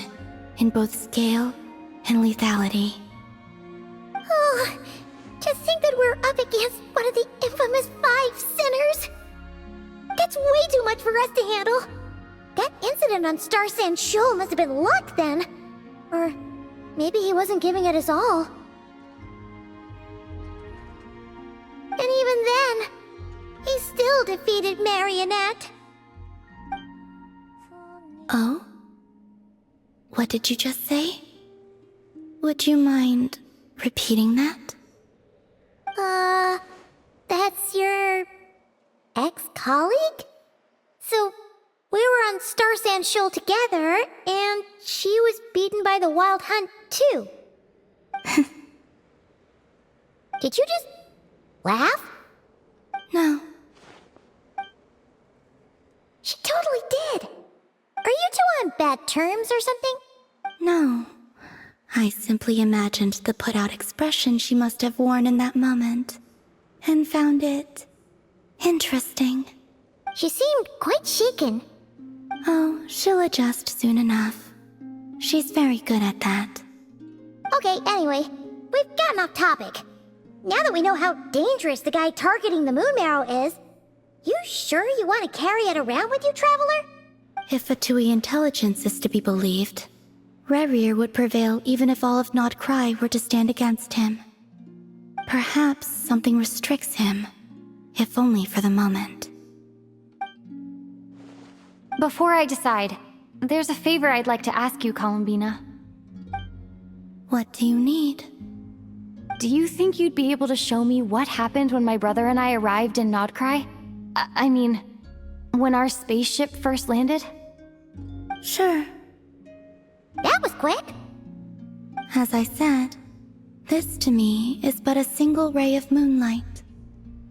in both scale and lethality. Oh, to think that we're up against one of the infamous 5 sinners! That's way too much for us to handle! That incident on Star Sand Shoal must have been luck then! Or maybe he wasn't giving it his all. And even then, he still defeated Marionette. Oh? What did you just say? Would you mind repeating that? That's your ex-colleague? So, we were on Star Sand Shoal together, and she was beaten by the Wild Hunt, too. Did you just laugh? No. She totally did. Are you two on bad terms or something? No. I simply imagined the put-out expression she must have worn in that moment, and found it interesting. She seemed quite shaken. Oh, she'll adjust soon enough. She's very good at that. Okay, anyway, we've gotten off topic. Now that we know how dangerous the guy targeting the Moon Marrow is, you sure you want to carry it around with you, Traveler? If Fatui intelligence is to be believed, Rerir would prevail even if all of Nod Krai were to stand against him. Perhaps something restricts him, if only for the moment. Before I decide, there's a favor I'd like to ask you, Columbina. What do you need? Do you think you'd be able to show me what happened when my brother and I arrived in Nod Krai? I mean, when our spaceship first landed? Sure. That was quick. As I said, this to me is but a single ray of moonlight.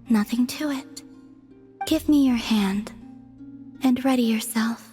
Nothing to it. Give me your hand, and ready yourself.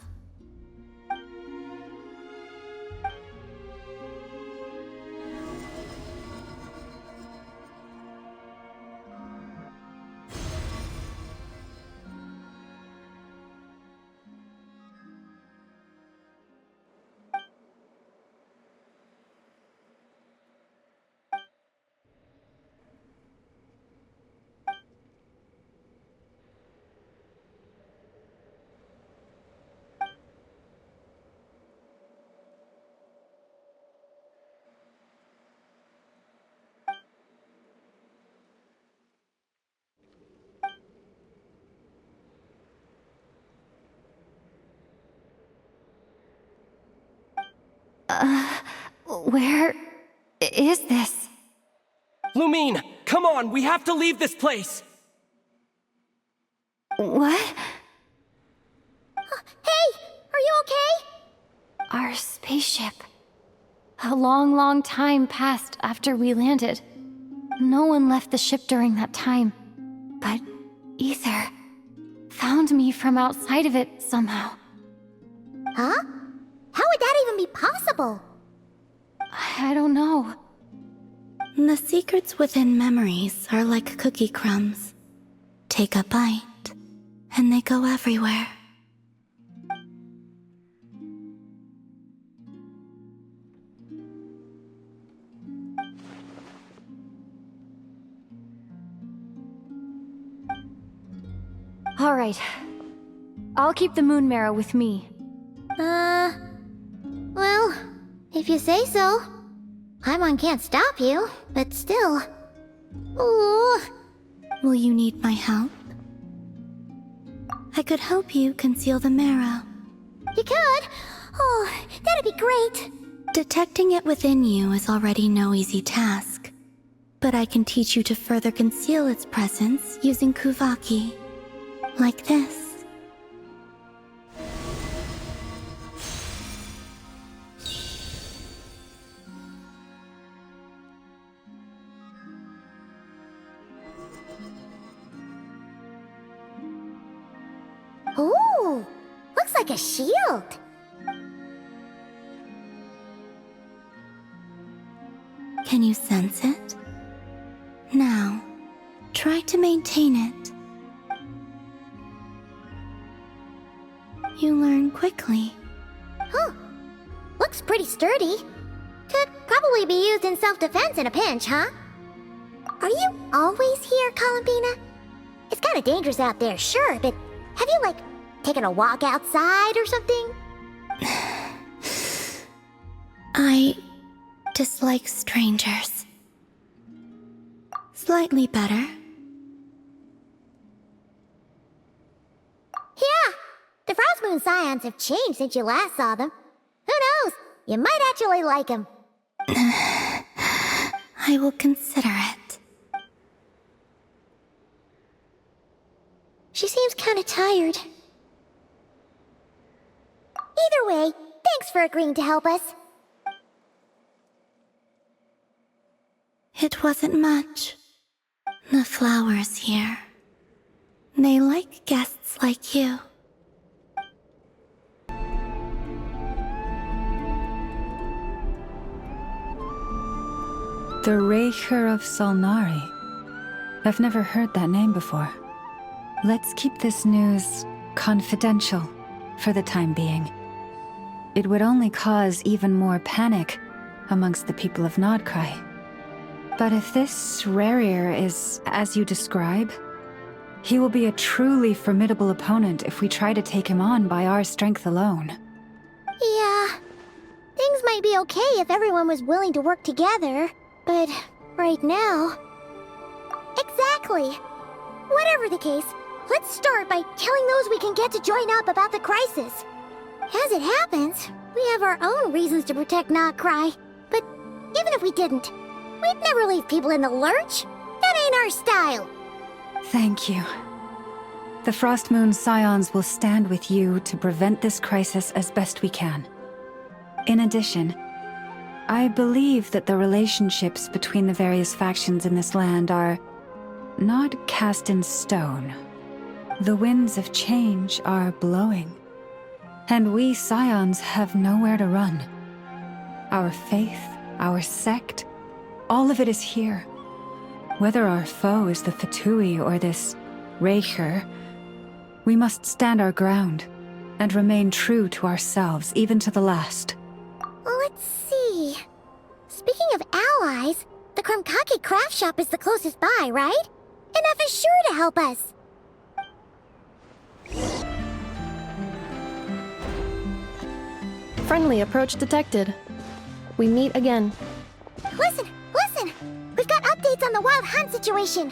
Where is this? Lumine, come on, we have to leave this place! What? Hey, are you okay? Our spaceship. A long, long time passed after we landed. No one left the ship during that time. But Ether found me from outside of it somehow. Huh? How would that even be possible? I don't know. The secrets within memories are like cookie crumbs. Take a bite, and they go everywhere. All right. I'll keep the Moon Marrow with me. Well, if you say so. Paimon can't stop you, but still. Ooh. Will you need my help? I could help you conceal the marrow. You could? Oh, that'd be great. Detecting it within you is already no easy task, but I can teach you to further conceal its presence using Kuvaki. Like this. Ooh, looks like a shield. Can you sense it? Now, try to maintain it, You learn quickly. Huh. Looks pretty sturdy. Could probably be used in self-defense in a pinch, huh? Are you always here, Columbina? It's kind of dangerous out there, sure, but have you, like, taken a walk outside or something? I dislike strangers. Slightly better. Yeah, the Frost Moon Scions have changed since you last saw them. Who knows? You might actually like them. I will consider it. She seems kind of tired. Either way, thanks for agreeing to help us. It wasn't much. The flowers here. They like guests like you. The Raker of Solnari. I've never heard that name before. Let's keep this news confidential for the time being. It would only cause even more panic amongst the people of Nod Krai. But if this Rarir is as you describe, he will be a truly formidable opponent if we try to take him on by our strength alone. Yeah, things might be okay if everyone was willing to work together, but right now... Exactly! Whatever the case, let's start by telling those we can get to join up about the crisis. As it happens, we have our own reasons to protect Nod Krai, but even if we didn't, we'd never leave people in the lurch. That ain't our style. Thank you. The Frost Moon Scions will stand with you to prevent this crisis as best we can. In addition, I believe that the relationships between the various factions in this land are not cast in stone. The winds of change are blowing, and we Scions have nowhere to run. Our faith, our sect, all of it is here. Whether our foe is the Fatui or this Raker, we must stand our ground and remain true to ourselves, even to the last. Let's see. Speaking of allies, the Krumkake craft shop is the closest by, right? Enough is sure to help us. Friendly approach detected. We meet again. Listen! We've got updates on the wild hunt situation.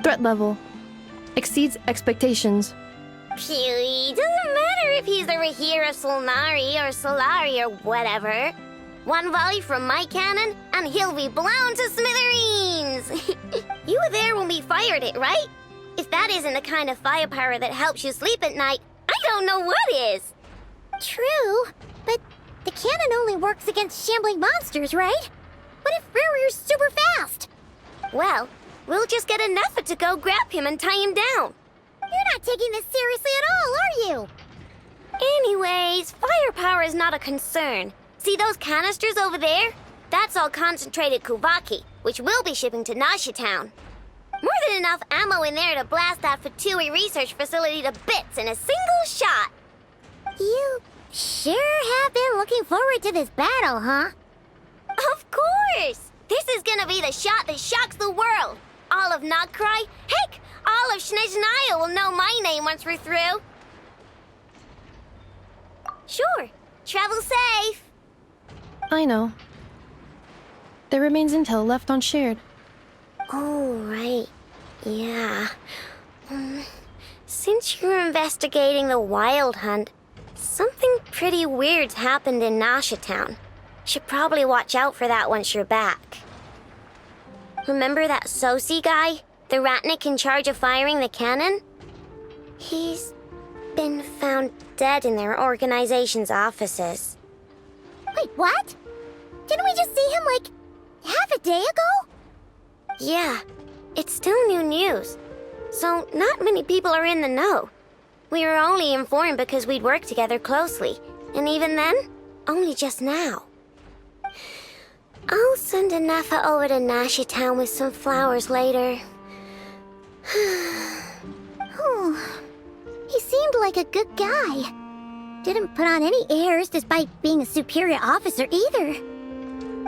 Threat level exceeds expectations. Phew, doesn't matter if he's the Rahir of Solnari or Solari or whatever. One volley from my cannon, and he'll be blown to smithereens! You were there when we fired it, right? If that isn't the kind of firepower that helps you sleep at night, I don't know what is! True, but the cannon only works against shambling monsters, right? What if Rarir's super fast? Well, we'll just get a Neffa to go grab him and tie him down. You're not taking this seriously at all, are you? Anyways, firepower is not a concern. See those canisters over there? That's all concentrated Kuvaki, which we'll be shipping to Nasha Town. More than enough ammo in there to blast that Fatui research facility to bits in a single shot. You sure have been looking forward to this battle, huh? Of course! This is gonna be the shot that shocks the world. All of Nod Krai, heck, all of Snezhnaya will know my name once we're through. Sure, travel safe. I know. There remains intel left unshared. Oh, right. Yeah. Since you're investigating the wild hunt, something pretty weird's happened in Nasha Town. Should probably watch out for that once you're back. Remember that Sosi guy? The Ratnik in charge of firing the cannon? He's been found dead in their organization's offices. Wait, what? Didn't we just see him, like, half a day ago? Yeah, it's still new news. So not many people are in the know. We were only informed because we'd worked together closely. And even then, only just now. I'll send a Neffa over to Nasha Town with some flowers later. He seemed like a good guy. Didn't put on any airs despite being a superior officer either.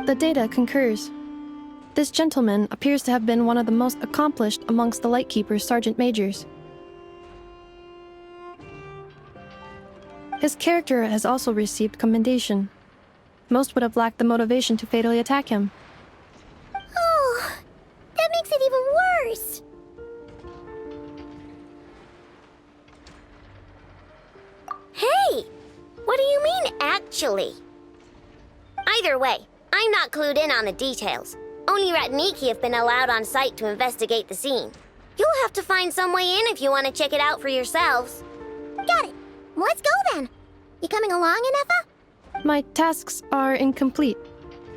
The data concurs. This gentleman appears to have been one of the most accomplished amongst the Lightkeeper's Sergeant Majors. His character has also received commendation. Most would have lacked the motivation to fatally attack him. Oh, that makes it even worse. Hey! What do you mean, actually? Either way, I'm not clued in on the details. Only Ratniki have been allowed on site to investigate the scene. You'll have to find some way in if you want to check it out for yourselves. Got it. Let's go then. You coming along, Inefa? My tasks are incomplete.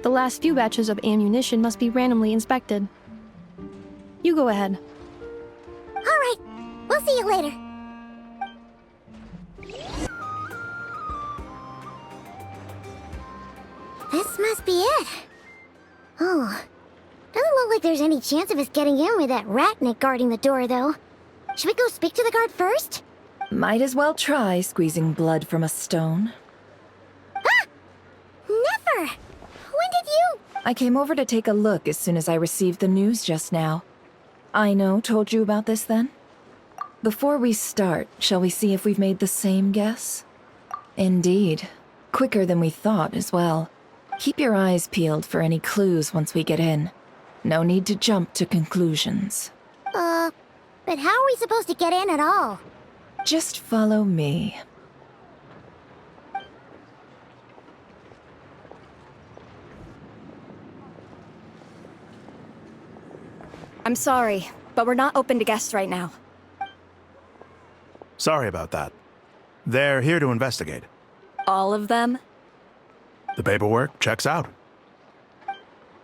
The last few batches of ammunition must be randomly inspected. You go ahead. All right. We'll see you later. This must be it. Oh, doesn't look like there's any chance of us getting in with that ratnik guarding the door, though. Should we go speak to the guard first? Might as well try squeezing blood from a stone. Ah! Never! When did you... I came over to take a look as soon as I received the news just now. Aino told you about this then? Before we start, shall we see if we've made the same guess? Indeed. Quicker than we thought as well. Keep your eyes peeled for any clues once we get in. No need to jump to conclusions. But how are we supposed to get in at all? Just follow me. I'm sorry, but we're not open to guests right now. Sorry about that. They're here to investigate. All of them? The paperwork checks out.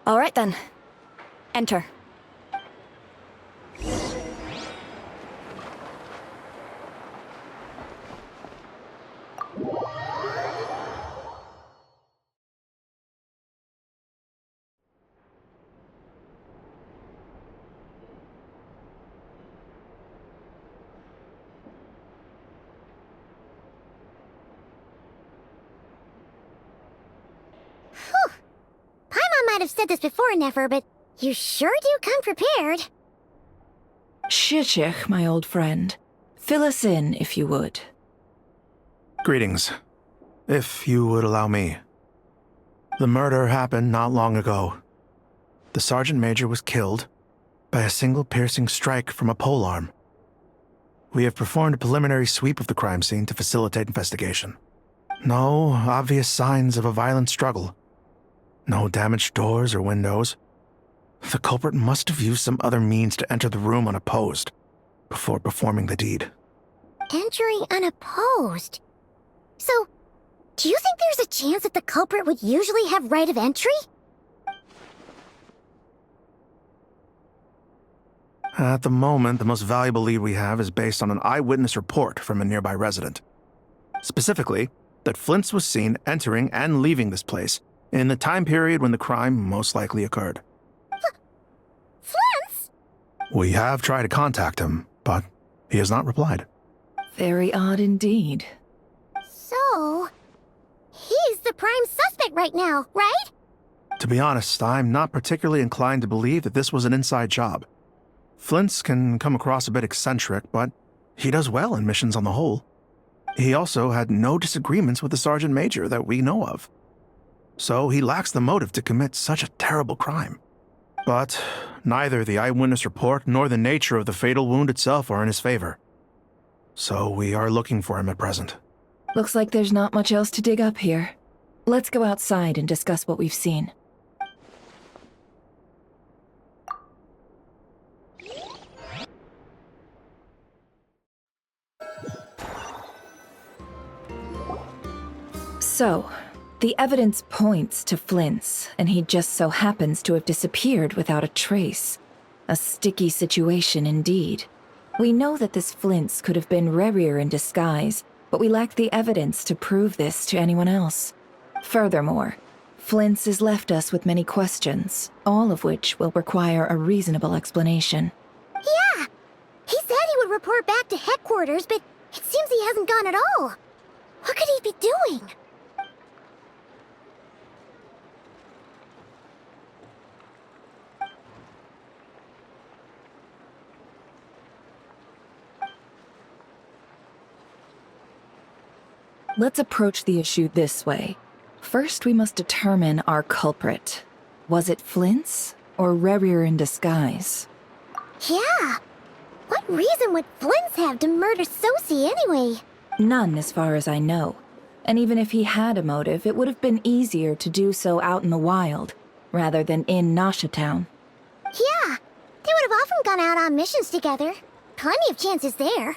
All right then. Enter. Might have said this before, Nefer, but you sure do come prepared. Shishich, my old friend. Fill us in, if you would. Greetings. If you would allow me. The murder happened not long ago. The Sergeant Major was killed by a single piercing strike from a polearm. We have performed a preliminary sweep of the crime scene to facilitate investigation. No obvious signs of a violent struggle. No damaged doors or windows. The culprit must have used some other means to enter the room unopposed before performing the deed. Entering unopposed? So, do you think there's a chance that the culprit would usually have right of entry? At the moment, the most valuable lead we have is based on an eyewitness report from a nearby resident. Specifically, that Flint's was seen entering and leaving this place in the time period when the crime most likely occurred. Flint's? We have tried to contact him, but he has not replied. Very odd indeed. So, he's the prime suspect right now, right? To be honest, I'm not particularly inclined to believe that this was an inside job. Flint's can come across a bit eccentric, but he does well in missions on the whole. He also had no disagreements with the Sergeant Major that we know of. So he lacks the motive to commit such a terrible crime. But neither the eyewitness report nor the nature of the fatal wound itself are in his favor. So we are looking for him at present. Looks like there's not much else to dig up here. Let's go outside and discuss what we've seen. So, the evidence points to Flint's, and he just so happens to have disappeared without a trace. A sticky situation indeed. We know that this Flint's could have been Rerir in disguise, but we lack the evidence to prove this to anyone else. Furthermore, Flint's has left us with many questions, all of which will require a reasonable explanation. Yeah, to report back to headquarters, but it seems he hasn't gone at all. What could he be doing? Let's approach the issue this way. First, we must determine our culprit. Was it Flint's or Rerir in disguise? Yeah. What reason would Flint's have to murder Sosie anyway? None, as far as I know. And even if he had a motive, it would have been easier to do so out in the wild, rather than in Nasha Town. Yeah. They would have often gone out on missions together. Plenty of chances there.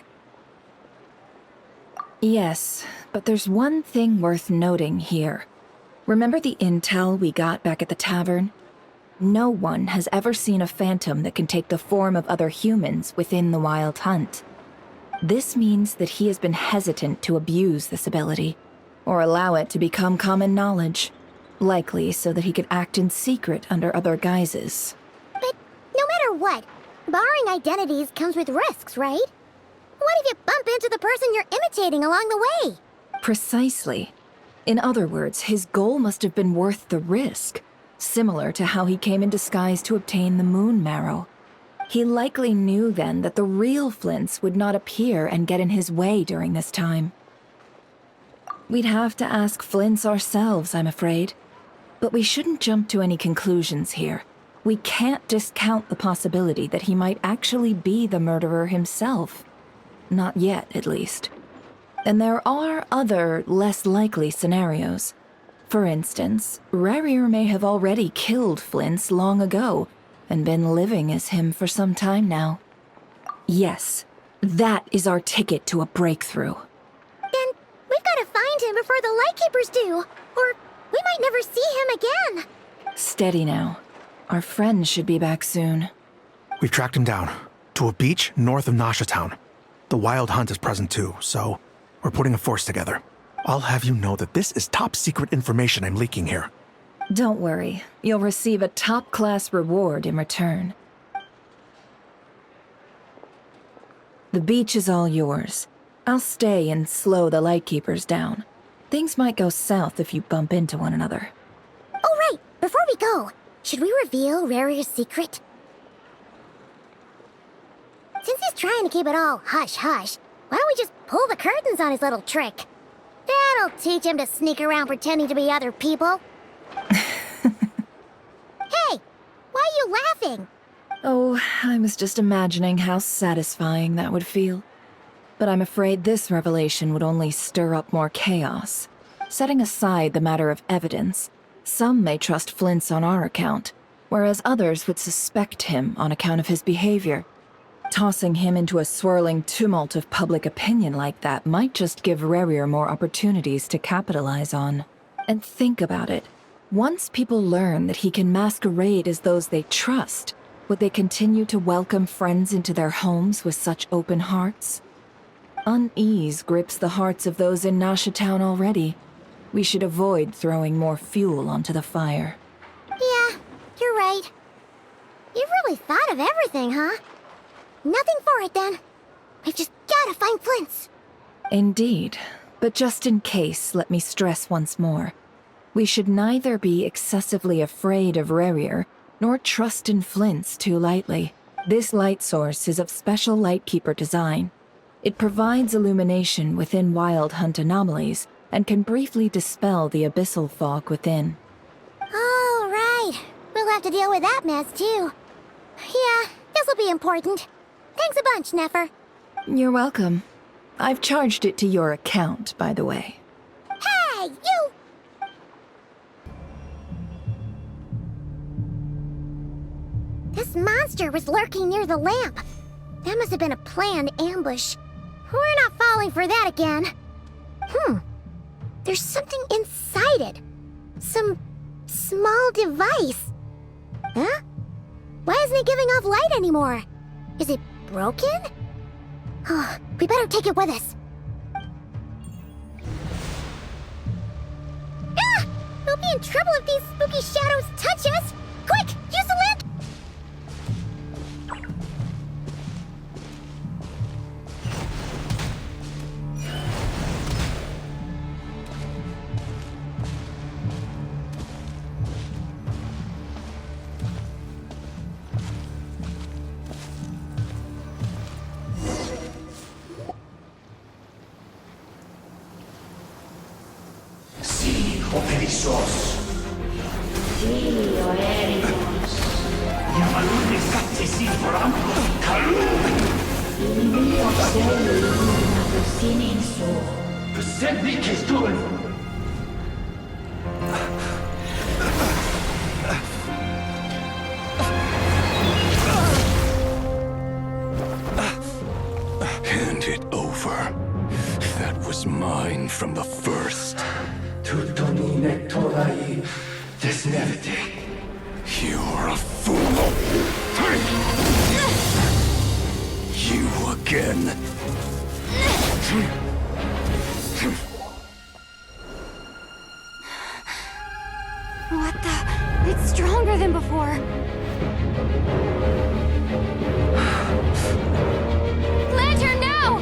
Yes, but there's one thing worth noting here. Remember the intel we got back at the tavern? No one has ever seen a phantom that can take the form of other humans within the Wild Hunt. This means that he has been hesitant to abuse this ability, or allow it to become common knowledge, likely so that he could act in secret under other guises. But no matter what, barring identities comes with risks, right? What if you bump into the person you're imitating along the way? Precisely. In other words, his goal must have been worth the risk, similar to how he came in disguise to obtain the moon marrow. He likely knew then that the real Flints would not appear and get in his way during this time. We'd have to ask Flints ourselves, I'm afraid. But we shouldn't jump to any conclusions here. We can't discount the possibility that he might actually be the murderer himself. Not yet, at least. And there are other, less likely scenarios. For instance, Rerir may have already killed Flints long ago, and been living as him for some time now. Yes, that is our ticket to a breakthrough. Then we've got to find him before the Lightkeepers do, or we might never see him again. Steady now. Our friend should be back soon. We've tracked him down, to a beach north of Nasha Town. The Wild Hunt is present too, so we're putting a force together. I'll have you know that this is top-secret information I'm leaking here. Don't worry. You'll receive a top-class reward in return. The beach is all yours. I'll stay and slow the Lightkeepers down. Things might go south if you bump into one another. Oh, right. Before we go, should we reveal Rerir's secret? Since he's trying to keep it all hush-hush, why don't we just pull the curtains on his little trick? That'll teach him to sneak around pretending to be other people. Hey, why are you laughing? Oh, I was just imagining how satisfying that would feel. But I'm afraid this revelation would only stir up more chaos. Setting aside the matter of evidence, some may trust Flint's on our account, whereas others would suspect him on account of his behavior. Tossing him into a swirling tumult of public opinion like that might just give Rerir more opportunities to capitalize on. And think about it. Once people learn that he can masquerade as those they trust, would they continue to welcome friends into their homes with such open hearts? Unease grips the hearts of those in Nasha Town already. We should avoid throwing more fuel onto the fire. Yeah, you're right. You've really thought of everything, huh? Nothing for it, then. We've just gotta find Flint's. Indeed. But just in case, let me stress once more. We should neither be excessively afraid of Rerir, nor trust in Flint's too lightly. This light source is of special Lightkeeper design. It provides illumination within Wild Hunt anomalies, and can briefly dispel the abyssal fog within. Oh, right. We'll have to deal with that mess, too. Yeah, this'll be important. Thanks a bunch, Nefer. You're welcome. I've charged it to your account, by the way. Hey, you! This monster was lurking near the lamp. That must have been a planned ambush. We're not falling for that again. There's something inside it. Some small device. Huh? Why isn't it giving off light anymore? Is it broken? Oh, we better take it with us. Ah! We'll be in trouble if these spooky shadows touch us! Quick, use the lamp! Operissos. Dio Erios. Yamalune Satsisi Forampo Kalu. Mio Selu Sininso. Persevi Kestul. Hand it over. That was mine from the first. Tutoni Nectorai Desnevite. You're a fool. You again. What the? It's stronger than before. Lantern, now!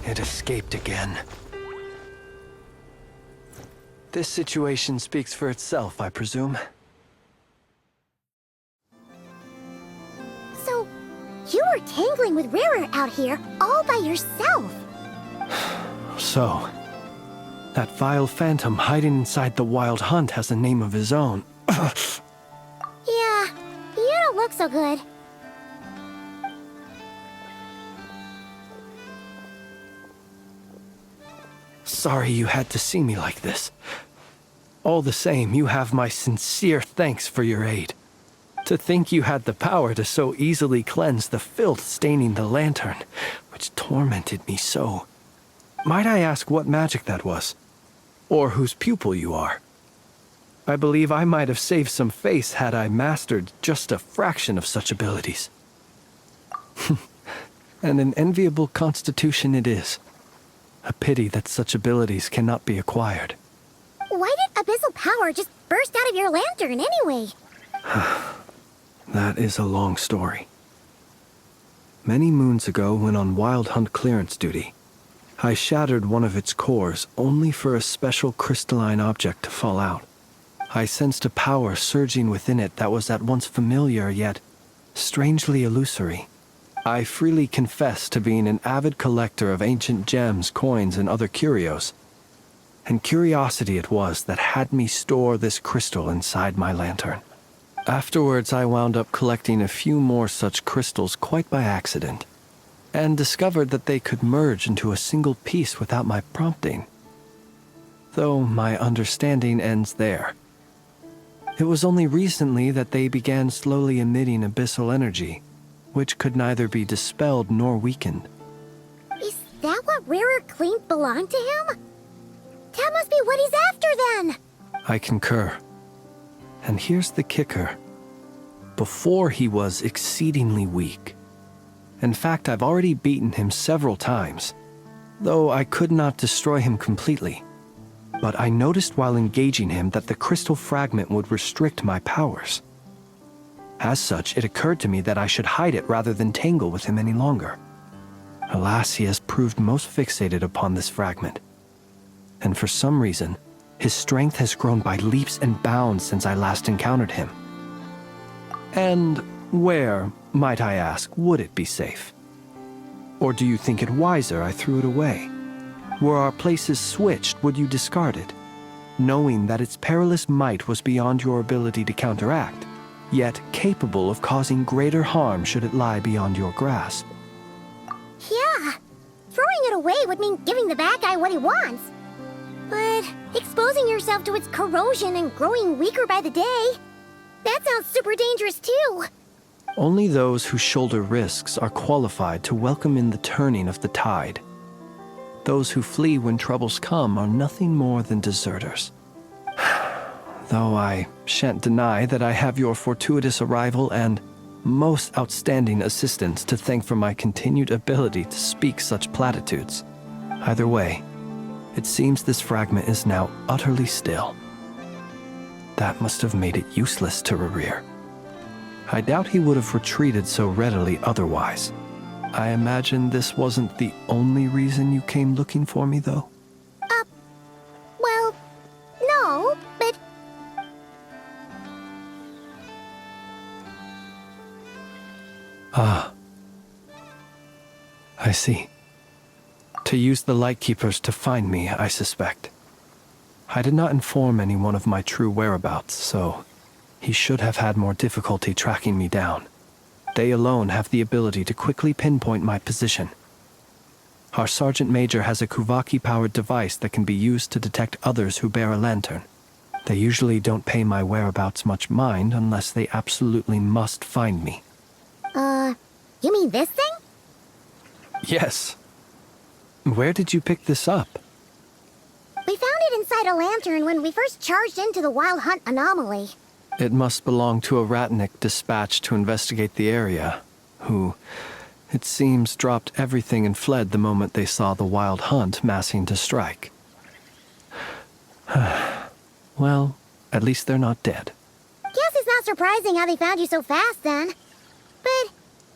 It escaped again. This situation speaks for itself, I presume. So, you were tangling with Rarer out here all by yourself. So, that vile phantom hiding inside the Wild Hunt has a name of his own. Yeah, you don't look so good. Sorry you had to see me like this. All the same, you have my sincere thanks for your aid. To think you had the power to so easily cleanse the filth staining the lantern, which tormented me so. Might I ask what magic that was? Or whose pupil you are? I believe I might have saved some face had I mastered just a fraction of such abilities. And an enviable constitution it is. A pity that such abilities cannot be acquired. Why did abyssal power just burst out of your lantern anyway? That is a long story. Many moons ago, when on Wild Hunt clearance duty, I shattered one of its cores only for a special crystalline object to fall out. I sensed a power surging within it that was at once familiar yet strangely illusory. I freely confess to being an avid collector of ancient gems, coins, and other curios. And curiosity it was that had me store this crystal inside my lantern. Afterwards, I wound up collecting a few more such crystals quite by accident, and discovered that they could merge into a single piece without my prompting. Though my understanding ends there. It was only recently that they began slowly emitting abyssal energy, which could neither be dispelled nor weakened. Is that what Rarer claimed belonged to him? That must be what he's after then! I concur. And here's the kicker. Before he was exceedingly weak. In fact, I've already beaten him several times, though I could not destroy him completely. But I noticed while engaging him that the crystal fragment would restrict my powers. As such, it occurred to me that I should hide it rather than tangle with him any longer. Alas, he has proved most fixated upon this fragment. And for some reason, his strength has grown by leaps and bounds since I last encountered him. And where, might I ask, would it be safe? Or do you think it wiser I threw it away? Were our places switched, would you discard it, knowing that its perilous might was beyond your ability to counteract, yet capable of causing greater harm should it lie beyond your grasp? Yeah, throwing it away would mean giving the bad guy what he wants. But exposing yourself to its corrosion and growing weaker by the day, that sounds super dangerous too. Only those who shoulder risks are qualified to welcome in the turning of the tide. Those who flee when troubles come are nothing more than deserters. Though I shan't deny that I have your fortuitous arrival and most outstanding assistance to thank for my continued ability to speak such platitudes. Either way, it seems this fragment is now utterly still. That must have made it useless to Rerir. I doubt he would have retreated so readily otherwise. I imagine this wasn't the only reason you came looking for me, though? Well, no, but... Ah. I see. To use the Lightkeepers to find me, I suspect. I did not inform anyone of my true whereabouts, so he should have had more difficulty tracking me down. They alone have the ability to quickly pinpoint my position. Our Sergeant Major has a Kuvaki-powered device that can be used to detect others who bear a lantern. They usually don't pay my whereabouts much mind unless they absolutely must find me. You mean this thing? Yes. Where did you pick this up? We found it inside a lantern when we first charged into the Wild Hunt anomaly. It must belong to a Ratnik dispatched to investigate the area, who, it seems, dropped everything and fled the moment they saw the Wild Hunt massing to strike. Well, at least they're not dead. Guess it's not surprising how they found you so fast, then. But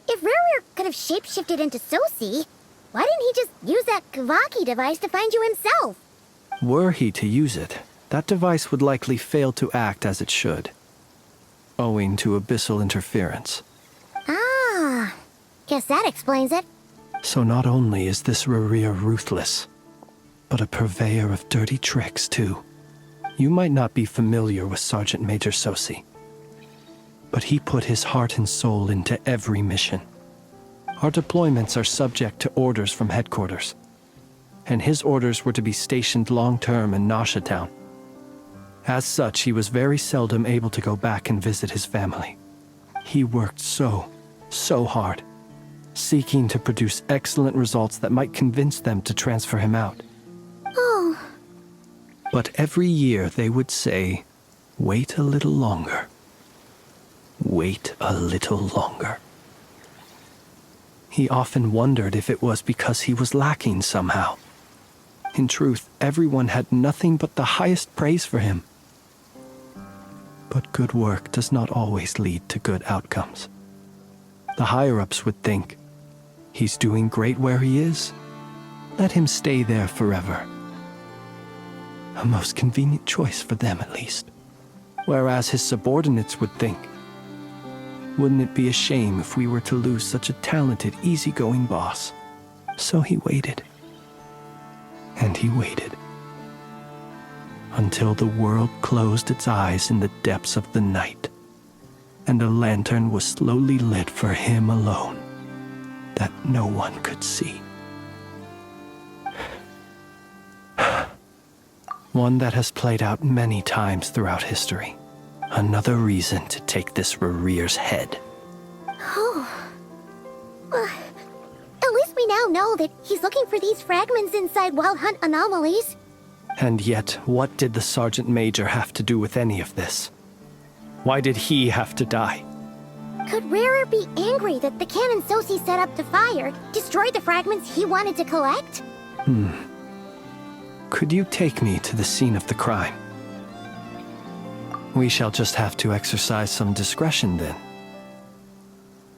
if Rerir could have shapeshifted into Sosi, why didn't he just use that Kavaki device to find you himself? Were he to use it, that device would likely fail to act as it should, owing to abyssal interference. Ah, guess that explains it. So not only is this Rerir ruthless, but a purveyor of dirty tricks, too. You might not be familiar with Sergeant Major Sosi, but he put his heart and soul into every mission. Our deployments are subject to orders from headquarters, and his orders were to be stationed long-term in Nasha Town. As such, he was very seldom able to go back and visit his family. He worked so hard, seeking to produce excellent results that might convince them to transfer him out. Oh. But every year they would say, "Wait a little longer. Wait a little longer." He often wondered if it was because he was lacking somehow. In truth, everyone had nothing but the highest praise for him. But good work does not always lead to good outcomes. The higher-ups would think, he's doing great where he is. Let him stay there forever. A most convenient choice for them, at least. Whereas his subordinates would think, wouldn't it be a shame if we were to lose such a talented, easygoing boss? So he waited. And he waited. Until the world closed its eyes in the depths of the night, and a lantern was slowly lit for him alone, that no one could see. One that has played out many times throughout history. Another reason to take this Rerir's head. Oh. At least we now know that he's looking for these fragments inside Wild Hunt anomalies. And yet, what did the Sergeant Major have to do with any of this? Why did he have to die? Could Rerir be angry that the cannon Sosi set up to fire destroyed the fragments he wanted to collect? Could you take me to the scene of the crime? We shall just have to exercise some discretion then.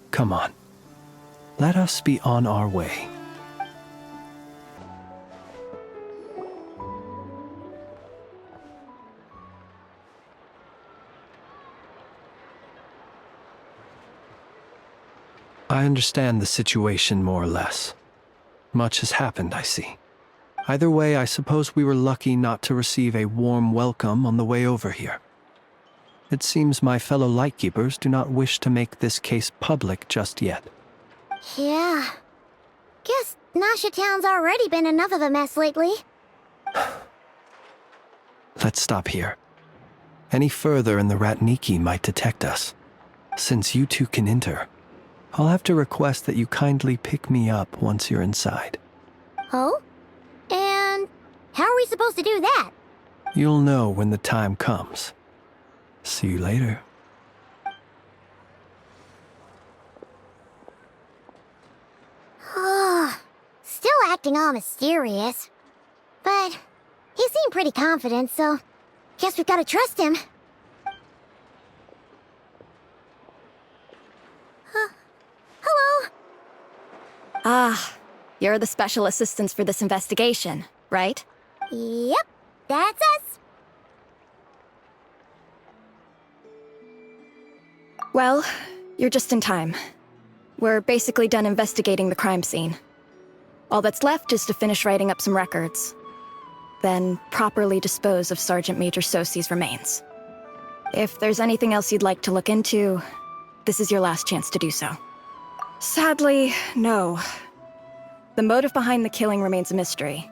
Come on. Let us be on our way. I understand the situation more or less. Much has happened, I see. Either way, I suppose we were lucky not to receive a warm welcome on the way over here. It seems my fellow Lightkeepers do not wish to make this case public just yet. Yeah. Guess Nasha Town's already been enough of a mess lately. Let's stop here. Any further and the Ratniki might detect us. Since you two can enter, I'll have to request that you kindly pick me up once you're inside. Oh? And how are we supposed to do that? You'll know when the time comes. See you later. Still acting all mysterious. But he seemed pretty confident, so guess we've gotta trust him. Hello? Ah, you're the special assistants for this investigation, right? Yep, that's us. Well, you're just in time. We're basically done investigating the crime scene. All that's left is to finish writing up some records. Then properly dispose of Sergeant Major Sosie's remains. If there's anything else you'd like to look into, this is your last chance to do so. Sadly, no. The motive behind the killing remains a mystery.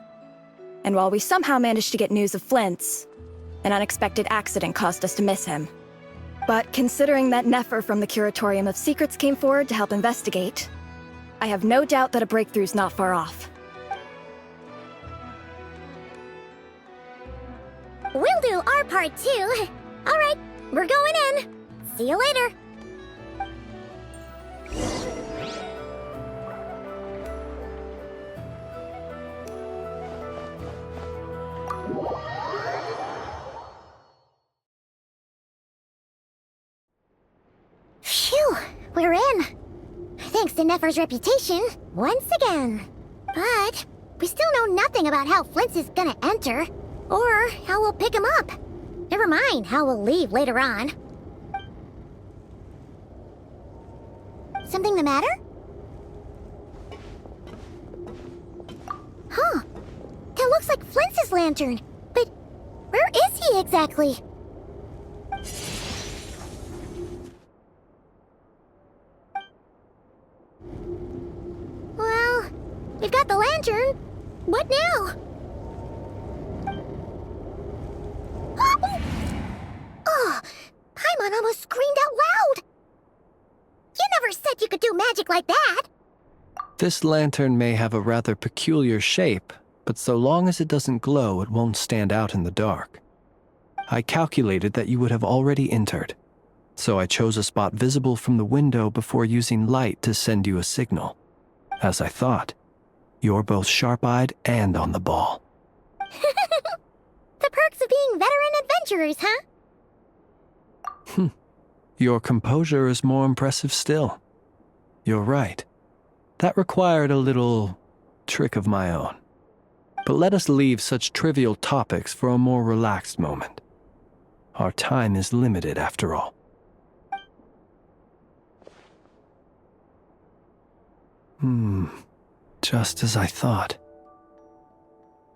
And while we somehow managed to get news of Flint's, an unexpected accident caused us to miss him. But considering that Nefer from the Curatorium of Secrets came forward to help investigate, I have no doubt that a breakthrough's not far off. We'll do our part too. All right, we're going in. See you later. Phew, we're in. Thanks to Nefer's reputation, once again. But we still know nothing about how Flint's is gonna enter, or how we'll pick him up. Never mind how we'll leave later on. Something the matter? Huh. That looks like Flint's lantern. But where is he exactly? Well, we've got the lantern. What now? Oh, Paimon almost screamed out loud. You never said you could do magic like that. This lantern may have a rather peculiar shape, but so long as it doesn't glow, it won't stand out in the dark. I calculated that you would have already entered, so I chose a spot visible from the window before using light to send you a signal. As I thought, you're both sharp-eyed and on the ball. The perks of being veteran adventurers, huh? Your composure is more impressive still. You're right. That required a little trick of my own. But let us leave such trivial topics for a more relaxed moment. Our time is limited after all. Just as I thought.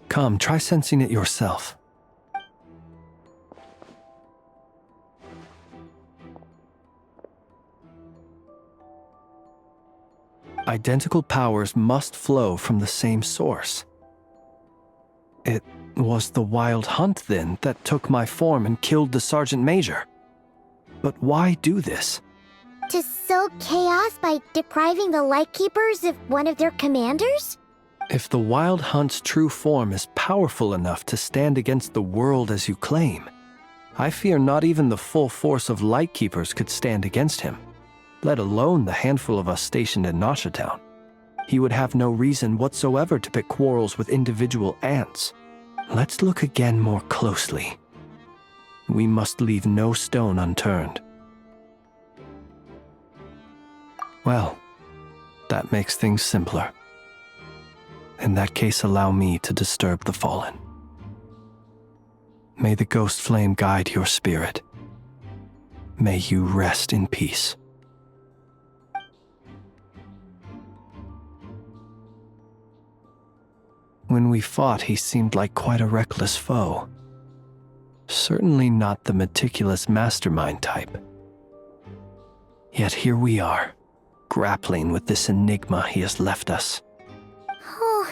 Come, try sensing it yourself. Identical powers must flow from the same source. It was the Wild Hunt, then, that took my form and killed the Sergeant Major. But why do this? To sow chaos by depriving the Lightkeepers of one of their commanders? If the Wild Hunt's true form is powerful enough to stand against the world as you claim, I fear not even the full force of Lightkeepers could stand against him, let alone the handful of us stationed in Nasha Town. He would have no reason whatsoever to pick quarrels with individual ants. Let's look again more closely. We must leave no stone unturned. Well, that makes things simpler. In that case, allow me to disturb the fallen. May the ghost flame guide your spirit. May you rest in peace. When we fought, he seemed like quite a reckless foe. Certainly not the meticulous mastermind type. Yet here we are, grappling with this enigma he has left us. Oh,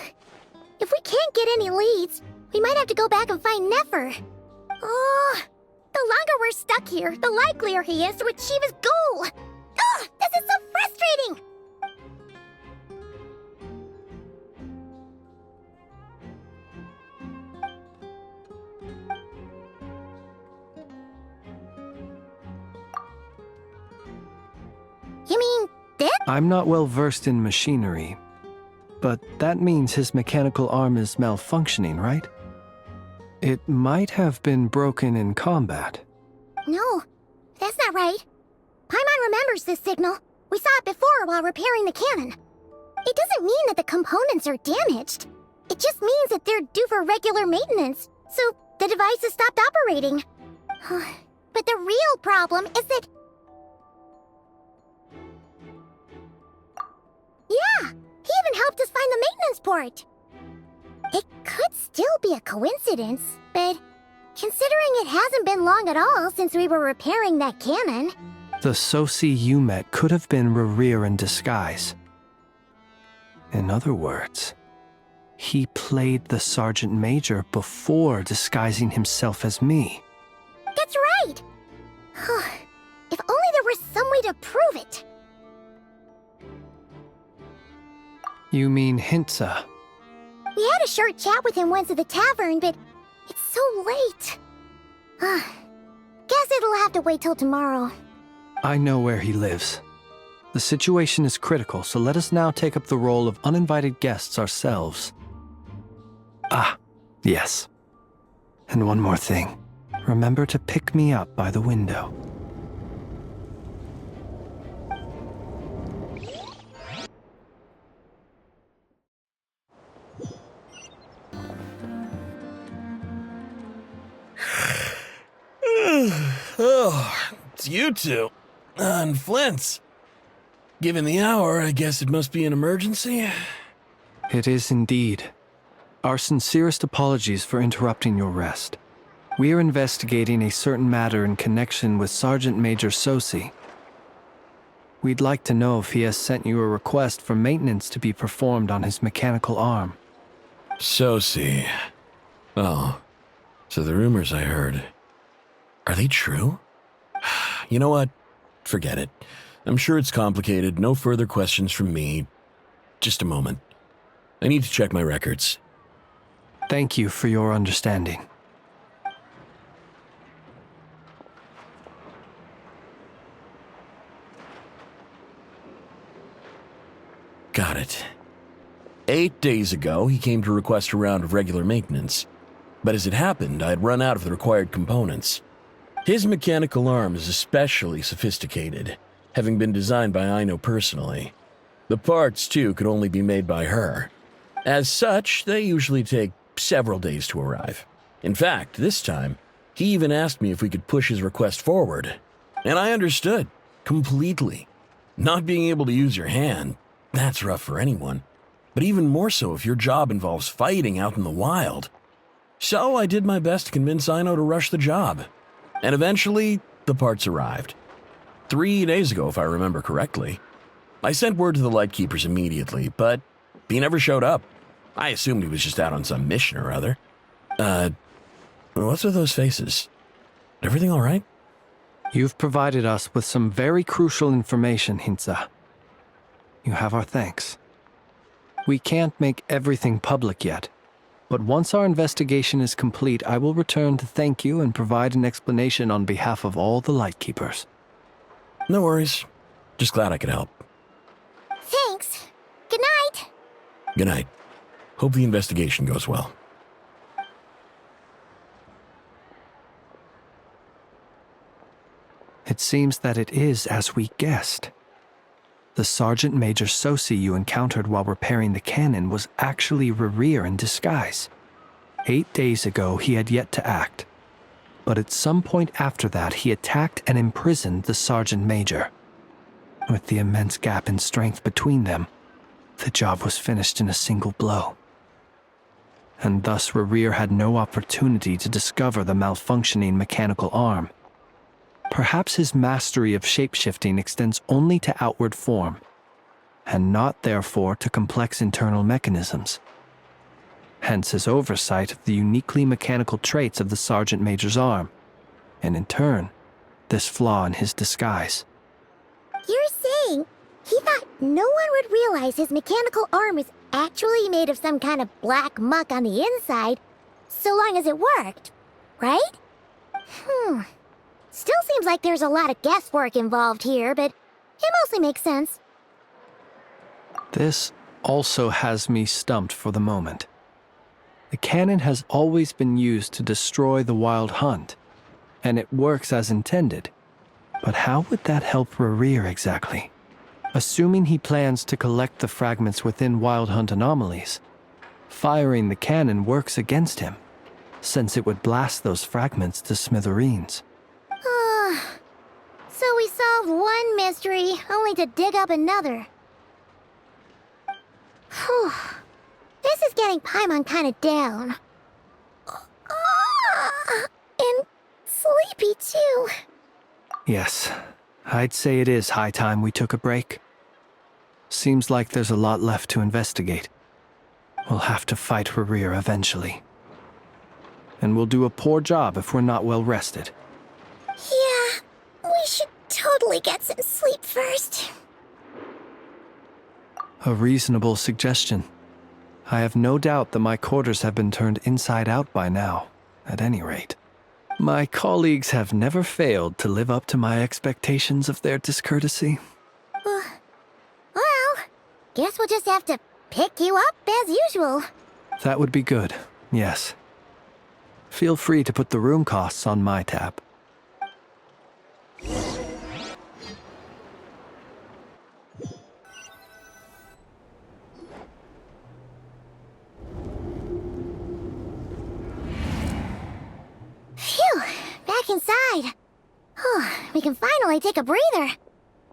if we can't get any leads, we might have to go back and find Nefer. Oh, the longer we're stuck here, the likelier he is to achieve his goal. Oh, this is so frustrating! You mean this? I'm not well versed in machinery, but that means his mechanical arm is malfunctioning, right? It might have been broken in combat. No, that's not right. Paimon remembers this signal. We saw it before while repairing the cannon. It doesn't mean that the components are damaged. It just means that they're due for regular maintenance, so the device has stopped operating. But the real problem is that... Yeah, he even helped us find the maintenance port. It could still be a coincidence, but considering it hasn't been long at all since we were repairing that cannon... The Sosi you met could have been Rerir in disguise. In other words, he played the Sergeant Major before disguising himself as me. That's right! If only there was some way to prove it. You mean Hintsa? We had a short chat with him once at the tavern, but it's so late. Guess it'll have to wait till tomorrow. I know where he lives. The situation is critical, so let us now take up the role of uninvited guests ourselves. Yes. And one more thing. Remember to pick me up by the window. Oh, it's you two. And Flint's. Given the hour, I guess it must be an emergency? It is indeed. Our sincerest apologies for interrupting your rest. We are investigating a certain matter in connection with Sergeant Major Sosi. We'd like to know if he has sent you a request for maintenance to be performed on his mechanical arm. Sosi. Oh, so the rumors I heard, are they true? You know what? Forget it. I'm sure it's complicated. No further questions from me. Just a moment. I need to check my records. Thank you for your understanding. Got it. 8 days ago, he came to request a round of regular maintenance. But as it happened, I had run out of the required components. His mechanical arm is especially sophisticated, having been designed by Aino personally. The parts, too, could only be made by her. As such, they usually take several days to arrive. In fact, this time, he even asked me if we could push his request forward. And I understood, completely. Not being able to use your hand, that's rough for anyone. But even more so if your job involves fighting out in the wild. So I did my best to convince Aino to rush the job. And eventually, the parts arrived. 3 days ago, if I remember correctly. I sent word to the Lightkeepers immediately, but he never showed up. I assumed he was just out on some mission or other. What's with those faces? Everything all right? You've provided us with some very crucial information, Hintsa. You have our thanks. We can't make everything public yet, but once our investigation is complete, I will return to thank you and provide an explanation on behalf of all the Lightkeepers. No worries. Just glad I could help. Thanks. Good night. Good night. Hope the investigation goes well. It seems that it is as we guessed. The Sergeant Major Sosi you encountered while repairing the cannon was actually Rerir in disguise. 8 days ago, he had yet to act. But at some point after that, he attacked and imprisoned the Sergeant Major. With the immense gap in strength between them, the job was finished in a single blow. And thus Rerir had no opportunity to discover the malfunctioning mechanical arm. Perhaps his mastery of shapeshifting extends only to outward form, and not therefore to complex internal mechanisms. Hence his oversight of the uniquely mechanical traits of the Sergeant Major's arm, and in turn, this flaw in his disguise. You're saying he thought no one would realize his mechanical arm was actually made of some kind of black muck on the inside, so long as it worked, right? Still seems like there's a lot of guesswork involved here, but It mostly makes sense. This also has me stumped for the moment. The cannon has always been used to destroy the Wild Hunt, and it works as intended. But how would that help Rerir exactly? Assuming he plans to collect the fragments within Wild Hunt anomalies, firing the cannon works against him, since it would blast those fragments to smithereens. So we solved one mystery, only to dig up another. Whew. This is getting Paimon kinda down. And sleepy too. Yes, I'd say it is high time we took a break. Seems like there's a lot left to investigate. We'll have to fight Rerir eventually. And we'll do a poor job if we're not well rested. Yeah, we should totally get some sleep first. A reasonable suggestion. I have no doubt that my quarters have been turned inside out by now, at any rate. My colleagues have never failed to live up to my expectations of their discourtesy. Well, guess we'll just have to pick you up as usual. That would be good, yes. Feel free to put the room costs on my tab. Phew, back inside. We can finally take a breather.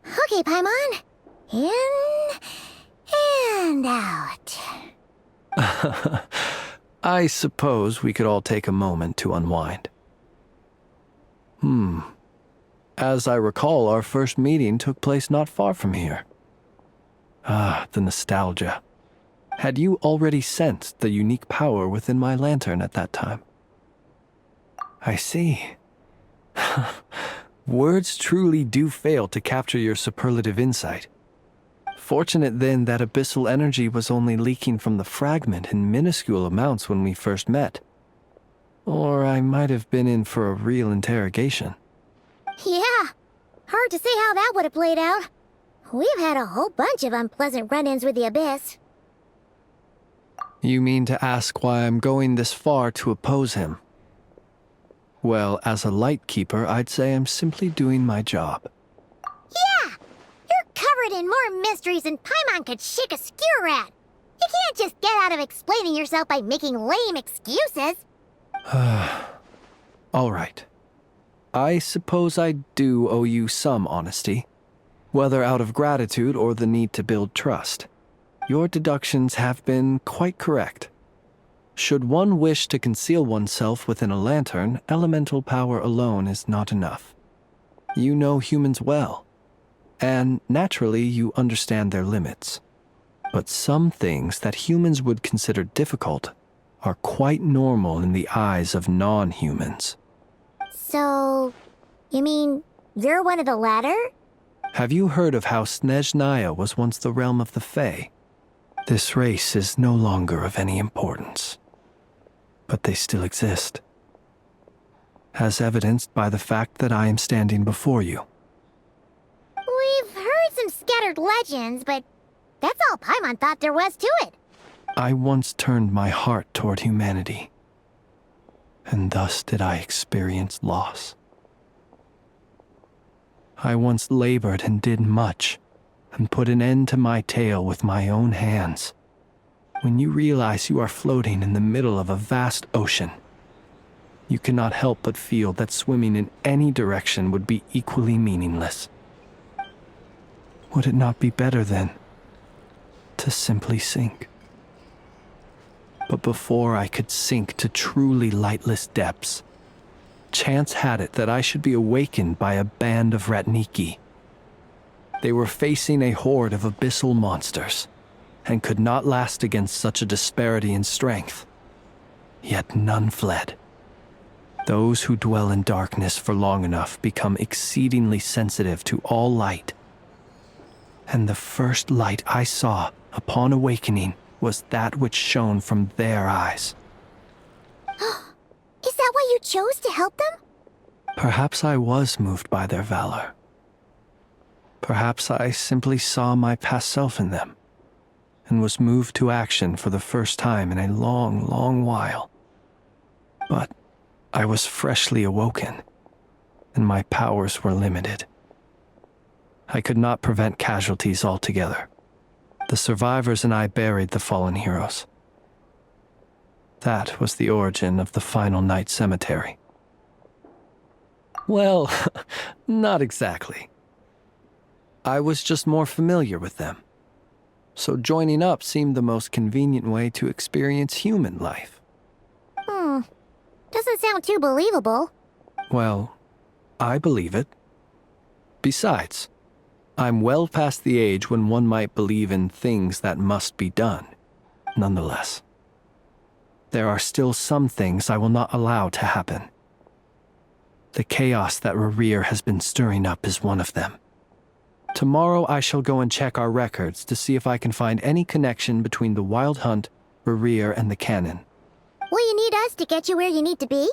Okay, Paimon. In and out. I suppose we could all take a moment to unwind. As I recall, our first meeting took place not far from here. Ah, the nostalgia. Had you already sensed the unique power within my lantern at that time? I see. Words truly do fail to capture your superlative insight. Fortunate then that abyssal energy was only leaking from the fragment in minuscule amounts when we first met. Or I might have been in for a real interrogation. Yeah, hard to say how that would have played out. We've had a whole bunch of unpleasant run-ins with the Abyss. You mean to ask why I'm going this far to oppose him? Well, as a light keeper, I'd say I'm simply doing my job. Yeah! You're covered in more mysteries than Paimon could shake a skewer at. You can't just get out of explaining yourself by making lame excuses. All right. I suppose I do owe you some honesty, whether out of gratitude or the need to build trust. Your deductions have been quite correct. Should one wish to conceal oneself within a lantern, elemental power alone is not enough. You know humans well, and naturally you understand their limits. But some things that humans would consider difficult are quite normal in the eyes of non-humans. So, you mean you're one of the latter? Have you heard of how Snezhnaya was once the realm of the Fae? This race is no longer of any importance, but they still exist, as evidenced by the fact that I am standing before you. We've heard some scattered legends, but that's all Paimon thought there was to it. I once turned my heart toward humanity, and thus did I experience loss. I once labored and did much, and put an end to my tale with my own hands. When you realize you are floating in the middle of a vast ocean, you cannot help but feel that swimming in any direction would be equally meaningless. Would it not be better, then, to simply sink? But before I could sink to truly lightless depths, chance had it that I should be awakened by a band of Ratniki. They were facing a horde of abyssal monsters, and could not last against such a disparity in strength. Yet none fled. Those who dwell in darkness for long enough become exceedingly sensitive to all light. And the first light I saw upon awakening was that which shone from their eyes. Is that why you chose to help them? Perhaps I was moved by their valor. Perhaps I simply saw my past self in them, and was moved to action for the first time in a long, long while. But I was freshly awoken, and my powers were limited. I could not prevent casualties altogether. The survivors and I buried the fallen heroes. That was the origin of the Final Night Cemetery. Well, not exactly. I was just more familiar with them. So joining up seemed the most convenient way to experience human life. Doesn't sound too believable. Well, I believe it. Besides, I'm well past the age when one might believe in things that must be done. Nonetheless, there are still some things I will not allow to happen. The chaos that Rerir has been stirring up is one of them. Tomorrow I shall go and check our records to see if I can find any connection between the Wild Hunt, Rerir, and the Cannon. Will you need us to get you where you need to be?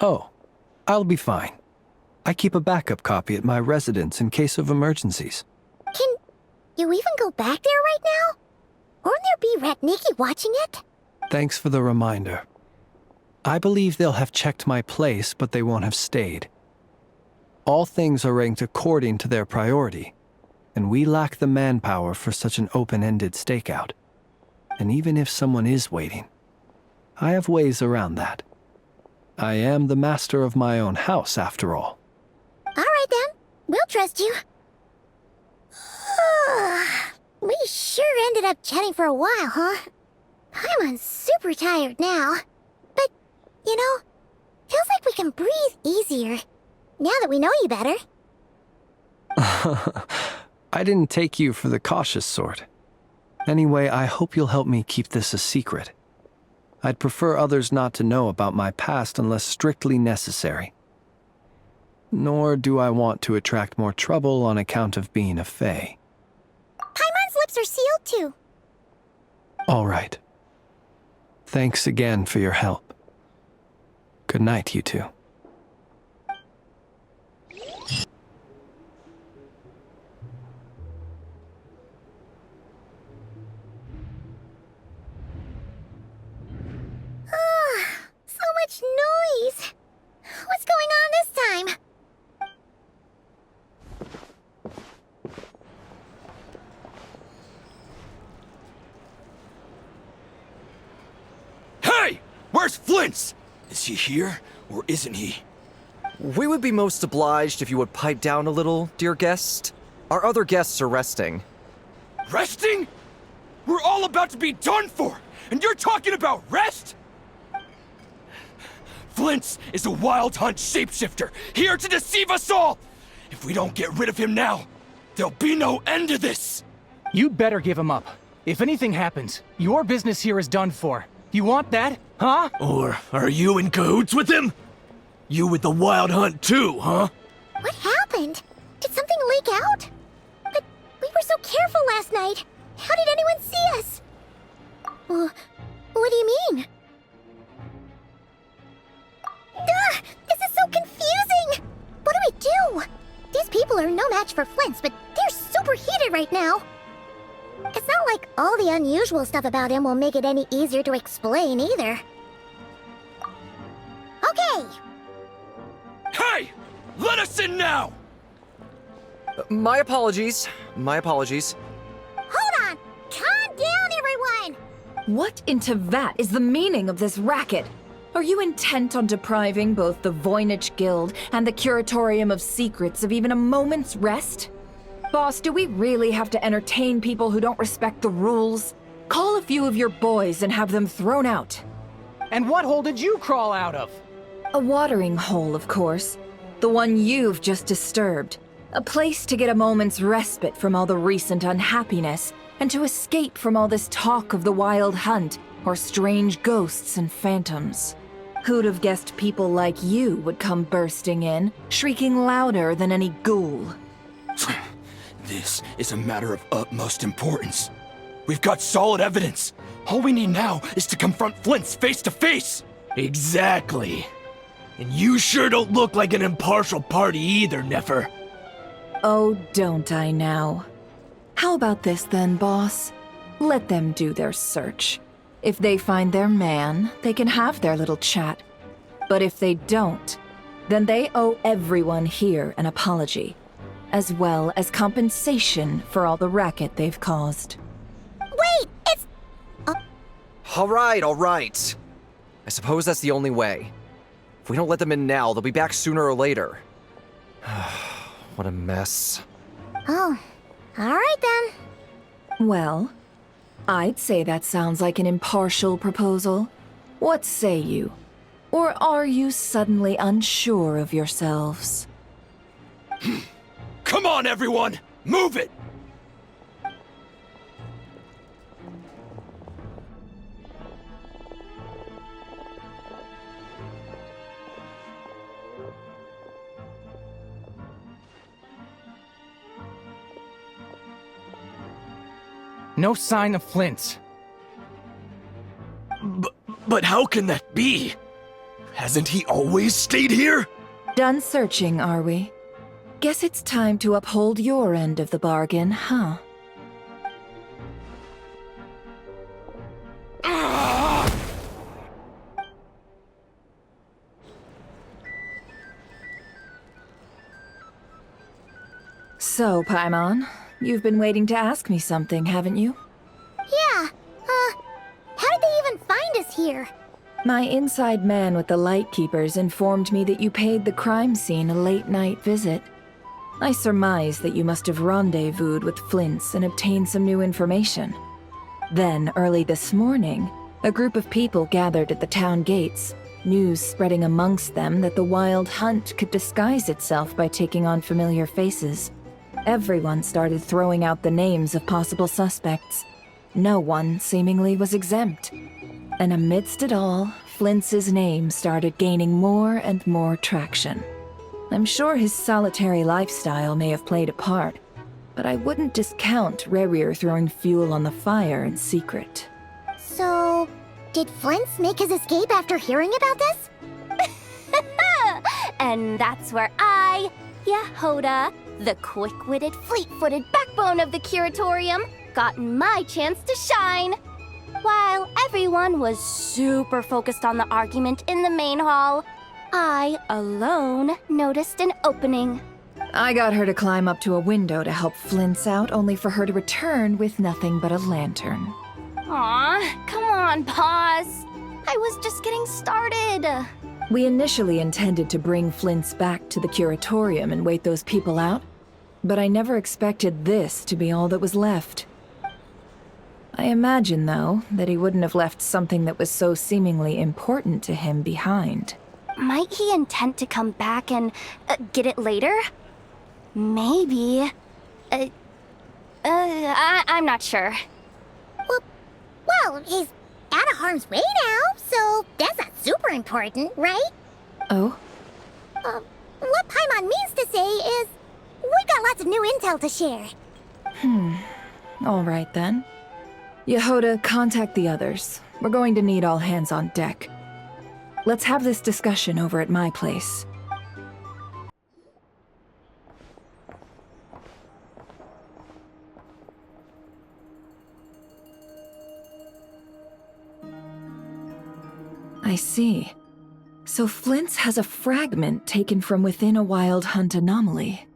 Oh, I'll be fine. I keep a backup copy at my residence in case of emergencies. Can you even go back there right now? Won't there be Ratniki watching it? Thanks for the reminder. I believe they'll have checked my place, but they won't have stayed. All things are ranked according to their priority, and we lack the manpower for such an open-ended stakeout. And even if someone is waiting, I have ways around that. I am the master of my own house, after all. All right then, we'll trust you. We sure ended up chatting for a while, huh? I'm super tired now. But, you know, feels like we can breathe easier, now that we know you better. I didn't take you for the cautious sort. Anyway, I hope you'll help me keep this a secret. I'd prefer others not to know about my past unless strictly necessary. Nor do I want to attract more trouble on account of being a fae. Paimon's lips are sealed too. All right. Thanks again for your help. Good night, you two. So much noise. What's going on this time? Hey! Where's Flint's? Is he here, or isn't he? We would be most obliged if you would pipe down a little, dear guest. Our other guests are resting. Resting? We're all about to be done for, and you're talking about rest? Flint's is a Wild Hunt shapeshifter, here to deceive us all! If we don't get rid of him now, there'll be no end to this! You'd better give him up. If anything happens, your business here is done for. You want that, huh? Or are you in cahoots with him? You with the Wild Hunt too, huh? What happened? Did something leak out? But we were so careful last night. How did anyone see us? What do you mean? This is so confusing! What do we do? These people are no match for Flint's, but they're super heated right now. It's not like all the unusual stuff about him will make it any easier to explain either. Okay! Hey! Let us in now! My apologies. My apologies. Hold on! Calm down, everyone! What in Tevat is the meaning of this racket? Are you intent on depriving both the Voynich Guild and the Curatorium of Secrets of even a moment's rest? Boss, do we really have to entertain people who don't respect the rules? Call a few of your boys and have them thrown out. And what hole did you crawl out of? A watering hole, of course. The one you've just disturbed. A place to get a moment's respite from all the recent unhappiness, and to escape from all this talk of the Wild Hunt, or strange ghosts and phantoms. Who'd have guessed people like you would come bursting in, shrieking louder than any ghoul? This is a matter of utmost importance. We've got solid evidence. All we need now is to confront Flint's face to face. Exactly. And you sure don't look like an impartial party either, Nefer. Oh, don't I now? How about this then, boss? Let them do their search. If they find their man, they can have their little chat. But if they don't, then they owe everyone here an apology, as well as compensation for all the racket they've caused. Wait, it's... All right. I suppose that's the only way. If we don't let them in now, they'll be back sooner or later. What a mess. Oh, all right then. Well, I'd say that sounds like an impartial proposal. What say you? Or are you suddenly unsure of yourselves? Come on, everyone! Move it! No sign of Flint. But how can that be? Hasn't he always stayed here? Done searching, are we? Guess it's time to uphold your end of the bargain, huh? So, Paimon, you've been waiting to ask me something, haven't you? Yeah, how did they even find us here? My inside man with the Lightkeepers informed me that you paid the crime scene a late-night visit. I surmise that you must have rendezvoused with Flint's and obtained some new information. Then, early this morning, a group of people gathered at the town gates, news spreading amongst them that the Wild Hunt could disguise itself by taking on familiar faces. Everyone started throwing out the names of possible suspects. No one, seemingly, was exempt. And amidst it all, Flint's name started gaining more and more traction. I'm sure his solitary lifestyle may have played a part, but I wouldn't discount Rerir throwing fuel on the fire in secret. So, did Flint's make his escape after hearing about this? And that's where I, Yehoda, the quick-witted, fleet-footed backbone of the Curatorium, got my chance to shine. While everyone was super focused on the argument in the main hall, I alone noticed an opening. I got her to climb up to a window to help Flint's out, only for her to return with nothing but a lantern. Aw, come on, Paws. I was just getting started. We initially intended to bring Flint's back to the Curatorium and wait those people out, but I never expected this to be all that was left. I imagine, though, that he wouldn't have left something that was so seemingly important to him behind. Might he intend to come back and get it later? Maybe. I'm not sure. Well, he's out of harm's way now, so that's not super important, right? Oh? What Paimon means to say is, we've got lots of new intel to share. All right then. Yehoda, contact the others. We're going to need all hands on deck. Let's have this discussion over at my place. I see. So Flint's has a fragment taken from within a Wild Hunt anomaly.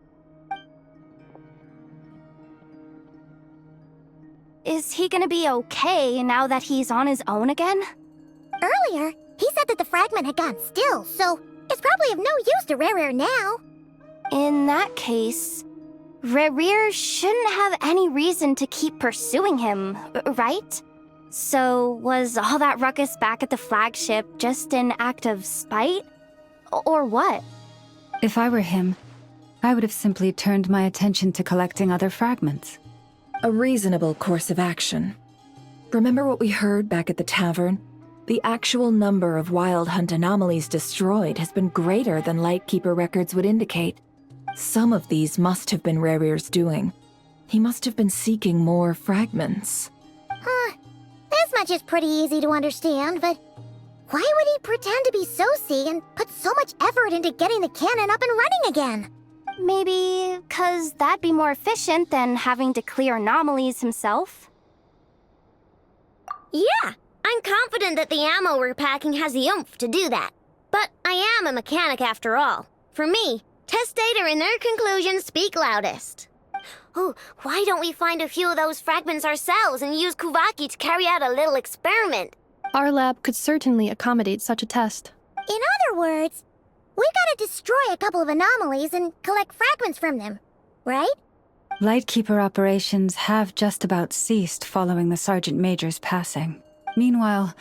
Is he gonna be okay now that he's on his own again? Earlier, he said that the fragment had gone still, so it's probably of no use to Rerir now. In that case, Rerir shouldn't have any reason to keep pursuing him, right? So was all that ruckus back at the flagship just an act of spite? Or what? If I were him, I would have simply turned my attention to collecting other fragments. A reasonable course of action. Remember what we heard back at the tavern? The actual number of Wild Hunt anomalies destroyed has been greater than Lightkeeper records would indicate. Some of these must have been Rerir's doing. He must have been seeking more fragments. This much is pretty easy to understand, but why would he pretend to be Soci and put so much effort into getting the cannon up and running again? Maybe 'cause that'd be more efficient than having to clear anomalies himself? Yeah, I'm confident that the ammo we're packing has the oomph to do that. But I am a mechanic after all. For me, test data and their conclusions speak loudest. Ooh, why don't we find a few of those fragments ourselves and use Kuvaki to carry out a little experiment? Our lab could certainly accommodate such a test. In other words, we gotta destroy a couple of anomalies and collect fragments from them, right? Lightkeeper operations have just about ceased following the Sergeant Major's passing. Meanwhile,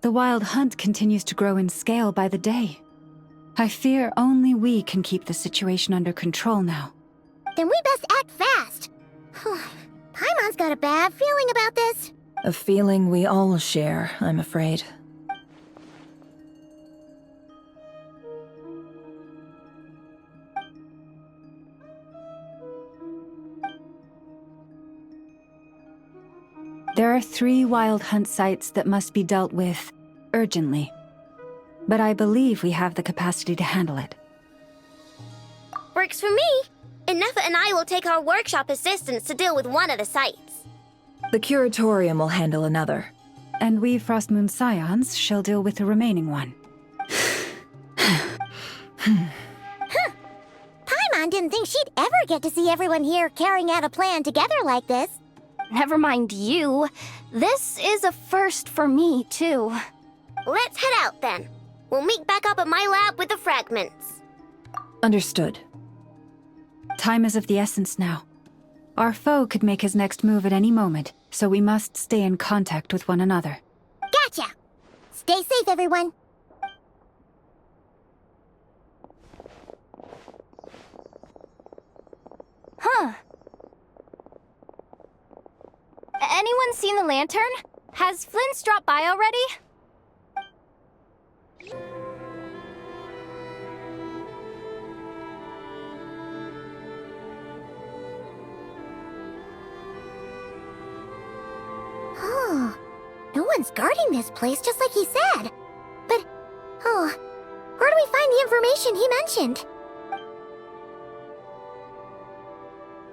the Wild Hunt continues to grow in scale by the day. I fear only we can keep the situation under control now. Then we best act fast. Paimon's got a bad feeling about this. A feeling we all share, I'm afraid. There are 3 Wild Hunt sites that must be dealt with urgently. But I believe we have the capacity to handle it. Works for me. Nefa and I will take our workshop assistants to deal with one of the sites. The Curatorium will handle another. And we Frostmoon Scions shall deal with the remaining one. Paimon didn't think she'd ever get to see everyone here carrying out a plan together like this. Never mind you. This is a first for me, too. Let's head out, then. We'll meet back up at my lab with the fragments. Understood. Time is of the essence now. Our foe could make his next move at any moment, so we must stay in contact with one another. Gotcha! Stay safe, everyone. Huh. Anyone seen the lantern? Has Flint's dropped by already? Oh, no one's guarding this place just like he said. But, where do we find the information he mentioned?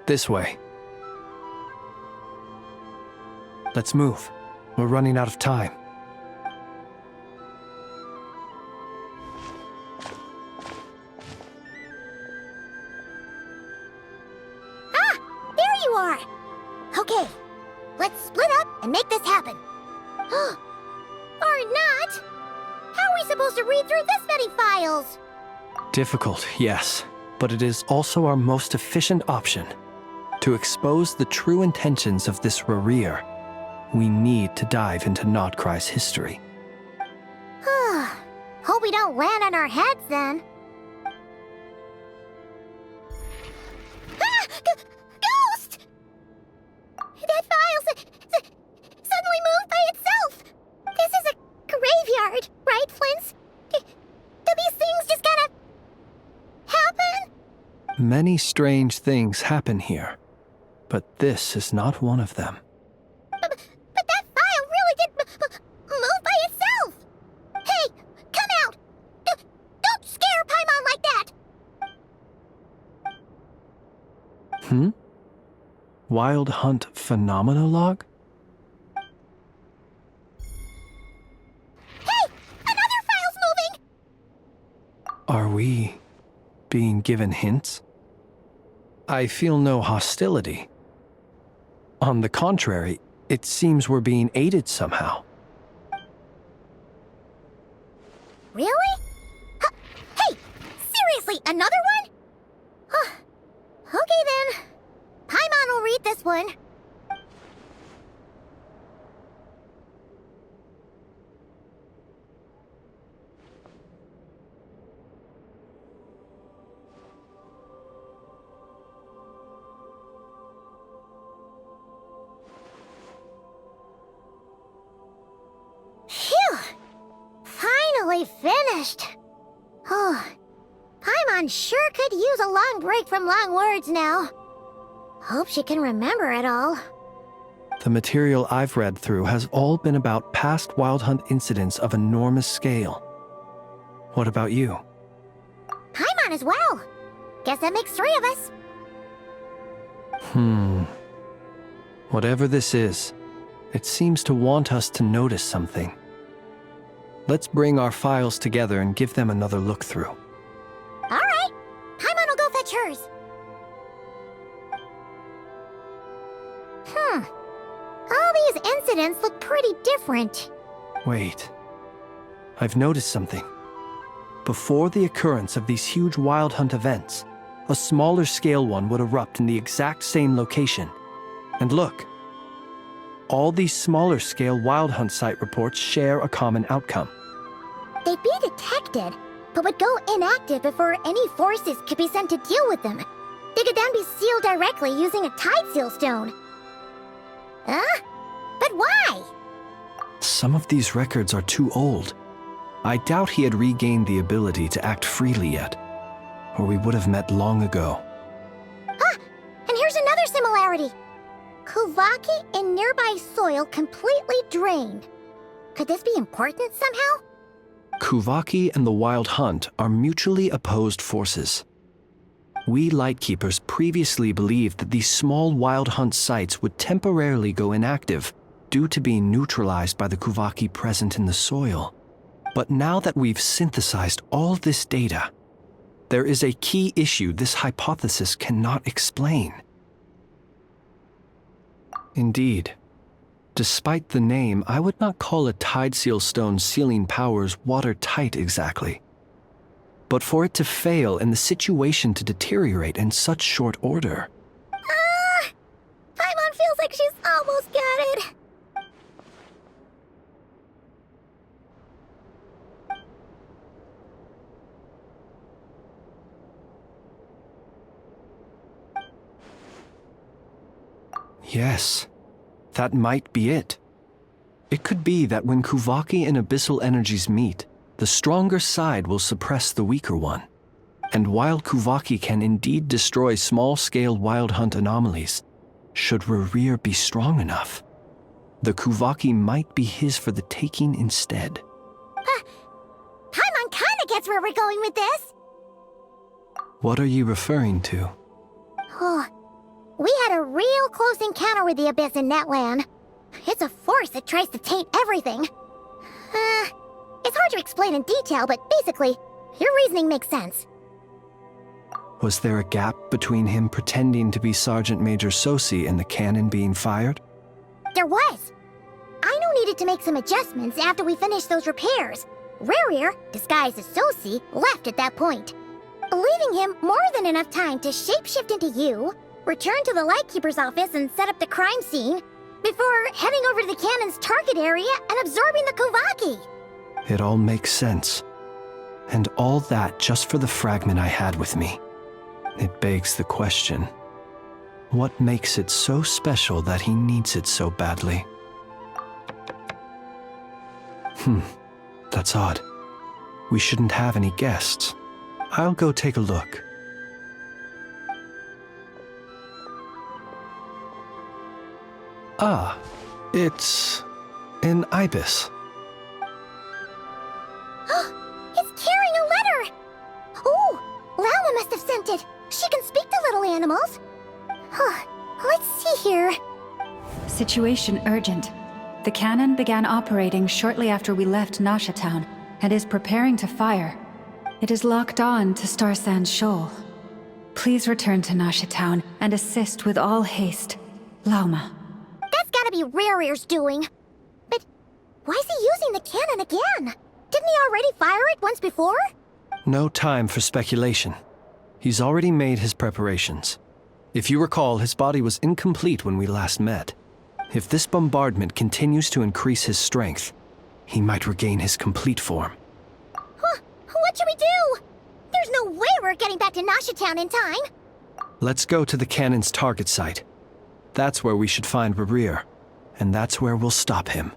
This way. Let's move. We're running out of time. Ah! There you are! Okay, let's split up and make this happen. Or not! How are we supposed to read through this many files? Difficult, yes, but it is also our most efficient option. To expose the true intentions of this Rereer, we need to dive into Nod Krai's history. Hope we don't land on our heads then. Ah! Ghost! That file suddenly moved by itself. This is a graveyard, right, Flint's? Do these things just gotta happen? Many strange things happen here, but this is not one of them. But that file really did move by itself! Hey, come out! Don't scare Paimon like that! Wild Hunt Phenomenologue? Hey! Another file's moving! Are we being given hints? I feel no hostility. On the contrary, it seems we're being aided somehow. Really? Hey! Seriously, another one? Okay then. Paimon will read this one. Phew! Finally finished. Oh, Paimon sure could use a long break from long words now. Hope she can remember it all. The material I've read through has all been about past Wild Hunt incidents of enormous scale. What about you? Paimon as well. Guess that makes 3 of us. Whatever this is, it seems to want us to notice something. Let's bring our files together and give them another look through. Alright, Paimon will go fetch hers. All these incidents look pretty different. Wait. I've noticed something. Before the occurrence of these huge wild hunt events, a smaller scale one would erupt in the exact same location. And look. All these smaller scale wild hunt site reports share a common outcome. They'd be detected, but would go inactive before any forces could be sent to deal with them. They could then be sealed directly using a tide seal stone. But why? Some of these records are too old. I doubt he had regained the ability to act freely yet, or we would have met long ago. And here's another similarity. Kuvaki in nearby soil completely drained. Could this be important somehow? Kuvaki and the Wild Hunt are mutually opposed forces. We Lightkeepers previously believed that these small Wild Hunt sites would temporarily go inactive due to being neutralized by the Kuvaki present in the soil. But now that we've synthesized all this data, there is a key issue this hypothesis cannot explain. Indeed, despite the name, I would not call a tide seal stone's sealing powers watertight exactly. But for it to fail and the situation to deteriorate in such short order. Paimon feels like she's almost got it. Yes, that might be it. It could be that when Kuvaki and abyssal energies meet, the stronger side will suppress the weaker one. And while Kuvaki can indeed destroy small-scale wild hunt anomalies, should Rerir be strong enough, the Kuvaki might be his for the taking instead. Paimon kinda gets where we're going with this. What are you referring to? We had a real close encounter with the Abyss in Netland. It's a force that tries to taint everything. It's hard to explain in detail, but basically, your reasoning makes sense. Was there a gap between him pretending to be Sergeant Major Sosi and the cannon being fired? There was. Aino needed to make some adjustments after we finished those repairs. Rerir, disguised as Sosi, left at that point, leaving him more than enough time to shapeshift into you, return to the Lightkeeper's office and set up the crime scene, before heading over to the cannon's target area and absorbing the Kuvaki. It all makes sense. And all that just for the fragment I had with me. It begs the question, what makes it so special that he needs it so badly? That's odd. We shouldn't have any guests. I'll go take a look. It's an ibis. It's carrying a letter! Oh, Lauma must have sent it. She can speak to little animals. Let's see here. Situation urgent. The cannon began operating shortly after we left Nasha Town and is preparing to fire. It is locked on to Star Sand Shoal. Please return to Nasha Town and assist with all haste. Lauma. That's gotta be Rerir's doing. But why is he using the cannon again? Didn't he already fire it once before? No time for speculation. He's already made his preparations. If you recall, his body was incomplete when we last met. If this bombardment continues to increase his strength, he might regain his complete form. What should we do? There's no way we're getting back to Nasha Town in time. Let's go to the cannon's target site. That's where we should find Rerir, and that's where we'll stop him.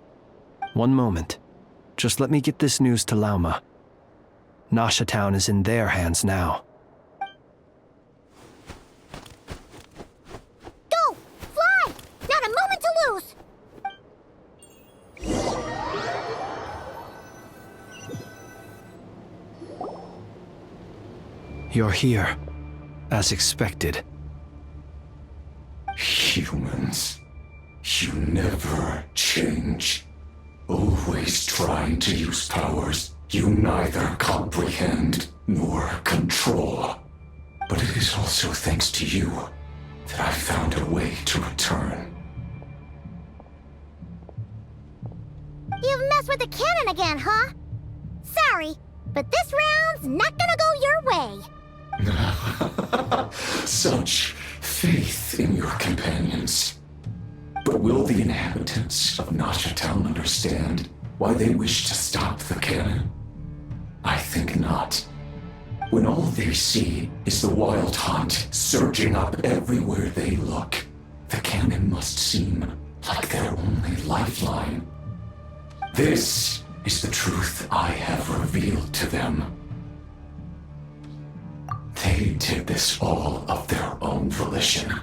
One moment. Just let me get this news to Lauma. Nasha Town is in their hands now. Go! Fly! Not a moment to lose! You're here. as expected. Humans, you never change. Always trying to use powers you neither comprehend nor control. But it is also thanks to you that I found a way to return. You've messed with the cannon again, huh? Sorry, but this round's not gonna go your way. Such faith in your companions. But will the inhabitants of Nasha Town understand why they wish to stop the cannon? I think not. When all they see is the wild hunt surging up everywhere they look, the cannon must seem like their only lifeline. This is the truth I have revealed to them. They did this all of their own volition.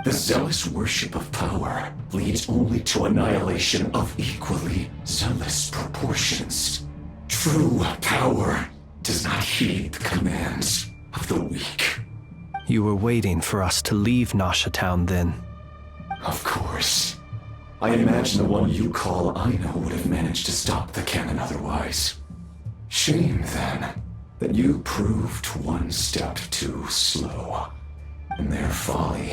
The zealous worship of power leads only to annihilation of equally zealous proportions. True power does not heed the commands of the weak. You were waiting for us to leave Nasha Town then? Of course. I imagine the one you call Aino would have managed to stop the cannon otherwise. Shame, then, that you proved one step too slow. In their folly,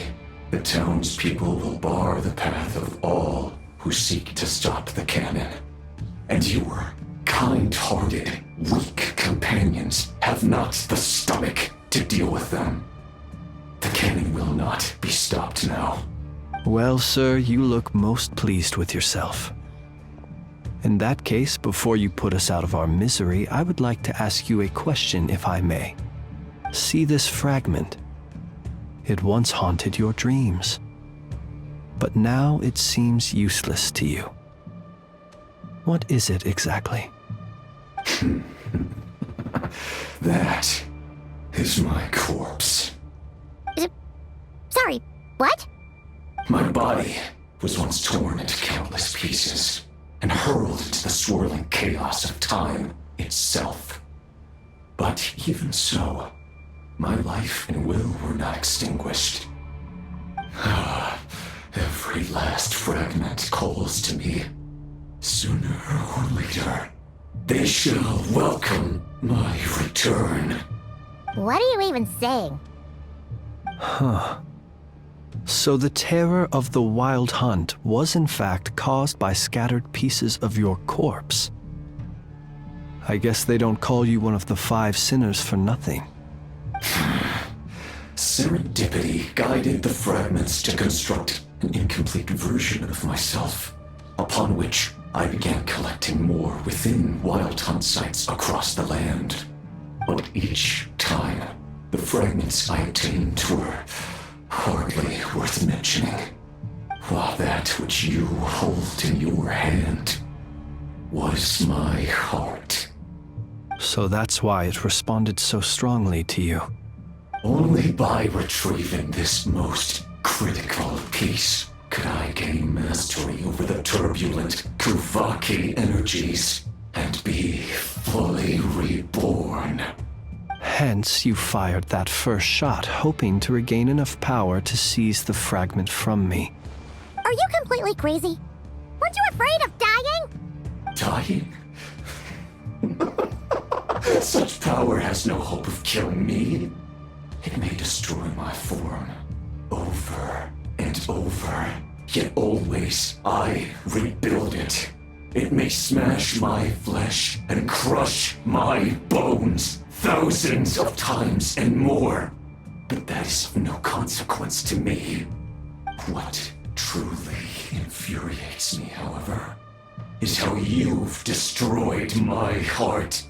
the townspeople will bar the path of all who seek to stop the cannon. And your kind-hearted, weak companions have not the stomach to deal with them. The cannon will not be stopped now. Well, sir, you look most pleased with yourself. In that case, before you put us out of our misery, I would like to ask you a question, if I may. See this fragment? It once haunted your dreams, but now it seems useless to you. What is it exactly? That is my corpse. Sorry, what? My body was once torn into countless pieces and hurled into the swirling chaos of time itself. But even so, my life and will were not extinguished. Every last fragment calls to me. Sooner or later, they shall welcome my return. What are you even saying? Huh. So the terror of the wild hunt was in fact caused by scattered pieces of your corpse. I guess they don't call you one of the 5 sinners for nothing. Serendipity guided the fragments to construct an incomplete version of myself, upon which I began collecting more within wild hunt sites across the land. But each time, the fragments I obtained were hardly worth mentioning, while that which you hold in your hand was my heart. So that's why it responded so strongly to you. Only by retrieving this most critical piece could I gain mastery over the turbulent Kuvaki energies and be fully reborn. Hence, you fired that first shot, hoping to regain enough power to seize the fragment from me. Are you completely crazy? Weren't you afraid of dying? Dying? Such power has no hope of killing me. It may destroy my form over and over, yet always I rebuild it. It may smash my flesh and crush my bones thousands of times and more, but that is of no consequence to me. What truly infuriates me, however, is how you've destroyed my heart.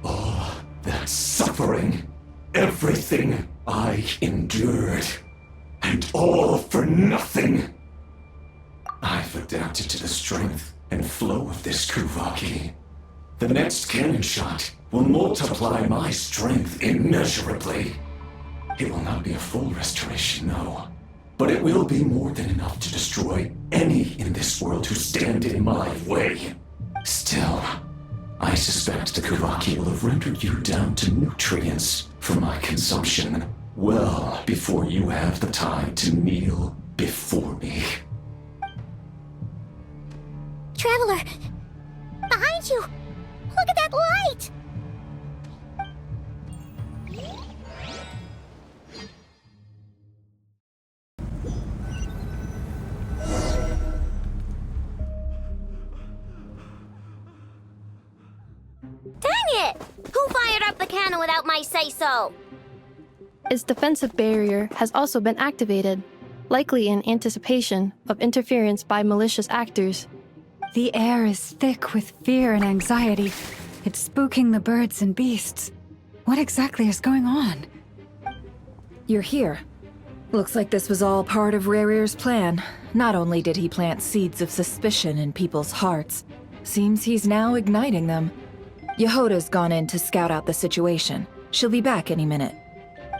All that suffering, everything I endured, and all for nothing. I've adapted to the strength and flow of this Kuvaki. The next cannon shot will multiply my strength immeasurably. It will not be a full restoration, no, but it will be more than enough to destroy any in this world who stand in my way. Still, I suspect the Kuvaki will have rendered you down to nutrients for my consumption, well before you have the time to kneel before me. Traveler! Behind you! Look at that light! Dang it! Who fired up the cannon without my say-so? Its defensive barrier has also been activated, likely in anticipation of interference by malicious actors. The air is thick with fear and anxiety. It's spooking the birds and beasts. What exactly is going on? You're here. Looks like this was all part of Rarir's plan. Not only did he plant seeds of suspicion in people's hearts, seems he's now igniting them. Yehoda's gone in to scout out the situation. She'll be back any minute.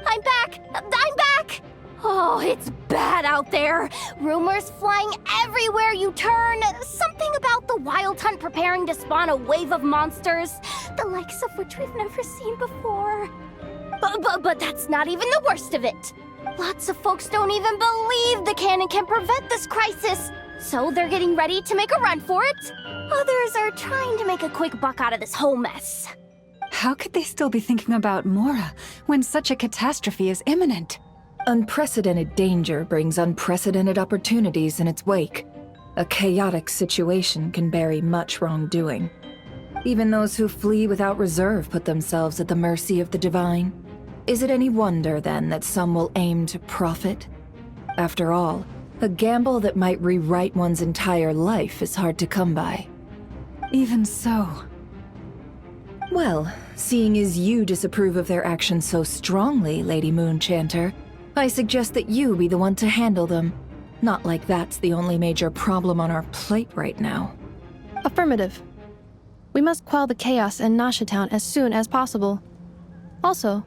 I'm back! I'm back! Oh, it's bad out there. Rumors flying everywhere you turn. Something about the Wild Hunt preparing to spawn a wave of monsters, the likes of which we've never seen before. But that's not even the worst of it. Lots of folks don't even believe the cannon can prevent this crisis, so they're getting ready to make a run for it. Others are trying to make a quick buck out of this whole mess. How could they still be thinking about Mora when such a catastrophe is imminent? Unprecedented danger brings unprecedented opportunities in its wake. A chaotic situation can bury much wrongdoing. Even those who flee without reserve put themselves at the mercy of the divine. Is it any wonder, then, that some will aim to profit? After all, a gamble that might rewrite one's entire life is hard to come by. Even so. Well, seeing as you disapprove of their actions so strongly, Lady Moonchanter, I suggest that you be the one to handle them. Not like that's the only major problem on our plate right now. Affirmative. We must quell the chaos in Nasha Town as soon as possible. Also,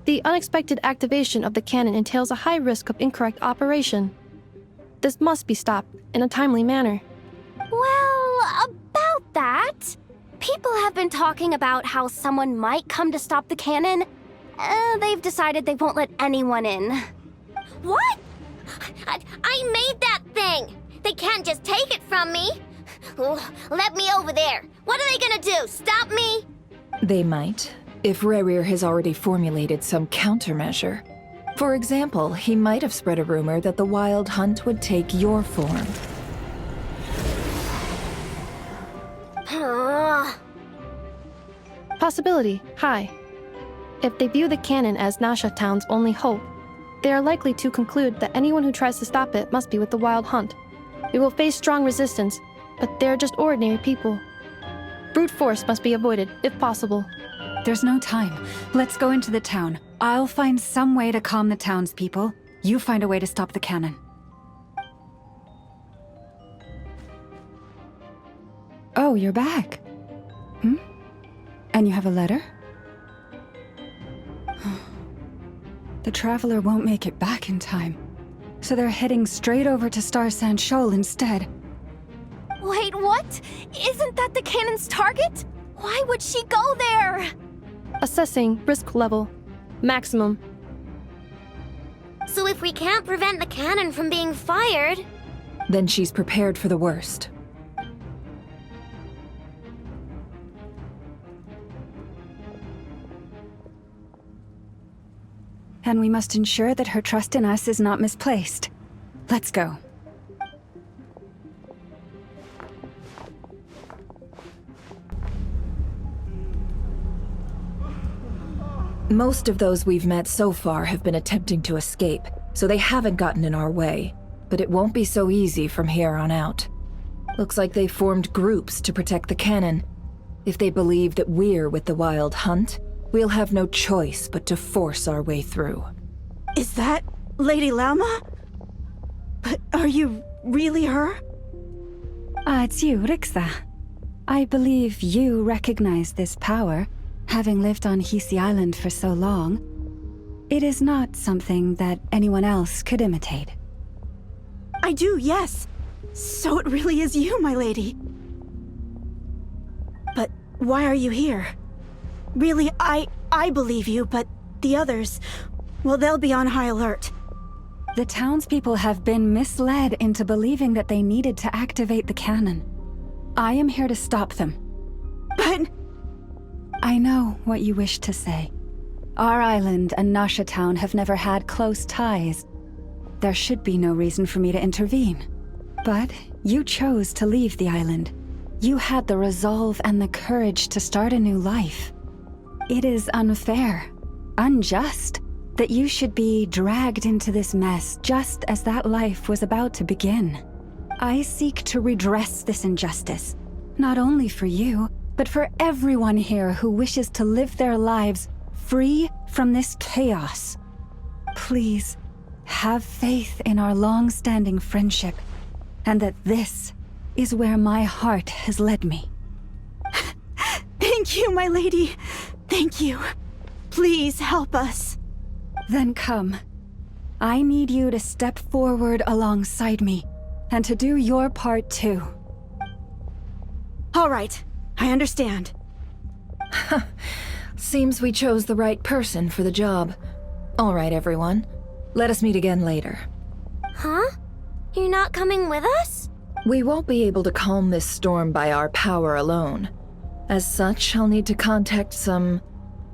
the unexpected activation of the cannon entails a high risk of incorrect operation. This must be stopped in a timely manner. Well, about that, people have been talking about how someone might come to stop the cannon. They've decided they won't let anyone in. What? I made that thing! They can't just take it from me! Let me over there! What are they gonna do, stop me? They might, if Rarir has already formulated some countermeasure. For example, he might have spread a rumor that the Wild Hunt would take your form. Possibility high. If they view the cannon as Nasha Town's only hope, they are likely to conclude that anyone who tries to stop it must be with the Wild Hunt. We will face strong resistance, but they're just ordinary people. Brute force must be avoided, if possible. There's no time. Let's go into the town. I'll find some way to calm the townspeople. You find a way to stop the cannon. Oh, you're back. And you have a letter? The Traveler won't make it back in time. So they're heading straight over to Star Sand Shoal instead. Wait, what? Isn't that the cannon's target? Why would she go there? Assessing risk level. Maximum. So if we can't prevent the cannon from being fired... Then she's prepared for the worst. And we must ensure that her trust in us is not misplaced. Let's go. Most of those we've met so far have been attempting to escape, so they haven't gotten in our way. But it won't be so easy from here on out. Looks like they formed groups to protect the cannon. If they believe that we're with the Wild Hunt, we'll have no choice but to force our way through. Is that Lady Lalma? But are you really her? It's you, Rixa. I believe you recognize this power, having lived on Hisi Island for so long. It is not something that anyone else could imitate. I do, yes. So it really is you, my lady. But why are you here? Really, I believe you, but the others... Well, they'll be on high alert. The townspeople have been misled into believing that they needed to activate the cannon. I am here to stop them. But... I know what you wish to say. Our island and Nasha Town have never had close ties. There should be no reason for me to intervene. But you chose to leave the island. You had the resolve and the courage to start a new life. It is unfair, unjust, that you should be dragged into this mess just as that life was about to begin. I seek to redress this injustice, not only for you, but for everyone here who wishes to live their lives free from this chaos. Please, have faith in our long-standing friendship, and that this is where my heart has led me. Thank you, my lady. Thank you. Please help us. Then come. I need you to step forward alongside me, and to do your part too. All right, I understand. Seems we chose the right person for the job. All right, everyone. Let us meet again later. Huh? You're not coming with us? We won't be able to calm this storm by our power alone. As such, I'll need to contact some...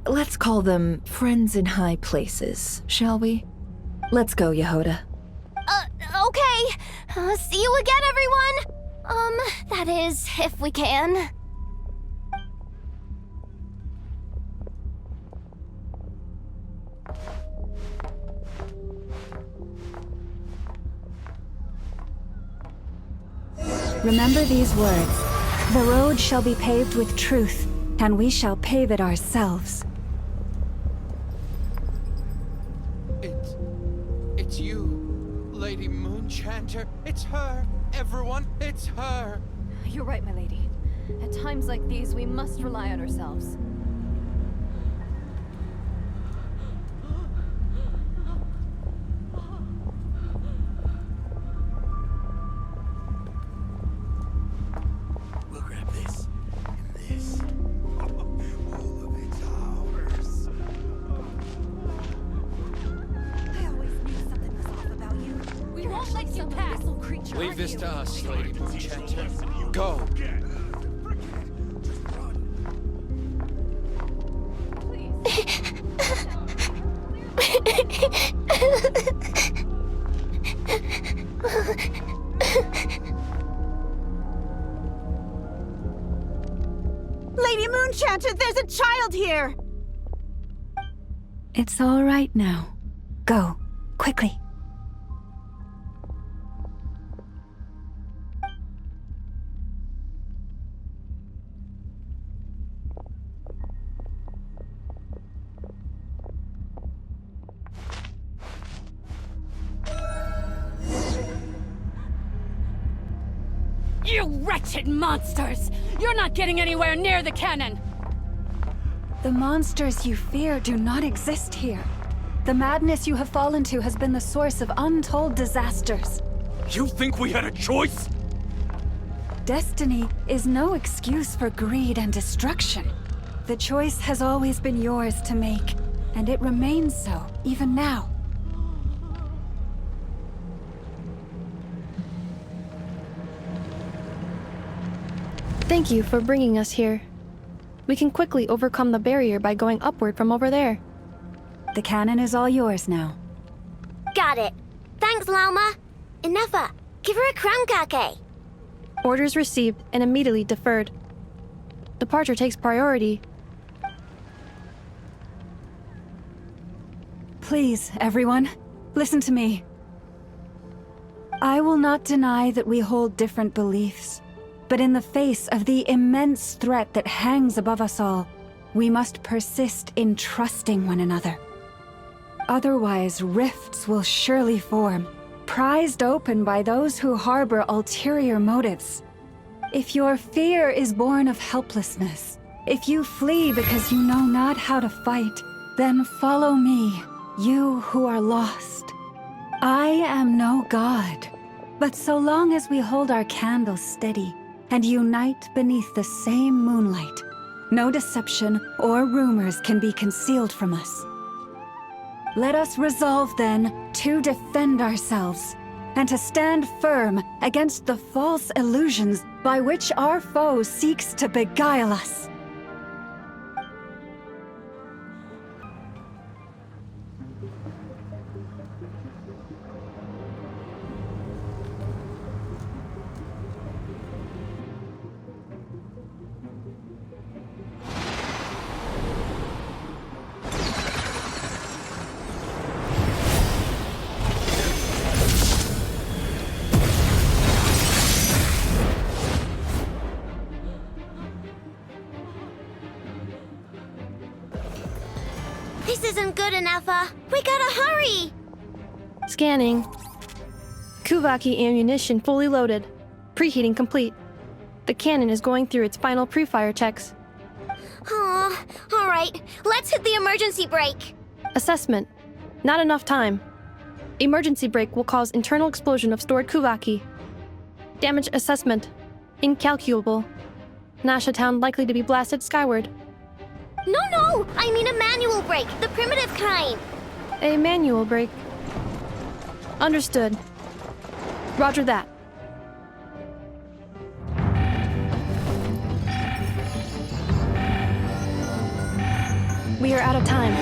let's call them friends in high places, shall we? Let's go, Yehoda. Okay. See you again, everyone! That is, if we can. Remember these words. The road shall be paved with truth, and we shall pave it ourselves. It's you, Lady Moonchanter. It's her. Everyone, it's her. You're right, my lady. At times like these, we must rely on ourselves. We'll grab this and this. All of it's ours. I always knew something was off about you. We won't let you pass! Leave this to us, Lady Moonchanter. Go. Lady Moonchanter, there's a child here! It's all right now. Go, quickly. You wretched monsters! You're not getting anywhere near the cannon! The monsters you fear do not exist here. The madness you have fallen to has been the source of untold disasters. You think we had a choice? Destiny is no excuse for greed and destruction. The choice has always been yours to make, and it remains so, even now. Thank you for bringing us here. We can quickly overcome the barrier by going upward from over there. The cannon is all yours now. Got it. Thanks, Lalma. Enougha, give her a crown kake. Orders received and immediately deferred. Departure takes priority. Please, everyone, listen to me. I will not deny that we hold different beliefs. But in the face of the immense threat that hangs above us all, we must persist in trusting one another. Otherwise, rifts will surely form, prized open by those who harbor ulterior motives. If your fear is born of helplessness, if you flee because you know not how to fight, then follow me, you who are lost. I am no god, but so long as we hold our candles steady, and unite beneath the same moonlight, no deception or rumors can be concealed from us. Let us resolve then to defend ourselves and to stand firm against the false illusions by which our foe seeks to beguile us. This isn't good enough, we gotta hurry! Scanning. Kuvaki ammunition fully loaded. Preheating complete. The cannon is going through its final pre-fire checks. Aw, alright, let's hit the emergency brake! Assessment. Not enough time. Emergency brake will cause internal explosion of stored Kuvaki. Damage assessment. Incalculable. Nasha Town likely to be blasted skyward. No! I mean a manual brake, the primitive kind! A manual brake. Understood. Roger that. We are out of time.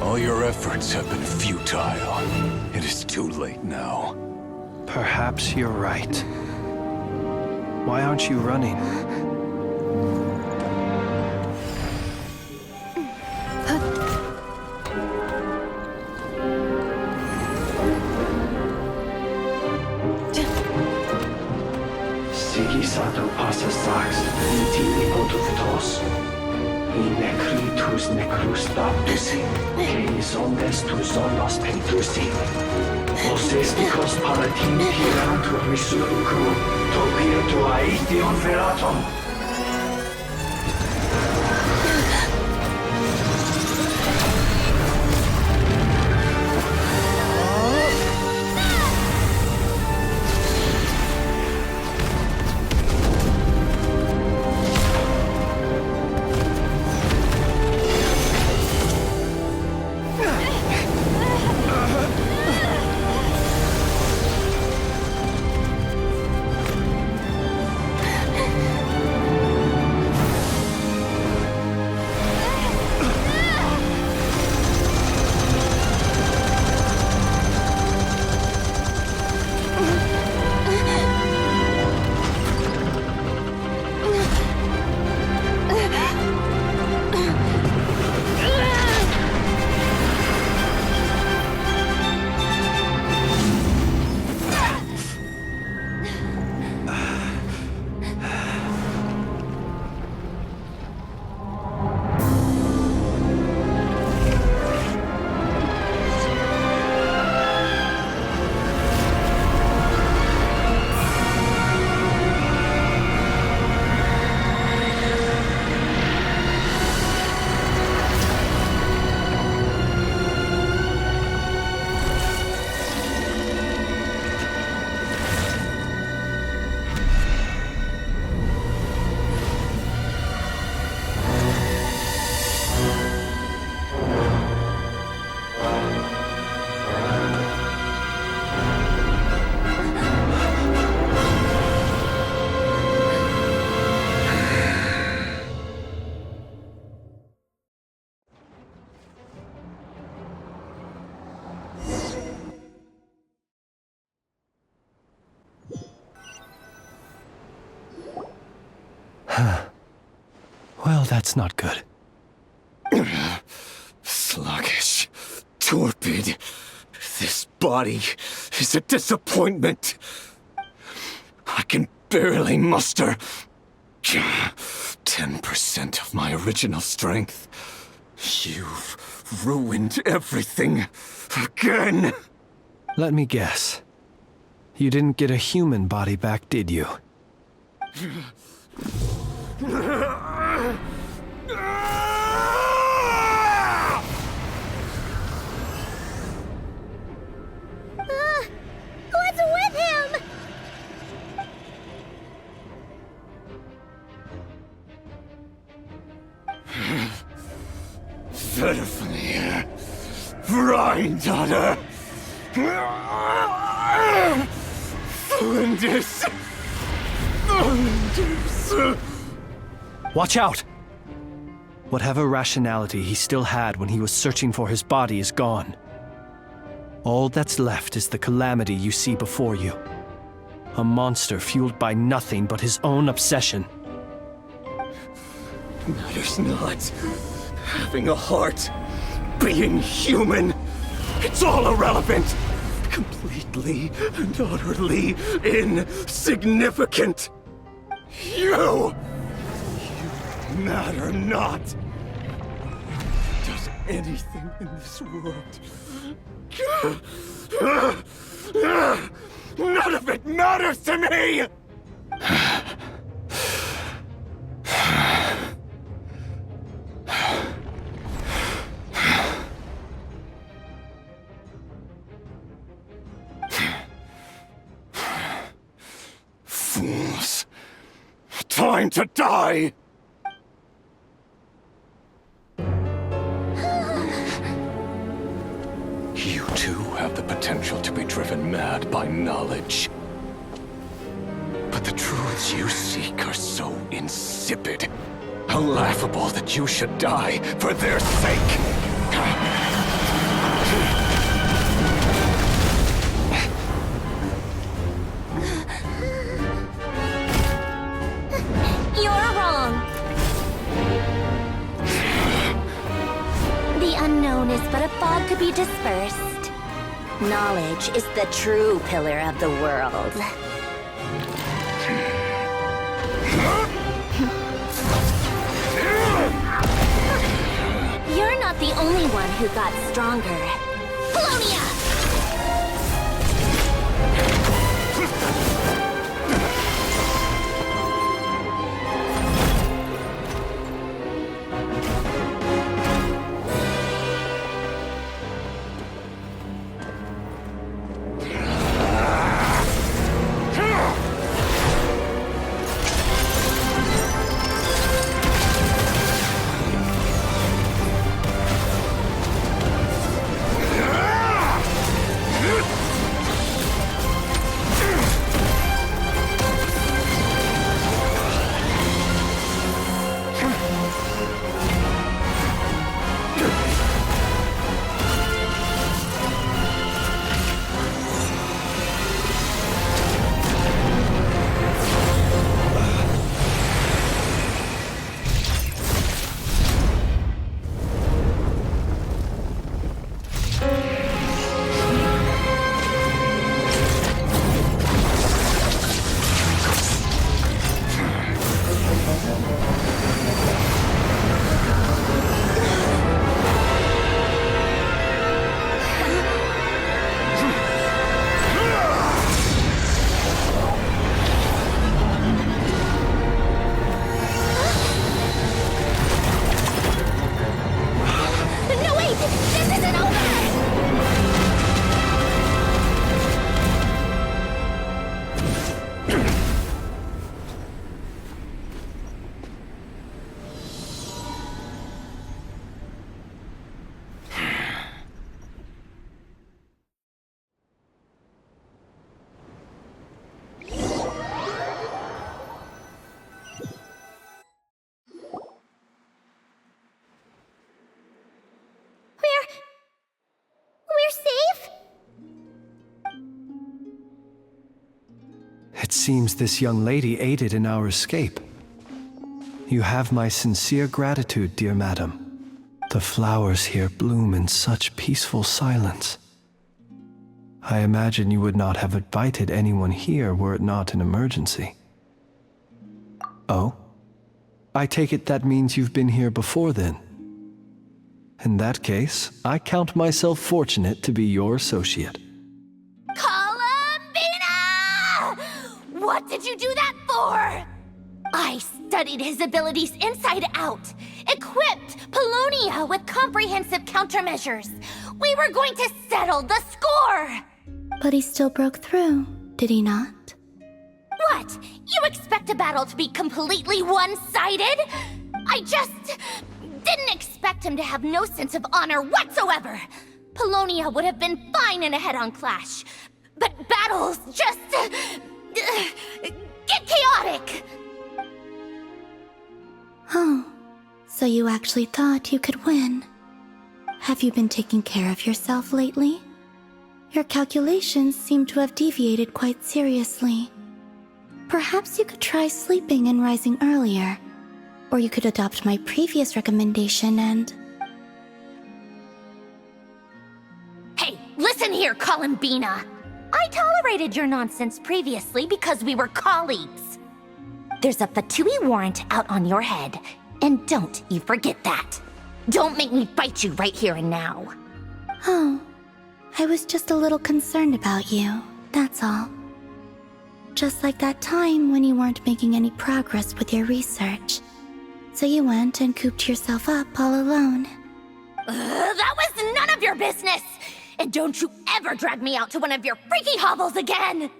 All your efforts have been futile. It is too late now. Perhaps you're right. Why aren't you running? Sigisato passa sax, intimi potuvitos. In necritus necrus baptisi, que omnes tu zonos pentusi. Osesticos palatin pirantur misulucru, topir aethion veratum. Well, that's not good. Sluggish, torpid. This body is a disappointment. I can barely muster 10% of my original strength. You've ruined everything again. Let me guess. You didn't get a human body back, did you? pitifully granddaughter. Flinders. Watch out! Whatever rationality he still had when he was searching for his body is gone. All that's left is the calamity you see before you. A monster fueled by nothing but his own obsession. Matters not. Having a heart. Being human. It's all irrelevant. Completely and utterly insignificant. You matter not. Does anything in this world. None of it matters to me! Fools. Time to die! You too have the potential to be driven mad by knowledge. But the truths you seek are so insipid, laughable that you should die for their sake. You're wrong. The unknown is but a fog to be dispersed. Knowledge is the true pillar of the world. You're not the only one who got stronger. Polonia! It seems this young lady aided in our escape. You have my sincere gratitude, dear madam. The flowers here bloom in such peaceful silence. I imagine you would not have invited anyone here were it not an emergency. Oh? I take it that means you've been here before then. In that case, I count myself fortunate to be your associate. What did you do that for? I studied his abilities inside out, equipped Polonia with comprehensive countermeasures. We were going to settle the score! But he still broke through, did he not? What? You expect a battle to be completely one-sided? I just didn't expect him to have no sense of honor whatsoever. Polonia would have been fine in a head-on clash. But battles just... get chaotic! Oh, so you actually thought you could win. Have you been taking care of yourself lately? Your calculations seem to have deviated quite seriously. Perhaps you could try sleeping and rising earlier. Or you could adopt my previous recommendation and... Hey, listen here, Columbina! I tolerated your nonsense previously because we were colleagues. There's a Fatui warrant out on your head, and don't you forget that. Don't make me fight you right here and now. Oh, I was just a little concerned about you, that's all. Just like that time when you weren't making any progress with your research. So you went and cooped yourself up all alone. That was none of your business! And don't you ever drag me out to one of your freaky hovels again!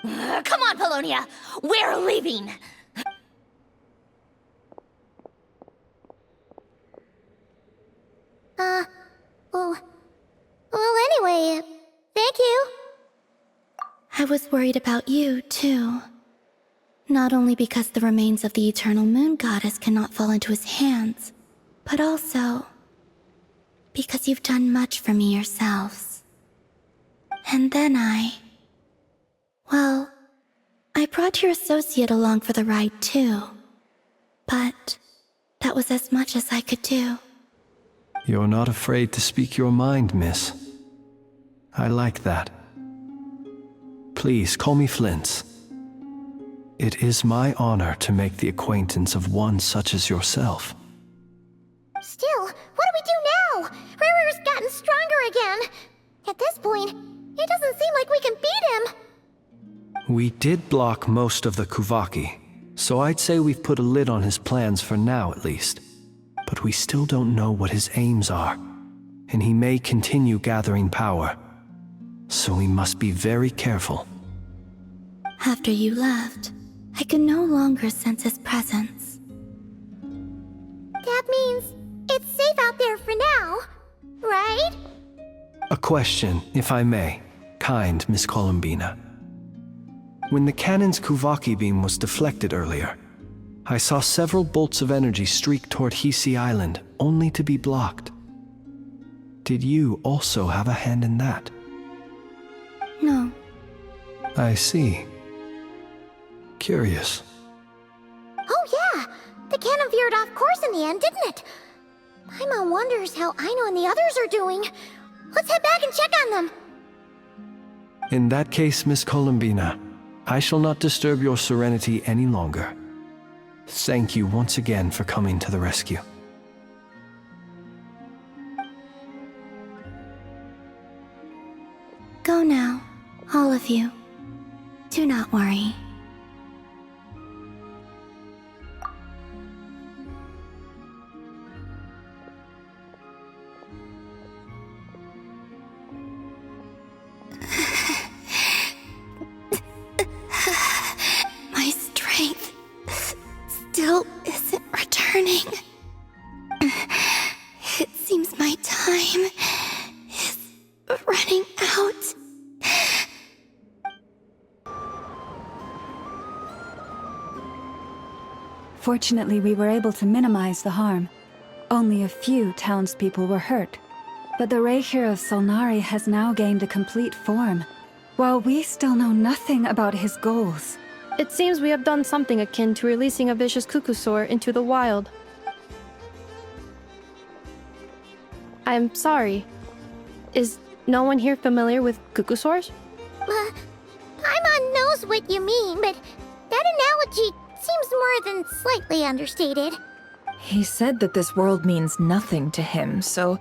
Come on, Polonia! We're leaving! Well, anyway, thank you. I was worried about you, too. Not only because the remains of the Eternal Moon Goddess cannot fall into his hands, but also because you've done much for me yourselves. And then well, I brought your associate along for the ride, too. But that was as much as I could do. You're not afraid to speak your mind, miss. I like that. Please, call me Flint's. It is my honor to make the acquaintance of one such as yourself. Still, what do we do now? Riri's gotten stronger again. At this point, it doesn't seem like we can beat him. We did block most of the Kuvaki, so I'd say we've put a lid on his plans for now at least. But we still don't know what his aims are, and he may continue gathering power. So we must be very careful. After you left, I could no longer sense his presence. That means it's safe out there for now, right? A question, if I may, kind Miss Columbina. When the cannon's Kuvaki beam was deflected earlier, I saw several bolts of energy streak toward Hisi Island, only to be blocked. Did you also have a hand in that? No. I see. Curious. Oh yeah, the cannon veered off course in the end, didn't it? Paimon wonders how Aino and the others are doing. Let's head back and check on them. In that case, Miss Columbina, I shall not disturb your serenity any longer. Thank you once again for coming to the rescue. Go now, all of you. Do not worry. My strength still isn't returning. It seems my time is running out. Fortunately, we were able to minimize the harm. Only a few townspeople were hurt. But the Reikir of Solnari has now gained a complete form, while we still know nothing about his goals. It seems we have done something akin to releasing a vicious cuckoosaur into the wild. I'm sorry. Is no one here familiar with cuckoosaurs? Paimon knows what you mean, but that analogy seems more than slightly understated. He said that this world means nothing to him, so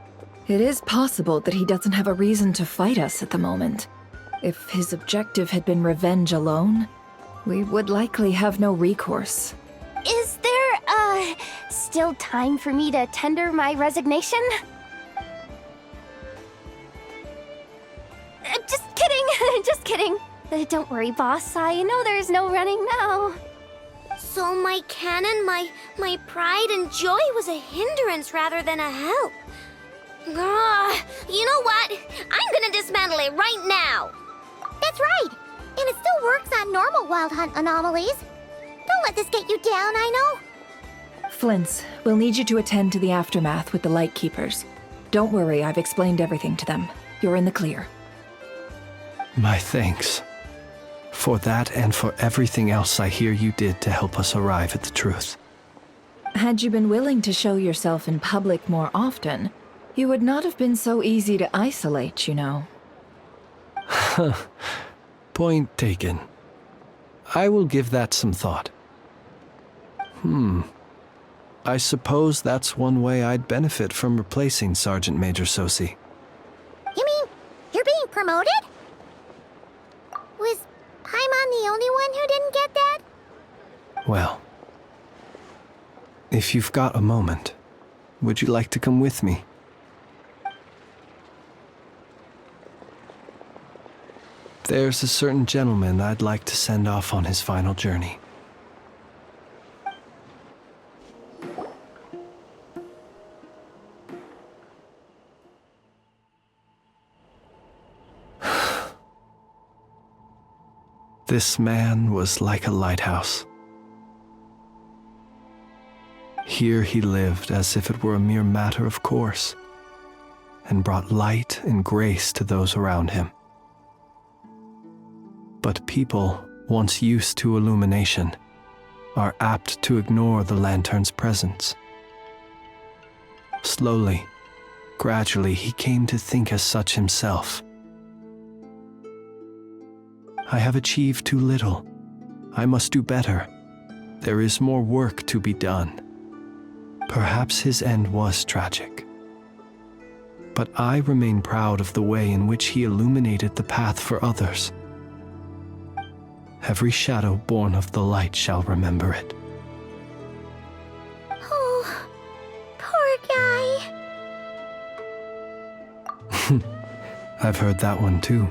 it is possible that he doesn't have a reason to fight us at the moment. If his objective had been revenge alone, we would likely have no recourse. Is there, still time for me to tender my resignation? Just kidding, just kidding. Don't worry, boss, I know there's no running now. So my cannon, my My pride and joy was a hindrance rather than a help. Ugh, you know what? I'm gonna dismantle it right now. That's right. And it still works on normal Wild Hunt anomalies. Don't let this get you down, I know. Flint's, we'll need you to attend to the aftermath with the Lightkeepers. Don't worry, I've explained everything to them. You're in the clear. My thanks. For that and for everything else I hear you did to help us arrive at the truth. Had you been willing to show yourself in public more often, you would not have been so easy to isolate, you know. Point taken. I will give that some thought. I suppose that's one way I'd benefit from replacing Sergeant Major Sosi. You mean you're being promoted? Was Paimon the only one who didn't get that? Well, if you've got a moment, would you like to come with me? There's a certain gentleman I'd like to send off on his final journey. This man was like a lighthouse. Here he lived as if it were a mere matter of course, and brought light and grace to those around him. But people, once used to illumination, are apt to ignore the lantern's presence. Slowly, gradually, he came to think as such himself. I have achieved too little. I must do better. There is more work to be done. Perhaps his end was tragic. But I remain proud of the way in which he illuminated the path for others. Every shadow born of the light shall remember it. Oh, poor guy. I've heard that one too.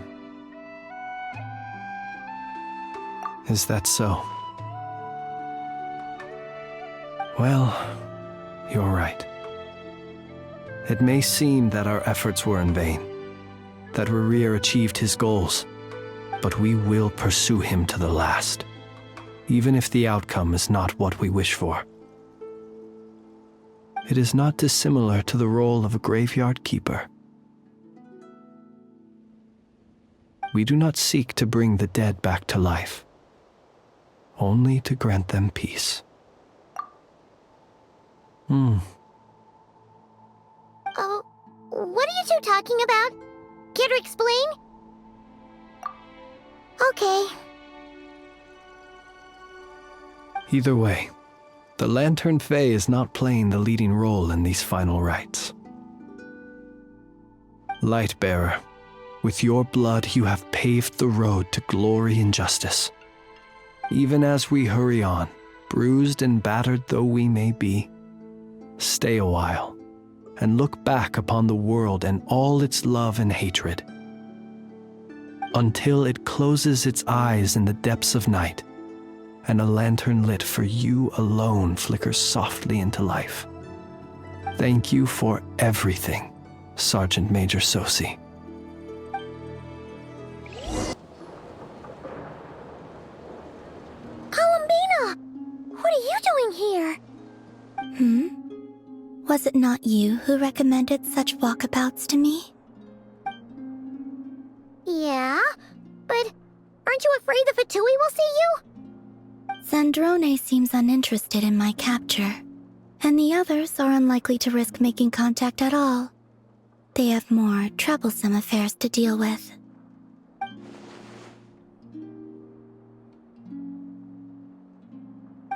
Is that so? Well, you're right. It may seem that our efforts were in vain, that Rerir achieved his goals, but we will pursue him to the last, even if the outcome is not what we wish for. It is not dissimilar to the role of a graveyard keeper. We do not seek to bring the dead back to life, only to grant them peace. Oh, what are you two talking about? Care to explain? Okay. Either way, the Lantern Fae is not playing the leading role in these final rites. Lightbearer, with your blood you have paved the road to glory and justice. Even as we hurry on, bruised and battered though we may be, stay a while and look back upon the world and all its love and hatred, until it closes its eyes in the depths of night and a lantern lit for you alone flickers softly into life. Thank you for everything, Sergeant Major Sosi. Columbina! What are you doing here? Was it not you who recommended such walkabouts to me? Yeah, but aren't you afraid the Fatui will see you? Zandrone seems uninterested in my capture, and the others are unlikely to risk making contact at all. They have more troublesome affairs to deal with.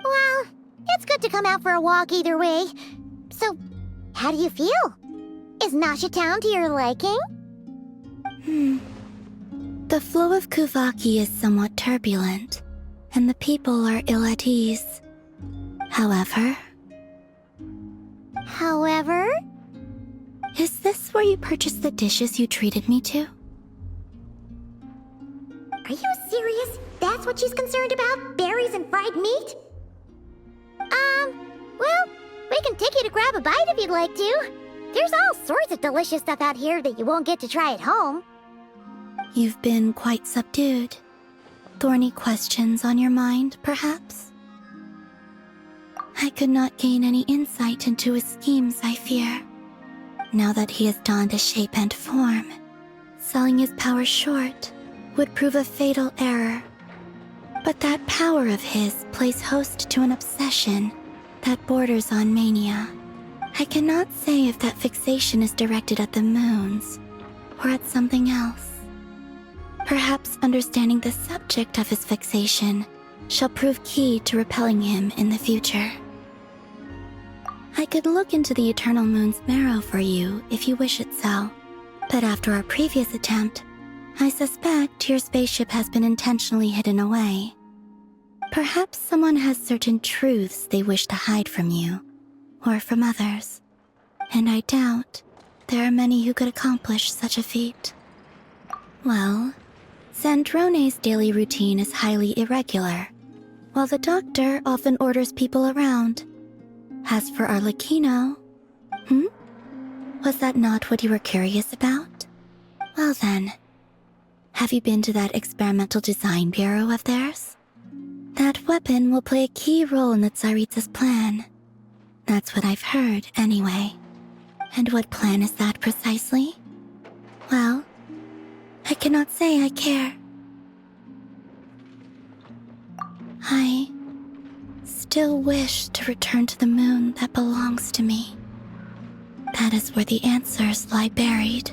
Well, it's good to come out for a walk either way. So, how do you feel? Is Nasha Town to your liking? The flow of Kuvaki is somewhat turbulent, and the people are ill at ease. However... Is this where you purchased the dishes you treated me to? Are you serious? That's what she's concerned about? Berries and fried meat? Well, can take you to grab a bite if you'd like to. There's all sorts of delicious stuff out here that you won't get to try at home. You've been quite subdued. Thorny questions on your mind, perhaps? I could not gain any insight into his schemes, I fear. Now that he has donned a shape and form, selling his power short would prove a fatal error. But that power of his plays host to an obsession that borders on mania. I cannot say if that fixation is directed at the moons or at something else. Perhaps understanding the subject of his fixation shall prove key to repelling him in the future. I could look into the Eternal Moon's marrow for you if you wish it so, but after our previous attempt, I suspect your spaceship has been intentionally hidden away. Perhaps someone has certain truths they wish to hide from you, or from others, and I doubt there are many who could accomplish such a feat. Well, Sandrone's daily routine is highly irregular, while the doctor often orders people around. As for Arlecchino, was that not what you were curious about? Well then, have you been to that experimental design bureau of theirs? That weapon will play a key role in the Tsaritsa's plan. That's what I've heard, anyway. And what plan is that precisely? Well, I cannot say I care. I still wish to return to the moon that belongs to me. That is where the answers lie buried.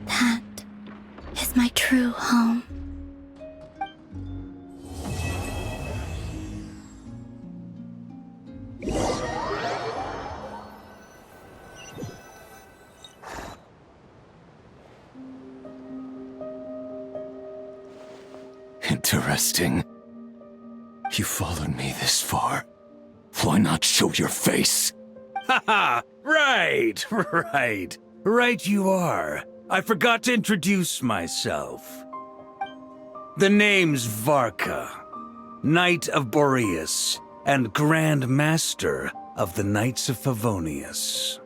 That is my true home. Interesting. You followed me this far. Why not show your face? Haha! Right, right. Right you are. I forgot to introduce myself. The name's Varka, Knight of Boreas, and Grand Master of the Knights of Favonius.